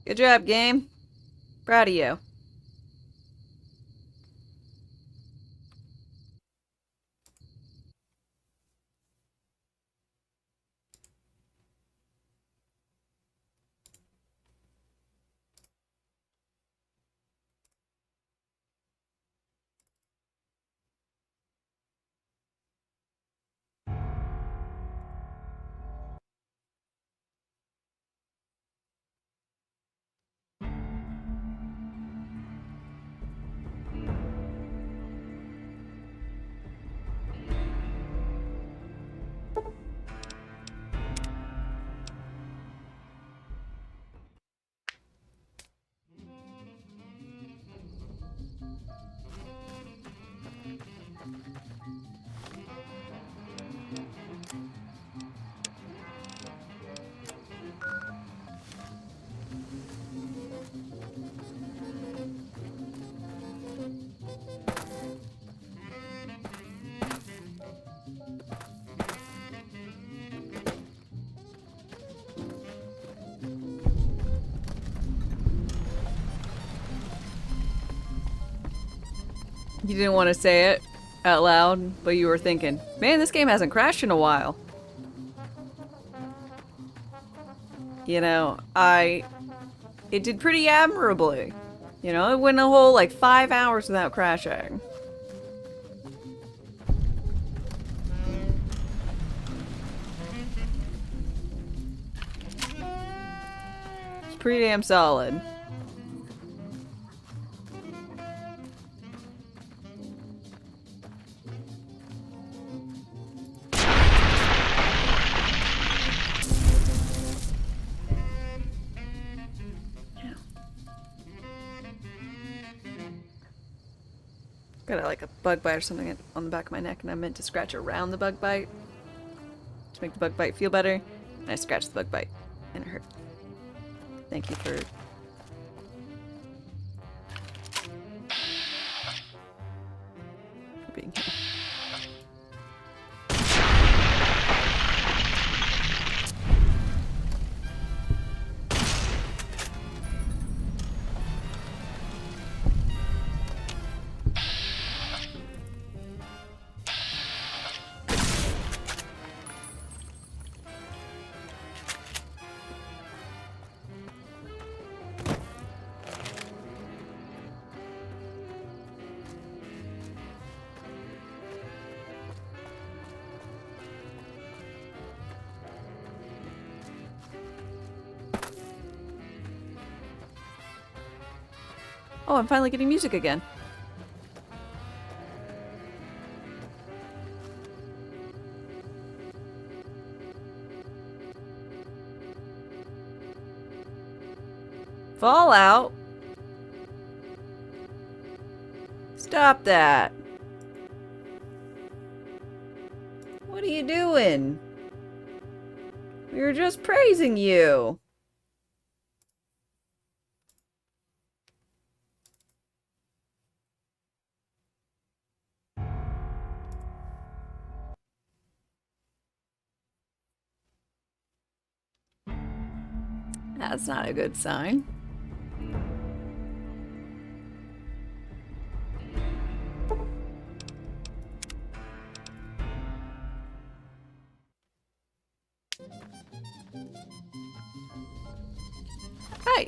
Good job, game. Proud of you. You didn't want to say it out loud, but you were thinking, man, this game hasn't crashed in a while. You know, it did pretty admirably. You know, it went a whole like 5 hours without crashing. It's pretty damn solid. Got like a bug bite or something on the back of my neck, and I meant to scratch around the bug bite to make the bug bite feel better. And I scratched the bug bite, and it hurt. Thank you for being here. Oh, I'm finally getting music again. Fallout? Stop that. What are you doing? We were just praising you. That's not a good sign. Hi.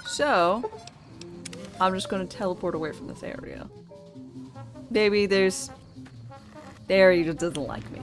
So, I'm just going to teleport away from this area. Maybe the area just doesn't like me.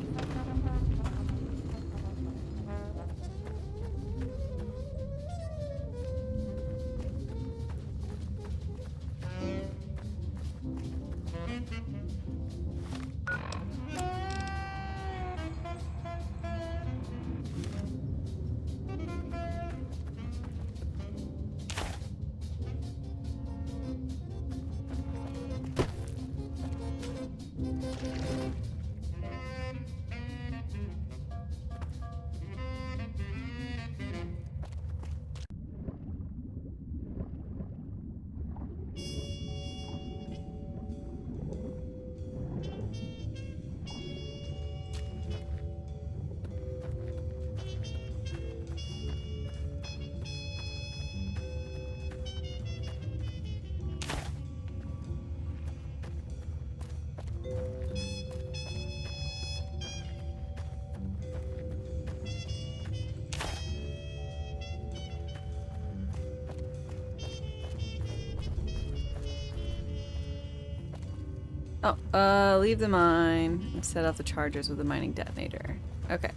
Oh, leave the mine and set off the charges with the mining detonator. Okay.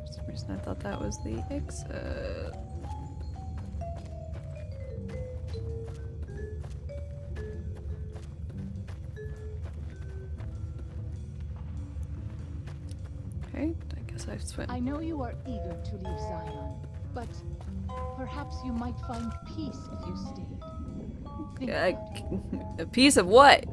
For some reason I thought that was the exit. Okay, I guess I swim.
I know you are eager to leave Zion, but perhaps you might find peace if you stayed. Think about it.
A piece of what?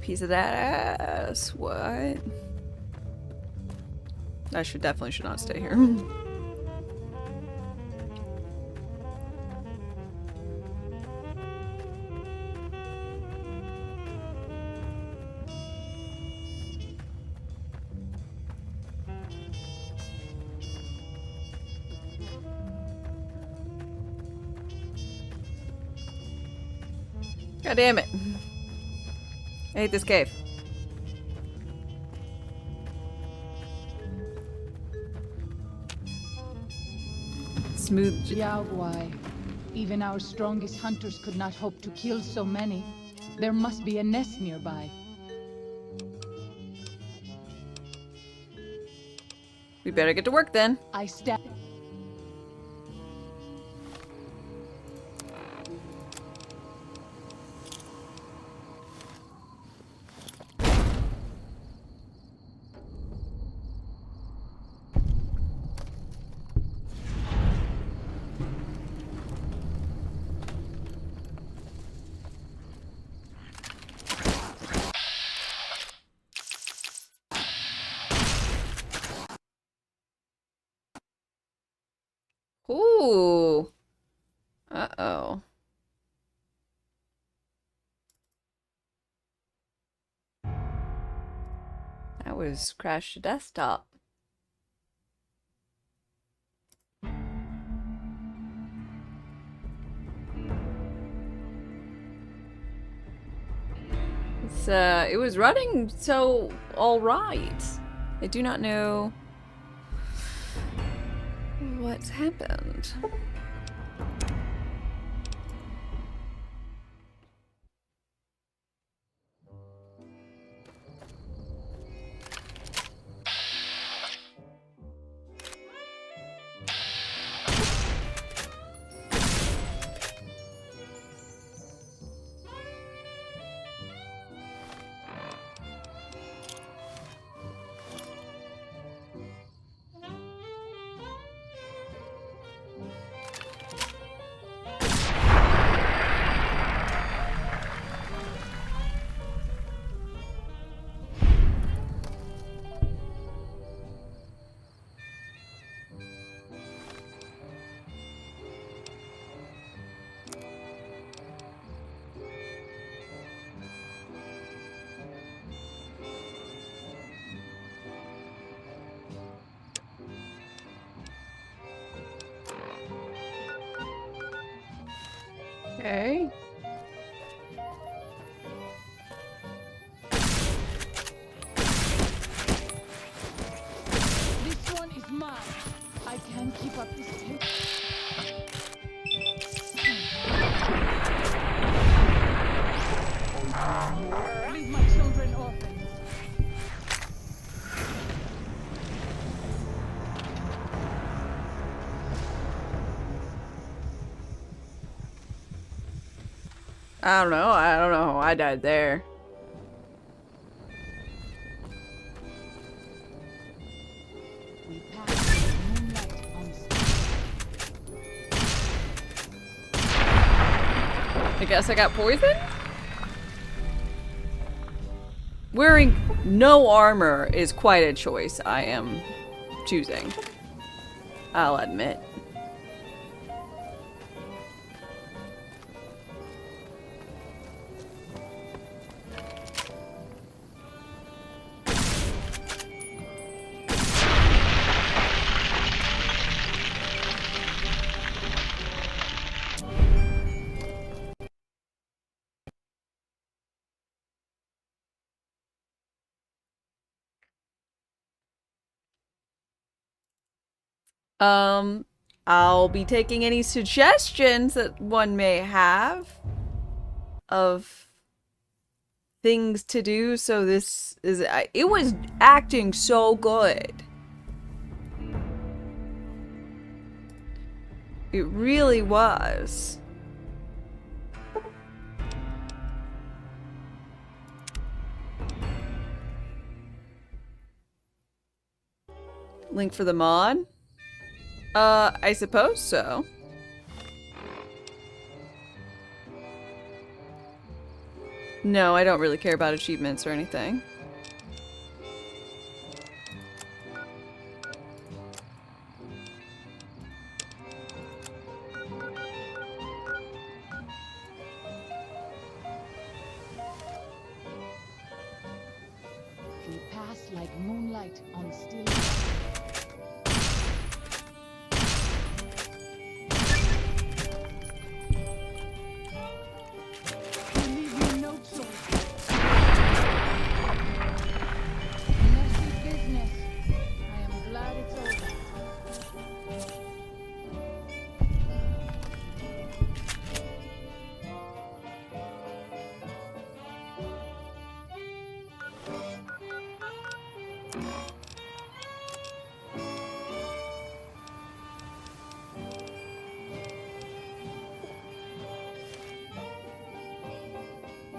Piece of that ass. What? I definitely should not stay here. God damn it. I hate this cave. Smooth.
Yaogwai. Even our strongest hunters could not hope to kill so many. There must be a nest nearby.
We better get to work then.
I stab.
Ooh. Uh-oh. That was Crash the Desktop. It was running so alright. I do not know what's happened. Okay.
This one is mine. I can't keep up this tempo. Leave my children orphans.
I don't know. I don't know how I died there. I guess I got poisoned? Wearing no armor is quite a choice I am choosing. I'll admit. I'll be taking any suggestions that one may have of things to do. So this is, it was acting so good. It really was. Link for the mod? I suppose so. No, I don't really care about achievements or anything.
We pass like moonlight on still. You leave me no choice. Messy business. I am glad it's over.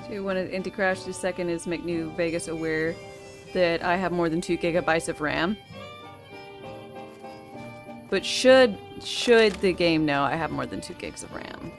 So one of anti-crash, the second is make New Vegas aware that I have more than 2 gigabytes of RAM. But should the game know I have more than 2 gigs of RAM?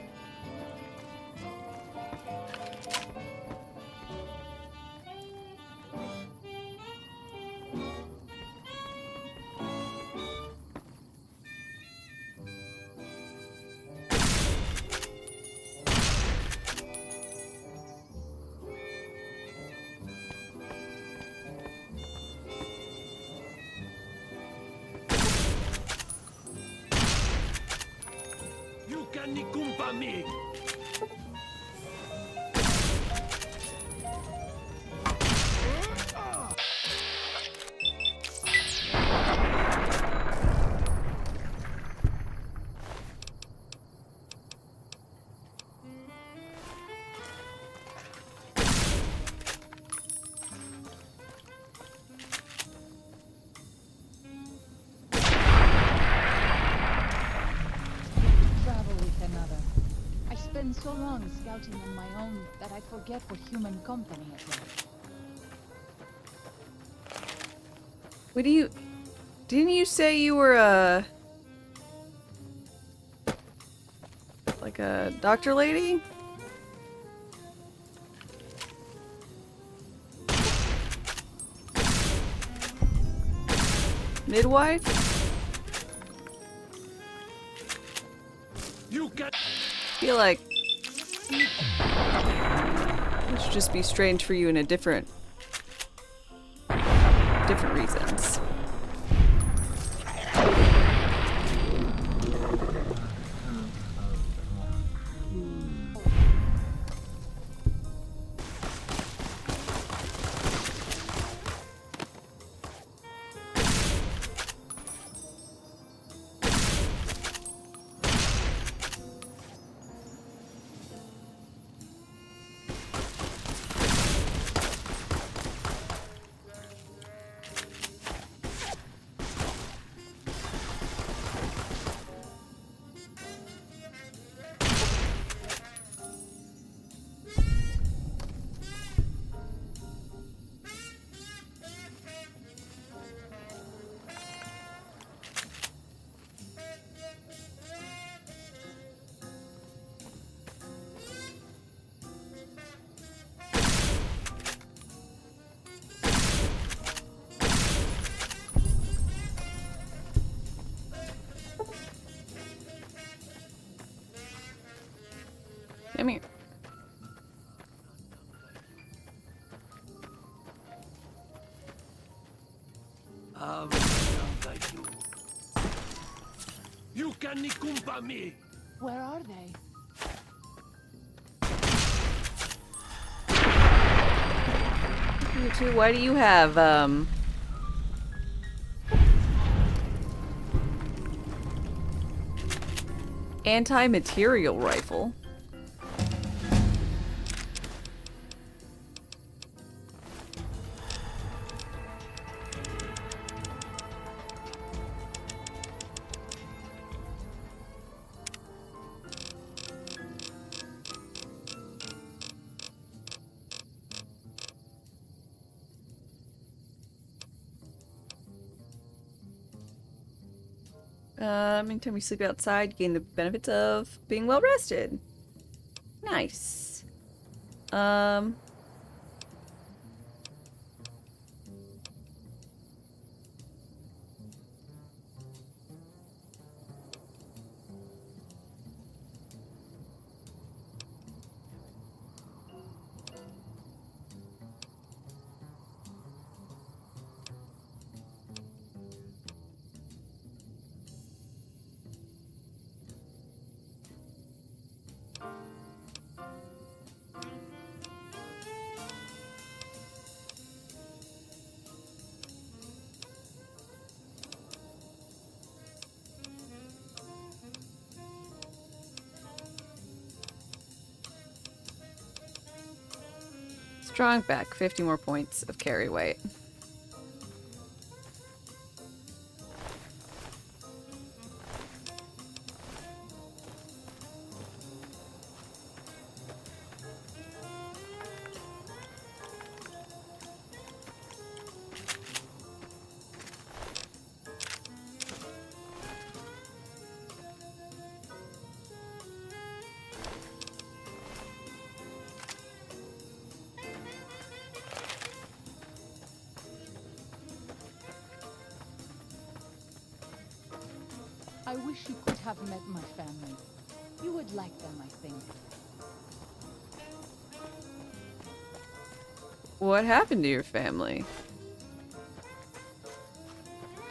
Travel with another. I spend so long scouting on my own that I forget what human company is like.
What do you... Didn't you say you were like a doctor lady? Midwife?
You get.
Feel like it should just be strange for you in a different reasons. Come here.
You can nikumpa me.
Where are they?
You two, why do you have anti-material rifle? Anytime you sleep outside, you gain the benefits of being well rested. Nice. Strong back, 50 more points of carry weight.
I wish you could have met my family. You would like them, I think.
What happened to your family?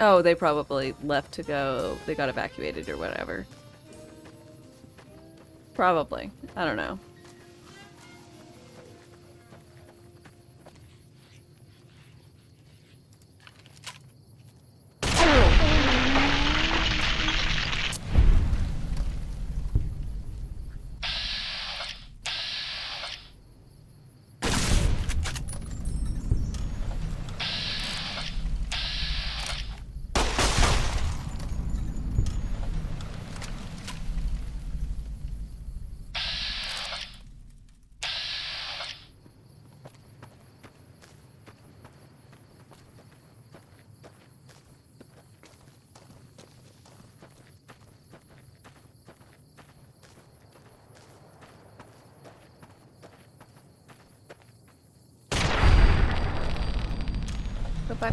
Oh, they probably left to go. They got evacuated or whatever. Probably. I don't know. Goodbye.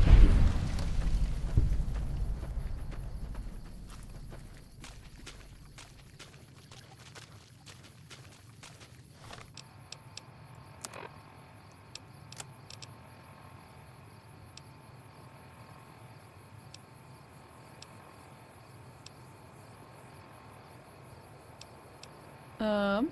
Um.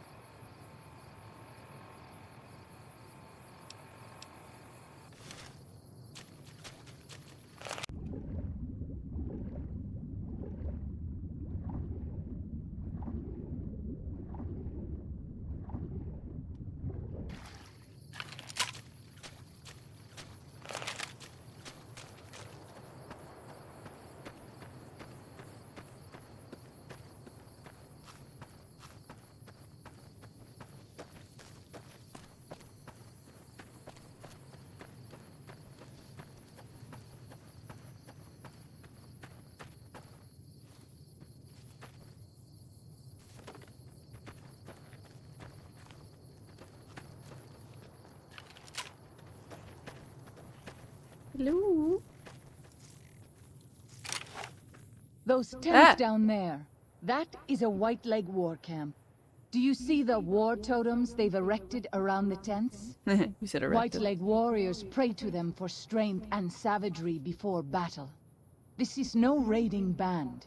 Hello.
Those tents down there, that is a White Leg war camp. Do you see the war totems they've erected around the tents?
You said erected.
White Leg warriors pray to them for strength and savagery before battle. This is no raiding band.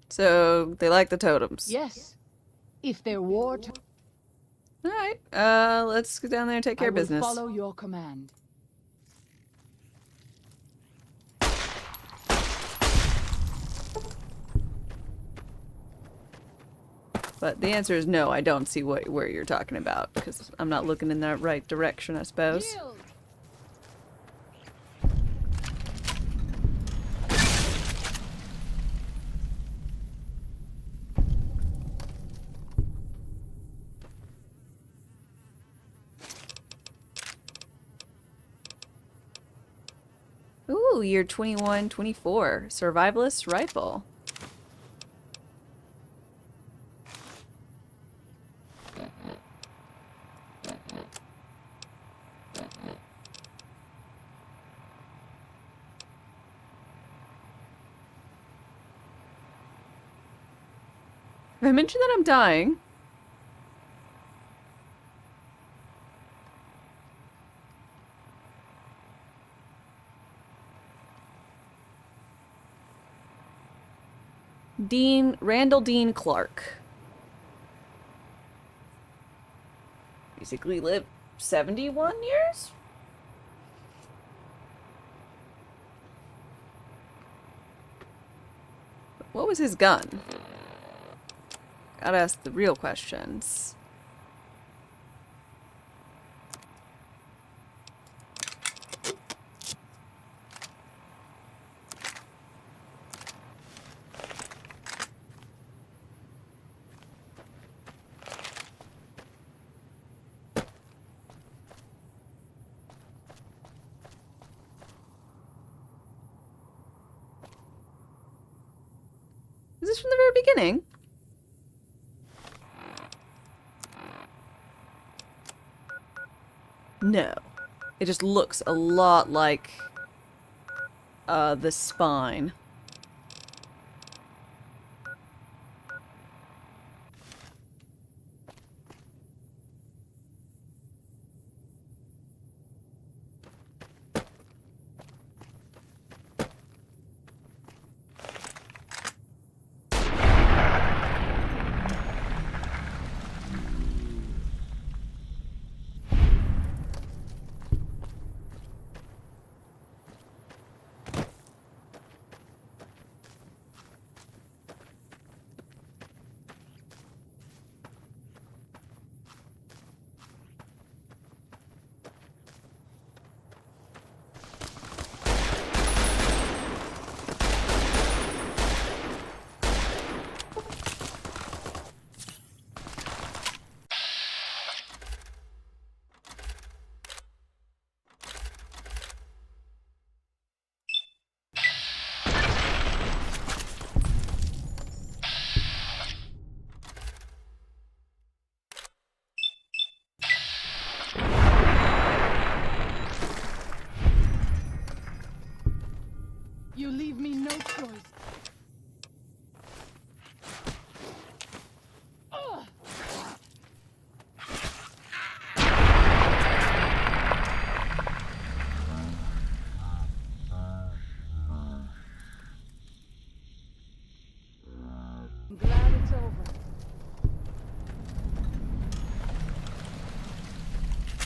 So they like the totems.
Yes. If they're war
Alright, let's go down there and take care of business.
I will follow your command.
But the answer is no, I don't see where you're talking about, because I'm not looking in the right direction, I suppose.
Yield.
Ooh, year 2124. Survivalist rifle. Have I mentioned that I'm dying? Randall Dean Clark. Basically lived 71 years? What was his gun? Gotta ask the real questions. Is this from the very beginning? No. It just looks a lot like the spine.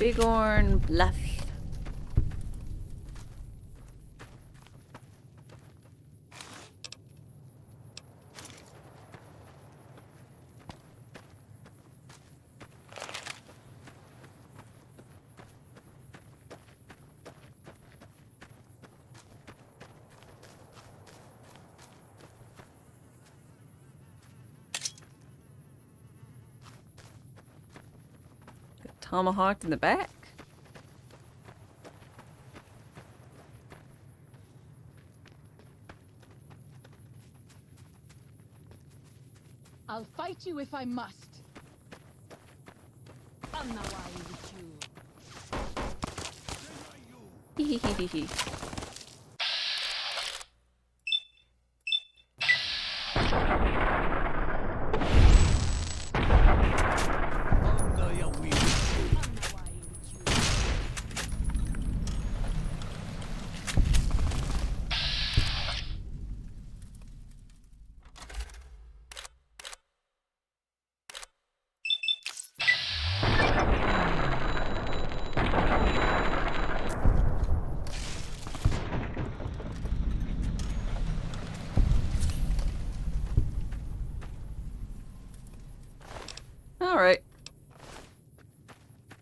Bighorn Bluff. Tomahawked in the back.
I'll fight you if I must.
Hehehehe. All right.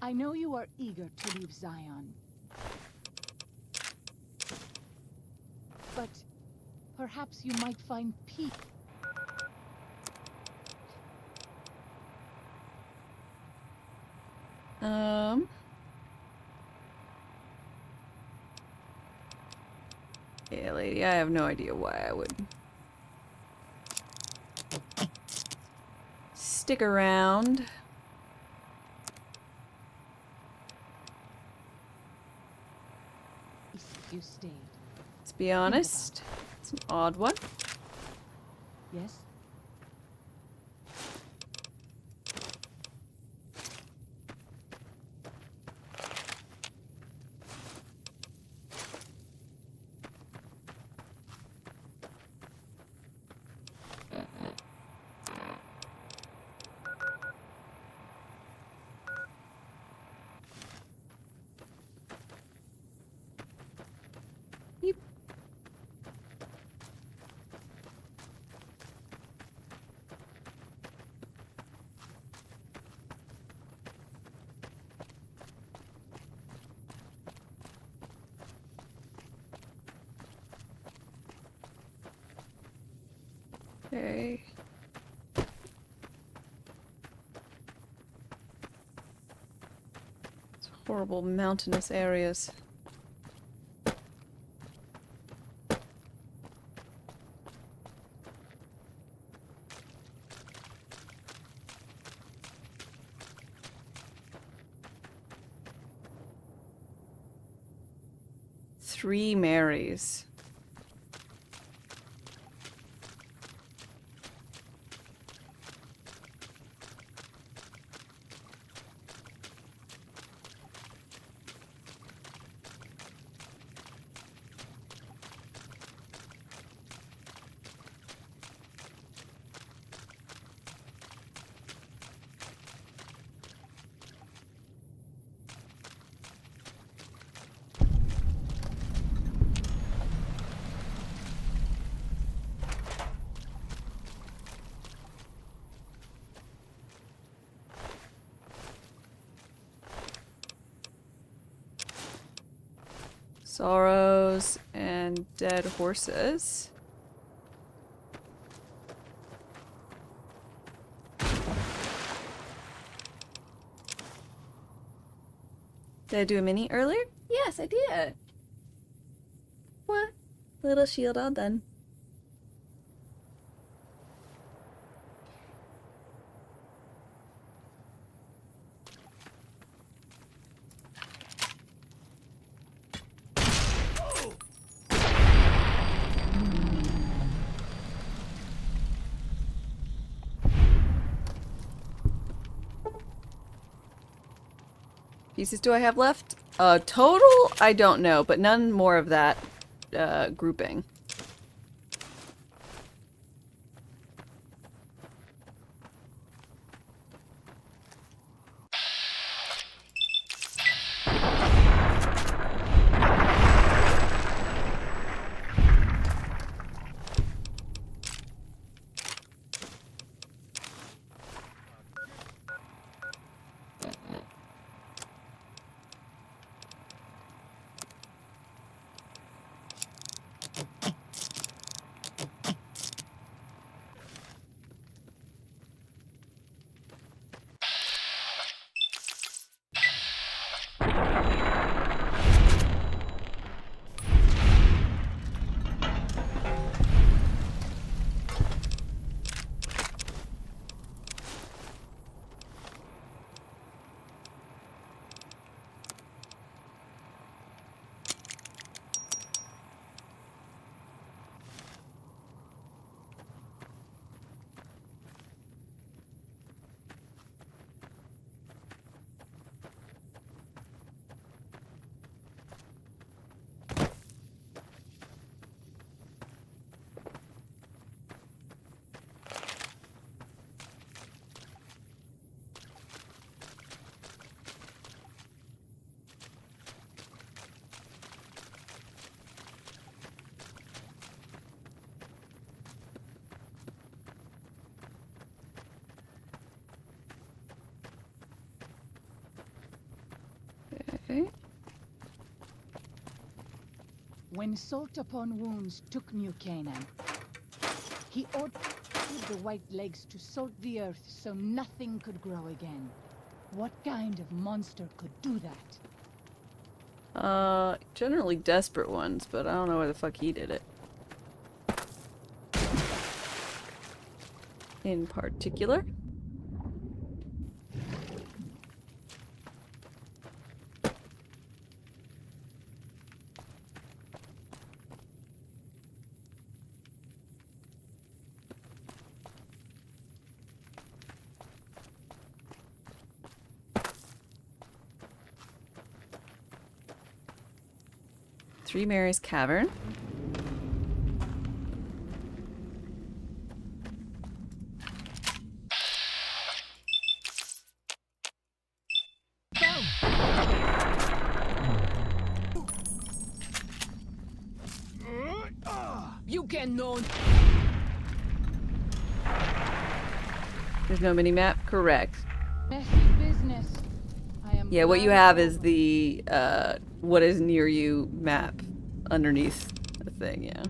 I know you are eager to leave Zion. But perhaps you might find peace.
Yeah, lady, I have no idea why I would stick around.
You stayed.
Let's be honest. It's an odd one.
Yes?
Okay. It's horrible mountainous areas. Three Marys. Sorrows and dead horses. Did I do a mini earlier? Yes, I did. What? Little shield all done. Pieces do I have left? Total? I don't know, but none more of that grouping. Okay.
When Salt Upon Wounds took New Canaan, he ordered the White Legs to salt the earth so nothing could grow again. What kind of monster could do that?
Generally desperate ones, but I don't know where the fuck he did it. In particular. Three Mary's Cavern.
You can know.
There's no mini-map? Correct.
Messy business. I am
Yeah, what you
glad
have
it's
is the, what is near you map underneath the thing, yeah.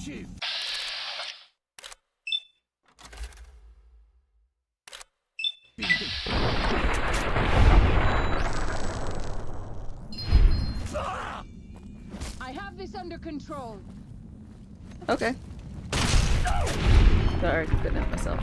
Shit.
I have this under control.
Okay. Sorry, couldn't help myself.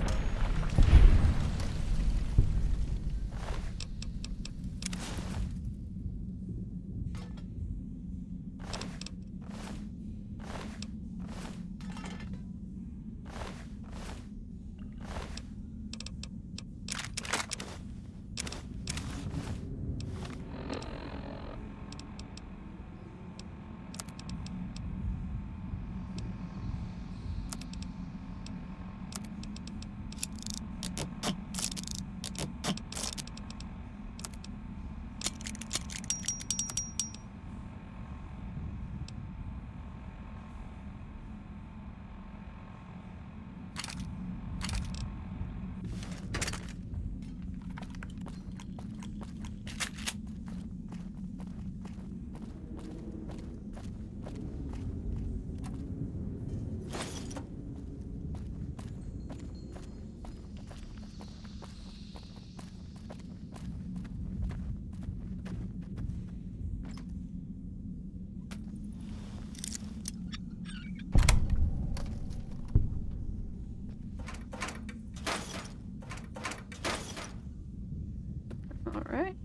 Alright.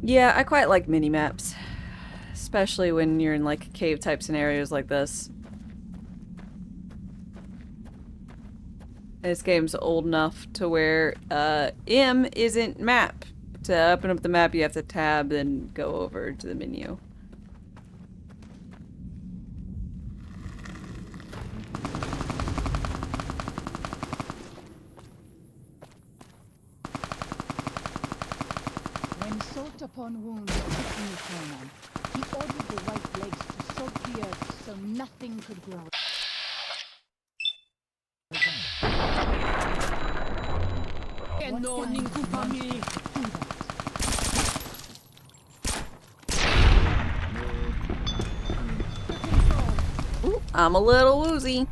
Yeah, I quite like mini-maps. Especially when you're in like cave type scenarios like this. This game's old enough to where M isn't map. To open up the map you have to tab and go over to the menu.
When Salt Upon Wounds took New Canaan, he ordered the White Legs to salt the earth so nothing could grow.
Ooh, I'm a little woozy.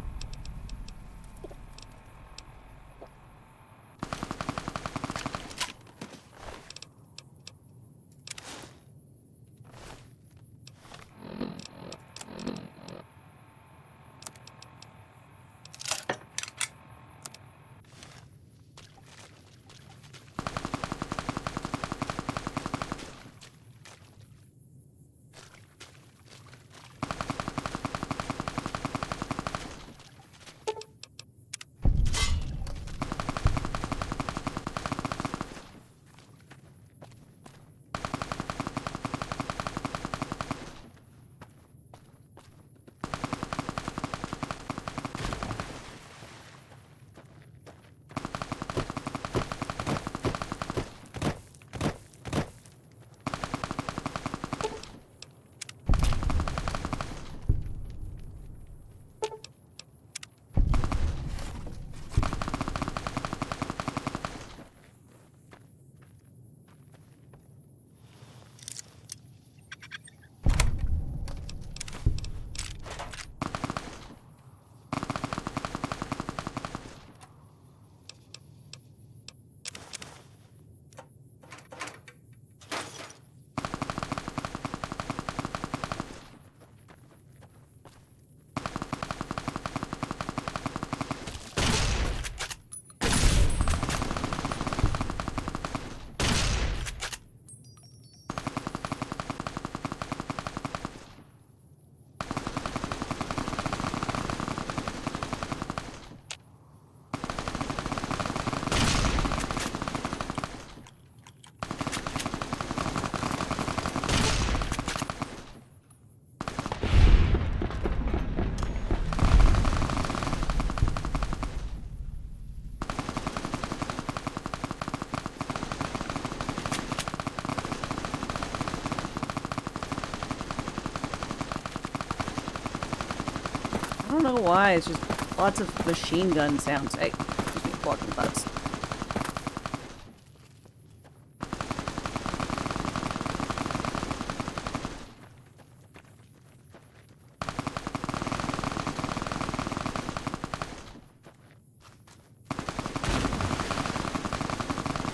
know why, it's just lots of machine gun sounds. Hey, excuse me, walking butts.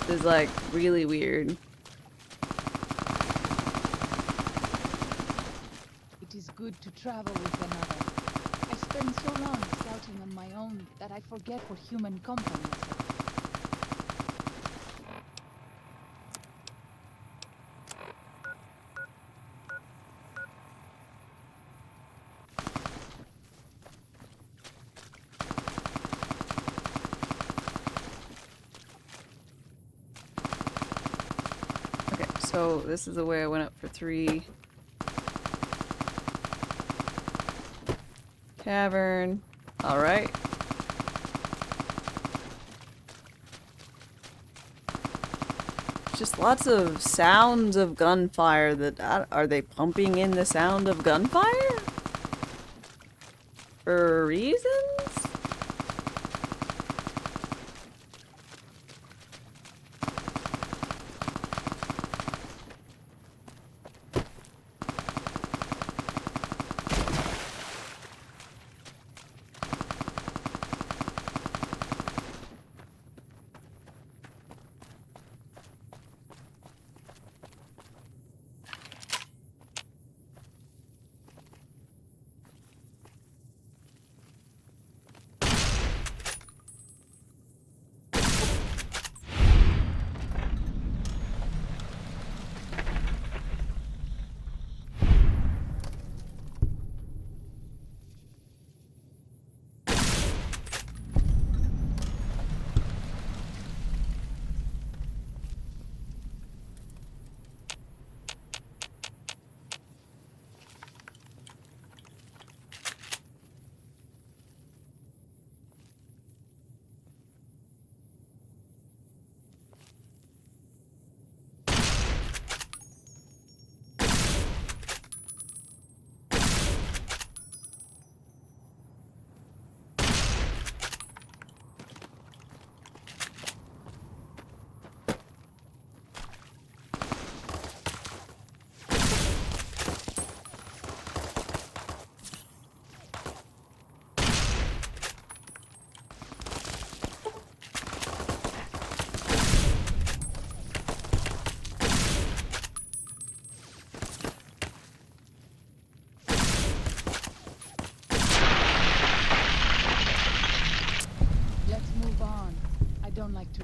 This is like really weird.
It is good to travel with another. I spend so long scouting on my own that I forget what human company is like.
Okay, so this is the way I went up for 3. Cavern. Alright. Just lots of sounds of gunfire that... are they pumping in the sound of gunfire? For reasons?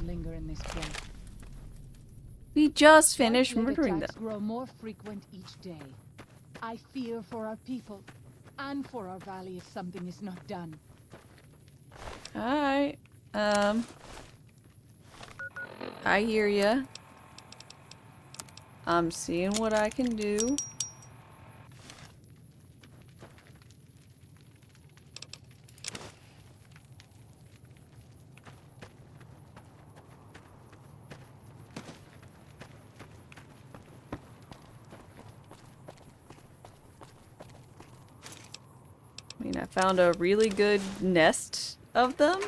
Linger in this place.
We just finished murdering them.
Attacks grow more frequent each day. I fear for our people and for our valley if something is not done.
Alright. I hear ya. I'm seeing what I can do. I mean, I found a really good nest of them.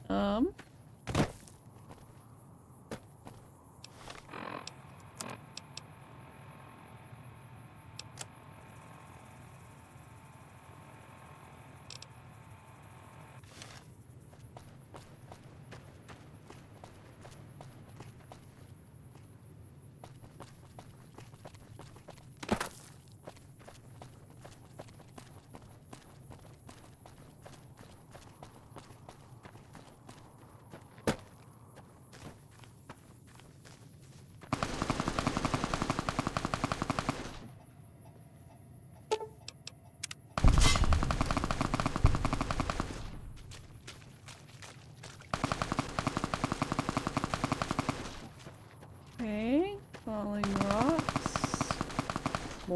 Um.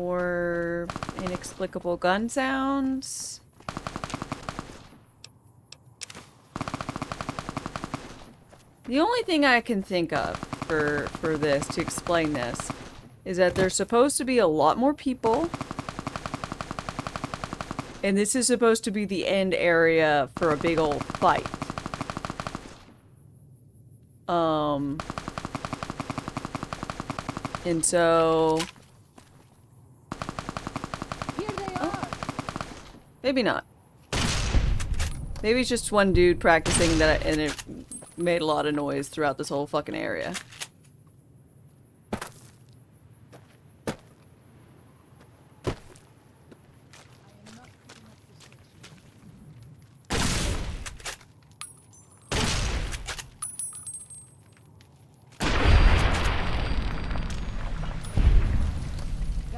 More inexplicable gun sounds. The only thing I can think of for this, to explain this, is that there's supposed to be a lot more people. And this is supposed to be the end area for a big old fight. And so...
Here they are.
Maybe not. Maybe it's just one dude practicing that, and it made a lot of noise throughout this whole fucking area.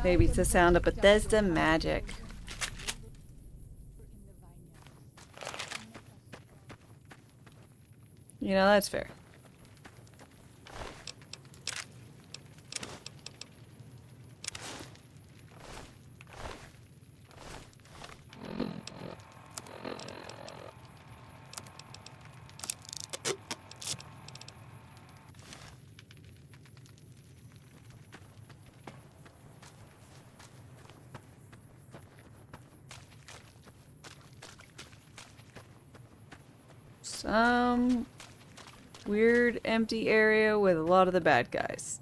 Maybe it's the sound of Bethesda magic. You know, that's fair. Some weird empty area with a lot of the bad guys.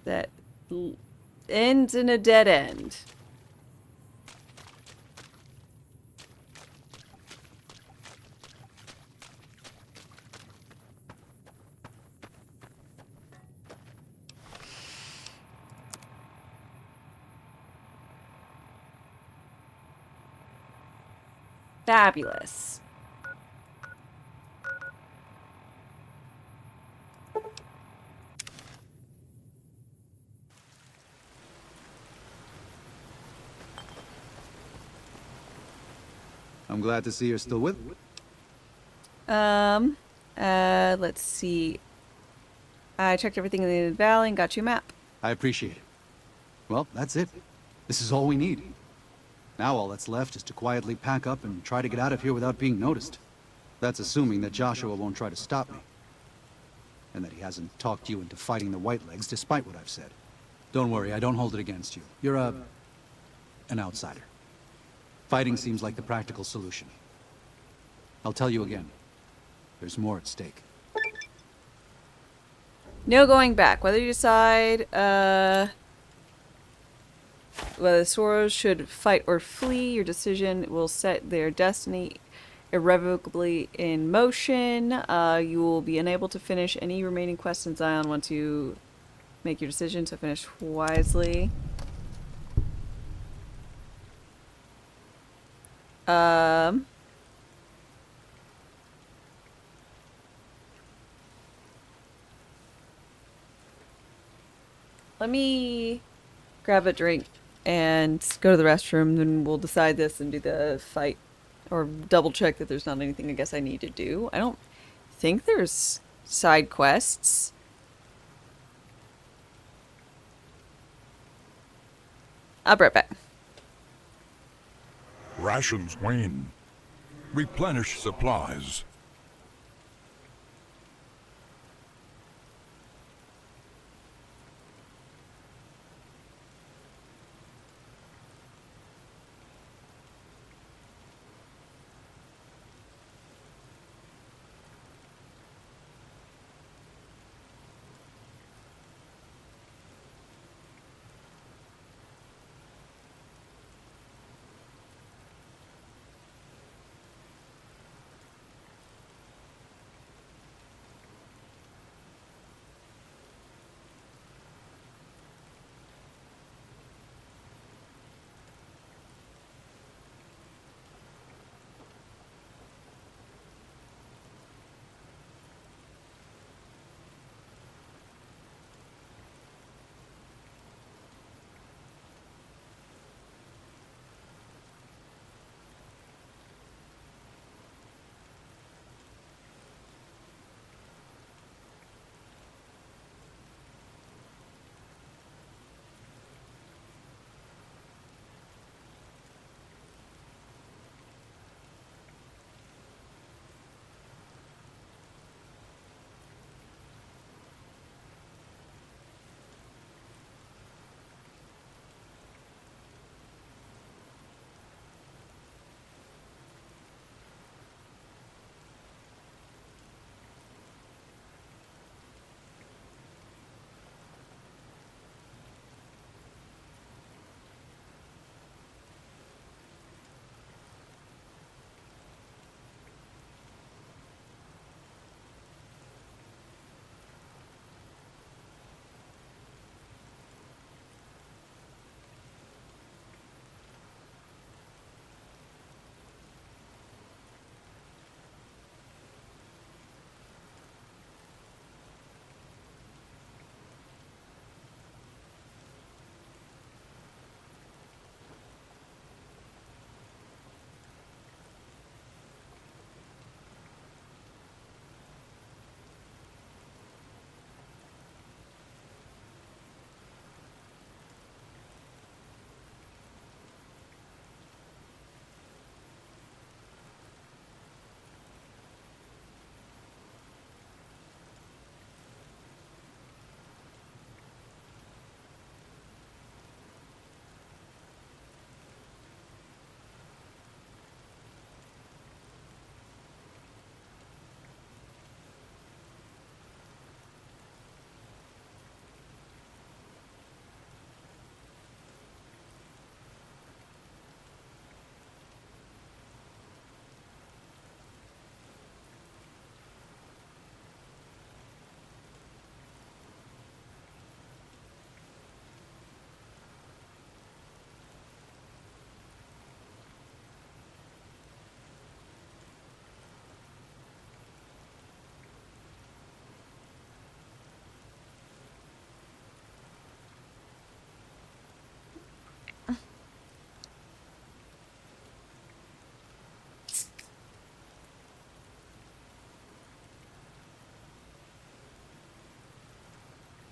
That ends in a dead end. Fabulous.
I'm glad to see you're still with me.
Let's see. I checked everything in the valley and got you a map.
I appreciate it. Well, that's it. This is all we need. Now all that's left is to quietly pack up and try to get out of here without being noticed. That's assuming that Joshua won't try to stop me. And that he hasn't talked you into fighting the Whitelegs despite what I've said. Don't worry, I don't hold it against you. You're an outsider. Fighting seems like the practical solution. I'll tell you again. There's more at stake.
No going back. Whether you decide, whether the Soros should fight or flee, your decision will set their destiny irrevocably in motion. You will be unable to finish any remaining quests in Zion once you make your decision, so finish wisely. Let me grab a drink and go to the restroom, then we'll decide this and do the fight. Or double check that there's not anything I guess I need to do. I don't think there's side quests. I'll be right back.
Rations wane. Replenish supplies.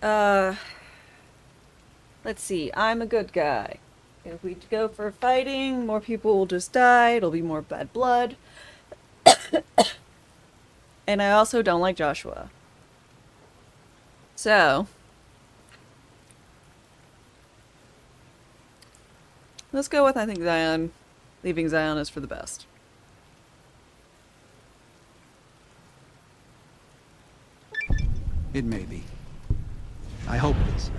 Let's see. I'm a good guy. If we go for fighting, more people will just die. It'll be more bad blood. And I also don't like Joshua. So, let's go with, I think, Zion. Leaving Zion is for the best.
It may be. I hope it is.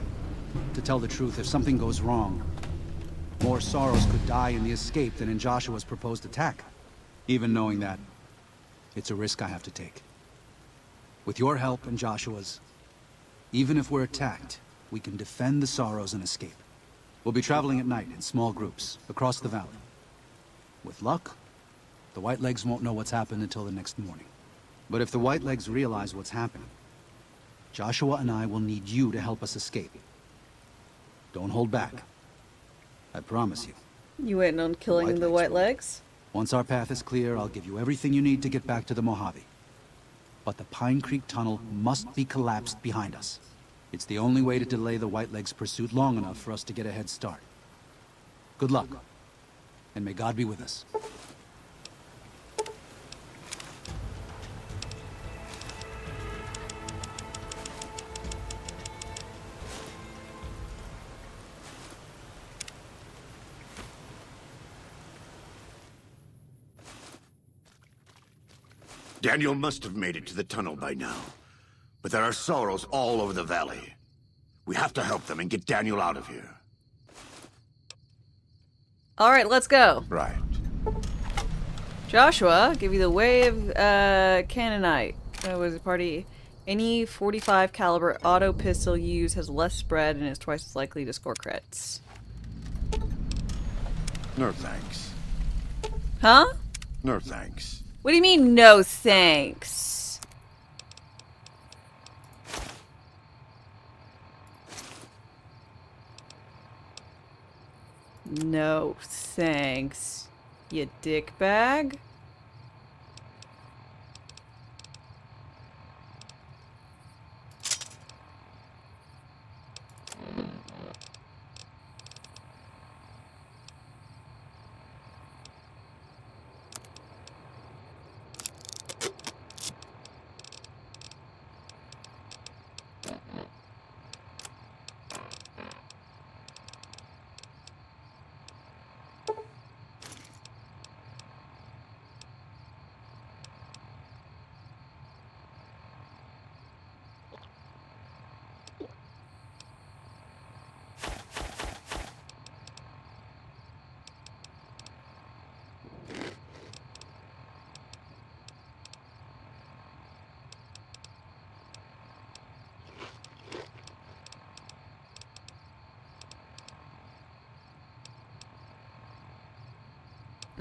To tell the truth, if something goes wrong, more Sorrows could die in the escape than in Joshua's proposed attack. Even knowing that, it's a risk I have to take. With your help and Joshua's, even if we're attacked, we can defend the Sorrows and escape. We'll be traveling at night in small groups, across the valley. With luck, the Whitelegs won't know what's happened until the next morning. But if the Whitelegs realize what's happening, Joshua and I will need you to help us escape. Don't hold back. I promise you.
You waiting on killing the Whitelegs?
Once our path is clear, I'll give you everything you need to get back to the Mojave. But the Pine Creek Tunnel must be collapsed behind us. It's the only way to delay the Whitelegs' pursuit long enough for us to get a head start. Good luck, and may God be with us.
Daniel must have made it to the tunnel by now. But there are Sorrows all over the valley. We have to help them and get Daniel out of here.
Alright, let's go.
Right.
Joshua, give you the wave cannonite. That was a party. Any 45 caliber auto pistol you use has less spread and is twice as likely to score crits.
No thanks.
Huh?
No thanks.
What do you mean, no thanks? No thanks, you dickbag.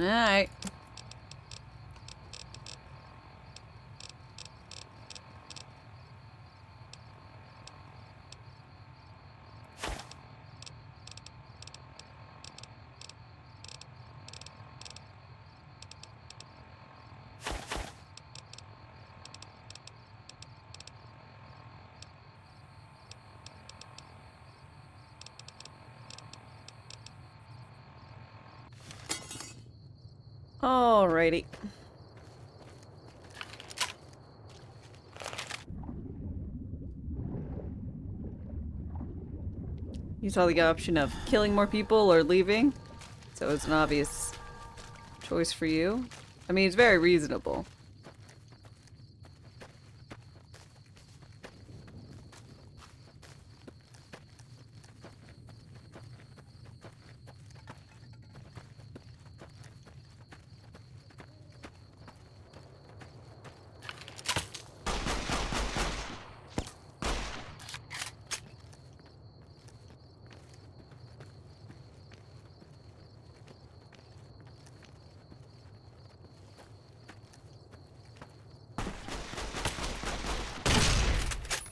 Alright. Alrighty. You saw the option of killing more people or leaving, so it's an obvious choice for you. I mean, it's very reasonable.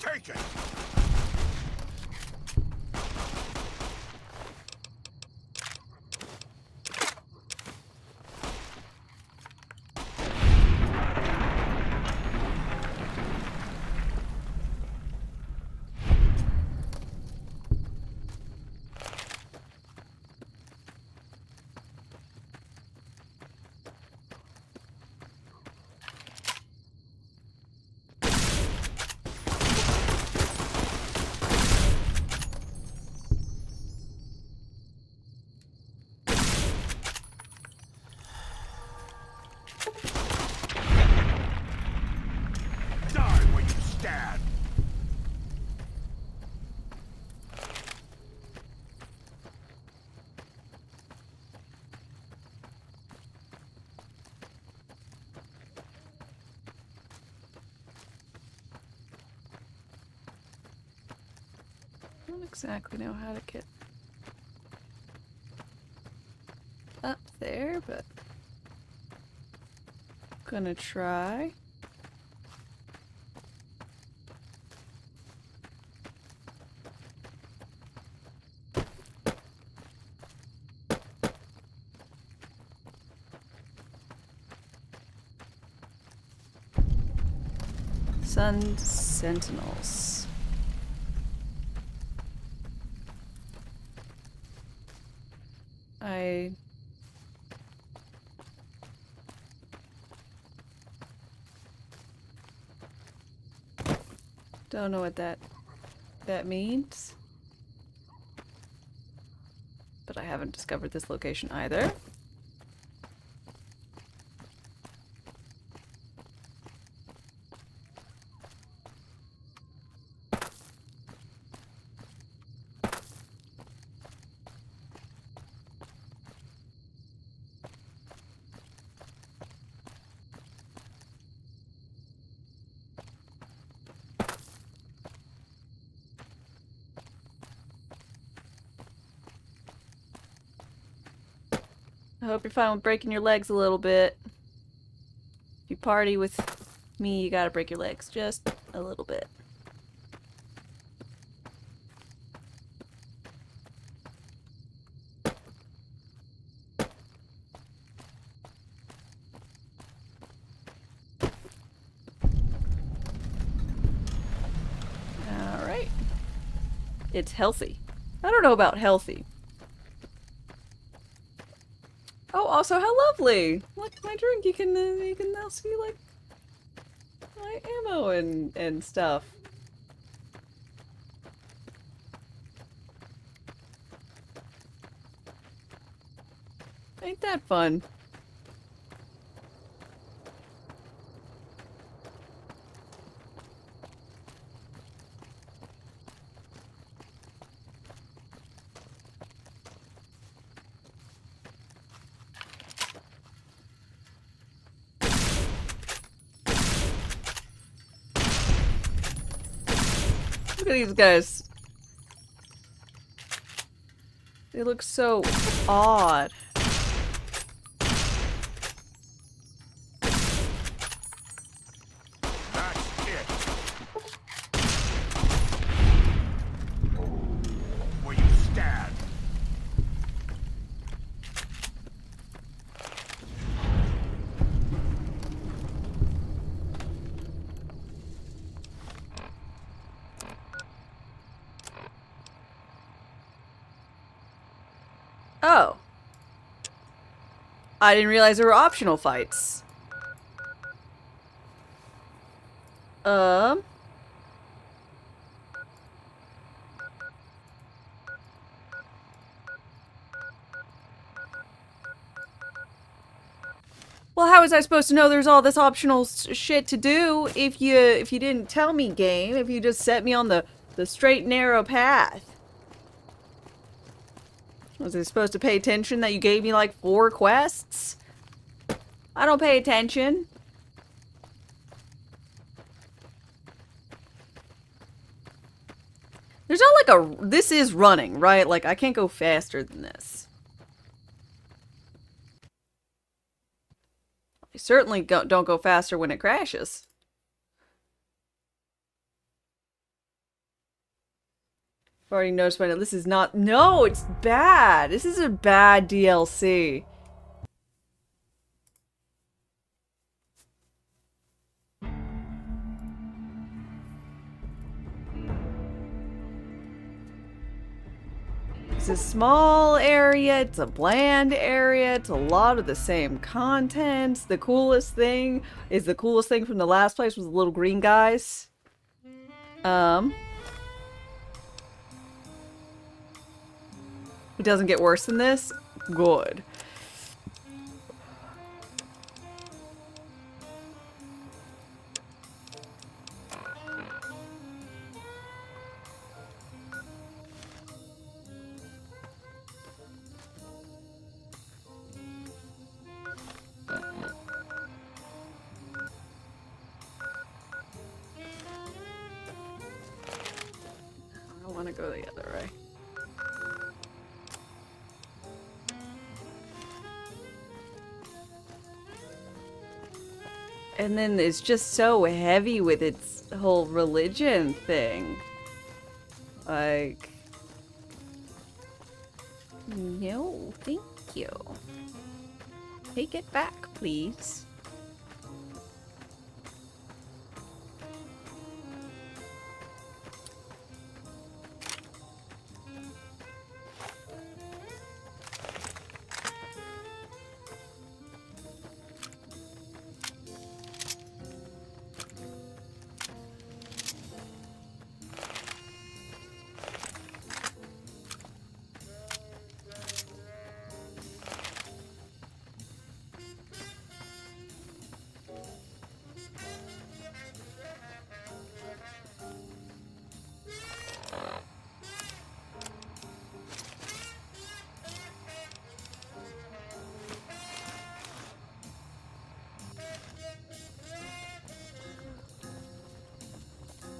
Take it!
don't exactly know how to get up there, but gonna try. Sun Sentinels. I don't know what that means. But I haven't discovered this location either. I hope you're fine with breaking your legs a little bit. If you party with me, you gotta break your legs just a little bit. Alright. It's healthy. I don't know about healthy. Oh, also, how lovely! Look, my drink. You can now see like my ammo and stuff. Ain't that fun? Look at these guys. They look so odd.
Where you stand.
Oh. I didn't realize there were optional fights. Well, how was I supposed to know there's all this optional shit to do if you didn't tell me, game? If you just set me on the straight and narrow path? Was I supposed to pay attention that you gave me like 4 quests? I don't pay attention. There's not like a... This is running, right? Like, I can't go faster than this. I certainly don't go faster when it crashes. I've already noticed by now, this is not... No, it's bad! This is a bad DLC. It's a small area, it's a bland area, it's a lot of the same contents. The coolest thing is the coolest thing from the last place was the little green guys. It doesn't get worse than this? Good. go the other way. And then it's just so heavy with its whole religion thing. Like... No, thank you. Take it back, please.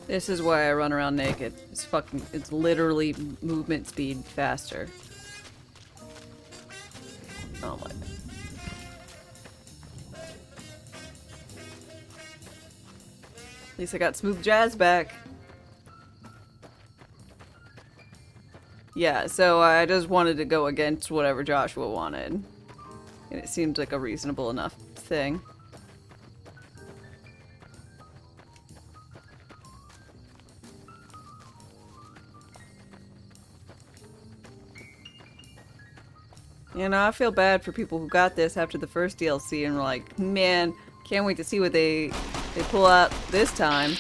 This is why I run around naked. It's literally movement speed faster. Oh my. At least I got smooth jazz back. Yeah, so I just wanted to go against whatever Joshua wanted. And it seemed like a reasonable enough thing. You know, I feel bad for people who got this after the first DLC and were like, man, can't wait to see what they pull out this time.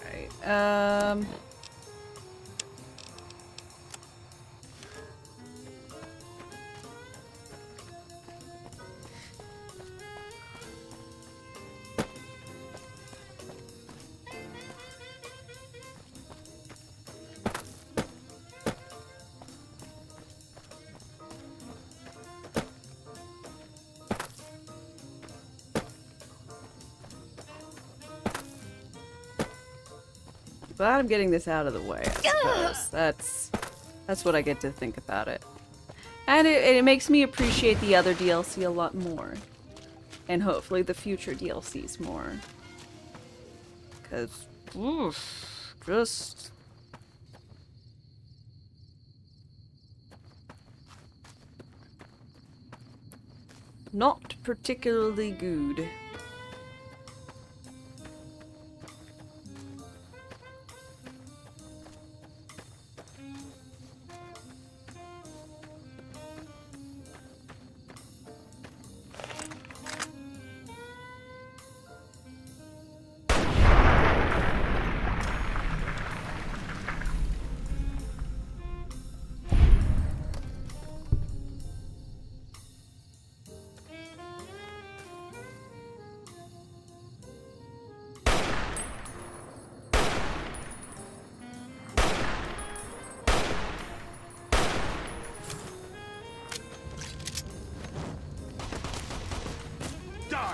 Right. But I'm getting this out of the way, I suppose. That's what I get to think about it. And it makes me appreciate the other DLC a lot more. And hopefully the future DLCs more. Because, oof, just... not particularly good.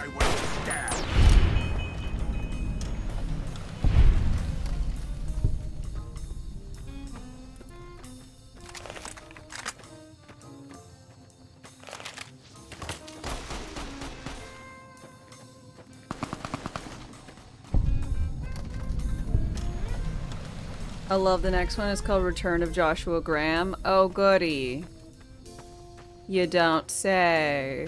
I will stab.
I love the next one. It's called Return of Joshua Graham. Oh, goody. You don't say.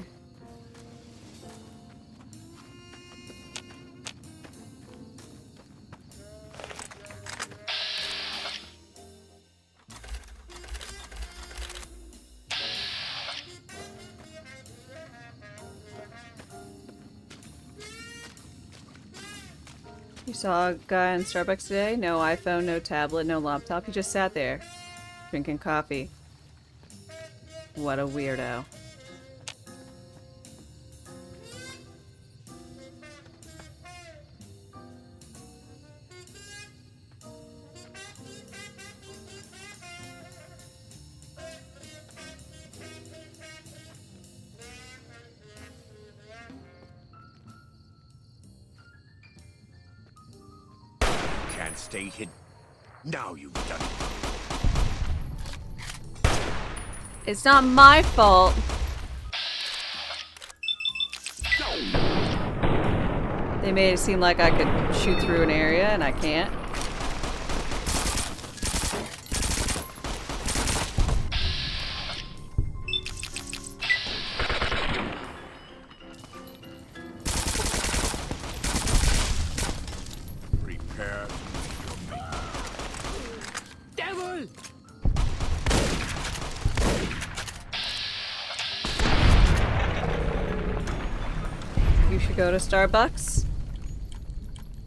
You saw a guy in Starbucks today? No iPhone, no tablet, no laptop. He just sat there, drinking coffee. What a weirdo.
Can't stay hidden. Now you've done it.
It's not my fault. They made it seem like I could shoot through an area, and I can't.
Prepare to meet your mate.
Devil!
You should go to Starbucks.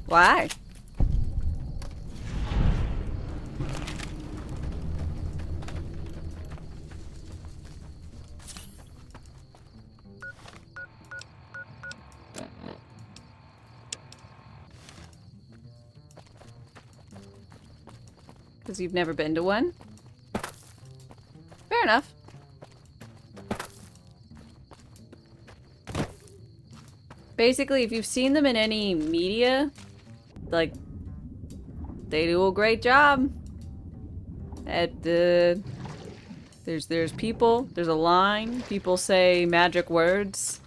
Why? Because you've never been to one? Fair enough. Basically, if you've seen them in any media, like, they do a great job. At the there's people, there's a line, people say magic words.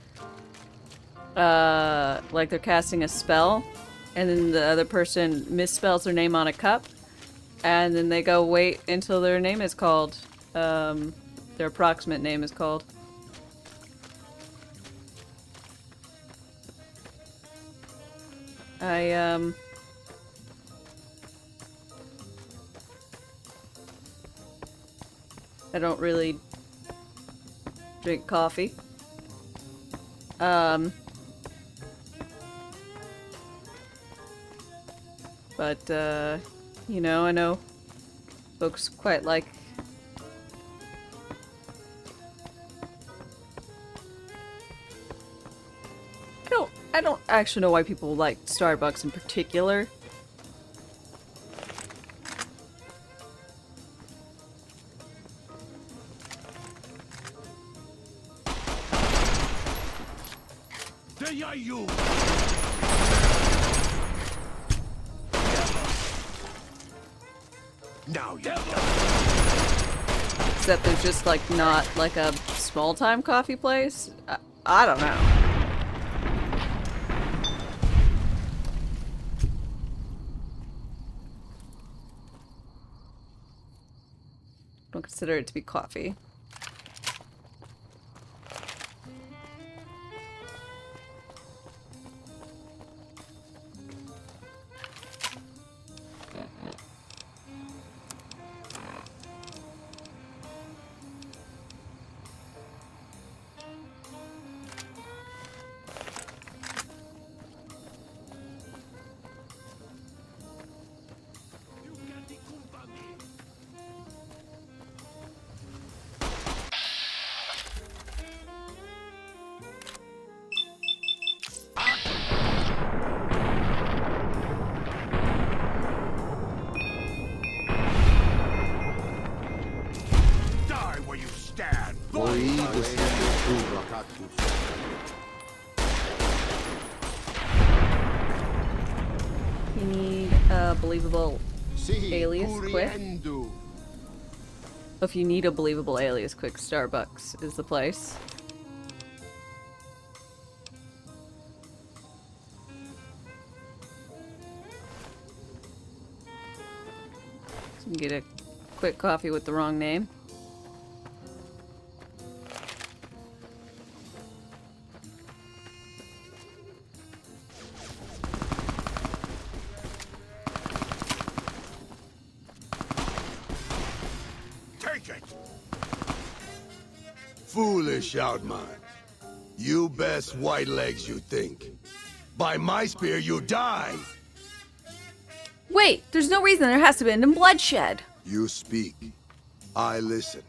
Like they're casting a spell, and then the other person misspells their name on a cup, and then they go wait until their name is called. Their approximate name is called. I don't really drink coffee. But, you know, I know folks quite like I don't actually know why people like Starbucks in particular.
They are you. Now you.
Except there's just like not like a small time coffee place. I don't know. Don't consider it to be coffee. believable alias quick. If you need a believable alias quick, Starbucks is the place. So you can get a quick coffee with the wrong name.
Take it!
Foolish Outman. You best white legs you think. By my spear you die!
Wait, there's no reason there has to be any bloodshed.
You speak. I listen.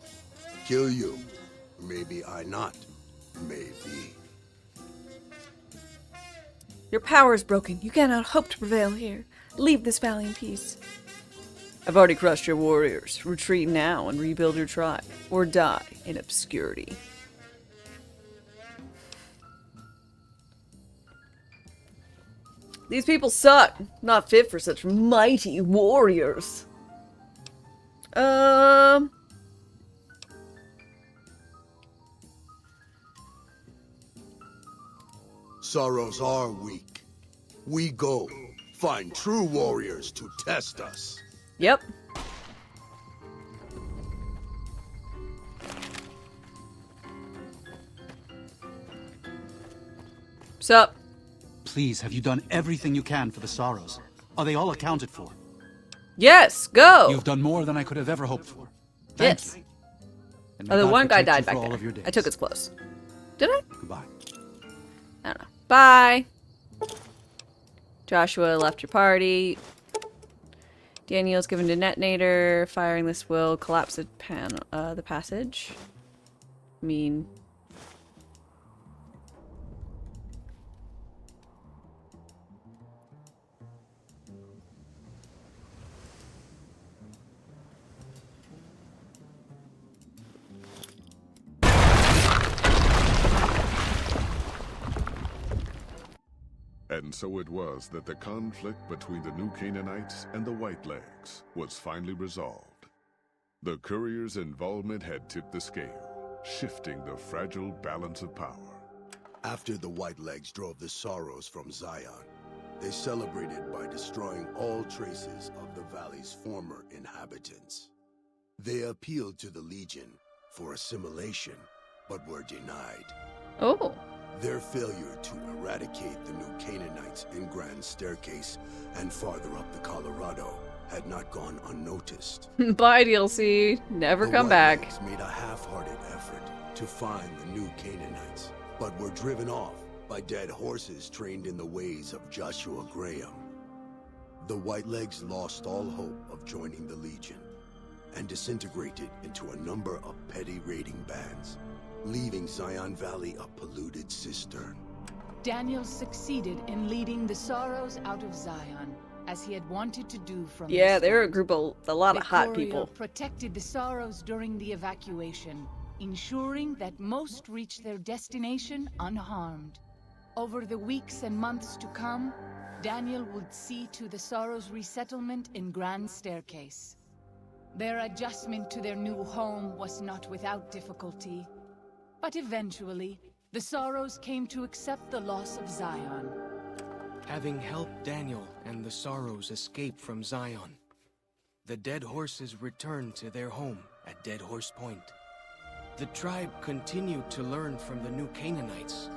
Kill you. Maybe I not. Maybe.
Your power is broken. You cannot hope to prevail here. Leave this valley in peace. I've already crushed your warriors. Retreat now and rebuild your tribe. Or die in obscurity. These people suck. Not fit for such mighty warriors.
Sorrows are weak. We go find true warriors to test us.
Yep. Sup?
Please, have you done everything you can for the Sorrows? Are they all accounted for?
Yes, go!
You've done more than I could have ever hoped for.
Yes. Oh, the one guy died back there. I took his clothes. Did I?
Goodbye.
I don't know. Bye! Joshua left your party. Daniel's given to detonator. Firing this will collapse the passage. I mean...
And so it was that the conflict between the New Canaanites and the Whitelegs was finally resolved. The courier's involvement had tipped the scale, shifting the fragile balance of power.
After the Whitelegs drove the Sorrows from Zion, they celebrated by destroying all traces of the valley's former inhabitants. They appealed to the Legion for assimilation, but were denied.
Oh.
Their failure to eradicate the New Canaanites in Grand Staircase and farther up the Colorado had not gone unnoticed.
Bye, DLC. Never come back.
The Whitelegs made a half-hearted effort to find the New Canaanites, but were driven off by dead horses trained in the ways of Joshua Graham. The Whitelegs lost all hope of joining the Legion and disintegrated into a number of petty raiding bands, leaving Zion Valley a polluted cistern.
Daniel succeeded in leading the Sorrows out of Zion, as he had wanted to do from
Yeah,
the
they're a
start.
group of a lot of hot
Victoria
people.
protected the Sorrows during the evacuation, ensuring that most reached their destination unharmed. Over the weeks and months to come, Daniel would see to the Sorrows' resettlement in Grand Staircase. Their adjustment to their new home was not without difficulty. But eventually, the Sorrows came to accept the loss of Zion.
Having helped Daniel and the Sorrows escape from Zion, the dead horses returned to their home at Dead Horse Point. The tribe continued to learn from the New Canaanites,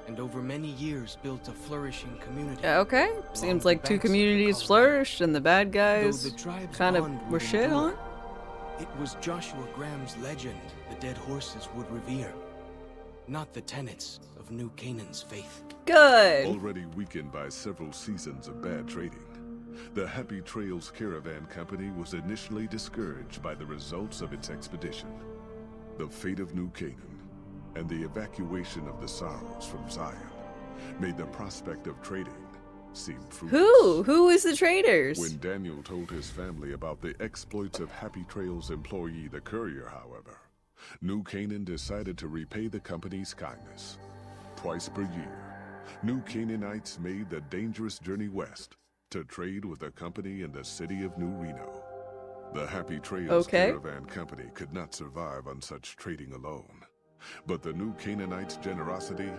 and over many years built a flourishing community.
Okay, seems like two communities flourished and the bad guys kind of were shit on.
It was Joshua Graham's legend the dead horses would revere, not the tenets of New Canaan's faith.
Good.
Already weakened by several seasons of bad trading, the Happy Trails Caravan Company was initially discouraged by the results of its expedition. The fate of New Canaan and the evacuation of the Sorrows from Zion made the prospect of trading seem fruitless.
Who is the traders?
When Daniel told his family about the exploits of Happy Trails employee the courier, however, New Canaan decided to repay the company's kindness. Twice per year, New Canaanites made the dangerous journey west to trade with a company in the city of New Reno. The Happy Trails
Okay.
Caravan Company could not survive on such trading alone. But the new Canaanites' generosity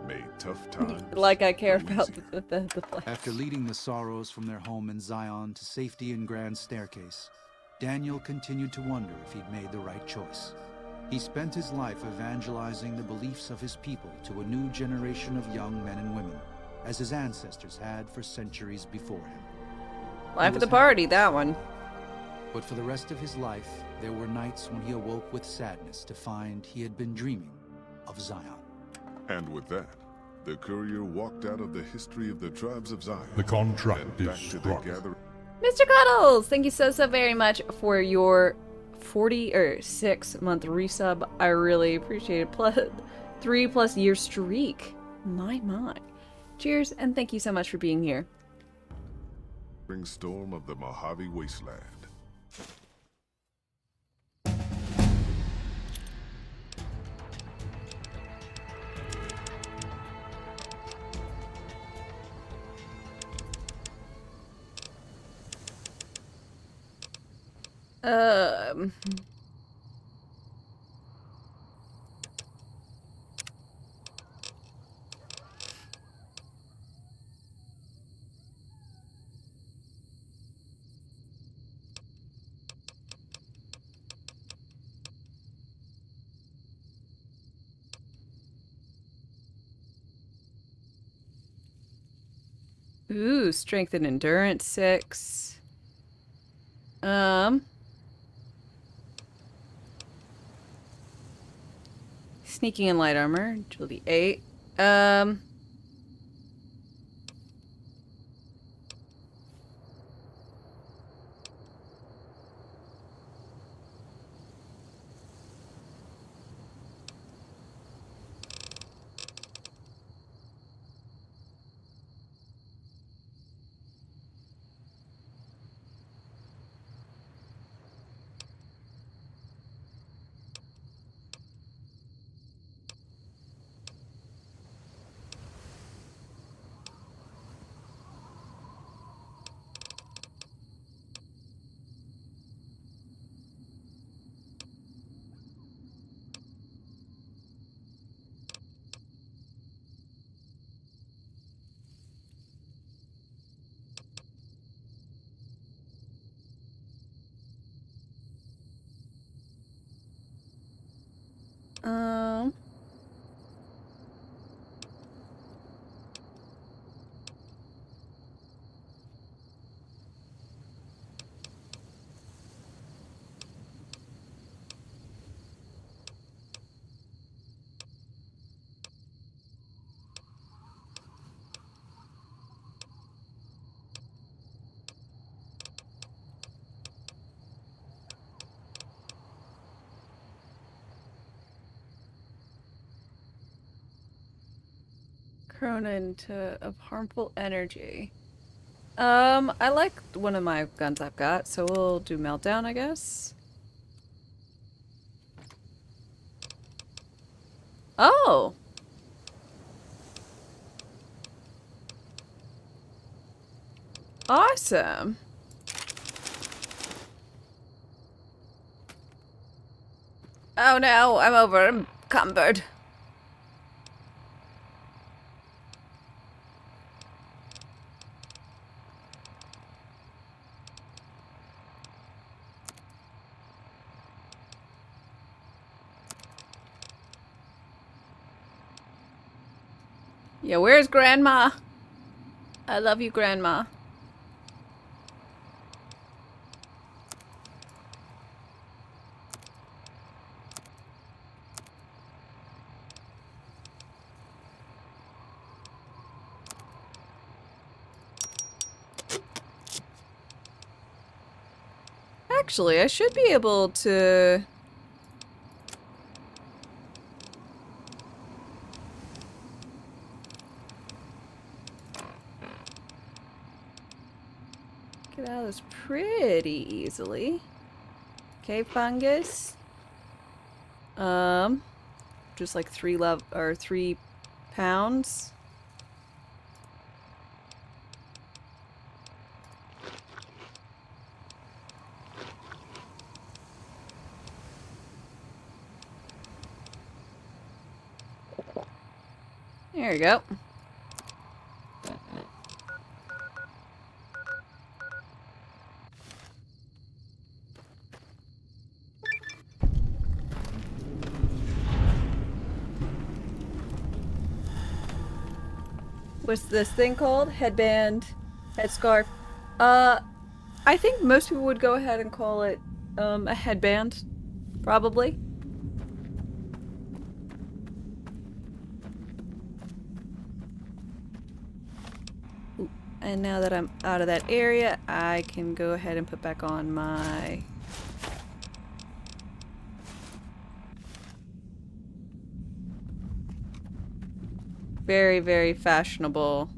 made tough times
Like I care
go
about
easier.
the place.
After leading the Sorrows from their home in Zion to safety in Grand Staircase, Daniel continued to wonder if he'd made the right choice. He spent his life evangelizing the beliefs of his people to a new generation of young men and women, as his ancestors had for centuries before him.
Life of the party, that one.
But for the rest of his life, there were nights when he awoke with sadness to find he had been dreaming of Zion.
And with that, the courier walked out of the history of the tribes of Zion.
The contract
and
is
back to the
struck.
gathering.
Mr. Cuddles, thank you so very much for your 6-month resub. I really appreciate it. Plus 3+ year streak. My. Cheers, and thank you so much for being here.
Storm of the Mojave Wasteland.
Ooh, strength and endurance 6. Sneaking and light armor, agility 8. Cronin of harmful energy. I like one of my guns I've got, so we'll do meltdown, I guess. Oh! Awesome! Oh no, I'm over encumbered. Yeah, where's Grandma? I love you, Grandma. Actually, I should be able to... get out of this pretty easily. Okay, fungus. Just like 3 pounds. There you go. What's this thing called? Headband, headscarf. I think most people would go ahead and call it a headband, probably. Ooh. And now that I'm out of that area, I can go ahead and put back on my very, very fashionable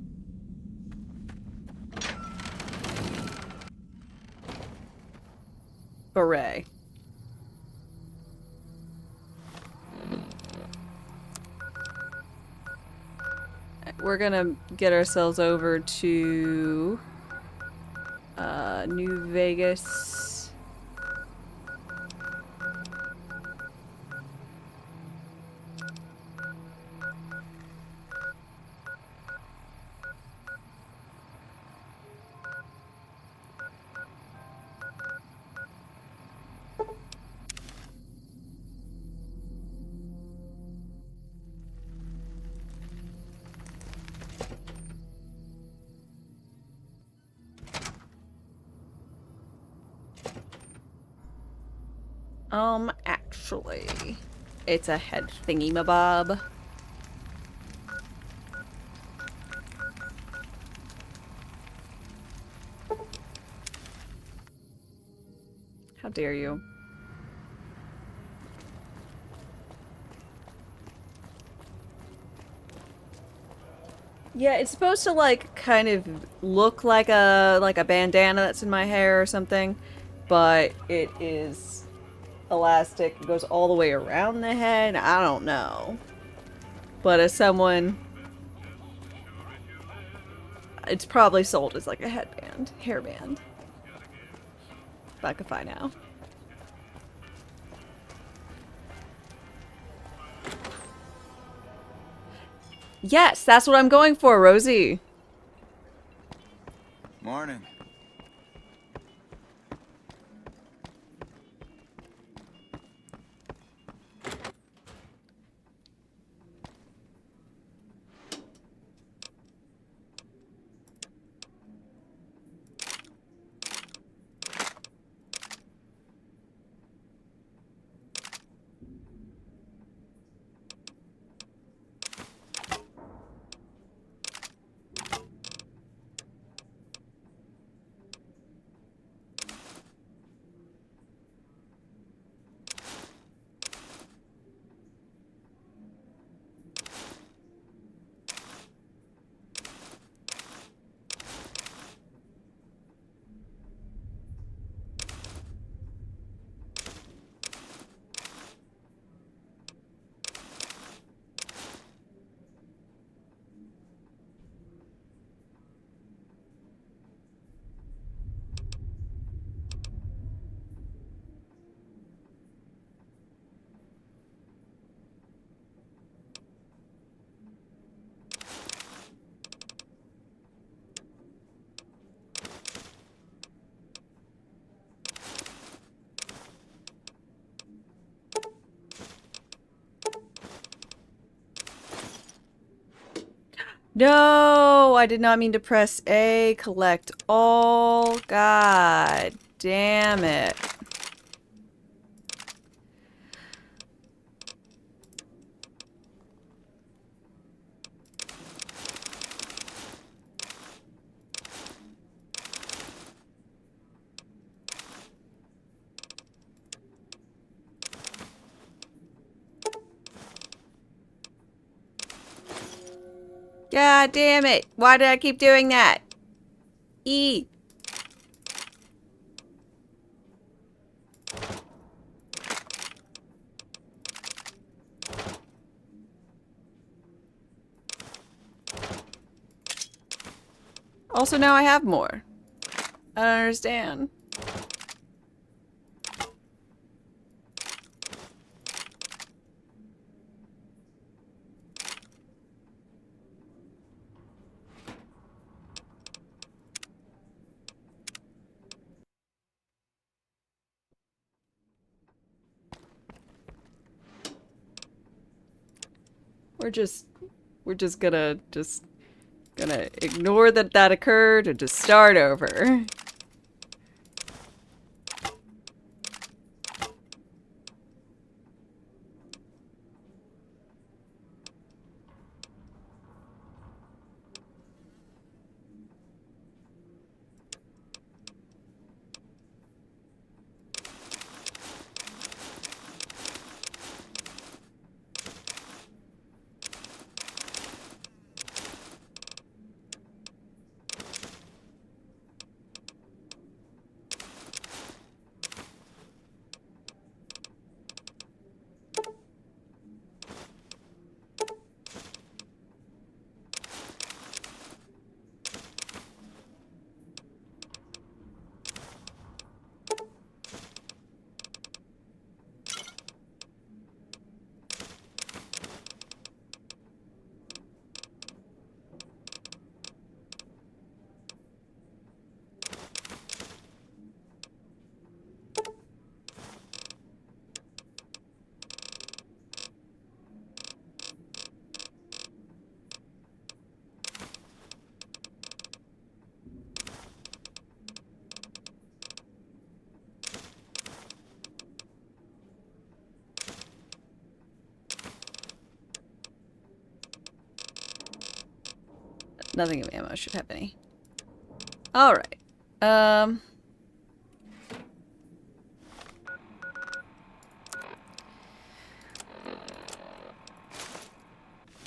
beret. We're gonna get ourselves over to New Vegas. Actually, it's a head thingy-mabob. How dare you? Yeah, it's supposed to like kind of look like a bandana that's in my hair or something, but it is elastic. It goes all the way around the head. I don't know. But as someone, it's probably sold as like a headband, hairband. If I could find out. Yes, that's what I'm going for, Rosie.
Morning.
No, I did not mean to press A. Collect all. God damn it. God damn it. Why did I keep doing that? E. Also, now I have more. I don't understand. we're just gonna ignore that occurred and just start over. Nothing of ammo should have any. Alright. I'm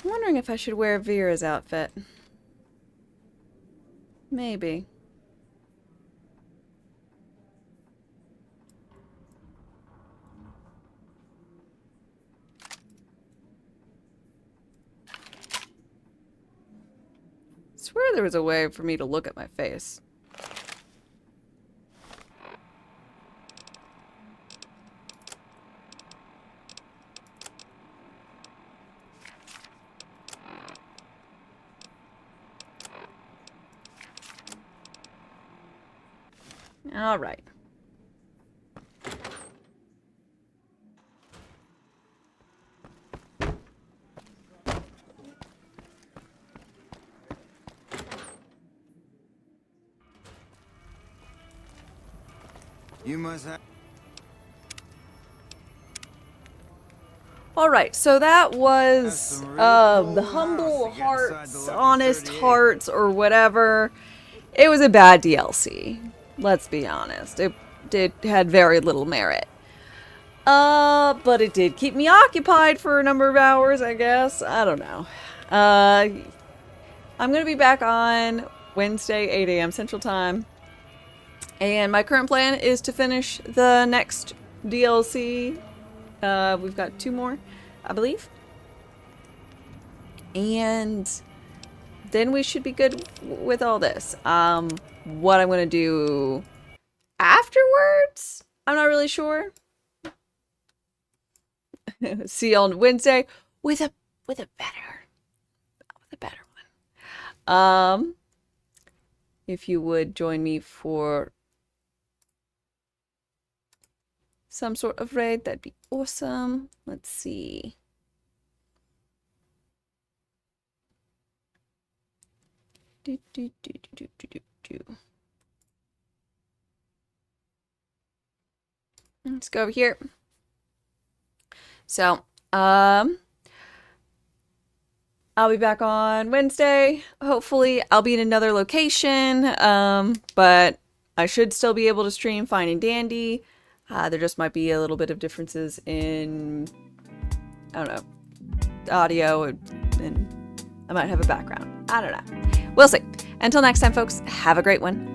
wondering if I should wear Vera's outfit. Maybe. I swear there was a way for me to look at my face. All right.
You must have.
All right, so that was the humble hearts, honest hearts, or whatever. It was a bad DLC. Let's be honest. It had very little merit. But it did keep me occupied for a number of hours, I guess. I don't know. I'm gonna be back on Wednesday, 8 a.m. Central Time. And my current plan is to finish the next DLC. We've got 2 more, I believe. And then we should be good with all this. What I'm gonna do afterwards, I'm not really sure. See you on Wednesday with a better one. If you would join me for some sort of raid, that'd be awesome. Let's see. Let's go over here. So, I'll be back on Wednesday. Hopefully, I'll be in another location, but I should still be able to stream fine and dandy. There just might be a little bit of differences in, I don't know, audio, and I might have a background. I don't know. We'll see. Until next time, folks, have a great one.